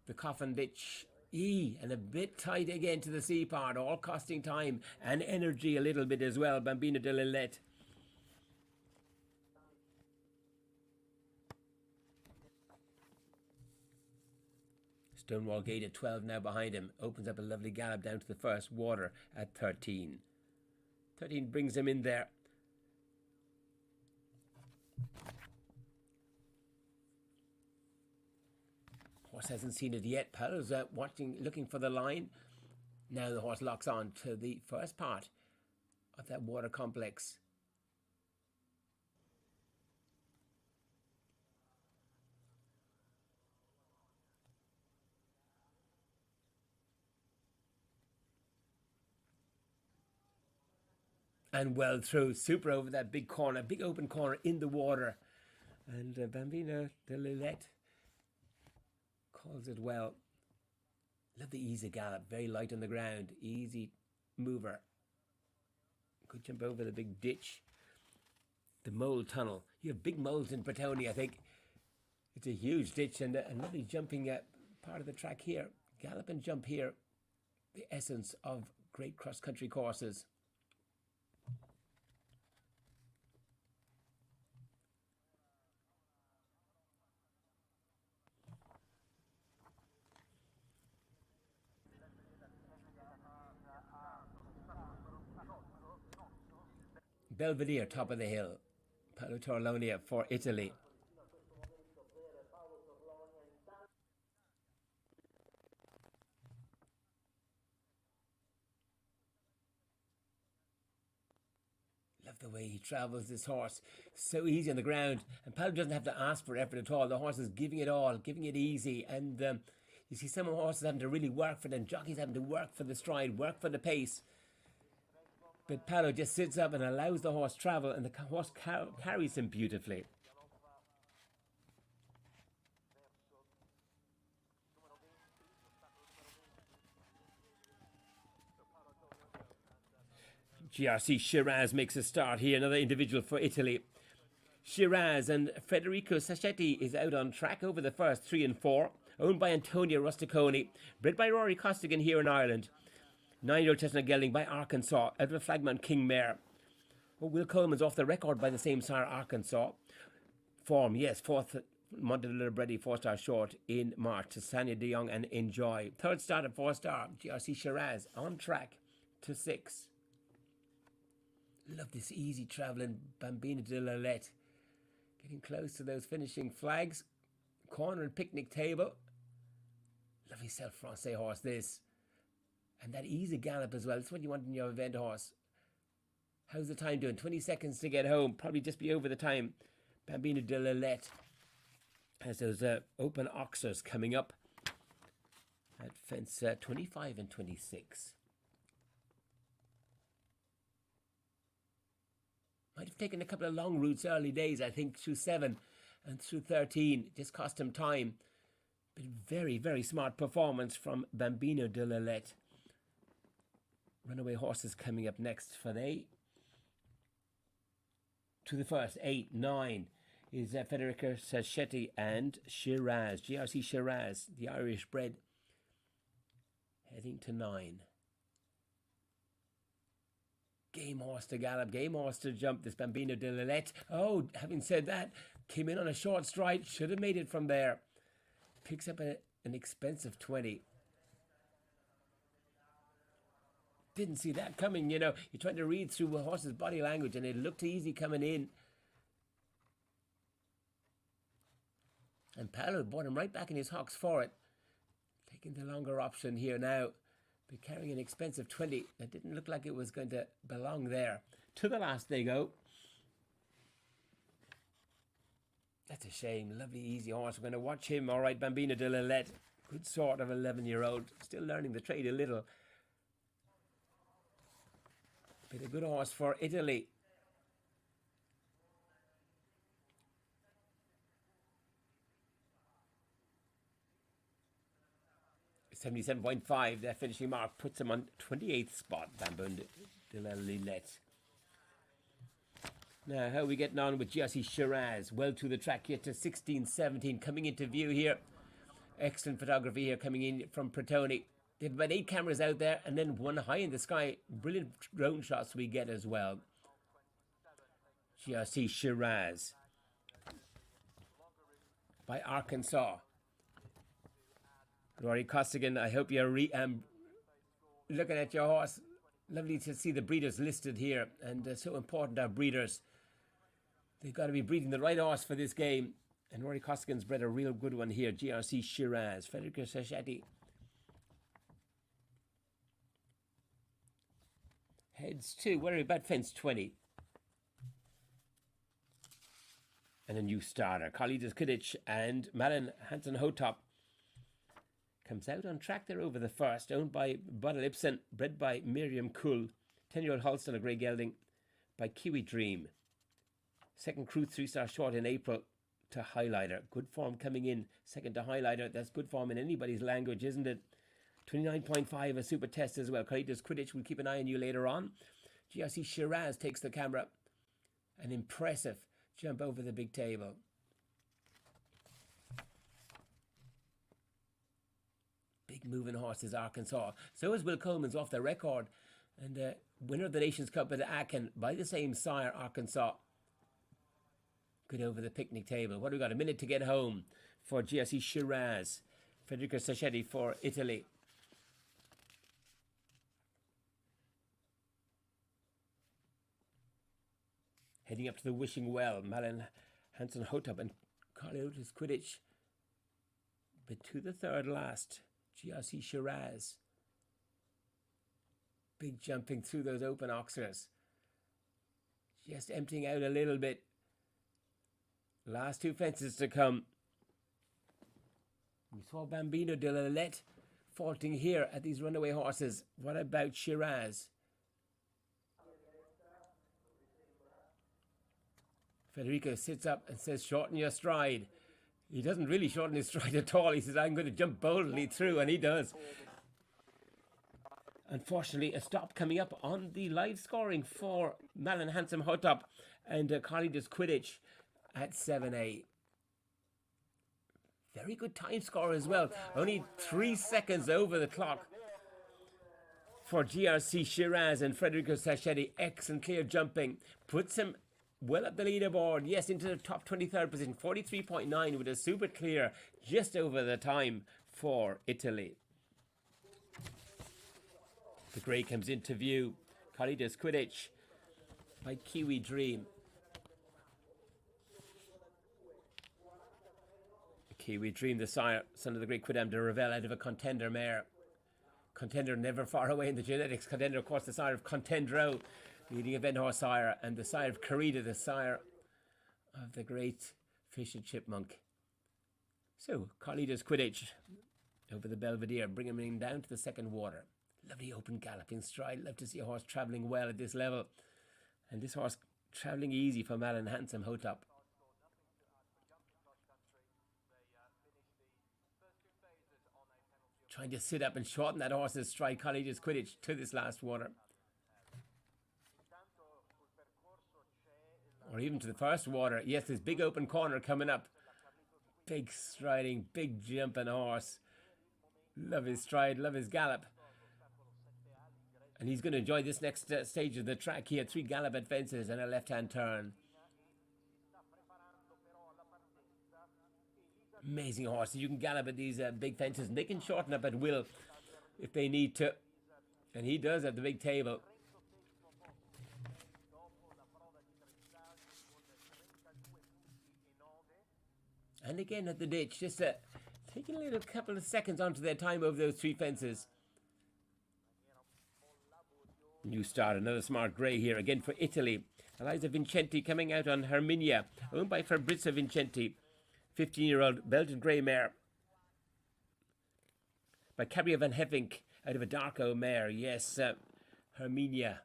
The Coffin Ditch E, and a bit tight again to the C part, all costing time and energy a little bit as well. Bambino della Lit. Stonewall Gate at 12 now behind him. Opens up a lovely gallop down to the first water at 13. 13 brings him in there. Horse hasn't seen it yet. Paolo's watching, looking for the line. Now the horse locks on to the first part of that water complex. And well through, super over that big corner, big open corner in the water. And Bambino della Lit calls it well. Love the easy gallop, very light on the ground, easy mover. Good jump over the big ditch. The mole tunnel. You have big moles in Pratoni, I think. It's a huge ditch and a lovely jumping part of the track here. Gallop and jump here. The essence of great cross-country courses. Belvedere, top of the hill. Paolo Torlonia for Italy. Love the way he travels, this horse. So easy on the ground. And Paolo doesn't have to ask for effort at all. The horse is giving it all, giving it easy. And you see some horses having to really work for them. Jockeys having to work for the stride, work for the pace. But Paolo just sits up and allows the horse travel, and the horse carries him beautifully. GRC Shiraz makes a start here, another individual for Italy. Shiraz and Federico Sacchetti is out on track over the first 3 and 4, owned by Antonio Rusticoni, bred by Rory Costigan here in Ireland. 9-year-old chestnut gelding by Arkansas, out of a flagman King Mare. Well, Will Coleman's off the record by the same sire, Arkansas. Form, yes, 4th Monte Libretti 4-star short in March to Sanya de Jong and Enjoy. 3rd start at 4-star, GRC Shiraz on track to 6. Love this easy travelling Bambino de Lillette. Getting close to those finishing flags. Corner and picnic table. Lovely self-Francais horse, this. And that easy gallop as well. That's what you want in your event horse. How's the time doing? 20 seconds to get home. Probably just be over the time. Bambino de Lillette has those open oxers coming up at fence 25 and 26. Might have taken a couple of long routes early days, I think, through 7 and through 13. Just cost him time. But very, very smart performance from Bambino de Lillette. Runaway horses coming up next for they. To the first, 8, 9 is Federico Sacchetti and Shiraz. GRC Shiraz, the Irish bred, heading to 9. Game horse to gallop, game horse to jump, this Bambino de Lillette. Oh, having said that, came in on a short stride, should have made it from there. Picks up an expensive 20. Didn't see that coming, you know. You're trying to read through a horse's body language and it looked easy coming in. And Paolo brought him right back in his hocks for it. Taking the longer option here now. But carrying an expensive 20 that didn't look like it was going to belong there. To the last they go. That's a shame. Lovely, easy horse. We're going to watch him. All right, Bambino de Lillette. Good sort of 11-year-old. Still learning the trade a little. But a good horse for Italy. $77.5, their finishing mark puts him on 28th spot, Bambino de Lillette. Now, how are we getting on with GRC Shiraz? Well to the track here to 16-17, coming into view here. Excellent photography here coming in from Pratoni. They have about 8 cameras out there and then one high in the sky. Brilliant drone shots we get as well. GRC Shiraz by Arkansas. Rory Costigan, I hope you're looking at your horse. Lovely to see the breeders listed here, and so important, our breeders. They've got to be breeding the right horse for this game. And Rory Costigan's bred a real good one here, GRC Shiraz. Federico Sacchetti heads to, where are we, about fence 20. And a new starter, Kalidas Kudic and Malin Hansen-Hotop. Comes out on track there over the first, owned by Bud Lipson, bred by Miriam Kuhl. 10-year-old Holstein, a grey gelding by Kiwi Dream. Second crew 3-star short in April to Highlighter. Good form coming in, second to Highlighter. That's good form in anybody's language, isn't it? 29.5, a super test as well. Kalidas Kudic, we'll keep an eye on you later on. GRC Shiraz takes the camera. An impressive jump over the big table. Big moving horses, Arkansas. So is Will Coleman's off the record. And winner of the Nations Cup at Aachen by the same sire, Arkansas. Good over the picnic table. What do we got? A minute to get home for GRC Shiraz. Federico Sacchetti for Italy. Heading up to the Wishing Well, Malin Hansen-Hotop and Kalidas Kudic. But to the third last, GRC Shiraz. Big jumping through those open oxers. Just emptying out a little bit. Last 2 fences to come. We saw Bambino de Lillette faulting here at these runaway horses. What about Shiraz? Federico sits up and says, shorten your stride. He doesn't really shorten his stride at all. He says, I'm going to jump boldly through, and he does. Unfortunately, a stop coming up on the live scoring for Malin Handsome Hotop and Carlitos Quidditch at 7A. Very good time score as well. Only 3 seconds over the clock for GRC Shiraz and Federico Sacchetti. Excellent clear jumping. Puts him well up the leaderboard. Yes, into the top 23rd position. 43.9 with a super clear just over the time for Italy. The grey comes into view. Carlitos Quidditch by Kiwi Dream. Kiwi Dream, the sire, son of the great Quidam de Revel, out of a Contender mare. Contender never far away in the genetics. Contender, of course, the sire of Contendro, leading event horse sire, and the sire of Carita, the sire of the great Fish and Chipmunk. So, Carlitos Quidditch over the Belvedere, bring him down to the second water. Lovely open galloping stride. Love to see a horse travelling well at this level. And this horse travelling easy for Malin Handsome Hotop. Trying to sit up and shorten that horse's stride. Carlitos Quidditch to this last water. Or even to the first water. Yes, this big open corner coming up. Big striding, big jumping horse. Love his stride, love his gallop. And he's going to enjoy this next stage of the track. He had 3 gallop advances and a left-hand turn. Amazing horse. You can gallop at these big fences, and they can shorten up at will if they need to. And he does at the big table. And again at the ditch, just taking a little couple of seconds onto their time over those 3 fences. New start, another smart grey here, again for Italy. Eliza Vincenti coming out on Herminia, owned by Fabrizio Vincenti. 15-year-old Belgian grey mare. By Cabria van Heffink, out of a Darko mare. Yes, Herminia.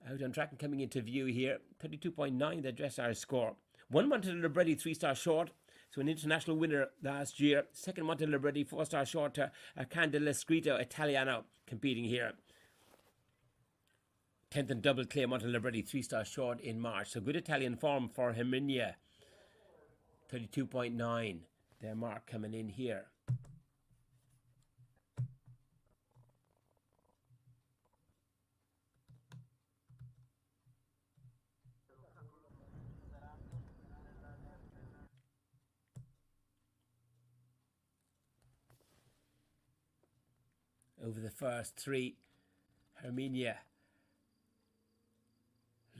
Out on track and coming into view here. 32.9 the dressage score. 1 Monte Libretti 3-star short. So an international winner last year. Second Monte Libretti 4-star short to Candela Scritto Italiano competing here. 10th and double clear Monte Libretti 3-star short in March. So good Italian form for Herminia. 32.9. Their mark coming in here. Over the first 3, Herminia,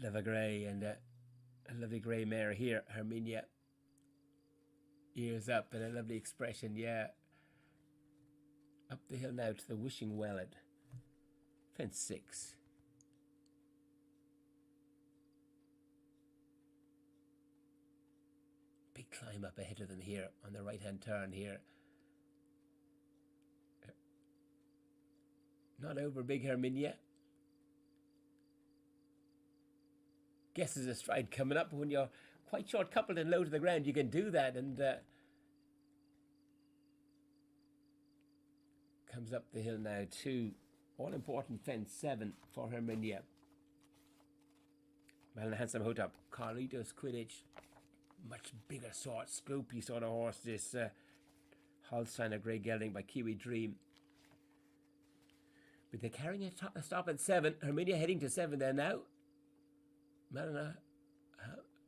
Love Grey, and a lovely grey mare here. Herminia, ears up and a lovely expression, yeah. Up the hill now to the Wishing Well at fence 6. Big climb up ahead of them here on the right-hand turn here. Not over big Herminia. Guesses a stride coming up. When you're quite short coupled and low to the ground, you can do that. And comes up the hill now to all-important fence 7 for Herminia. Malin Handsome Hotop. Carlitos Quidditch. Much bigger sort, scopy sort of horse. This Holsteiner Grey Gelding by Kiwi Dream. But they're carrying a stop at 7. Herminia heading to 7 there now. Malin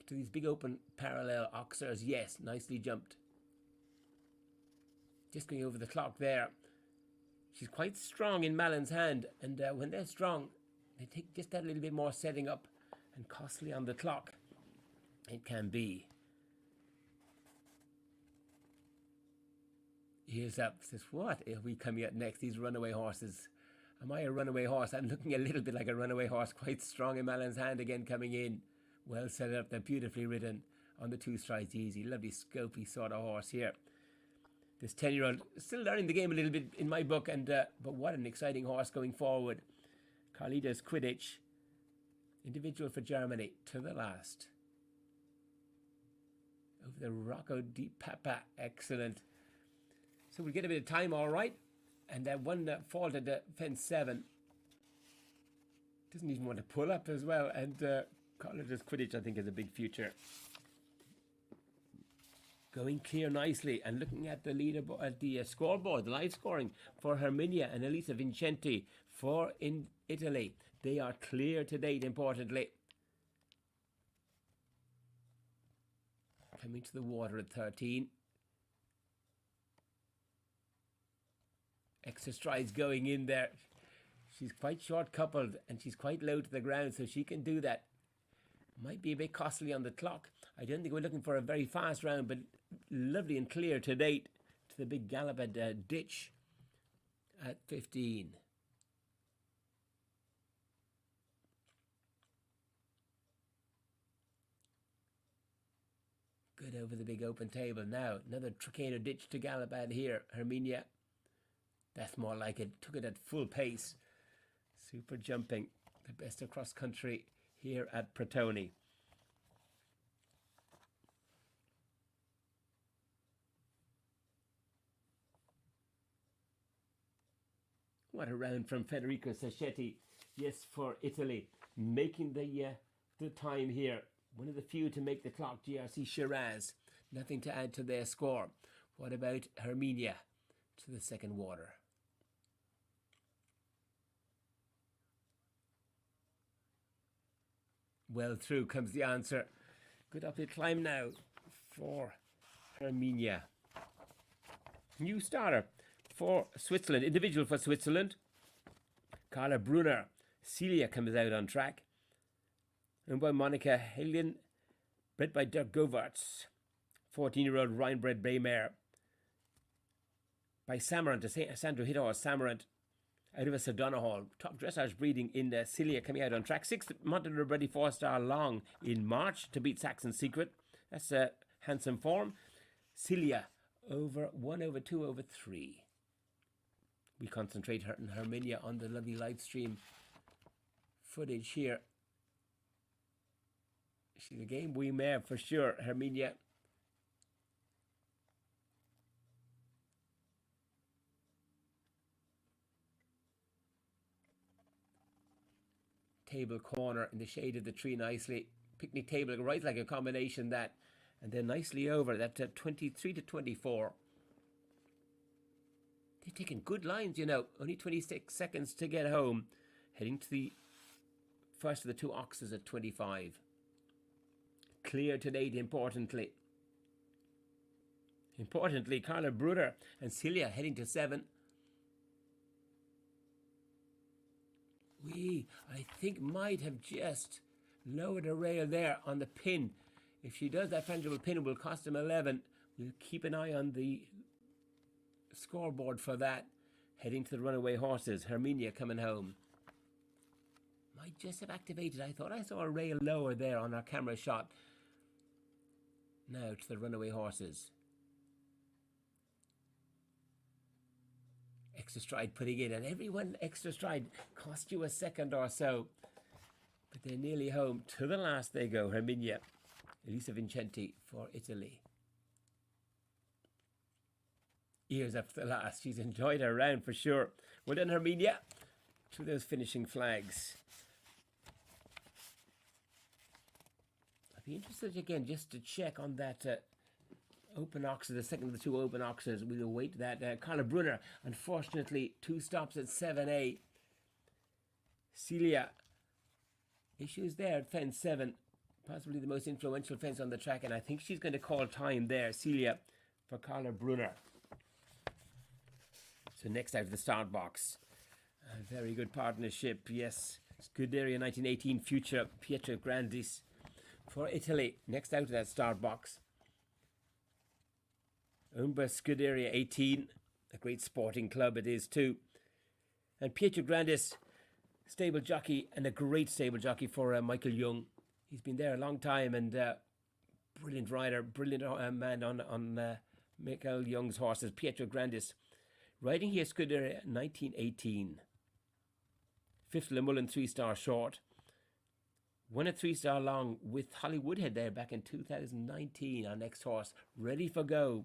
to these big open parallel oxers. Yes, nicely jumped. Just going over the clock there. She's quite strong in Malin's hand. And when they're strong, they take just that little bit more setting up and costly on the clock. It can be. Ears up. Says, what are we coming at next? These runaway horses. Am I a runaway horse? I'm looking a little bit like a runaway horse. Quite strong in Malin's hand again coming in. Well set up. They're beautifully ridden on the 2 strides easy. Lovely scopy sort of horse here. This 10-year-old still learning the game a little bit in my book. And but what an exciting horse going forward. Carlitos Quidditch. Individual for Germany to the last. Over the Rocco di Papa. Excellent. So we'll get a bit of time all right. And that one fault at the fence 7. Doesn't even want to pull up as well. And College's Quidditch, I think, is a big future. Going clear nicely and looking at the leaderboard, at the scoreboard, the live scoring for Herminia and Elisa Vincenti for in Italy. They are clear to date, importantly. Coming to the water at 13. Extra strides going in there. She's quite short coupled and she's quite low to the ground, so she can do that. Might be a bit costly on the clock. I don't think we're looking for a very fast round, but lovely and clear to date to the big gallop at ditch at 15. Good over the big open table now. Another Tricano ditch to gallop at here. Herminia. That's more like it. Took it at full pace. Super jumping. The best across country here at Pratoni. What a round from Federico Sacchetti. Yes, for Italy. Making the time here. One of the few to make the clock, GRC Shiraz. Nothing to add to their score. What about Herminia to the second water? Well through comes the answer. Good uphill climb now for Herminia. New starter for Switzerland, individual for Switzerland. Carla Brunner. Celia comes out on track. And by Monica Helian, bred by Dirk Govarts. 14-year-old Rhine-bred bay mare. By Samarant, a Sandro Hithor Samarant, out of a O'Donoghue. Top dressage breeding in Celia coming out on track. 6th Montevideo Ready 4-star long in March to beat Saxon Secret. That's a handsome form. Celia over 1 over 2 over 3. We concentrate her and Herminia on the lovely live stream footage here. She's a game wee mare for sure, Herminia. Table corner in the shade of the tree nicely. Picnic table right like a combination that. And then nicely over. That's 23 to 24. They're taking good lines, you know. Only 26 seconds to get home. Heading to the first of the two oxes at 25. Clear to date, importantly. Importantly, Carla Bruder and Celia heading to 7. I think, might have just lowered a rail there on the pin. If she does, that frangible pin will cost him 11. We'll keep an eye on the scoreboard for that. Heading to the runaway horses. Herminia coming home. Might just have activated. I thought I saw a rail lower there on our camera shot. Now to the runaway horses. Extra stride putting in, and everyone extra stride cost you a second or so. But they're nearly home. To the last they go. Herminia. Elisa Vincenti for Italy. Ears up to the last. She's enjoyed her round for sure. Well done, Herminia. To those finishing flags. I'd be interested again just to check on that open oxer, the second of the two open oxers. We'll await that. Carla Brunner, unfortunately, 2 stops at 7A. Celia, issues there at fence 7. Possibly the most influential fence on the track, and I think she's going to call time there. Celia for Carla Brunner. So next out of the start box. A very good partnership, yes. Scuderia 1918 future Pietro Grandis for Italy. Next out of that start box. Umbra Scuderia 18, a great sporting club it is too. And Pietro Grandis, stable jockey, and a great stable jockey for Michael Young. He's been there a long time, and brilliant rider, brilliant man on Michael Young's horses. Pietro Grandis, riding here Scuderia 1918. 5th Le Moulin 3-star short. Won a 3-star long with Hollywoodhead there back in 2019. Our next horse, ready for go.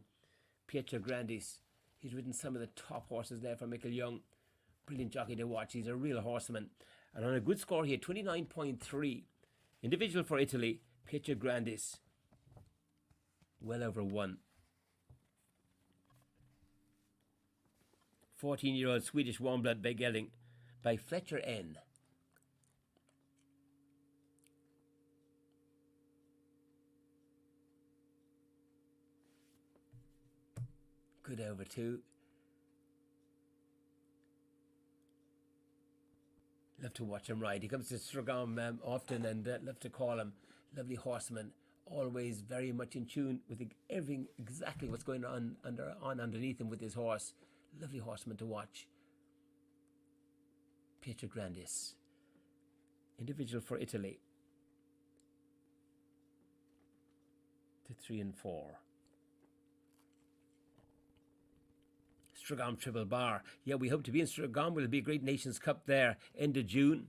Pietro Grandis. He's ridden some of the top horses there for Michael Young. Brilliant jockey to watch. He's a real horseman. And on a good score here, 29.3. Individual for Italy, Pietro Grandis. Well over 1. 14-year-old Swedish warm blood begeling by Fletcher N. Good over 2. Love to watch him ride. He comes to Stragam often, and love to call him. Lovely horseman, always very much in tune with everything, exactly what's going on underneath him with his horse. Lovely horseman to watch. Pietro Grandis, individual for Italy. To 3 and 4. Stragam Triple Bar. Yeah, we hope to be in Stragam. Will be a great Nations Cup there, end of June.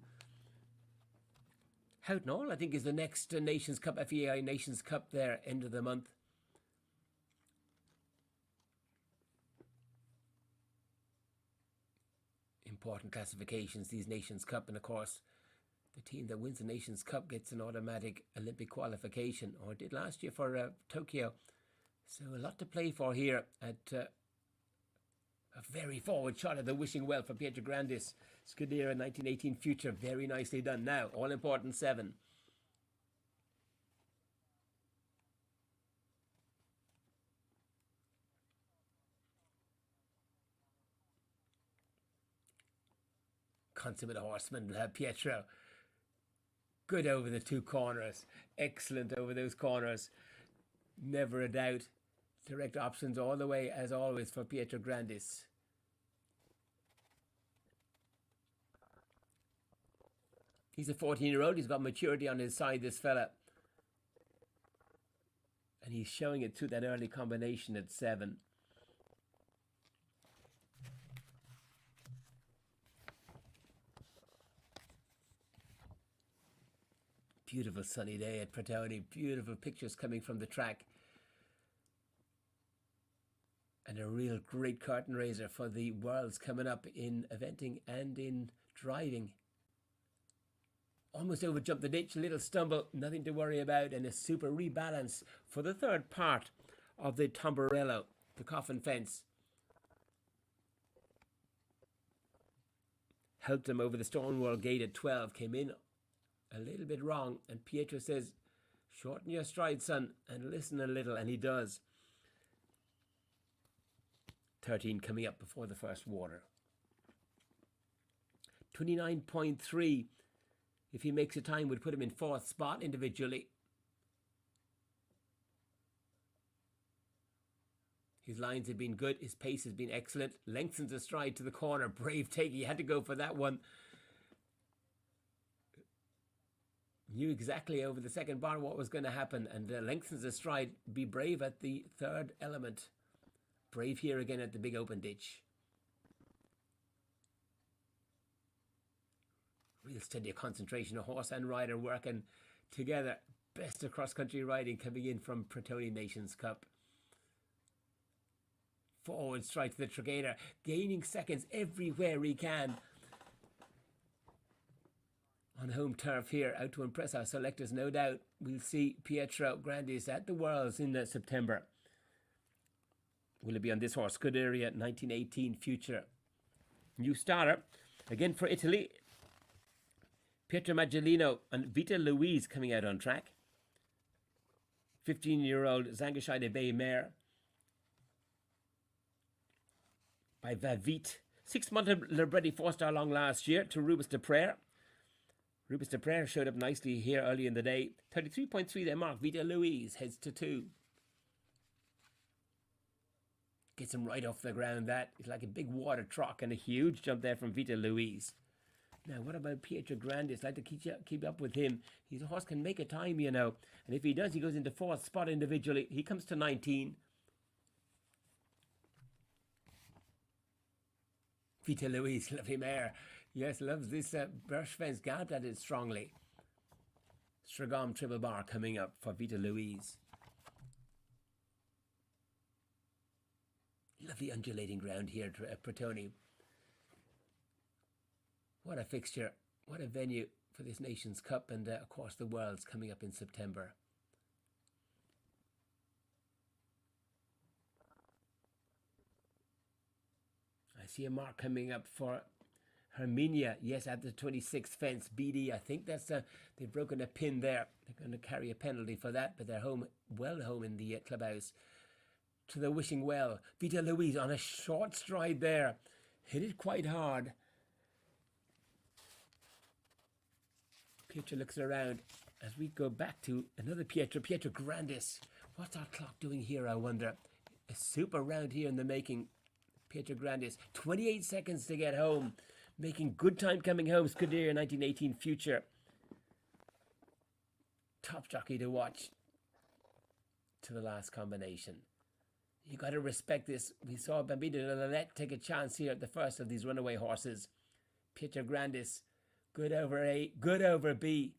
Houghton Hall, I think, is the next Nations Cup, FEI Nations Cup there, end of the month. Important classifications, these Nations Cup, and of course, the team that wins the Nations Cup gets an automatic Olympic qualification, or did last year for Tokyo. So a lot to play for here at a very forward shot of the wishing well for Pietro Grandis. Scuderia 1918 future, very nicely done. Now, all important 7. Consummate horseman, Pietro. Good over the 2 corners. Excellent over those corners. Never a doubt. Direct options all the way, as always, for Pietro Grandis. He's a 14-year-old. He's got maturity on his side, this fella. And he's showing it through that early combination at 7. Beautiful sunny day at Pratoni. Beautiful pictures coming from the track. And a real great curtain raiser for the Worlds coming up in eventing and in driving. Almost overjumped the ditch, a little stumble, nothing to worry about, and a super rebalance for the 3rd part of the Tamburello, the coffin fence. Helped him over the Stonewall Gate at 12, came in a little bit wrong, and Pietro says, shorten your stride, son, and listen a little, and he does. 13 coming up before the first water. 29.3. If he makes a time, would put him in 4th spot individually. His lines have been good. His pace has been excellent. Lengthens the stride to the corner. Brave take. He had to go for that one. Knew exactly over the 2nd bar what was going to happen, and lengthens the stride. Be brave at the 3rd element. Brave here again at the big open ditch. Real steady concentration of horse and rider working together. Best of cross-country riding coming in from Pratoni Nations Cup. Forward strike to the Tragator, gaining seconds everywhere he can. On home turf here, out to impress our selectors, no doubt. We'll see Pietro Grandis at the Worlds in September. Will it be on this horse? Scuderia 1918 future. New starter, again for Italy. Pietro Maggiolino and Vita Louise coming out on track. 15-year-old Zangescheide Bay mare by Vavit. 6-month Libretti 4-star long last year to Rubis de Prayer. Rubis de Prayer showed up nicely here early in the day. 33.3 their mark. Vita Louise heads to 2. Gets him right off the ground. That is like a big water truck, and a huge jump there from Vita Louise. Now, what about Pietro Grandis? Like to keep up with him. His horse can make a time, you know. And if he does, he goes into 4th spot individually. He comes to 19. Vita Louise, lovely mare. Yes, loves this brush fence. Galloped at it strongly. Stragam Triple Bar coming up for Vita Louise. Lovely undulating ground here at Pratoni. What a fixture. What a venue for this Nations Cup, and of course the World's coming up in September. I see a mark coming up for Armenia. Yes, at the 26th fence. BD, I think that's they've broken a pin there. They're going to carry a penalty for that, but they're home, well home in the clubhouse. To the wishing well. Vita Louise on a short stride there. Hit it quite hard. Pietro looks around as we go back to another Pietro Grandis. What's our clock doing here, I wonder? A super round here in the making. Pietro Grandis, 28 seconds to get home. Making good time coming home. Scuderia 1918 Future. Top jockey to watch. To the last combination. You got to respect this. We saw Bambino Lalette take a chance here at the first of these runaway horses. Pietro Grandis, good over A, good over B.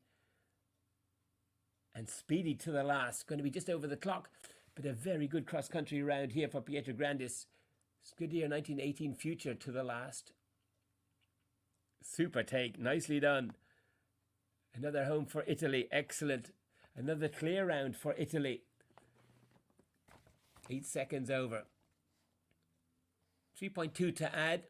And speedy to the last. Going to be just over the clock, but a very good cross-country round here for Pietro Grandis. Scuderia 1918 Future to the last. Super take, nicely done. Another home for Italy, excellent. Another clear round for Italy. 8 seconds over. 3.2 to add.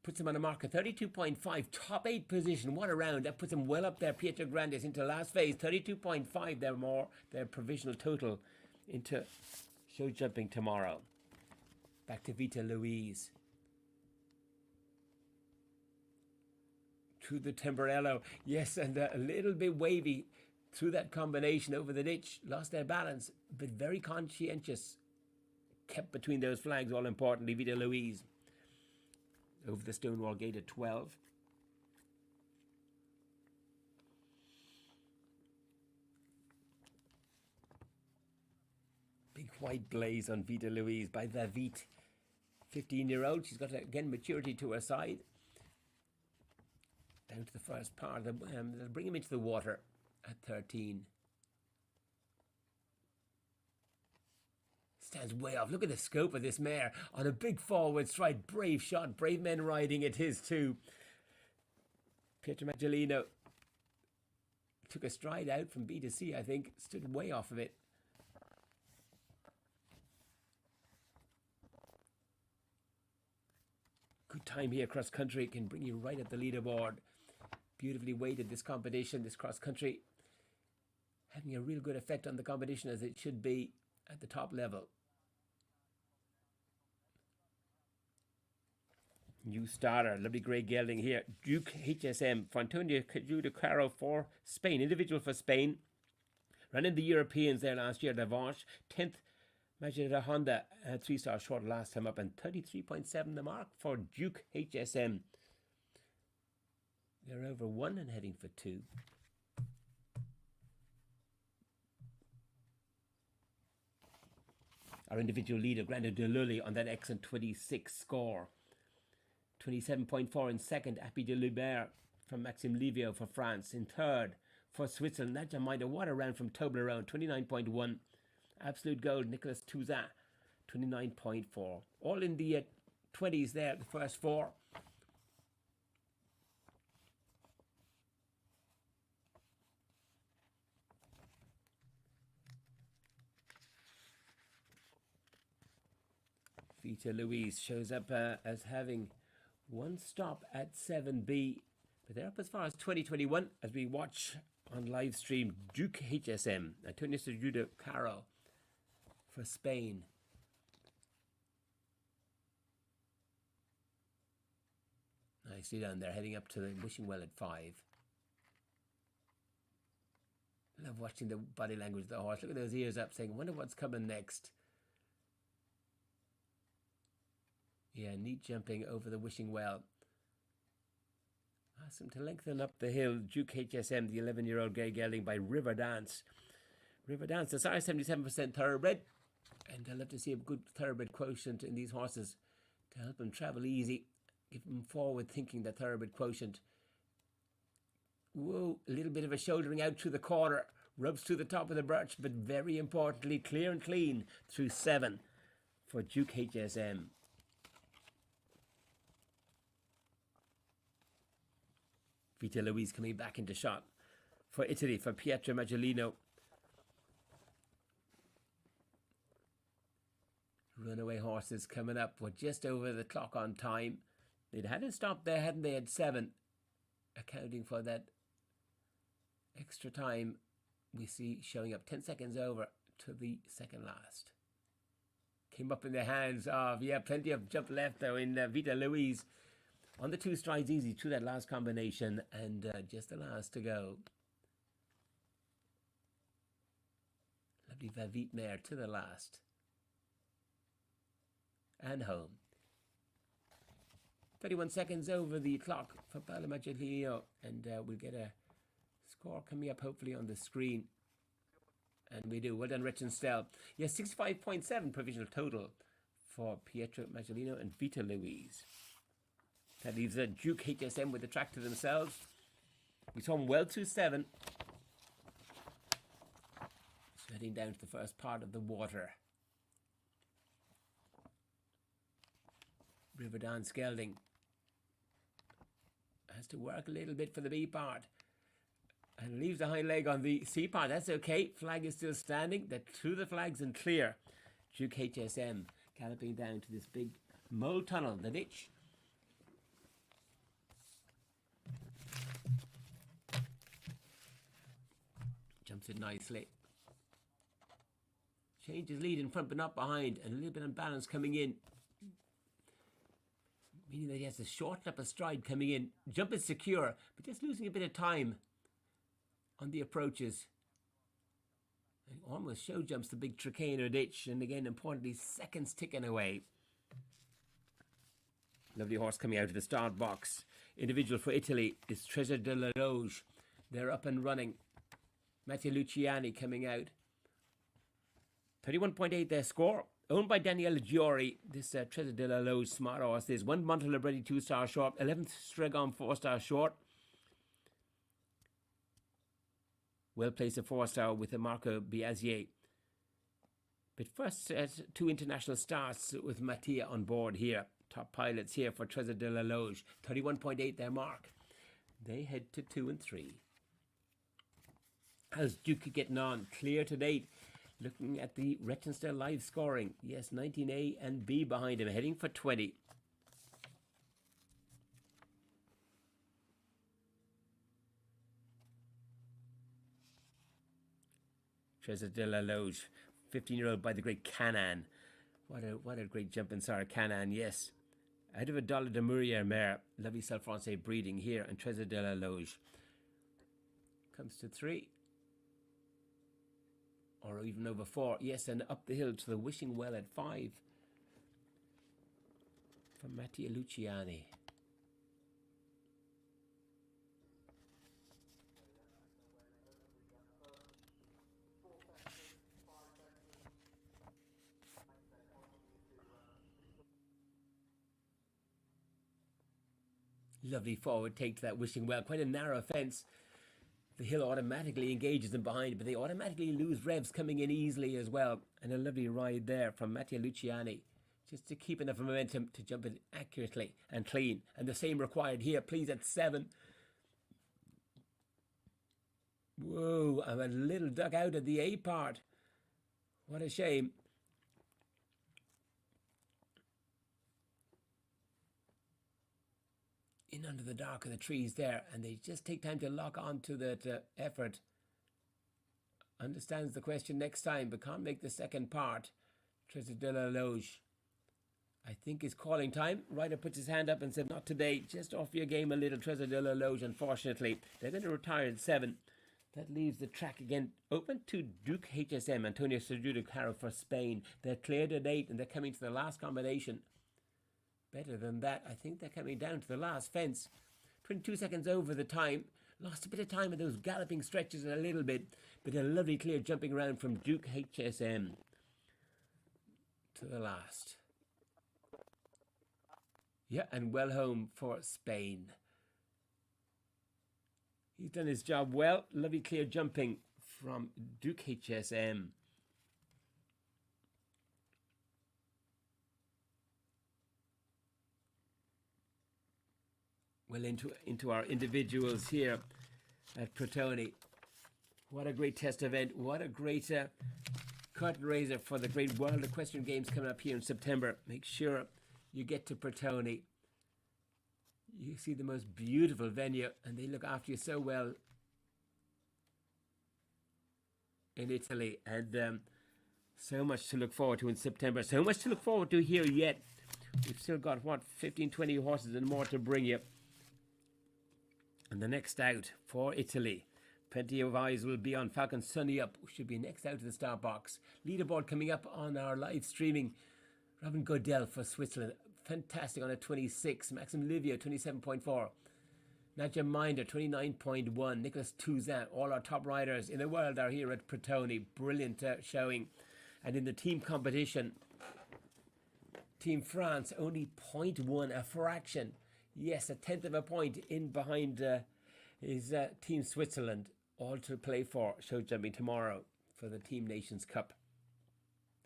Puts him on a mark of 32.5. Top 8 position. What a round. That puts him well up there. Pietro Grandis into last phase. 32.5. Their provisional total into show jumping tomorrow. Back to Vita Louise. Through the Timburello. Yes, and a little bit wavy through that combination over the ditch. Lost their balance, but very conscientious. Kept between those flags, all importantly. Vita Louise over the Stonewall Gate at 12. Big white blaze on Vita Louise by Vavit. 15-year-old. She's got, again, maturity to her side. Down to the first part. They'll bring him into the water at 13. Stands way off. Look at the scope of this mare on a big forward stride. Brave shot. Brave men riding it is too. Pietro Maggiolino took a stride out from B to C, I think. Stood way off of it. Good time here cross country. Can bring you right at the leaderboard. Beautifully weighted this competition, this cross country. Having a real good effect on the competition as it should be at the top level. New starter, lovely grey gelding here. Duke HSM for Antonio Cajudo Caro for Spain, individual for Spain. Running the Europeans there last year, Lavanche. 10th, Majida Honda, 3-star short last time up, and 33.7 the mark for Duke HSM. They're over 1 and heading for 2. Our individual leader, Grando de Lully, on that excellent 26 score. 27.4 in second, Appy de Lubert from Maxime Livio for France. In third, for Switzerland, Nadja Minder, what a round from Toblerone, 29.1. Absolute Gold, Nicolas Touzin, 29.4. All in the 20s there, the first 4. Vita Louise shows up as having 1 stop at 7B, but they're up as far as 2021 as we watch on live stream Duke HSM, Antonio Cajudo Caro for Spain. Nicely done there, heading up to the wishing well at 5. Love watching the body language of the horse. Look at those ears up saying, wonder what's coming next. Yeah, neat jumping over the wishing well. Ask him to lengthen up the hill. Duke HSM, the 11-year-old grey gelding by River Dance. River Dance, the size 77% thoroughbred. And I'd love to see a good thoroughbred quotient in these horses to help them travel easy. Give them forward thinking, that thoroughbred quotient. Whoa, a little bit of a shouldering out through the corner. Rubs through the top of the birch, but very importantly, clear and clean through 7 for Duke HSM. Vita Louise coming back into shot for Italy, for Pietro Maggiolino. Runaway horses coming up. We're just over the clock on time. They'd had to stop there, hadn't they, at 7, accounting for that extra time we see showing up 10 seconds over to the second last. Came up in the hands of, plenty of jump left though in Vita Louise. On the 2 strides easy through that last combination, and just the last to go. Lovely Vavit mare to the last. And home. 31 seconds over the clock for Paolo Maggiolino, and we'll get a score coming up hopefully on the screen. And we do. Well done, Rich and Stell. Yes, 65.7 provisional total for Pietro Maggiolino and Vita Louise. That leaves Duke HSM with the track to themselves. We saw them well to 7. So heading down to the first part of the water. Riverdon Skelding has to work a little bit for the B part. And leaves the hind leg on the C part. That's okay. Flag is still standing. They're through the flags and clear. Duke HSM galloping down to this big mole tunnel, the ditch. Jumps it nicely. Changes lead in front but not behind. And a little bit of balance coming in. Meaning that he has to shorten up a stride coming in. Jump is secure, but just losing a bit of time on the approaches. And almost show jumps the big Tricano ditch. And again, importantly, seconds ticking away. Lovely horse coming out of the start box. Individual for Italy is Treasure de la Loge. They're up and running. Matteo Luciani coming out. 31.8 their score. Owned by Daniele Giori. This Treasure de la Loge smart horse is 1 Montelabretti 2-star short. 11th Stregon 4-star short. Well placed at 4-star with a Marco Biasier. But first 2 international starts with Mattia on board here. Top pilots here for Treasure de la Loge. 31.8 their mark. They head to 2 and 3. How's Duke getting on? Clear to date. Looking at the Rettenstel live scoring. Yes, 19A and B behind him. Heading for 20. Treasure de la Loge. 15-year-old by the great Canaan. What a great jumping sire, Canaan, yes. Out of a Dollar de Murier mare. Lovely Self-Francais breeding here. And Treasure de la Loge comes to 3. Or even over 4. Yes, and up the hill to the Wishing Well at 5. From Mattia Luciani. Lovely forward take to that Wishing Well. Quite a narrow fence. The hill automatically engages them behind, but they automatically lose revs coming in easily as well. And a lovely ride there from Mattia Luciani, just to keep enough momentum to jump it accurately and clean. And the same required here, please, at 7. Whoa, I'm a little dug out at the A part. What a shame. In under the dark of the trees there, and they just take time to lock on to that effort. Understands the question next time, but can't make the second part. Treasure de la Loge, I think, is calling time. Ryder puts his hand up and said, not today, just off your game a little, Treasure de la Loge, unfortunately. They're going to retire at 7. That leaves the track again open to Duke HSM, Antonio Sergio Caro for Spain. They're cleared at 8, and they're coming to the last combination. Better than that, I think they're coming down to the last fence. 22 seconds over the time. Lost a bit of time in those galloping stretches a little bit, but a lovely clear jumping around from Duke HSM to the last. Yeah, and well home for Spain. He's done his job well. Lovely clear jumping from Duke HSM. well into our individuals here at Pratoni. What a great test event. What a great curtain raiser for the great World Equestrian Games coming up here in September. Make sure you get to Pratoni. You see the most beautiful venue, and they look after you so well in Italy. And so much to look forward to in September. So much to look forward to here yet. We've still got, what, 15, 20 horses and more to bring you. And the next out for Italy. Plenty of eyes will be on Falcon Sunny Up, who should be next out to the start box. Leaderboard coming up on our live streaming. Robin Godel for Switzerland. Fantastic on a 26. Maxim Livio, 27.4. Nadja Minder, 29.1. Nicholas Touzin. All our top riders in the world are here at Pratoni. Brilliant showing. And in the team competition, Team France, only 0.1, a fraction. Yes, a tenth of a point in behind is Team Switzerland. All to play for show jumping tomorrow for the Team Nations Cup.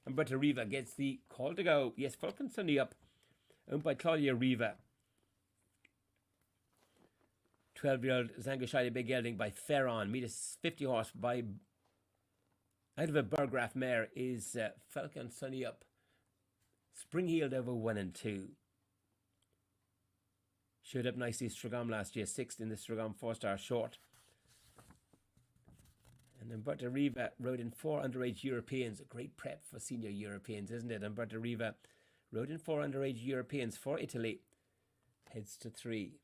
And Berta Riva gets the call to go. Yes, Falcon Sunny Up, owned by Claudia Riva. 12-year-old Zangoshide Big Gelding by Ferron. Meet a 50 horse by out of a Burgraff mare is Falcon Sunny Up. Spring heeled over 1 and 2. Showed up nicely Stragom last year, 6th in the Stragom 4-star short. And Umberto Riva rode in 4 underage Europeans. A great prep for senior Europeans, isn't it? Umberto Riva rode in 4 underage Europeans for Italy. Heads to 3.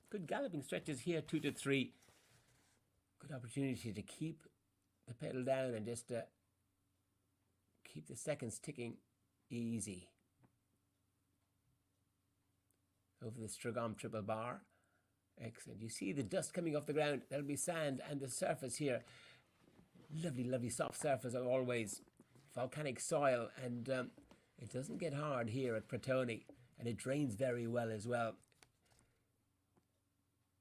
Good galloping stretches here, 2 to 3. Good opportunity to keep the pedal down and just keep the seconds ticking easy. Over the Stragom triple bar. Excellent. You see the dust coming off the ground. There'll be sand, and the surface here. Lovely, lovely soft surface as always. Volcanic soil, and it doesn't get hard here at Pratoni, and it drains very well as well.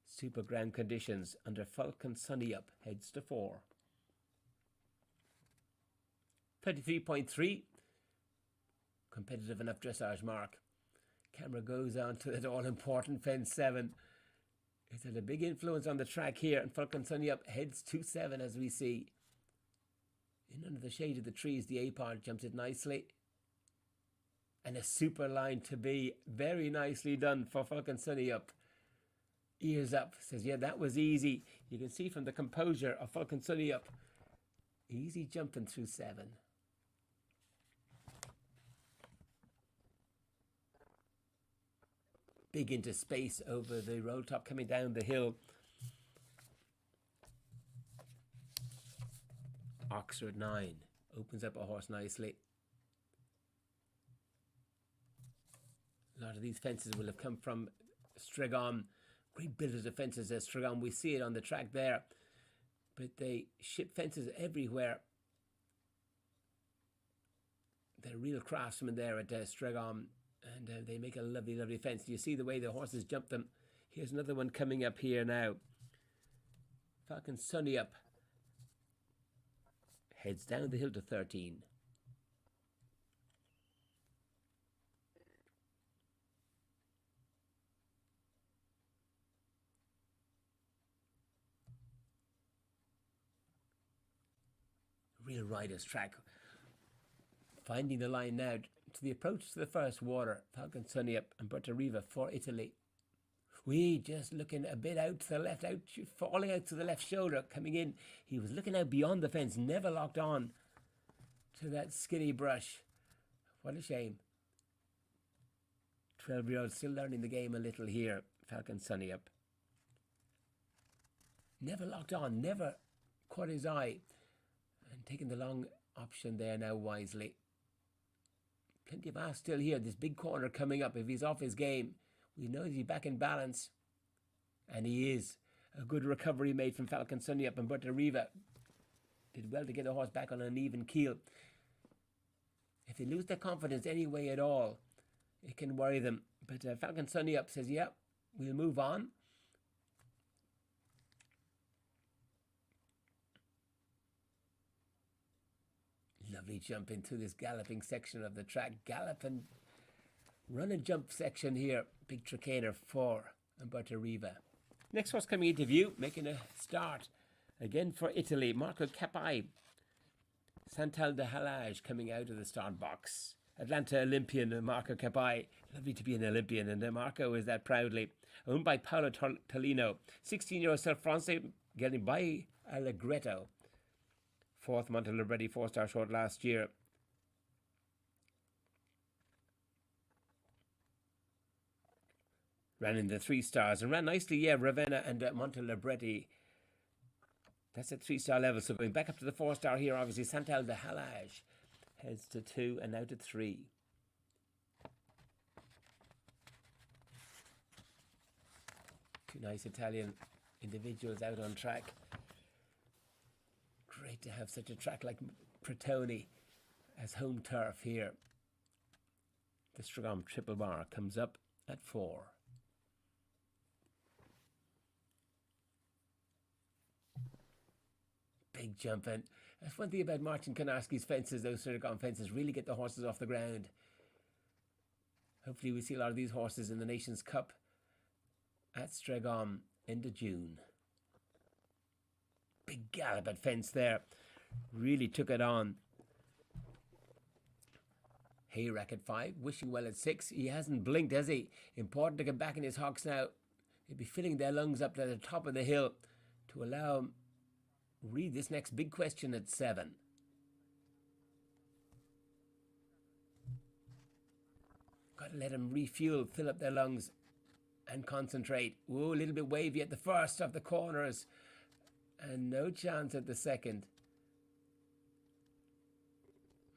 Super ground conditions under Falcon Sunny Up. Heads to 4. 33.3. Competitive enough dressage mark. Camera goes on to that all-important fence 7. It's had a big influence on the track here, and Falcon Sunny Up heads to 7 as we see. In under the shade of the trees, the A-part jumps it nicely. And a super line to be. Very nicely done for Falcon Sunny Up. Ears up. Says, yeah, that was easy. You can see from the composure of Falcon Sunny Up. Easy jumping through 7. Big into space over the roll top coming down the hill. Oxford 9 opens up a horse nicely. A lot of these fences will have come from Stragom. Great builders of fences at Stragom. We see it on the track there. But they ship fences everywhere. They're real craftsmen there at Stragom. And they make a lovely, lovely fence. You see the way the horses jump them. Here's another one coming up here now. Falcon Sunny Up heads down the hill to 13. Real rider's track. Finding the line now to the approach to the first water. Falcon Sunny Up and Berta Riva for Italy. We just looking a bit out to the left, falling out to the left shoulder, coming in. He was looking out beyond the fence, never locked on to that skinny brush. What a shame. 12-year-old still learning the game a little here. Falcon Sunny Up. Never locked on, never caught his eye. And taking the long option there now wisely. Plenty of ass still here. This big corner coming up. If he's off his game, we know he's back in balance. And he is. A good recovery made from Falcon Sunny Up, and Berta Riva did well to get the horse back on an even keel. If they lose their confidence any way at all, it can worry them. But Falcon Sunny Up says, yeah, we'll move on. Lovely jump into this galloping section of the track. Gallop and run and jump section here. Big Tricaner 4 and Riva. Next horse coming into view, making a start again for Italy. Marco Capai. Santal de Halage coming out of the start box. Atlanta Olympian Marco Capai. Lovely to be an Olympian, and Marco is that proudly. Owned by Paolo Tolino. 16-year-old Self-France getting by Allegretto. 4th Montelibretti 4-star short last year. Ran in the 3 stars and ran nicely, yeah, Ravenna and Montelibretti. That's at 3-star level, so going back up to the 4-star here, obviously, Santal de Halage heads to 2 and now to 3. Two nice Italian individuals out on track. Great to have such a track like Pratoni as home turf here. The Stragom Triple Bar comes up at 4. Big jump, and that's one thing about Martin Konarski's fences. Those Stragom fences really get the horses off the ground. Hopefully we see a lot of these horses in the Nations Cup at Stragom end of June. Big gallop at fence there. Really took it on. Hayrack at 5, Wishing Well at 6. He hasn't blinked, has he? Important to get back in his hocks now. He'll be filling their lungs up to the top of the hill to allow him read this next big question at 7. Got to let them refuel, fill up their lungs and concentrate. Whoa, a little bit wavy at the first of the corners and no chance at the second.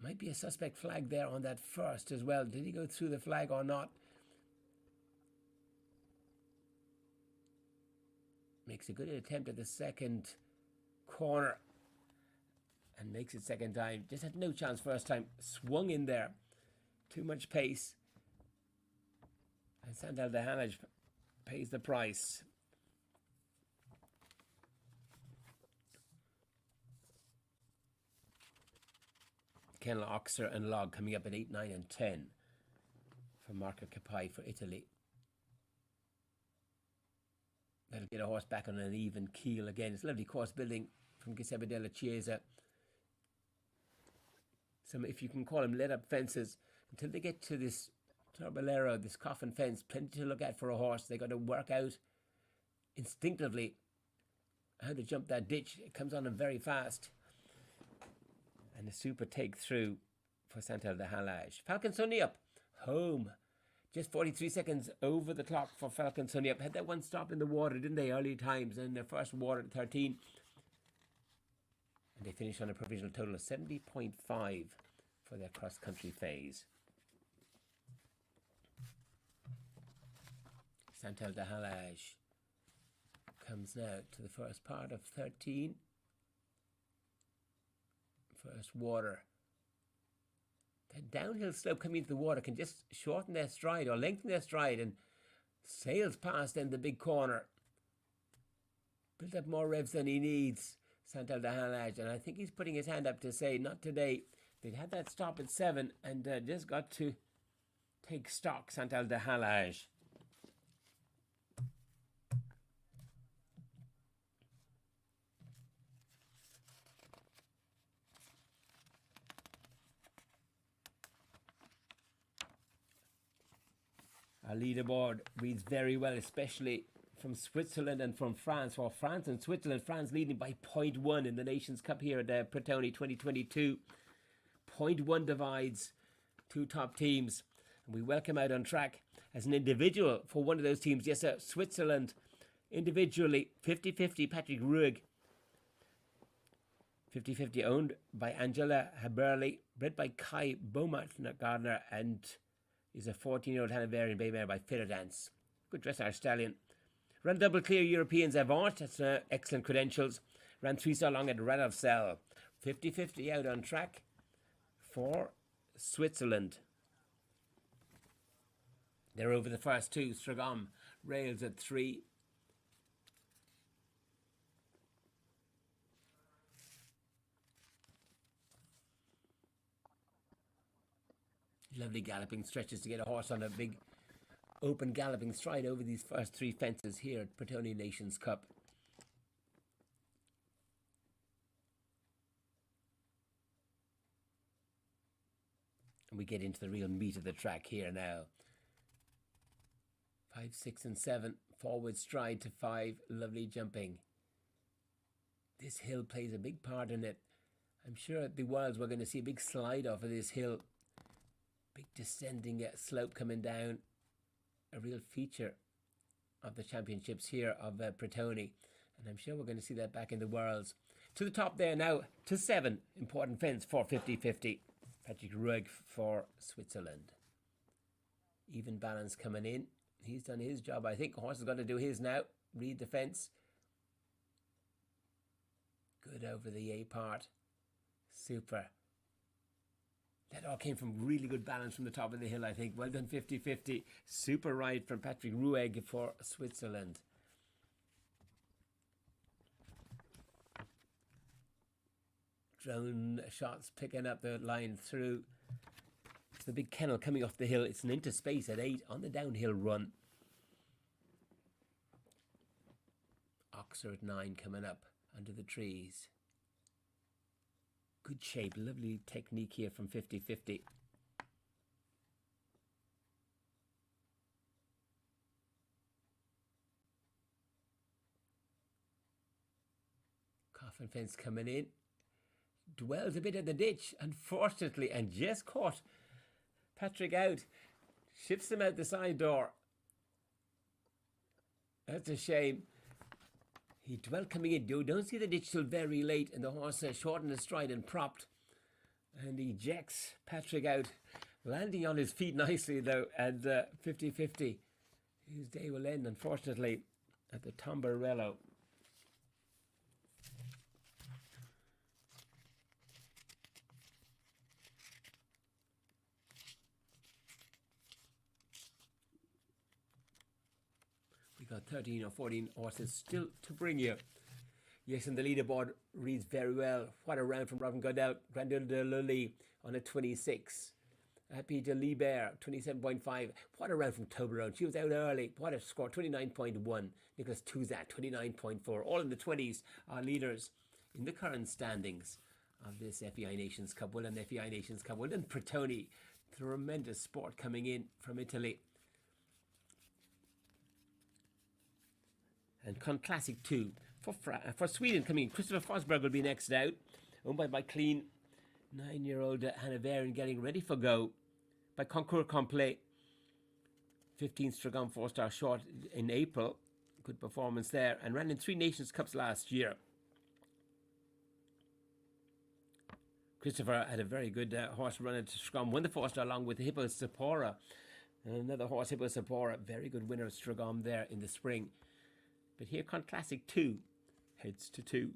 Might be a suspect flag there on that first as well. Did he go through the flag or not? Makes a good attempt at the second corner and makes it second time. Just had no chance first time. Swung in there. Too much pace. And Santal de Halage pays the price. Kennel Oxer and Log coming up at 8, 9 and 10 for Marco Capai for Italy. That'll get a horse back on an even keel again. It's lovely course building from Giuseppe della Chiesa. Some, if you can call them, let-up fences until they get to this Torbolero, this coffin fence. Plenty to look at for a horse. They got to work out instinctively how to jump that ditch. It comes on them very fast. And a super take through for Santal de Halage. Falcon Sunny Up, home. Just 43 seconds over the clock for Falcon Sunny Up. Had that one stop in the water, didn't they, early times, in their first water at 13. And they finished on a provisional total of 70.5 for their cross-country phase. Santal de Halage comes now to the first part of 13. First water. That downhill slope coming into the water can just shorten their stride or lengthen their stride and sails past then the big corner. Built up more revs than he needs, Santal de Halage, and I think he's putting his hand up to say, not today. They'd had that stop at 7 and just got to take stock, Santal de Halage. Our leaderboard reads very well, especially from Switzerland and from France. For France and Switzerland, France leading by 0.1 in the Nations Cup here at Pratoni 2022. 0.1 divides two top teams. And we welcome out on track as an individual for one of those teams. Yes, sir, Switzerland individually, 50-50, Patrick Ruig. 50-50 owned by Angela Haberli, bred by Kai Baumgartner, and is a 14-year-old Hanoverian bay mare by Fitter Dance. Good dressage stallion. Ran double clear Europeans Avant. That's excellent credentials. Ran 3-star long at Radovsel. 50-50 out on track for Switzerland. They're over the first two. Stragom rails at 3. Lovely galloping stretches to get a horse on a big open galloping stride over these first 3 fences here at Pratoni Nations Cup. And we get into the real meat of the track here now. 5, 6 and 7, forward stride to 5, lovely jumping. This hill plays a big part in it. I'm sure at the Worlds we're going to see a big slide off of this hill. Big descending slope coming down. A real feature of the championships here of Pratoni. And I'm sure we're going to see that back in the Worlds. To the top there now, to 7, important fence for 50-50. Patrick Rueg for Switzerland. Even balance coming in. He's done his job, I think. Horse is going to do his now. Read the fence. Good over the A part. Super. That all came from really good balance from the top of the hill, I think. Well done, 50-50. Super ride from Patrick Rueg for Switzerland. Drone shots picking up the line through to the big kennel coming off the hill. It's an into space at 8 on the downhill run. Oxer at 9 coming up under the trees. Good shape, lovely technique here from 50-50. Coffin fence coming in. Dwells a bit in the ditch, unfortunately, and just caught Patrick out. Shifts him out the side door. That's a shame. He dwelt coming in. You don't see the ditch till very late, and the horse shortened his stride and propped. And he ejects Patrick out, landing on his feet nicely, though, at 50-50. His day will end, unfortunately, at the Tombarello. We got 13 or 14 horses still to bring you. Yes, and the leaderboard reads very well. What a round from Robin Goodell, Grandeur de Lully on a 26. Happy to Liebert, 27.5. What a round from Toblerone. She was out early. What a score, 29.1. Nicholas Tuzat, 29.4. All in the 20s are leaders in the current standings of this FEI Nations Cup. Well done, FEI Nations Cup. Well done, Pratoni. Tremendous sport coming in from Italy. And Con Classic 2 for Sweden coming in. Christopher Fosberg will be next out. Owned by my clean 9-year-old Hanoverian getting ready for go. By Concours Complet. 15th Stragon 4-star short in April. Good performance there. And ran in 3 Nations Cups last year. Christopher had a very good horse run at Stragon. Won the 4-star along with Hippo Sapora. Another horse, Hippo Sapora. Very good winner of Stragon there in the spring. But here, Con Classic 2 heads to 2.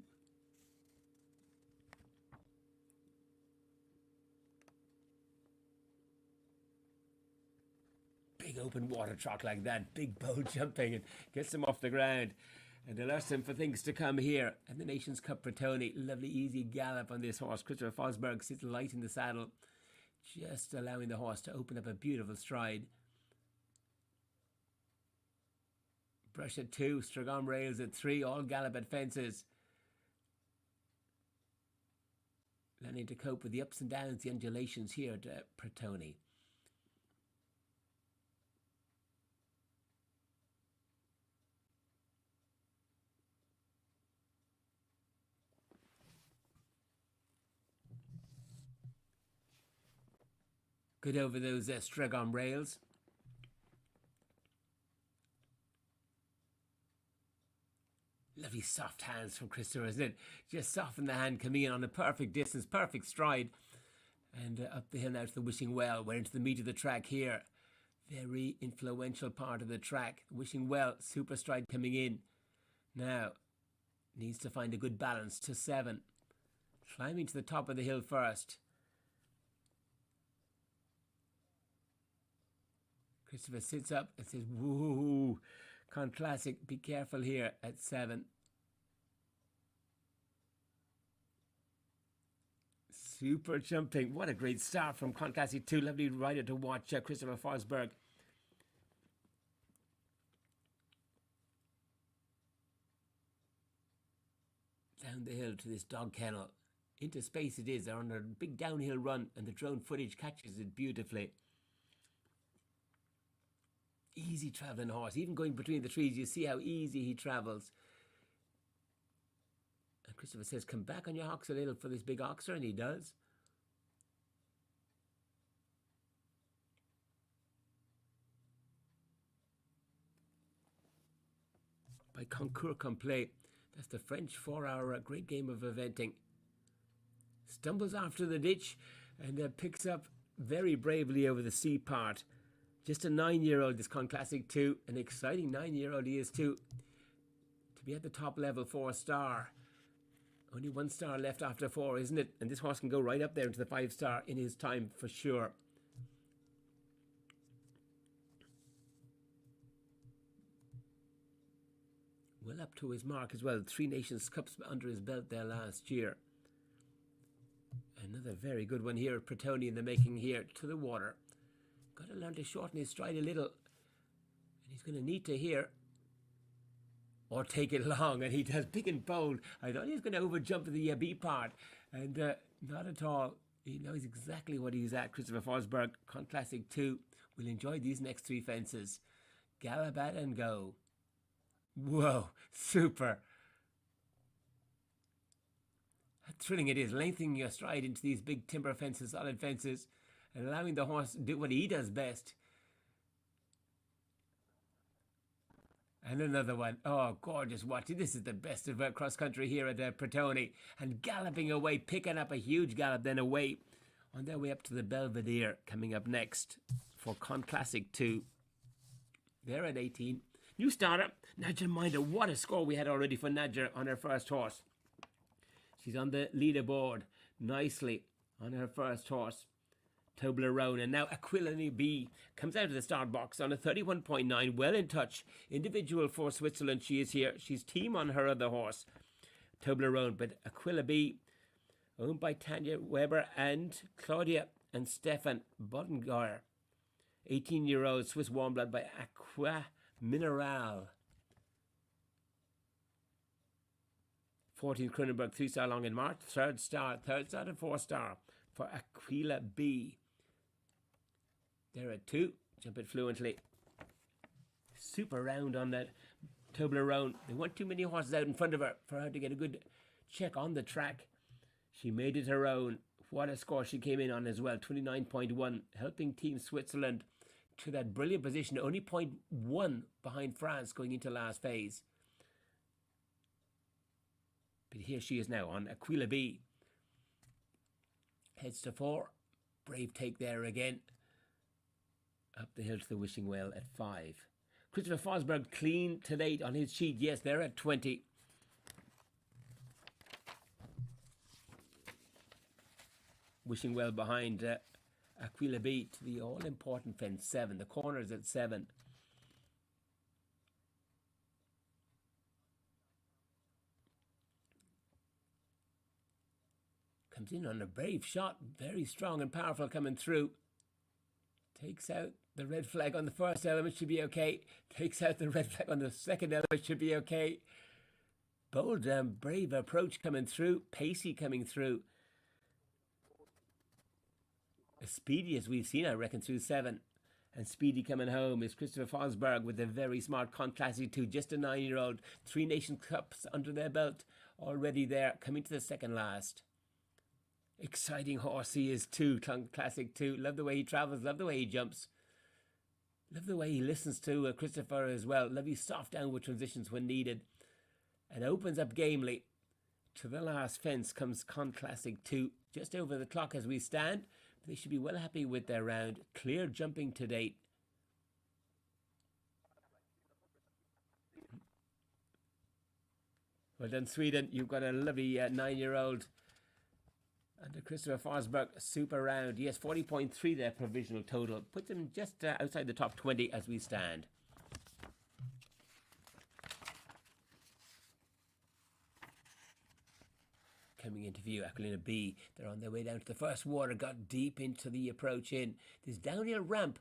Big open water truck like that, big bold jumping and gets them off the ground and alerts them for things to come here. And the Nations Cup Pratoni, lovely easy gallop on this horse. Christopher Fosberg sits light in the saddle, just allowing the horse to open up a beautiful stride. Brush at 2, Stragon rails at 3, all gallop at fences. Learning to cope with the ups and downs, the undulations here at Pratoni. Good over those Stragon rails. Lovely soft hands from Christopher, isn't it? Just soften the hand, coming in on a perfect distance, perfect stride. And up the hill now to the Wishing Well. We're into the meat of the track here. Very influential part of the track. Wishing Well, super stride coming in. Now, needs to find a good balance to 7. Climbing to the top of the hill first. Christopher sits up and says, woo. Con Classic, be careful here at 7. Super jumping. What a great start from Con Classic 2. Lovely rider to watch, Christopher Fosberg. down the hill to this dog kennel. Into space it is. They're on a big downhill run and the drone footage catches it beautifully. Easy travelling horse. Even going between the trees, you see how easy he travels. And Christopher says, come back on your hocks a little for this big oxer, and he does. By Concours Complet. That's the French 4-hour great game of eventing. Stumbles after the ditch and picks up very bravely over the C part. Just a 9-year-old, this Con Classic 2. An exciting 9-year-old he is too. To be at the top level, 4-star. Only 1 star left after 4, isn't it? And this horse can go right up there into the 5-star in his time for sure. Well up to his mark as well. 3 Nations Cups under his belt there last year. Another very good one here at Pratoni in the making here to the water. Got to learn to shorten his stride a little. And he's going to need to here. Or take it long. And he does big and bold. I thought he was going to overjump the B part. And not at all. He knows exactly what he's at. Christopher Forsberg, Con Classic 2. We'll enjoy these next 3 fences. Gallop at and go. Whoa, super. How thrilling it is, lengthening your stride into these big timber fences, solid fences, and allowing the horse to do what he does best. And another one. Oh, gorgeous watching. This is the best of cross country here at Pratoni. And galloping away, picking up a huge gallop, then away on their way up to the Belvedere, coming up next for Con Classic 2. They're at 18. New starter, Nadja Minder. What a score we had already for Nadja on her first horse. She's on the leaderboard nicely on her first horse, Toblerone. And now Aquilani B comes out of the start box on a 31.9, well in touch. Individual for Switzerland, she is here. She's team on her other horse, Toblerone. But Aquila B, owned by Tanya Weber and Claudia and Stefan Bodengauer. 18-year-old Swiss warm blood by Aqua Mineral. 14 Cronenberg, 3-star long in March. Third star to 4-star for Aquila B. They're at 2. Jump it fluently. Super round on that Toblerone. They want too many horses out in front of her for her to get a good check on the track. She made it her own. What a score she came in on as well. 29.1, helping Team Switzerland to that brilliant position, only 0.1 behind France going into last phase. But here she is now on Aquila B. Heads to 4. Brave take there again. Up the hill to the Wishing Well at 5. Christopher Forsberg clean to date on his sheet. Yes, they're at 20. Wishing Well behind Aquila B to the all-important fence 7. The corner's at 7. Comes in on a brave shot. Very strong and powerful coming through. Takes out the red flag on the first element, should be okay. Takes out the red flag on the second element, should be okay. Bold and brave approach coming through. Pacey coming through. As speedy as we've seen, I reckon, through 7. And speedy coming home is Christopher Forsberg with a very smart Con Classic 2. Just a 9-year-old. 3 Nations Cups under their belt. Already there. Coming to the second last. Exciting horse he is too. Con Classic 2. Love the way he travels. Love the way he jumps. Love the way he listens to Christopher as well. Love his soft downward transitions when needed. And opens up gamely. To the last fence comes Con Classic 2. Just over the clock as we stand. They should be well happy with their round. Clear jumping to date. Well done, Sweden. You've got a lovely 9-year-old under Christopher Forsberg. Super round. Yes, 40.3 their provisional total. Puts them just outside the top 20 as we stand. Coming into view, Aquilina B. They're on their way down to the first water, got deep into the approach in. This downhill ramp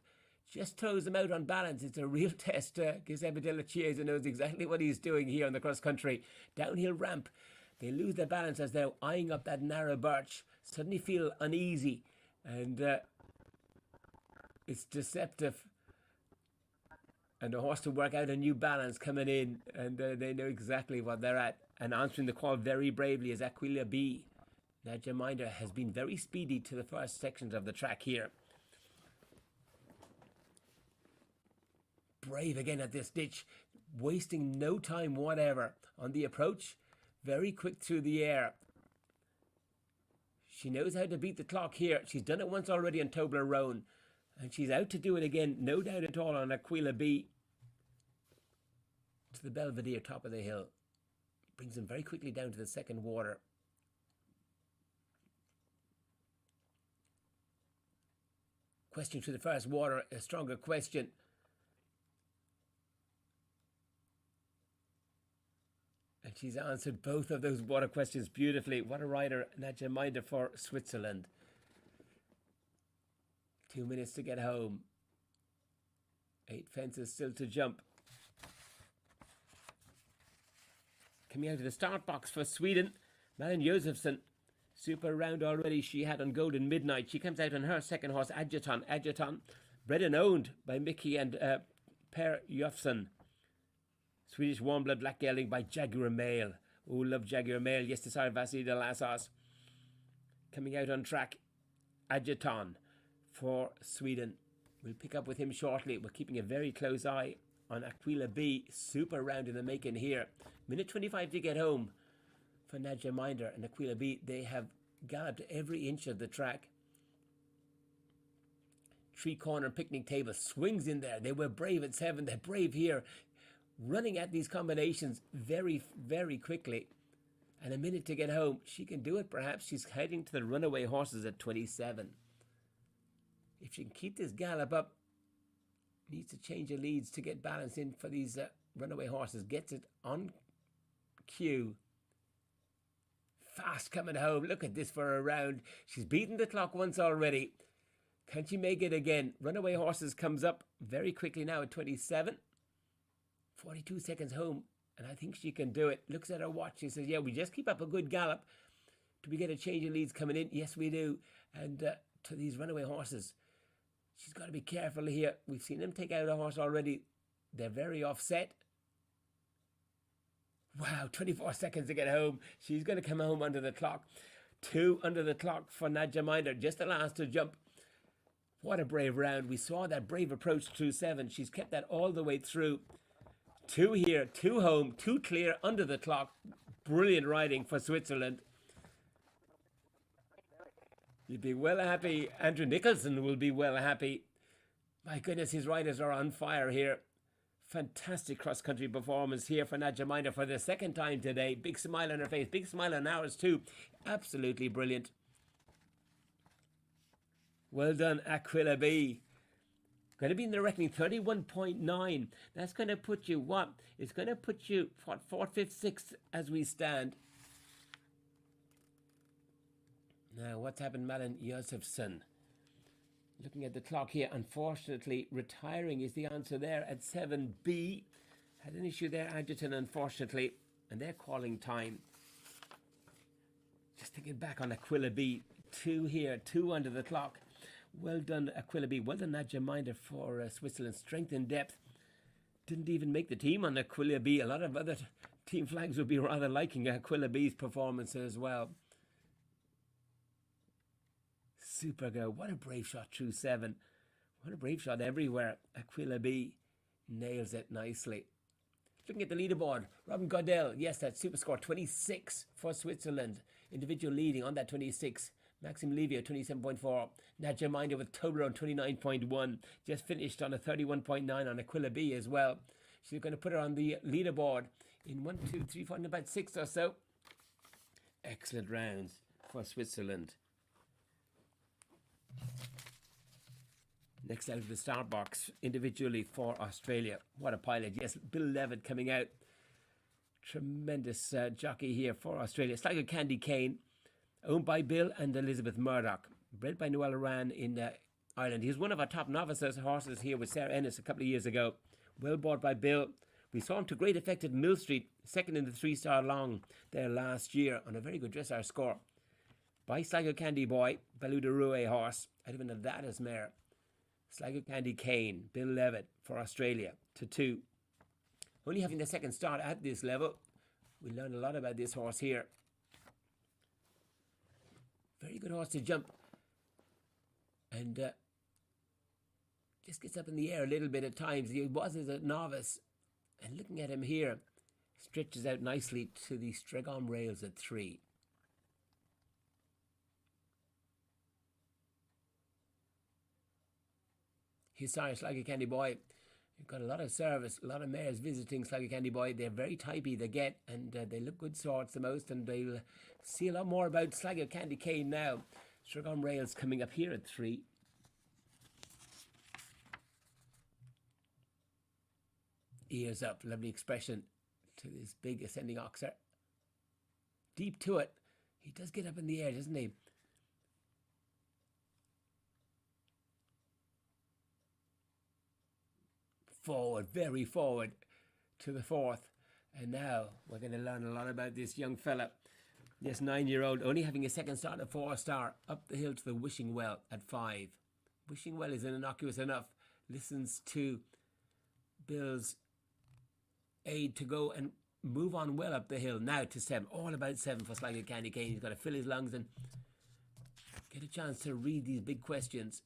just throws them out on balance. It's a real test. Giuseppe Della Chiesa knows exactly what he's doing here on the cross country. Downhill ramp. They lose their balance as they're eyeing up that narrow birch, suddenly feel uneasy, and it's deceptive. And the horse to work out a new balance coming in, and they know exactly what they're at. And answering the call very bravely is Aquila B. Nadja Minder has been very speedy to the first sections of the track here. Brave again at this ditch, wasting no time whatever on the approach. Very quick through the air. She knows how to beat the clock here. She's done it once already on Toblerone, and she's out to do it again, no doubt at all, on Aquila B. To the Belvedere, top of the hill. Brings them very quickly down to the second water. Question to the first water, a stronger question. And she's answered both of those water questions beautifully. What a rider, Nadja Minder for Switzerland. 2 minutes to get home. 8 fences still to jump. Coming out of the start box for Sweden, Malin Josefsson. Super round already she had on Golden Midnight. She comes out on her second horse, Adjutant. Bred and owned by Mickey and Per Jofsson. Swedish warm blood black gelding by Jaguar Male. Oh, love Jaguar Male. Yes, Desire Vasily de Lassos. Coming out on track, Adjutant for Sweden. We'll pick up with him shortly. We're keeping a very close eye on Aquila B. Super round in the making here. Minute 25 to get home for Nadja Minder and Aquila B. They have galloped every inch of the track. Tree corner picnic table swings in there. They were brave at 7. They're brave here. Running at these combinations very, very quickly. And a minute to get home. She can do it perhaps. She's heading to the runaway horses at 27. If she can keep this gallop up, needs to change her leads to get balance in for these runaway horses. Gets it on cue. Fast coming home. Look at this for a round. She's beaten the clock once already. Can she make it again? Runaway horses comes up very quickly now at 27. 42 seconds home, and I think she can do it. Looks at her watch. She says, yeah, we just keep up a good gallop. Do we get a change of leads coming in? Yes, we do. And to these runaway horses, she's got to be careful here. We've seen them take out a horse already. They're very offset. Wow, 24 seconds to get home. She's going to come home under the clock. 2 under the clock for Nadja Minder. Just the last to jump. What a brave round. We saw that brave approach through 7. She's kept that all the way through. 2 here, 2 home, 2 clear under the clock. Brilliant riding for Switzerland. You'd be well happy. Andrew Nicholson will be well happy. My goodness, his riders are on fire here. Fantastic cross-country performance here for Nadja Minder for the second time today. Big smile on her face. Big smile on ours too. Absolutely brilliant. Well done, Aquila B. Going to be in the reckoning 31.9. That's going to put you what? It's going to put you what, 4th, 5th, 6th as we stand. Now, what's happened, Malin Josefsson? Looking at the clock here, unfortunately, retiring is the answer there at 7B. Had an issue there, Adjutant, unfortunately, and they're calling time. Just thinking back on Aquila B. 2 here, 2 under the clock. Well done, Aquila B. Well done, Nadja Minder for Switzerland. Strength and depth. Didn't even make the team on Aquila B. A lot of other team flags would be rather liking Aquila B's performance as well. Super go. What a brave shot through 7. What a brave shot everywhere. Aquila B nails it nicely. Looking at the leaderboard, Robin Goddell. Yes, that super score 26 for Switzerland. Individual leading on that 26. Maxim Levio 27.4. Nadja Minder with Toblerone 29.1. Just finished on a 31.9 on Aquila B as well. She's going to put her on the leaderboard in 1, 2, 3, 4, in about 6 or so. Excellent rounds for Switzerland. Next out of the start box, individually for Australia. What a pilot. Yes, Bill Levitt coming out. Tremendous jockey here for Australia. It's like a Candy Cane, owned by Bill and Elizabeth Murdoch. Bred by Noel Aran in Ireland. He was one of our top novices horses here with Sarah Ennis a couple of years ago. Well bought by Bill We saw him to great effect at Mill Street, second in the 3-star long there last year on a very good dressage score. By Sligo Candy Boy, Beluda Rue horse, out of an Nevada's mare. Sligo Candy Kane, Bill Levitt for Australia to 2. Only having the second start at this level, we learned a lot about this horse here. Very good horse to jump. And just gets up in the air a little bit at times. He was as a novice. And looking at him here, stretches out nicely to the Stregon rails at 3. Here's Sligo Candy Boy. You've got a lot of service, a lot of mares visiting Sligo Candy Boy. They're very typey, they get, and they look good sorts the most, and they'll see a lot more about Sligo Candy Cane now. Stregon rails coming up here at 3. Ears up, lovely expression to this big ascending oxer. Deep to it. He does get up in the air, doesn't he? Forward, very forward to the 4th. And now we're going to learn a lot about this young fella. This 9-year-old, only having a second start at 4-star, up the hill to the Wishing Well at 5. Wishing Well is innocuous enough. Listens to Bill's aid to go and move on well up the hill. Now to 7. All about 7 for Sligo Candy Cane. He's got to fill his lungs and get a chance to read these big questions.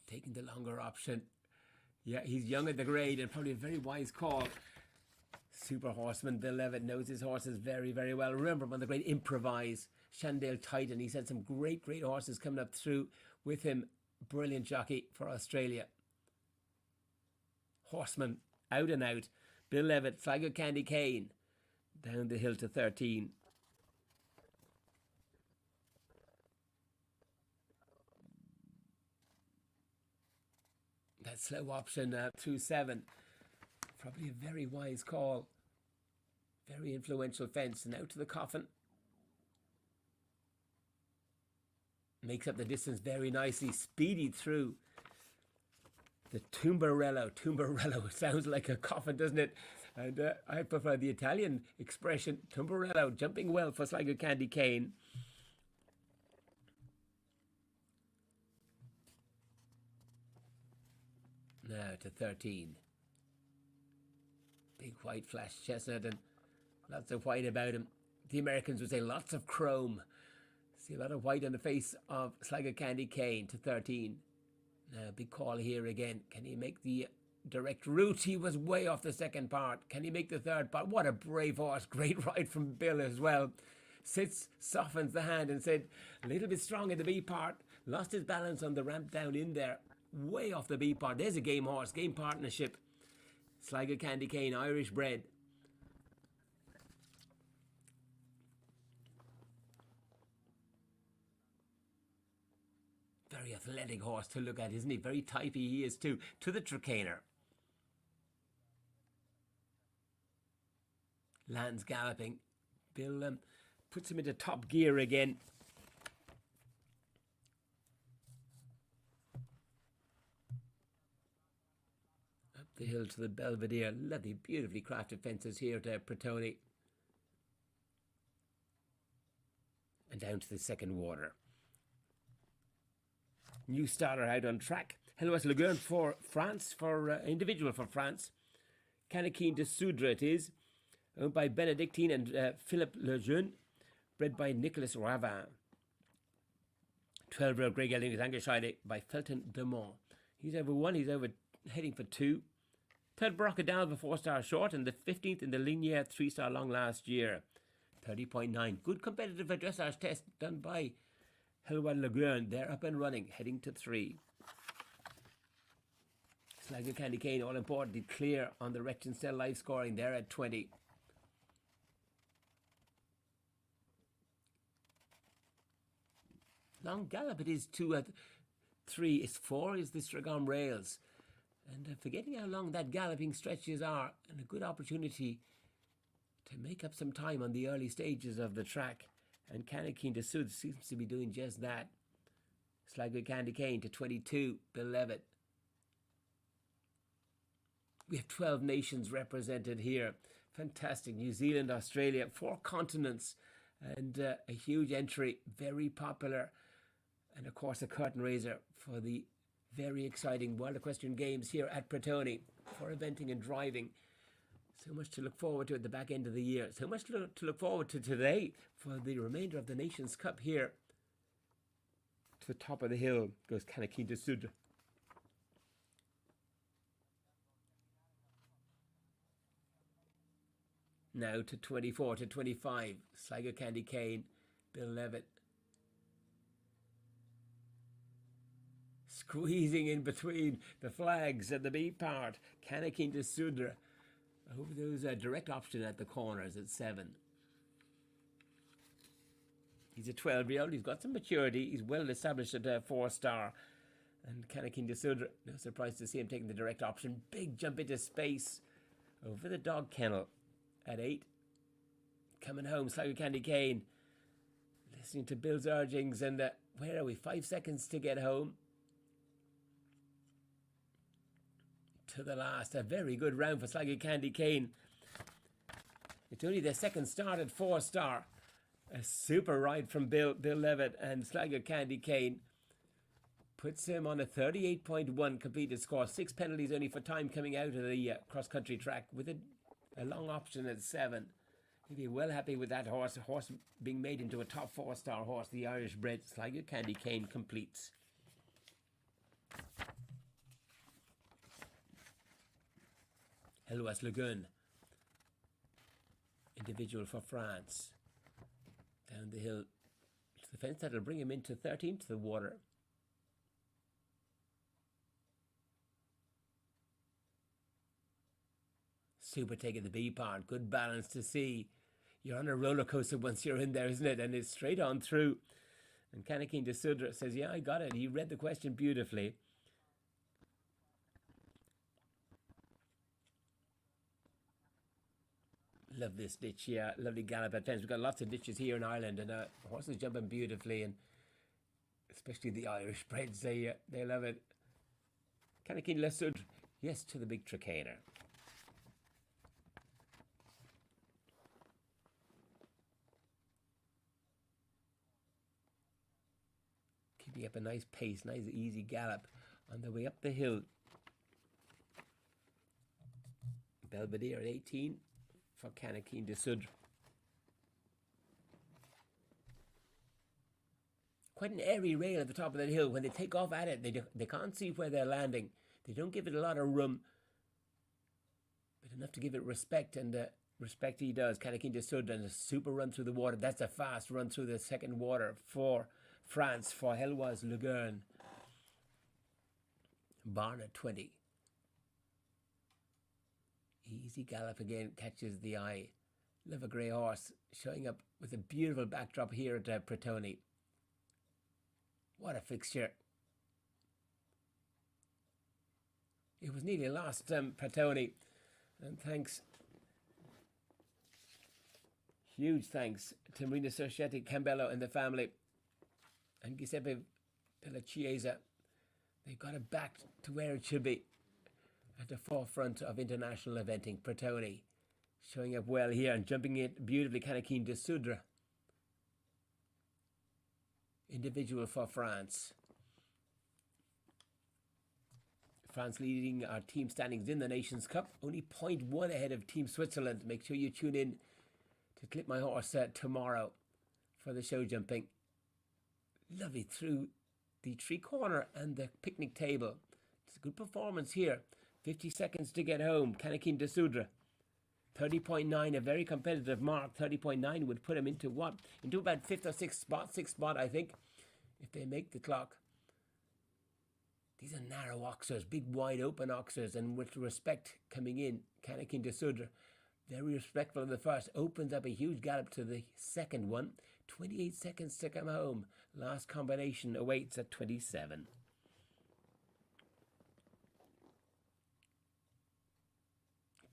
Taking the longer option. Yeah, he's young at the grade and probably a very wise call. Super horseman Bill Levitt knows his horses very, very well. Remember when the great Improvise, Shandale Titan, he's had some great, great horses coming up through with him. Brilliant jockey for Australia. Horseman, out and out. Bill Levitt, Sligo Candy Cane, down the hill to 13. That slow option through 7. Probably a very wise call. Very influential fence. And out to the Coffin. Makes up the distance very nicely. Speedy through the Tumbarello. Tumbarello sounds like a coffin, doesn't it? And I prefer the Italian expression. Tumbarello, jumping well for Sligo Candy Cane. Now to 13. Big white flash chestnut and lots of white about him. The Americans would say lots of chrome. See a lot of white on the face of Sligo Candy Cane to 13. Now big call here again. Can he make the direct route? He was way off the second part. Can he make the third part? What a brave horse. Great ride from Bill as well. Sits, softens the hand and said a little bit strong in the B part. Lost his balance on the ramp down in there. Way off the B part. There's a game horse, game partnership. Sligo Candy Cane, Irish bred. Very athletic horse to look at, isn't he? Very typey he is too. To the Tricaner. Lands galloping. Bill puts him into top gear again. The hill to the Belvedere. Lovely, beautifully crafted fences here to Pratoni. And down to the second water. New starter out on track. Helloas Lagoon for France, for individual for France. Canakin de Soudre it is. Owned by Benedictine and Philippe Lejeune. Bred by Nicolas Ravin. 12-year-old Grey Gelding is Angerscheide by Felton Demont. He's over 1, he's over heading for 2. Third Brocadal of a 4-star short and the 15th in the Lignere 3-star long last year. 30.9. Good competitive dressage test done by Helwan Laguerne. They're up and running, heading to 3. Sligo Candy Cane, all importantly, clear on the Rechtenstell live scoring. They're at 20. Long gallop it is 2 at 3. It's 4 is the Stregon rails. And forgetting how long that galloping stretches are, and a good opportunity to make up some time on the early stages of the track And Canakeen de Sud seems to be doing just that. Sligo Candy Cane to 22, Bill Levitt. We have 12 nations represented here. Fantastic. New Zealand, Australia, 4 continents, and a huge entry, very popular. And of course, a curtain raiser for the very exciting World Equestrian Games here at Pratoni for eventing and driving. So much to look forward to at the back end of the year. So much to look forward to today for the remainder of the Nations Cup here. To the top of the hill goes Canakeen de Sud. Now to 24 to 25. Sligo Candy Cane, Bill Levitt. Squeezing in between the flags and the B part. Canakeen de Sud over those direct option at the corners at 7. He's a 12-year-old. He's got some maturity. He's well established at 4-star. And Canakeen de Sud, no surprise to see him taking the direct option. Big jump into space over the dog kennel at 8. Coming home, Sligo Candy Cane. Listening to Bill's urgings. And where are we? 5 seconds to get home. To the last. A very good round for Sligo Candy Cane. It's only the second start at 4-star. A super ride from Bill Levitt, and Sligo Candy Cane puts him on a 38.1 completed score. 6 penalties only for time coming out of the cross-country track with a long option at 7. He'd be well happy with that horse. A horse being made into a top 4-star horse. The Irish bred Sligo Candy Cane completes. Helwas Lagoon. Individual for France. Down the hill to the fence. That'll bring him into 13th to the water. Super taking the B part. Good balance to see. You're on a roller coaster once you're in there, isn't it? And it's straight on through. And Canakeen de Sud says, yeah, I got it. He read the question beautifully. Love this ditch here. Lovely gallop at fence. We've got lots of ditches here in Ireland, and horses jumping beautifully, and especially the Irish breds. They love it. Canakeen de Sud, yes, to the big Tricaner. Keeping up a nice pace, nice easy gallop on the way up the hill. Belvedere at 18. For Canakeen de Sud. Quite an airy rail at the top of the hill. When they take off at it, they can't see where they're landing. They don't give it a lot of room, but enough to give it respect, and respect he does. Canakeen de Sud, and a super run through the water. That's a fast run through the second water for France, for Helwas Lagoon. Barn at 20. Easy gallop again, catches the eye. Love a grey horse showing up with a beautiful backdrop here at Pratoni. What a fixture. It was nearly lost, Pratoni. And thanks, huge thanks to Marina Sorchetti, Cambello and the family, and Giuseppe della Chiesa. They got it back to where it should be. At the forefront of international eventing, Pratoni showing up well here and jumping it beautifully. Canakeen de Sud. Individual for France. France leading our team standings in the Nations Cup. Only 0.1 ahead of Team Switzerland. Make sure you tune in to Clip My Horse tomorrow for the show jumping. Lovely through the tree corner and the picnic table. It's a good performance here. 50 seconds to get home. Canakeen de Sud. 30.9, a very competitive mark. 30.9 would put him into what? Into about 5th or 6th spot. 6th spot, I think, if they make the clock. These are narrow oxers, big wide open oxers, and with respect coming in, Canakeen de Sud, very respectful of the first, opens up a huge gallop to the second one. 28 seconds to come home. Last combination awaits at 27.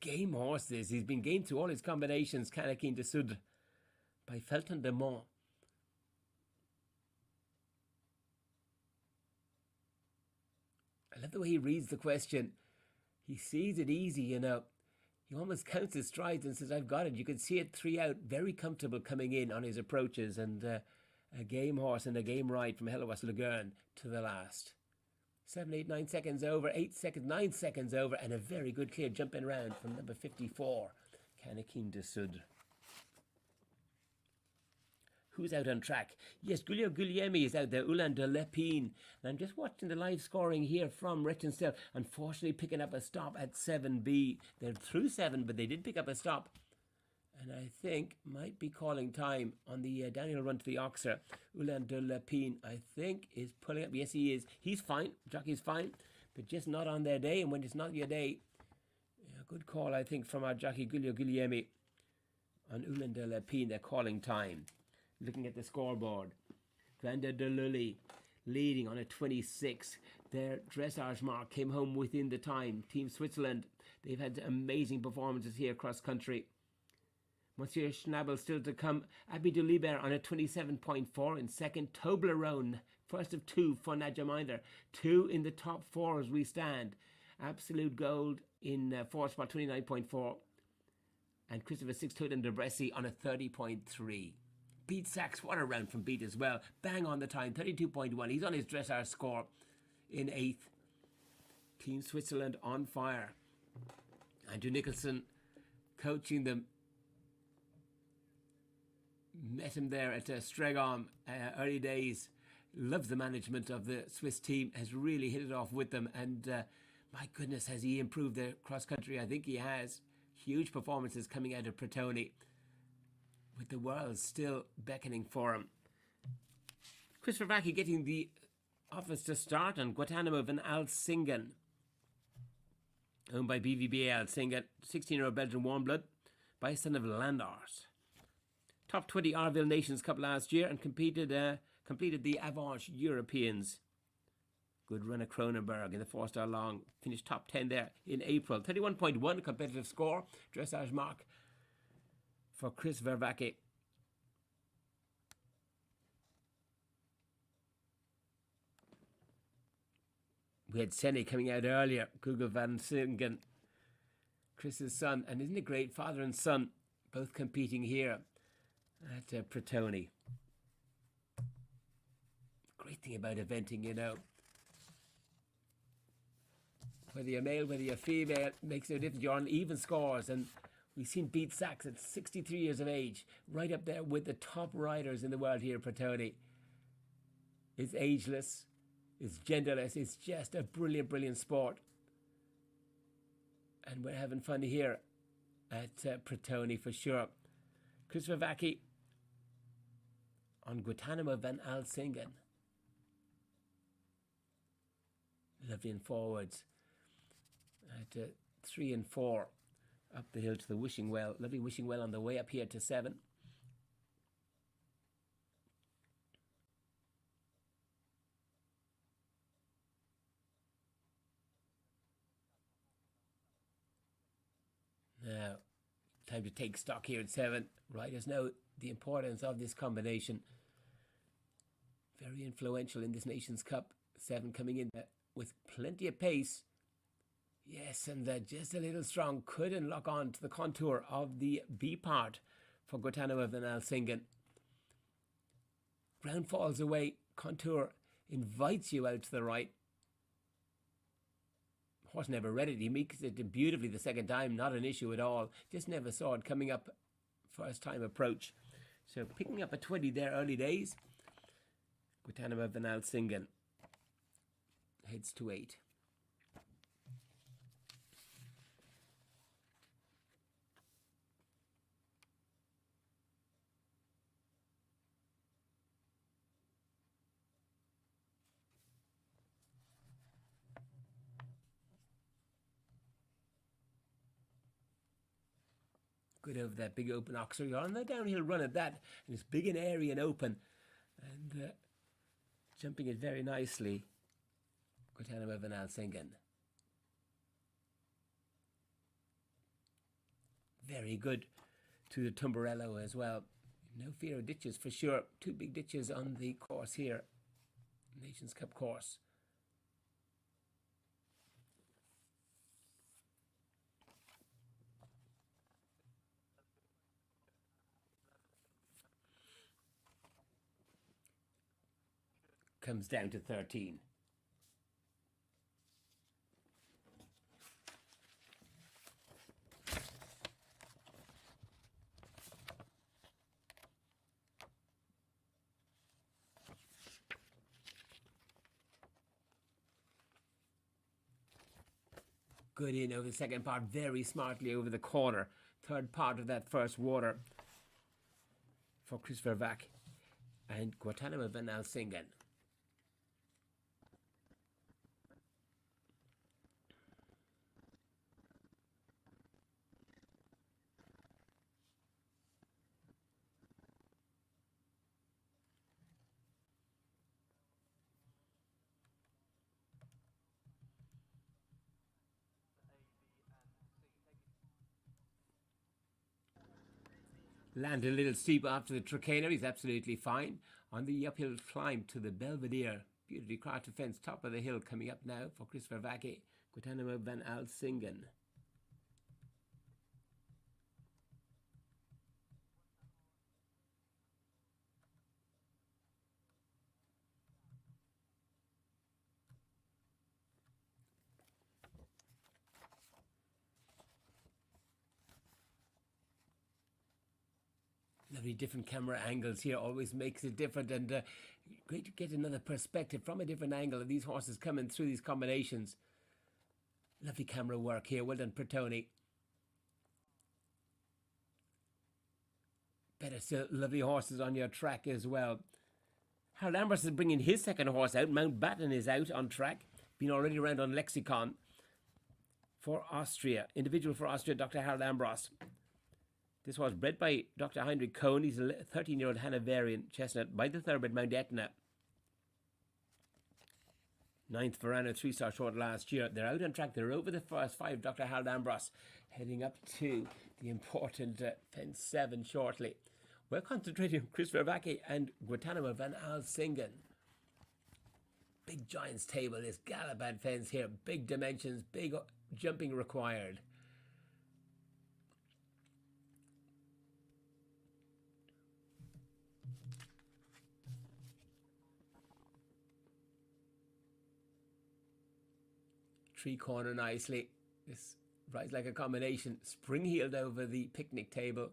Game horse this. He's been game through all his combinations, Canakeen de Sud, by Felton de Mont. I love the way he reads the question. He sees it easy, you know. He almost counts his strides and says, I've got it. You can see it 3 out, very comfortable coming in on his approaches, and a game horse and a game ride from Hellewas Lagern to the last. 7, 8, 9 seconds over, 8 seconds, 9 seconds over, and a very good clear jumping round from number 54, Kanakin de Sud. Who's out on track? Yes, Giulio Guglielmi is out there, Ulan de Lepine. And I'm just watching the live scoring here from Rechenstel. Unfortunately, picking up a stop at 7B. They're through 7, but they did pick up a stop. And I think might be calling time on the downhill run to the Oxer. Ulan de Lepine, I think, is pulling up. Yes, he is. He's fine. Jockey's fine, but just not on their day. And when it's not your day, yeah, good call, I think, from our jockey Giulio Guglielmi on Ulan de Lepine. They're calling time. Looking at the scoreboard, Granda de Lully leading on a 26. Their dressage mark came home within the time. Team Switzerland, they've had amazing performances here across country. Monsieur Schnabel still to come. Abby de Liber on a 27.4 in second. Toblerone, first of 2 for Nadja Minder. 2 in the top 4 as we stand. Absolute Gold in fourth spot, 29.4. And Christopher Sixtood and Debresi on a 30.3. Beat Sachs, what a round from Beat as well. Bang on the time, 32.1. He's on his dressage score in 8th. Team Switzerland on fire. Andrew Nicholson coaching them. Met him there at Stregom early days. Loves the management of the Swiss team. Has really hit it off with them. And my goodness, has he improved the cross country? I think he has. Huge performances coming out of Pratoni, with the world still beckoning for him. Christopher Vacchi getting the office to start on Guantanamo van Alsingen. Owned by BVB Alsingen, 16-year-old Belgian warm blood, by son of Landars. Top 20 Arville Nations Cup last year and completed the Avanche Europeans. Good run at Kronenberg in the 4-star long. Finished top 10 there in April. 31.1 competitive score. Dressage mark for Chris Vervaeke. We had Senni coming out earlier. Google Van Singen, Chris's son. And isn't it great? Father and son both competing here at Pratoni. Great thing about eventing, you know. Whether you're male, whether you're female, makes no difference. You're on even scores. And we've seen Beat Sachs at 63 years of age, right up there with the top riders in the world here at Pratoni. It's ageless, it's genderless, it's just a brilliant, brilliant sport. And we're having fun here at Pratoni for sure. Chris Vervaeke on Guantanamo van Alsingen. Lovely and forwards at 3 and 4. Up the hill to the Wishing Well. Lovely Wishing Well on the way up here to 7. Now, time to take stock here at 7. Riders know the importance of this combination. Very influential in this Nations Cup. 7 coming in with plenty of pace. Yes, and just a little strong. Couldn't lock on to the contour of the B part for Guantanamo van Alsingen. Ground falls away. Contour invites you out to the right. Horse never read it. He makes it beautifully the second time. Not an issue at all. Just never saw it coming up first time approach. So picking up a 20 there early days. Guantanamo van Alsingen heads to 8. Good over that big open Oxer. You're on the downhill run at that, and it's big and airy and open, and jumping it very nicely. Guantanamo van Alsingen. Very good to the Tumbarello as well. No fear of ditches for sure. 2 big ditches on the course here. Nations Cup course. comes down to 13. Good in over the second part, very smartly over the corner. Third part of that first water for Christopher Vack and Guantanamo Van Alsingen. Landed a little steep after the Trakehner. He's absolutely fine. On the uphill climb to the Belvedere. Beautifully crafted fence, top of the hill coming up now for Christopher Vacky. Guantanamo Van Alsingen. Lovely different camera angles here always makes it different, and great to get another perspective from a different angle of these horses coming through these combinations. Lovely camera work here. Well done, Pratoni. Better still, lovely horses on your track as well. Harold Ambrose is bringing his second horse out. Mountbatten is out on track. Been already around on Lexicon for Austria. Individual for Austria, Dr. Harold Ambrose. This was bred by Dr. Heinrich Kohn. He's a 13-year-old Hanoverian chestnut by the thoroughbred Mount Etna. 9th Verano, 3-star short last year. They're out on track. They're over the first 5, Dr. Harold Ambrose, heading up to the important fence 7 shortly. We're concentrating on Christopher Vacky and Guantanamo Van Alsingen. Big Giants table, this Galabad fence here. Big dimensions, big jumping required. Tree corner nicely. This rides like a combination. Spring-heeled over the picnic table.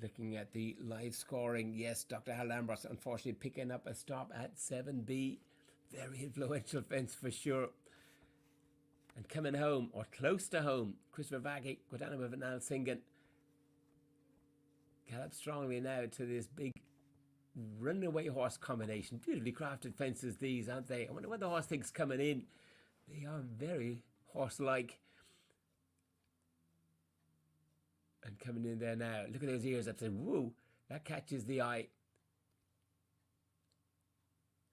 Looking at the live scoring, yes, Dr. Harold Ambrose unfortunately picking up a stop at 7B. Very influential fence for sure. And coming home, or close to home, Christopher Vacky, Guantanamo Van Alsingen. Gallop strongly now to this big runaway horse combination. Beautifully crafted fences these, aren't they? I wonder what the horse thinks coming in. They are very horse-like. And coming in there now. Look at those ears up there. Whoa, that catches the eye.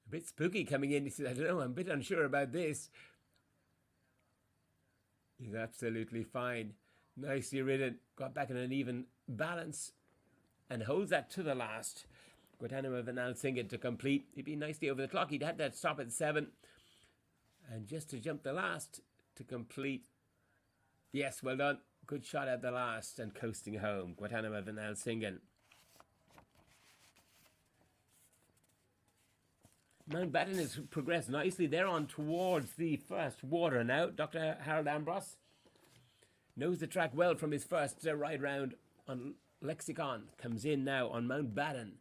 A bit spooky coming in. He said, I don't know, I'm a bit unsure about this. He's absolutely fine. Nicely ridden. Got back in an even balance. And holds that to the last. Guantanamo Van Alsingen to complete. He'd be nicely over the clock. He'd had that stop at 7. And just to jump the last to complete. Yes, well done. Good shot at the last and coasting home. Guantanamo Van Alsingen. Mountbatten has progressed nicely. They're on towards the first water now. Dr. Harold Ambrose knows the track well from his first ride round on Lexicon. Comes in now on Mountbatten.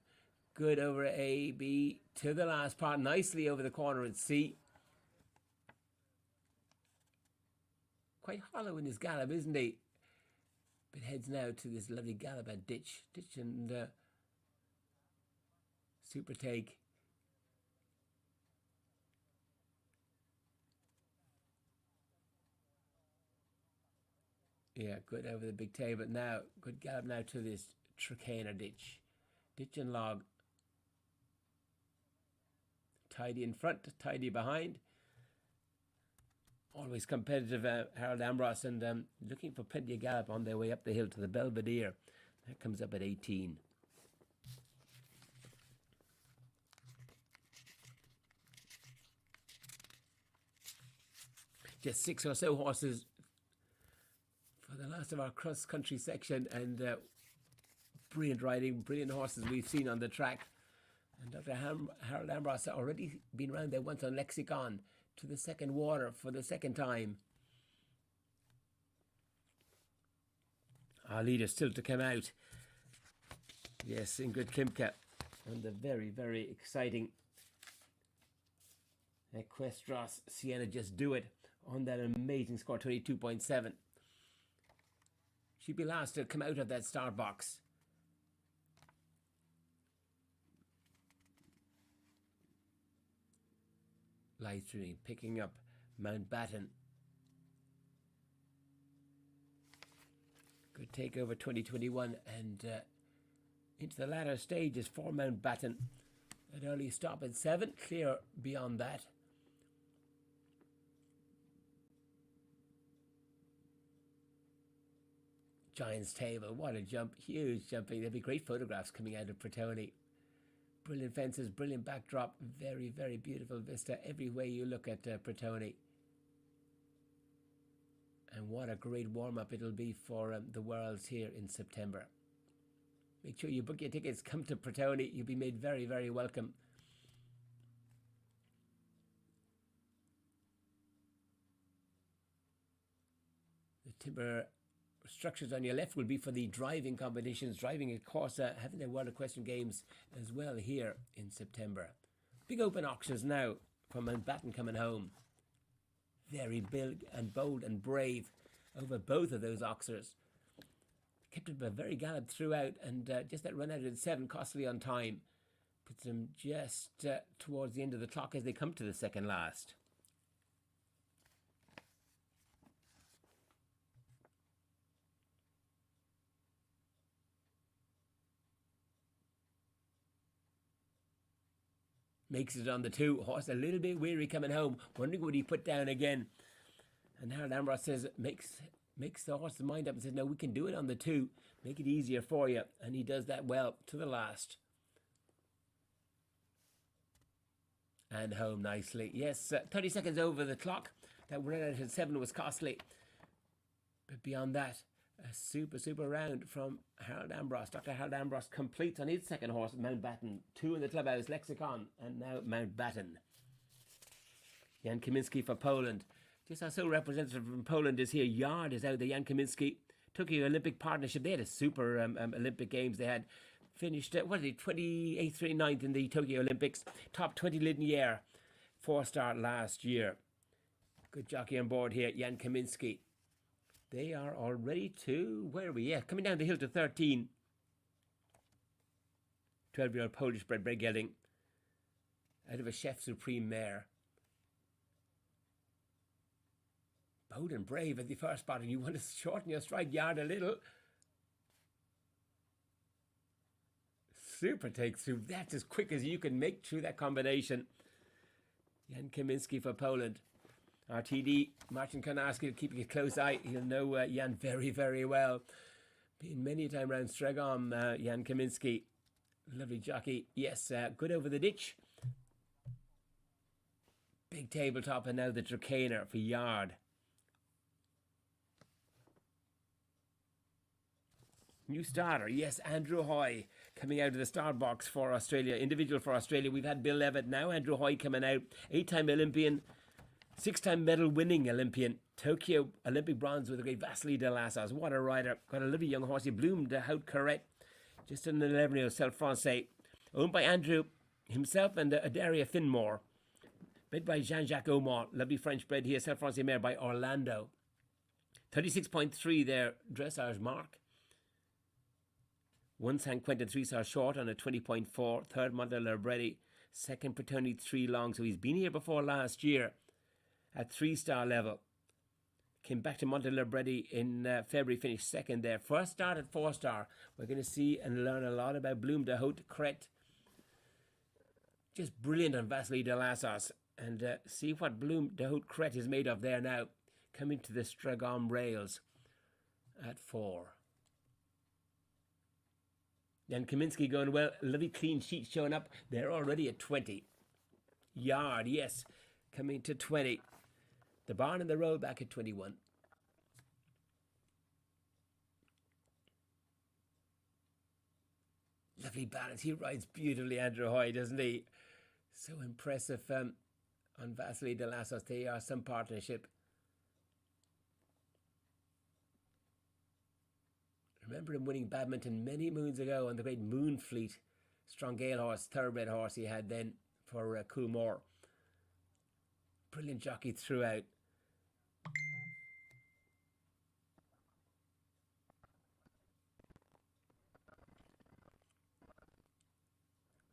Good over A, B to the last part. Nicely over the corner at C. Quite hollow in his gallop, isn't he? But heads now to this lovely gallop at ditch and super take. Yeah, good over the big table now. Good gallop now to this Trakehner ditch. Ditch and log. Tidy in front, tidy behind. Always competitive, Harold Ambrose, and looking for plenty of gallop on their way up the hill to the Belvedere. That comes up at 18. Just 6 or so horses last of our cross-country section, and brilliant riding, brilliant horses we've seen on the track. And Dr. Harold Ambrose already been around there once on Lexicon to the second water for the second time. Our leader still to come out. Yes, Ingrid Klimke on the very, very exciting Equestros Sienna Just Do It on that amazing score, 22.7. She'd be last to come out of that start box. Live streaming, picking up Mountbatten. Good takeover 2021, and into the latter stages for Mountbatten. An early stop at 7, clear beyond that. Giant's Table, what a jump, huge jumping. There'll be great photographs coming out of Pratoni. Brilliant fences, brilliant backdrop, very, very beautiful vista every way you look at Pratoni. And what a great warm-up it'll be for the Worlds here in September. Make sure you book your tickets, come to Pratoni, you'll be made very, very welcome. The timber structures on your left will be for the driving competitions, driving at Corsa, having the World Equestrian Games as well here in September. Big open auctions now from Mountbatten coming home. Very big and bold and brave over both of those oxers. Kept up a very gallop throughout, and just that run out at 7, costly on time. Puts them just towards the end of the clock as they come to the second last. Makes it on the 2. Horse a little bit weary coming home, wondering would he put down again. And Harold Ambrose says, makes the horse's mind up and says, no, we can do it on the 2. Make it easier for you. And he does that well to the last. And home nicely. Yes, 30 seconds over the clock. That run out at 7 was costly. But beyond that, a super, super round from Harold Ambrose. Dr. Harold Ambrose completes on his second horse, Mountbatten. 2 in the clubhouse, Lexicon, and now Mountbatten. Jan Kaminski for Poland. Just our sole representative from Poland is here. Yard is out there. Jan Kaminski. Tokyo Olympic Partnership. They had a super Olympic Games. They had finished, 28th, 29th in the Tokyo Olympics. Top 20 Linear. 4-star last year. Good jockey on board here, Jan Kaminski. They are already to, where are we? Yeah, coming down the hill to 13. 12-year-old Polish bred gelding out of a Chef Supreme mare. Bold and brave at the first spot, and you want to shorten your stride yard a little. Super takes through. That's as quick as you can make through that combination. Jan Kaminski for Poland. RTD, Marcin Konarski, keeping a close eye. He'll know Jan very, very well. Been many a time round Stregom, Jan Kaminski. Lovely jockey. Yes, good over the ditch. Big tabletop, and now the Dracaner for Yard. New starter, yes, Andrew Hoy coming out of the start box for Australia. Individual for Australia. We've had Bill Levitt, now Andrew Hoy coming out. 8-time Olympian. 6-time medal winning Olympian, Tokyo Olympic bronze with the great Vasily de Lassos. What a rider. Got a lovely young horse. He bloomed out correct. Just an 11-year-old Self Francais. Owned by Andrew himself and Adaria Finmore. Bred by Jean-Jacques Aumont. Lovely French bred here. Self Francais mare by Orlando. 36.3 there. Dressage mark. 1 San Quentin 3-star short on a 20.4. Third Montella Bredi. Second Pratoni 3 long. So he's been here before last year. At 3-star level. Came back to Montella Bredi in February, finished second there. First start at 4-star. We're going to see and learn a lot about Bloom de Haute Cret. Just brilliant on Vasily de Lassos. And see what Bloom de Haute Cret is made of there now. Coming to the Stregom rails at 4. Then Kaminski going well. Lovely clean sheet showing up. They're already at 20. Yard, yes. Coming to 20. The barn and the roll back at 21. Lovely balance. He rides beautifully, Andrew Hoy, doesn't he? So impressive on Vasily de Lassos. They are some partnership. Remember him winning badminton many moons ago on the great Moonfleet Strong Gale horse, thoroughbred horse he had then for Coolmore. Brilliant jockey throughout.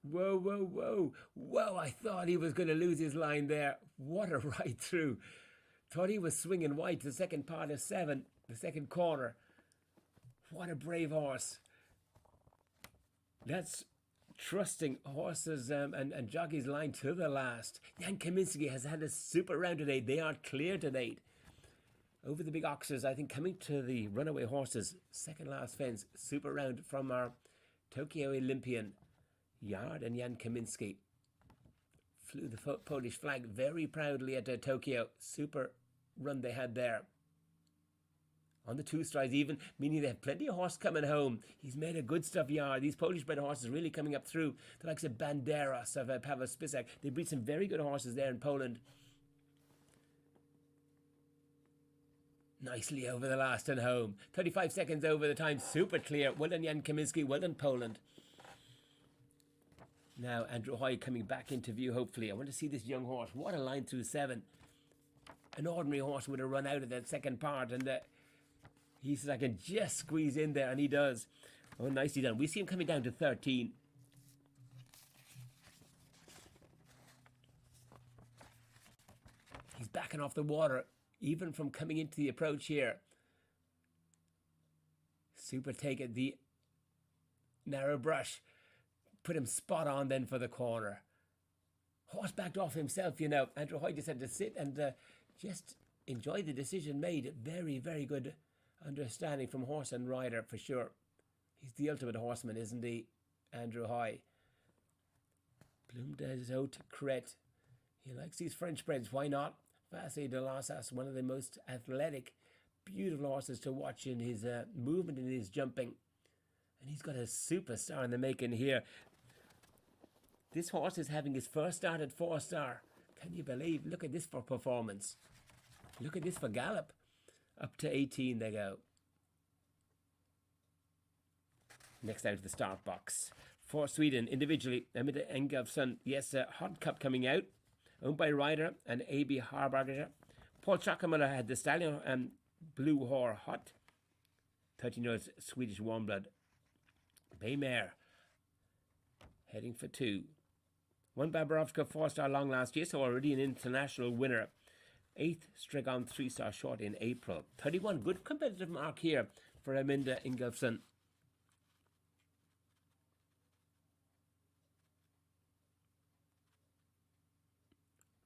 Whoa, whoa, whoa. Whoa, I thought he was going to lose his line there. What a ride through. Thought he was swinging wide to the second part of 7, the second corner. What a brave horse. That's trusting horses and jockeys' line to the last. Jan Kaminski has had a super round today. They are clear to date. Over the big oxers, I think, coming to the runaway horses. Second last fence, super round from our Tokyo Olympian. Yard and Jan Kaminski flew the Polish flag very proudly at Tokyo. Super run they had there. On the 2 strides even, meaning they have plenty of horse coming home. He's made a good stuff yard. These Polish bred horses really coming up through. The likes of Banderas, of Paweł Spisak. They breed some very good horses there in Poland. Nicely over the last and home. 35 seconds over the time. Super clear. Well done, Jan Kaminski. Well done, Poland. Now, Andrew Hoy coming back into view, hopefully. I want to see this young horse. What a line through 7. An ordinary horse would have run out of that second part, and he says, I can just squeeze in there, and he does. Oh, nicely done. We see him coming down to 13. He's backing off the water, even from coming into the approach here. Super take at the narrow brush. Put him spot on then for the corner. Horse backed off himself, you know. Andrew Hoy just had to sit and just enjoy the decision made. Very, very good understanding from horse and rider for sure. He's the ultimate horseman, isn't he, Andrew Hoy? Bloom des Hautes Crêtes. He likes these French breds. Why not? Vasily de Lassos, one of the most athletic, beautiful horses to watch in his movement and his jumping. And he's got a superstar in the making here. This horse is having his first start at 4-star. Can you believe? Look at this for performance. Look at this for gallop. Up to 18 they go. Next out of the start box. For Sweden, individually, Emita Engelsson. Yes, Hot Cup coming out. Owned by Ryder and A.B. Harberger. Paul Chockermuller had the Stallion and Blue Whore Hot. 13-year-old Swedish warm blood. Baymare. Heading for 2. Won Babarovska 4-star long last year, so already an international winner. 8th Strigon 3-star short in April. 31, good competitive mark here for Emita Engelsson.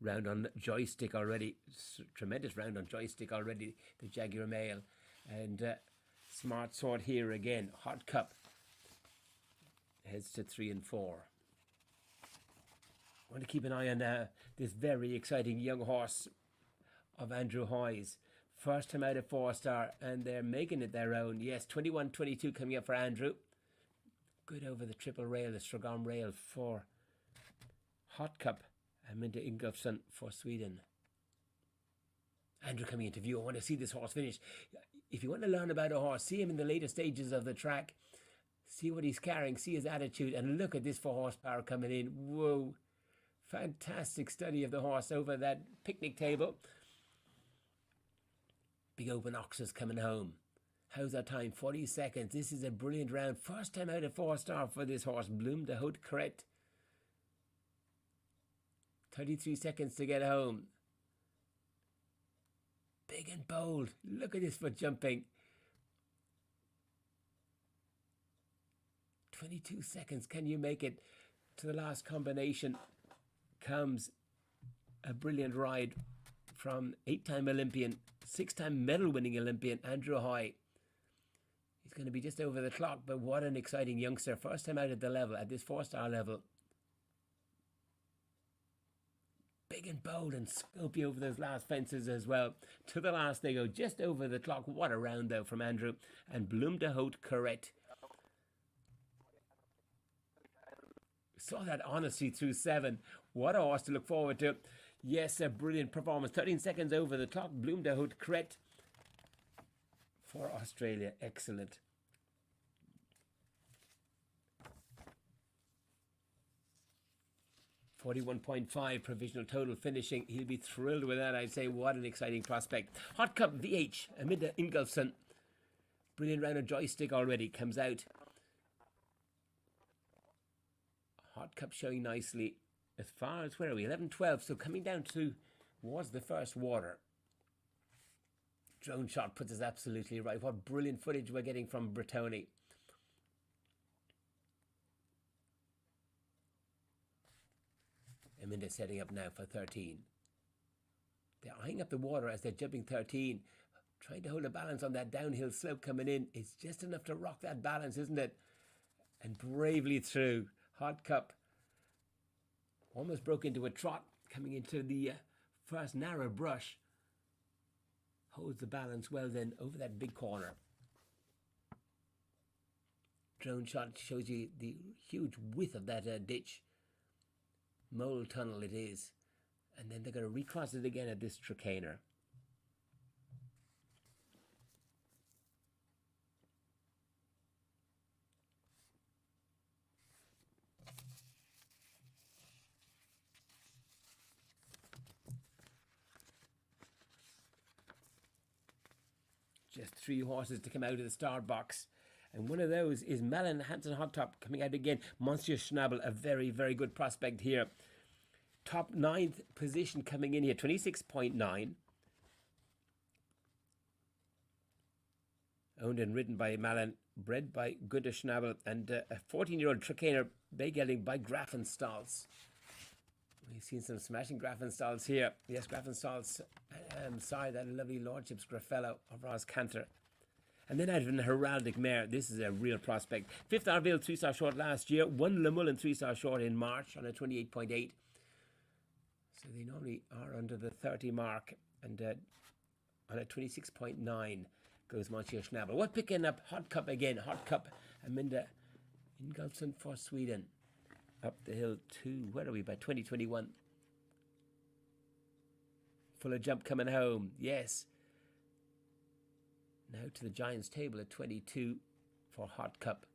Round on joystick already. Tremendous round on joystick already, the Jaguar Male. And smart sort here again. Hot Cup. Heads to 3 and 4. I want to keep an eye on this very exciting young horse of Andrew Hoy's. First time out of 4-star, and they're making it their own. Yes, 21-22 coming up for Andrew. Good over the triple rail, the Strigon rail for Hot Cup. Emita Engelsson for Sweden. Andrew coming into view. I want to see this horse finish. If you want to learn about a horse, see him in the later stages of the track. See what he's carrying, see his attitude, and look at this for horsepower coming in. Whoa. Fantastic study of the horse over that picnic table. Big open oxers coming home. How's our time? 40 seconds. This is a brilliant round. First time out of 4-star for this horse. Bloom des Hautes Crêtes. 33 seconds to get home. Big and bold. Look at this for jumping. 22 seconds. Can you make it to the last combination? Comes a brilliant ride from 8-time Olympian, 6-time medal-winning Olympian, Andrew Hoy. He's going to be just over the clock, but what an exciting youngster. First time out at the level, at this 4-star level. Big and bold and scopy over those last fences as well. To the last they go, just over the clock. What a round though from Andrew. And Bloom des Hautes Crêtes. Saw that honesty through 7. What a horse to look forward to. Yes, a brilliant performance. 13 seconds over the clock. Bloomdahout correct for Australia. Excellent. $41.5 provisional total finishing. He'll be thrilled with that, I'd say. What an exciting prospect. Hot Cup VH, Amanda Ingolfsson. Brilliant round of joystick already. Comes out. Hot Cup showing nicely. As far as, where are we? 11-12. So coming down towards the first water. Drone shot puts us absolutely right. What brilliant footage we're getting from Pratoni. Amanda setting up now for 13. They're eyeing up the water as they're jumping 13. Trying to hold a balance on that downhill slope coming in. It's just enough to rock that balance, isn't it? And bravely through. Hot Cup almost broke into a trot coming into the first narrow brush. Holds the balance well then over that big corner. Drone shot shows you the huge width of that ditch. Mole tunnel it is. And then they're going to recross it again at this chicaner. Just 3 horses to come out of the start box. And one of those is Malin Hansen Hot Top coming out again. Monsieur Schnabel, a very, very good prospect here. Top 9th position coming in here, 26.9. Owned and ridden by Malin, bred by Günter Schnabel, and a 14-year-old Trainer Begelding by Grafenstals. We've seen some smashing Grafenstals here. Yes, Grafenstals, sorry, that lovely Lordship's Graffello of Ross Cantor. And then out of an heraldic mare, this is a real prospect. 5th Arville 3-star short last year, won Le Mullen 3-star short in March on a 28.8. So they normally are under the 30 mark. And on a 26.9 goes Monsieur Schnabel. What picking up? Hot Cup again. Hot Cup. Amanda Ingolfsson for Sweden. Up the hill to, where are we, by 2021. Fuller jump coming home. Yes. Now to the Giants table at 22 for Hot Cup.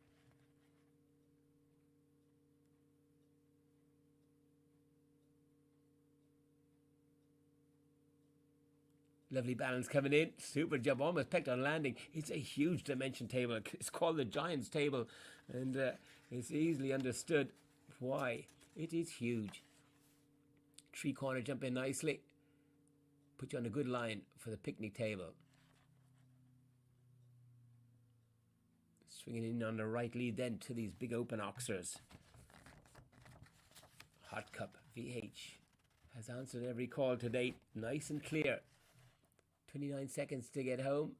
Lovely balance coming in. Super jump, almost pecked on landing. It's a huge dimension table. It's called the Giants table. And it's easily understood why. It is huge. 3-corner jump in nicely. Put you on a good line for the picnic table. Swinging in on the right lead then to these big open oxers. Hot Cup VH has answered every call to date. Nice and clear. 29 seconds to get home.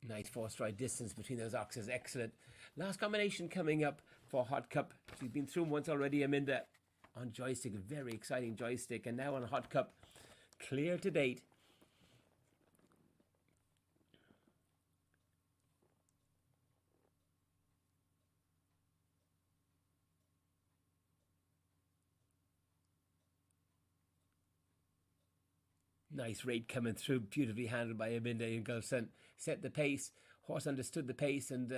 Nice 4-stride distance between those oxes. Excellent. Last combination coming up for Hot Cup. She's been through once already, Amanda, on joystick. Very exciting joystick. And now on Hot Cup. Clear to date. Nice rate coming through, beautifully handled by Amanda Ingolfsson. Set the pace. Horse understood the pace and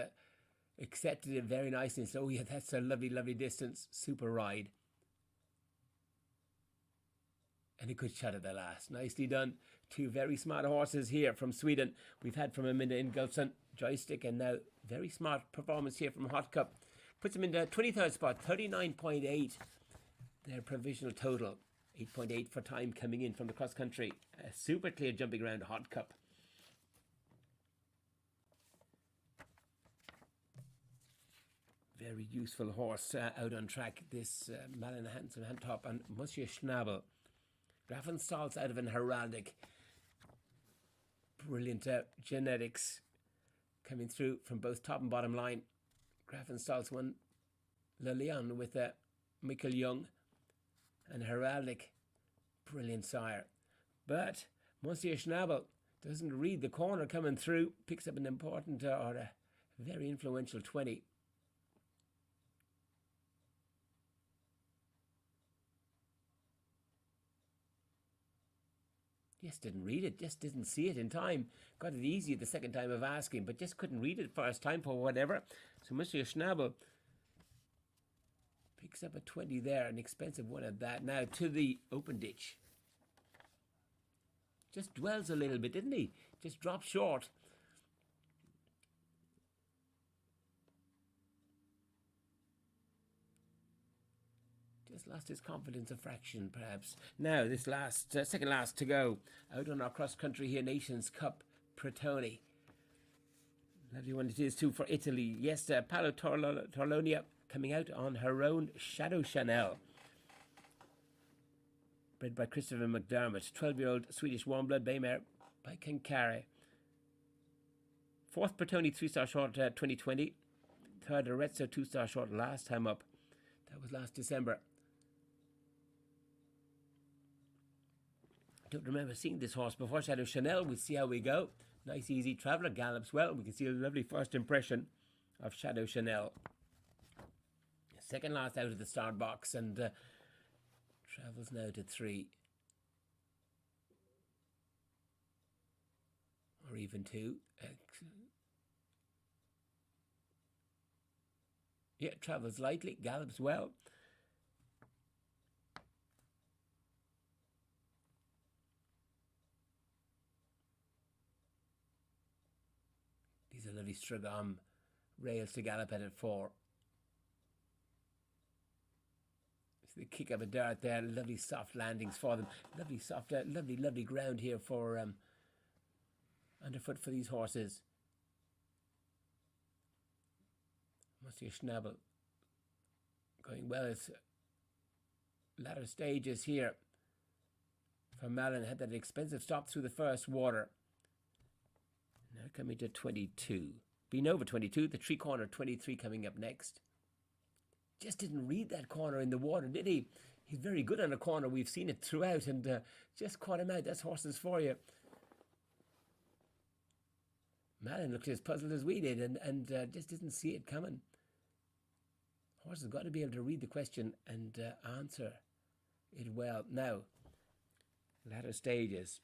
accepted it very nicely. So, oh yeah, that's a lovely, lovely distance. Super ride. And a good shot at the last. Nicely done. 2 very smart horses here from Sweden. We've had from Amanda Ingolfsson, joystick, and now very smart performance here from Hot Cup. Puts them in the 23rd spot, 39.8. Their provisional total. 8.8 for time coming in from the cross country. A super clear jumping around Hot Cup. Very useful horse out on track. This Malin Hansen Top and Monsieur Schnabel. Grafenstals out of an heraldic. Brilliant genetics coming through from both top and bottom line. Grafenstals won Le Lion with Mikkel Young and heraldic. Brilliant sire. But Monsieur Schnabel Doesn't read the corner coming through. Picks up an important or a very influential 20. Just didn't read it, just didn't see it in time. Got it easy the second time of asking, but just couldn't read it first time for whatever. So Monsieur Schnabel picks up a 20 there, an expensive one at that. Now to the open ditch. Just dwells a little bit, didn't he? Just dropped short. Just lost his confidence a fraction, perhaps. Now, this last, second last to go. Out on our cross-country here, Nations Cup, Pratoni. Lovely one it is, too, for Italy. Yes, Paolo Torlonia coming out on her own Shadow Chanel. Bred by Christopher McDermott. 12-year-old Swedish warm blood bay mare by Cancare. Fourth Pratoni 3-star short 2020. Third Arezzo 2-star short last time up. That was last December. I don't remember seeing this horse before. Shadow Chanel, we'll see how we go. Nice easy traveller, gallops well. We can see a lovely first impression of Shadow Chanel. Second last out of the start box and travels now to 3. Or even 2. Yeah, travels lightly, gallops well. These are lovely Stragom rails to gallop at 4. So the kick up a dart there, lovely soft landings for them. Lovely soft, lovely ground here for underfoot for these horses. Monsieur Schnabel going well as latter stages here for Malin. Had that expensive stop through the first water. Now coming to 22. Being over 22, the 3-corner 23 coming up next. Just didn't read that corner in the water, did he? He's very good on a corner. We've seen it throughout and just caught him out. That's horses for you. Malin looked as puzzled as we did and just didn't see it coming. Horse has got to be able to read the question and answer it well. Now, latter stages.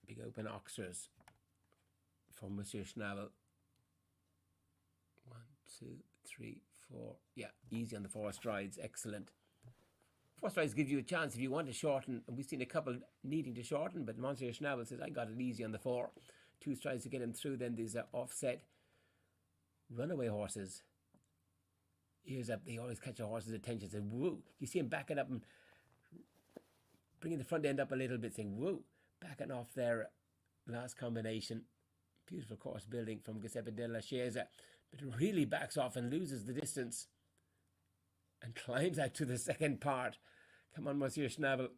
Big open oxers for Monsieur Schnabel. 1, 2, 3, 4. Yeah, easy on the 4 strides. Excellent. 4 strides gives you a chance if you want to shorten. And we've seen a couple needing to shorten, but Monsieur Schnabel says, I got it easy on the 4. 2 strides to get him through. Then these offset runaway horses. Ears up, they always catch a horse's attention. Say, woo. You see him backing up and bringing the front end up a little bit, saying, woo. Backing off their last combination. Beautiful course building from Giuseppe Della Chiesa. But it really backs off and loses the distance. And climbs out to the second part. Come on, Monsieur Schnabel.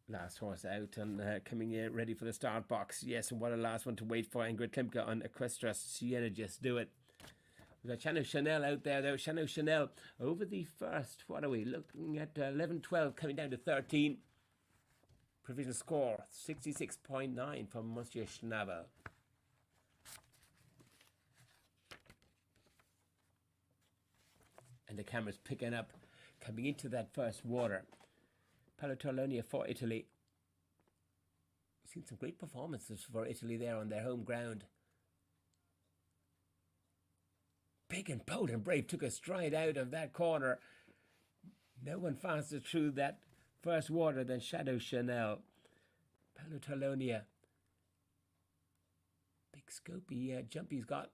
Last horse out and coming in ready for the start box. Yes, and what a last one to wait for. Ingrid Klimke on Equestra Sienna, just do it. We've got Shadow Chanel out there, though. Shadow Chanel over the first, what are we looking at? 11-12, coming down to 13. Provisional score, 66.9 from Monsieur Schnabel. And the camera's picking up, coming into that first water. Paolo Torlonia for Italy. We've seen some great performances for Italy there on their home ground. Big and bold and brave, took a stride out of that corner. No one faster through that first water than Shadow Chanel. Paolo Torlonia. Big scopy jump he's got.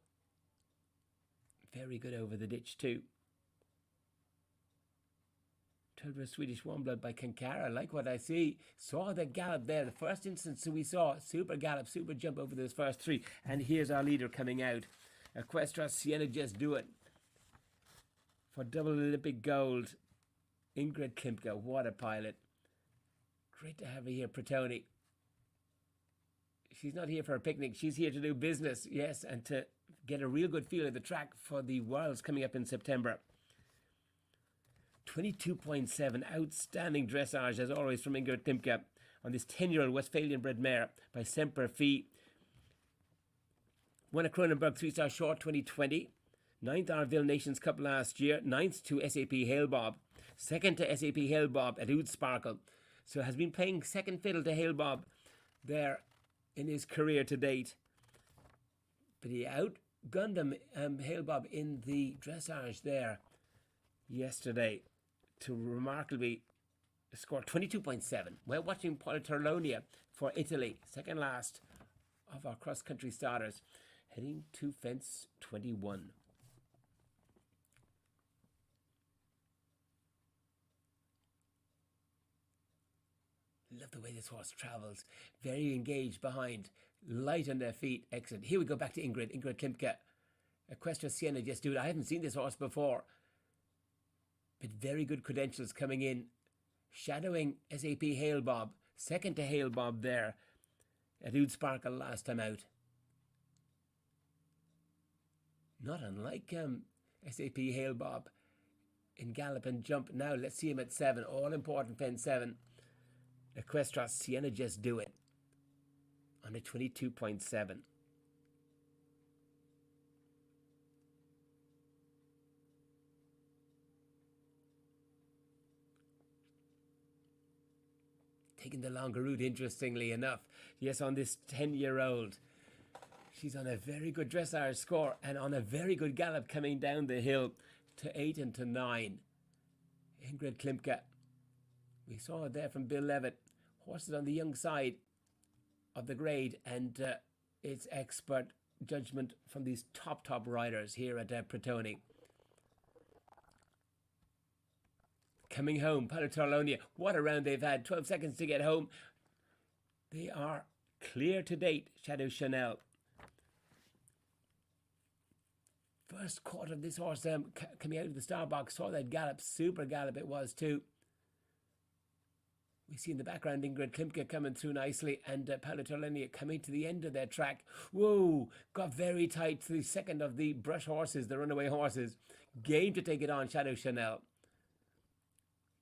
Very good over the ditch too. Turbo Swedish warm blood by Cancare. I like what I see. Saw the gallop there. The first instance we saw. Super gallop, super jump over those first 3. And here's our leader coming out. Equestra Sienna, just do it. For double Olympic gold. Ingrid Klimke, what a pilot. Great to have her here, Pratoni. She's not here for a picnic. She's here to do business, yes, and to get a real good feel of the track for the Worlds coming up in September. 22.7, outstanding dressage as always from Ingrid Klimke on this 10-year-old Westphalian bred mare by Semper FEI. Won a Kronenberg 3-star short 2020. 9th Arville Nations Cup last year. 9th to SAP Halebob. 2nd to SAP Halebob at Oud Sparkle. So has been playing second fiddle to Halebob there in his career to date. But he outgunned him, Halebob, in the dressage there yesterday to remarkably score 22.7. We're watching Pratoni for Italy, second last of our cross-country starters, heading to fence 21. Love the way this horse travels. Very engaged behind, light on their feet. Excellent. Here we go back to Ingrid Klimke. Equestra Siena just do it. I haven't seen this horse before. But very good credentials coming in. Shadowing SAP Halebob. Second to Halebob there at Oud Sparkle last time out. Not unlike SAP Halebob in gallop and jump. Now let's see him at 7. All important fence 7. Equestra Siena just do it on a 22.7. Taking the longer route, interestingly enough. Yes, on this 10-year-old. She's on a very good dressage score and on a very good gallop coming down the hill to 8 and to 9. Ingrid Klimke. We saw it there from Bill Levitt. Horses on the young side of the grade, and it's expert judgment from these top riders here at Pratoni. Coming home, Pratoni. What a round they've had. 12 seconds to get home. They are clear to date. Shadow Chanel. First quarter of this horse coming out of the star box. Saw that gallop. Super gallop it was too. We see in the background Ingrid Klimke coming through nicely, and Pratoni coming to the end of their track. Whoa! Got very tight to the second of the brush horses, the runaway horses. Game to take it on, Shadow Chanel.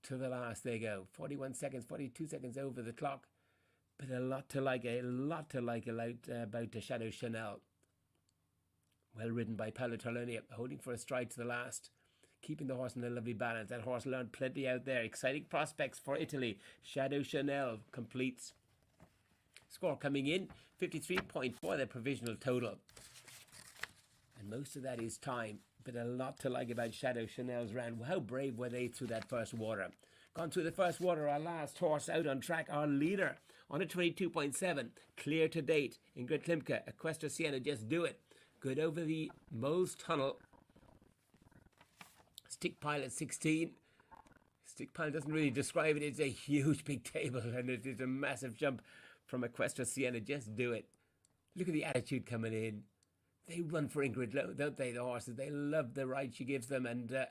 To the last they go. 41 seconds, 42 seconds over the clock. But a lot to like about Shadow Chanel. Well ridden by Pratoni, holding for a stride to the last. Keeping the horse in a lovely balance. That horse learned plenty out there. Exciting prospects for Italy. Shadow Chanel completes. Score coming in, 53.4, the provisional total. And most of that is time. But a lot to like about Shadow Chanel's round. How brave were they through that first water? Gone through the first water, our last horse out on track, our leader on a 22.7. Clear to date. Ingrid Klimke, Equestra Siena, just do it. Good over the Moles Tunnel. Stick pile at 16. Stick pile doesn't really describe it. It's a huge big table, and it is a massive jump from Equestra Siena. Just do it. Look at the attitude coming in. They run for Ingrid, don't they, the horses? They love the ride she gives them, and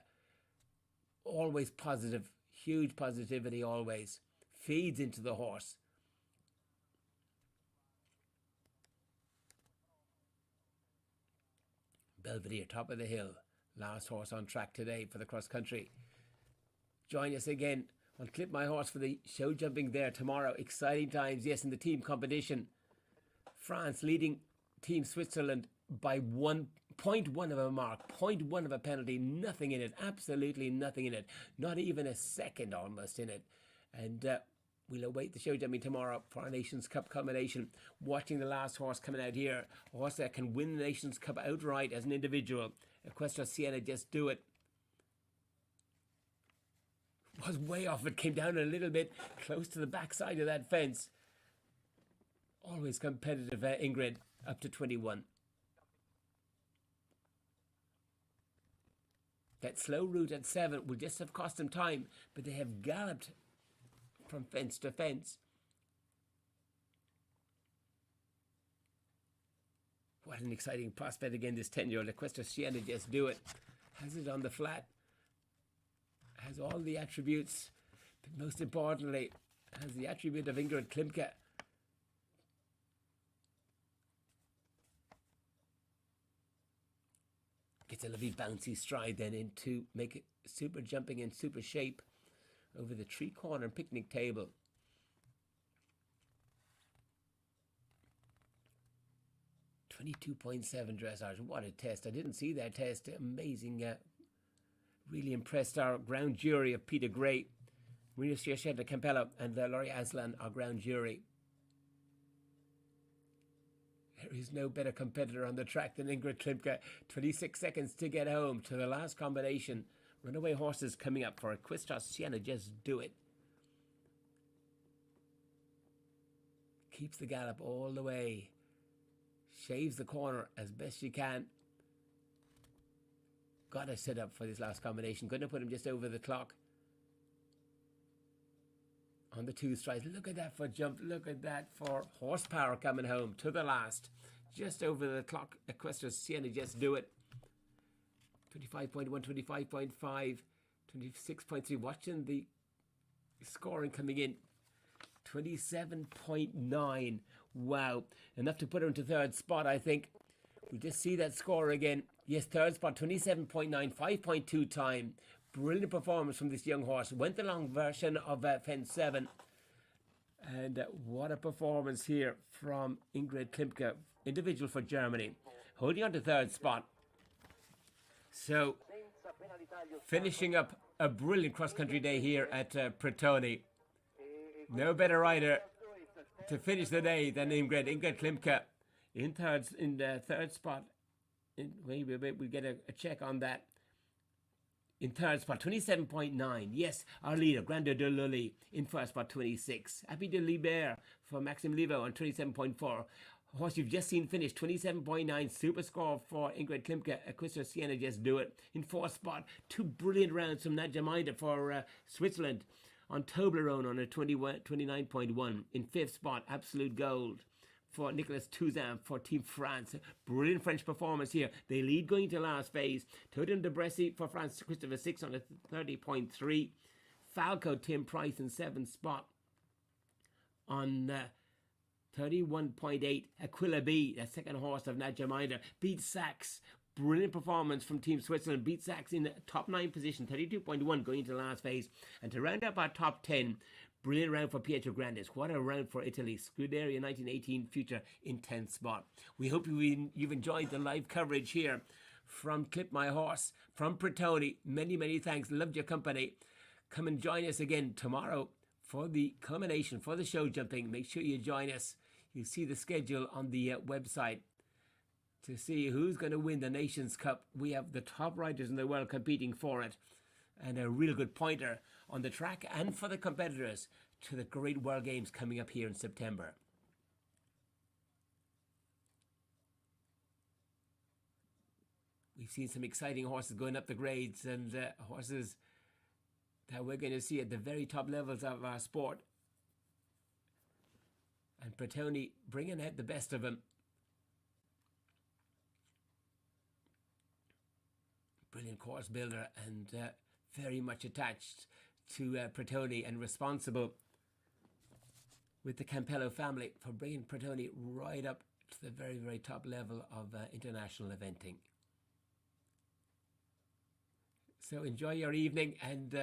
always positive. Huge positivity always. Feeds into the horse. Belvedere, top of the hill. Last horse on track today for the cross country. Join us again on Clip My Horse for the show jumping there tomorrow. Exciting times, yes, in the team competition. France leading Team Switzerland by 1.1 of a mark, 0.1 of a penalty, nothing in it, absolutely nothing in it, not even a second almost in it. And we'll await the show jumping tomorrow for our Nations Cup culmination. Watching the last horse coming out here, a horse that can win the Nations Cup outright as an individual. Equestra Siena, just do it. Was way off. It came down a little bit close to the backside of that fence. Always competitive, Ingrid, up to 21. That slow route at 7 will just have cost them time, but they have galloped from fence to fence. What an exciting prospect again, this 10-year-old Equestra Siena, just do it. Has it on the flat. Has all the attributes, but most importantly, has the attribute of Ingrid Klimke. Gets a lovely bouncy stride then into make it super jumping in super shape over the 3-corner picnic table. .27 dressage. What a test. I didn't see that test. Amazing. Really impressed our ground jury of Peter Gray, Marina Sciascetta Campello, and Laurie Aslan, our ground jury. There is no better competitor on the track than Ingrid Klimke. 26 seconds to get home to the last combination. Runaway horses coming up for Equestras Siena. Just do it. Keeps the gallop all the way. Shaves the corner as best she can. Got to set up for this last combination. Going to put him just over the clock. On the 2 strides. Look at that for jump. Look at that for horsepower coming home to the last. Just over the clock. Equestras Siena, just do it. 25.1, 25.5, 26.3. Watching the scoring coming in. 27.9. Wow. Enough to put her into 3rd spot, I think. We just see that score again. Yes, 3rd spot, 27.9, 5.2 time. Brilliant performance from this young horse. Went the long version of Fence 7. And what a performance here from Ingrid Klimke, individual for Germany. Holding on to 3rd spot. So, finishing up a brilliant cross-country day here at Pratoni. No better rider to finish the day than Ingrid Klimke in the 3rd spot. We get a check on that. In 3rd spot, 27.9. Yes, our leader, Grande de Lully, in 1st spot, 26. Happy de Libert for Maxime Livo on 27.4. Horse you've just seen finish, 27.9. Super score for Ingrid Klimke. Equestras Siena, just do it. In 4th spot, 2 brilliant rounds from Nadja Minder for Switzerland. On Toblerone on a 29.1. In 5th spot, Absolute Gold for Nicolas Touzin for Team France. Brilliant French performance here. They lead going to last phase. Totem de Bressy for France, Christopher 6 on a 30.3. Falco, Tim Price in 7th spot on 31.8. Aquila B, the 2nd horse of Nadja Minder, beat Sachs. Brilliant performance from Team Switzerland. Beat Sachs in the top 9 position, 32.1 going into the last phase. And to round up our top 10, brilliant round for Pietro Grandes. What a round for Italy. Scuderia 1918 Future in 10th spot. We hope you've enjoyed the live coverage here from Clip My Horse, from Pratoni. Many, many thanks. Loved your company. Come and join us again tomorrow for the culmination, for the show jumping. Make sure you join us. You see the schedule on the website to see who's going to win the Nations Cup. We have the top riders in the world competing for it. And a real good pointer on the track and for the competitors to the great World Games coming up here in September. We've seen some exciting horses going up the grades and horses that we're going to see at the very top levels of our sport. And Pratoni bringing out the best of them. Brilliant course builder and very much attached to Pratoni and responsible with the Campello family for bringing Pratoni right up to the very, very top level of international eventing. So enjoy your evening and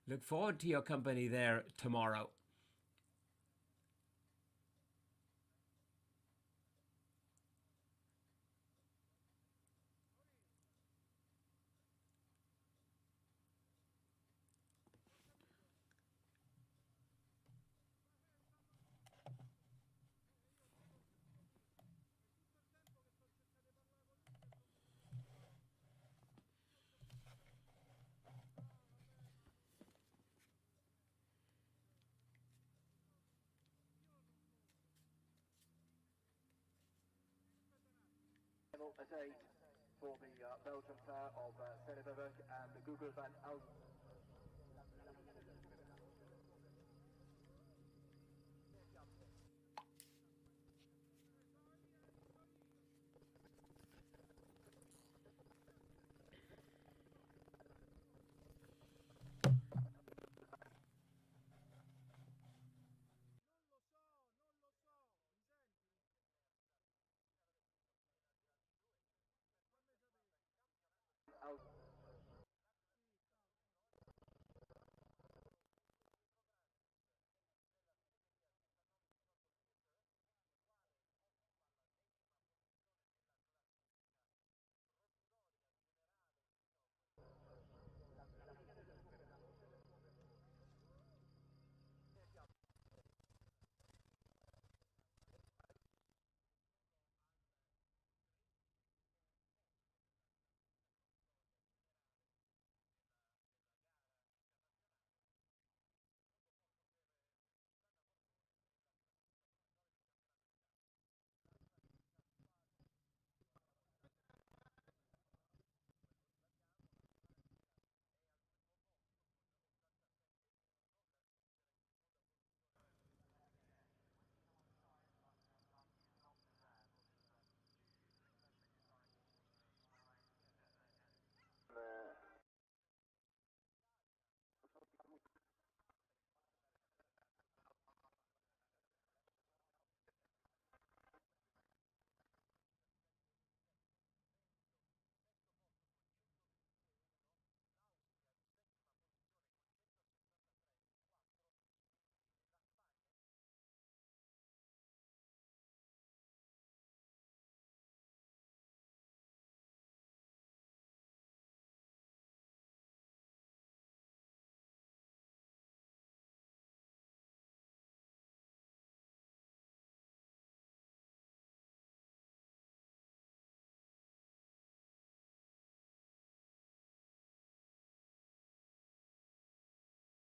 look forward to your company there tomorrow. A day for the Belgian pair of Senneberg and Google van Al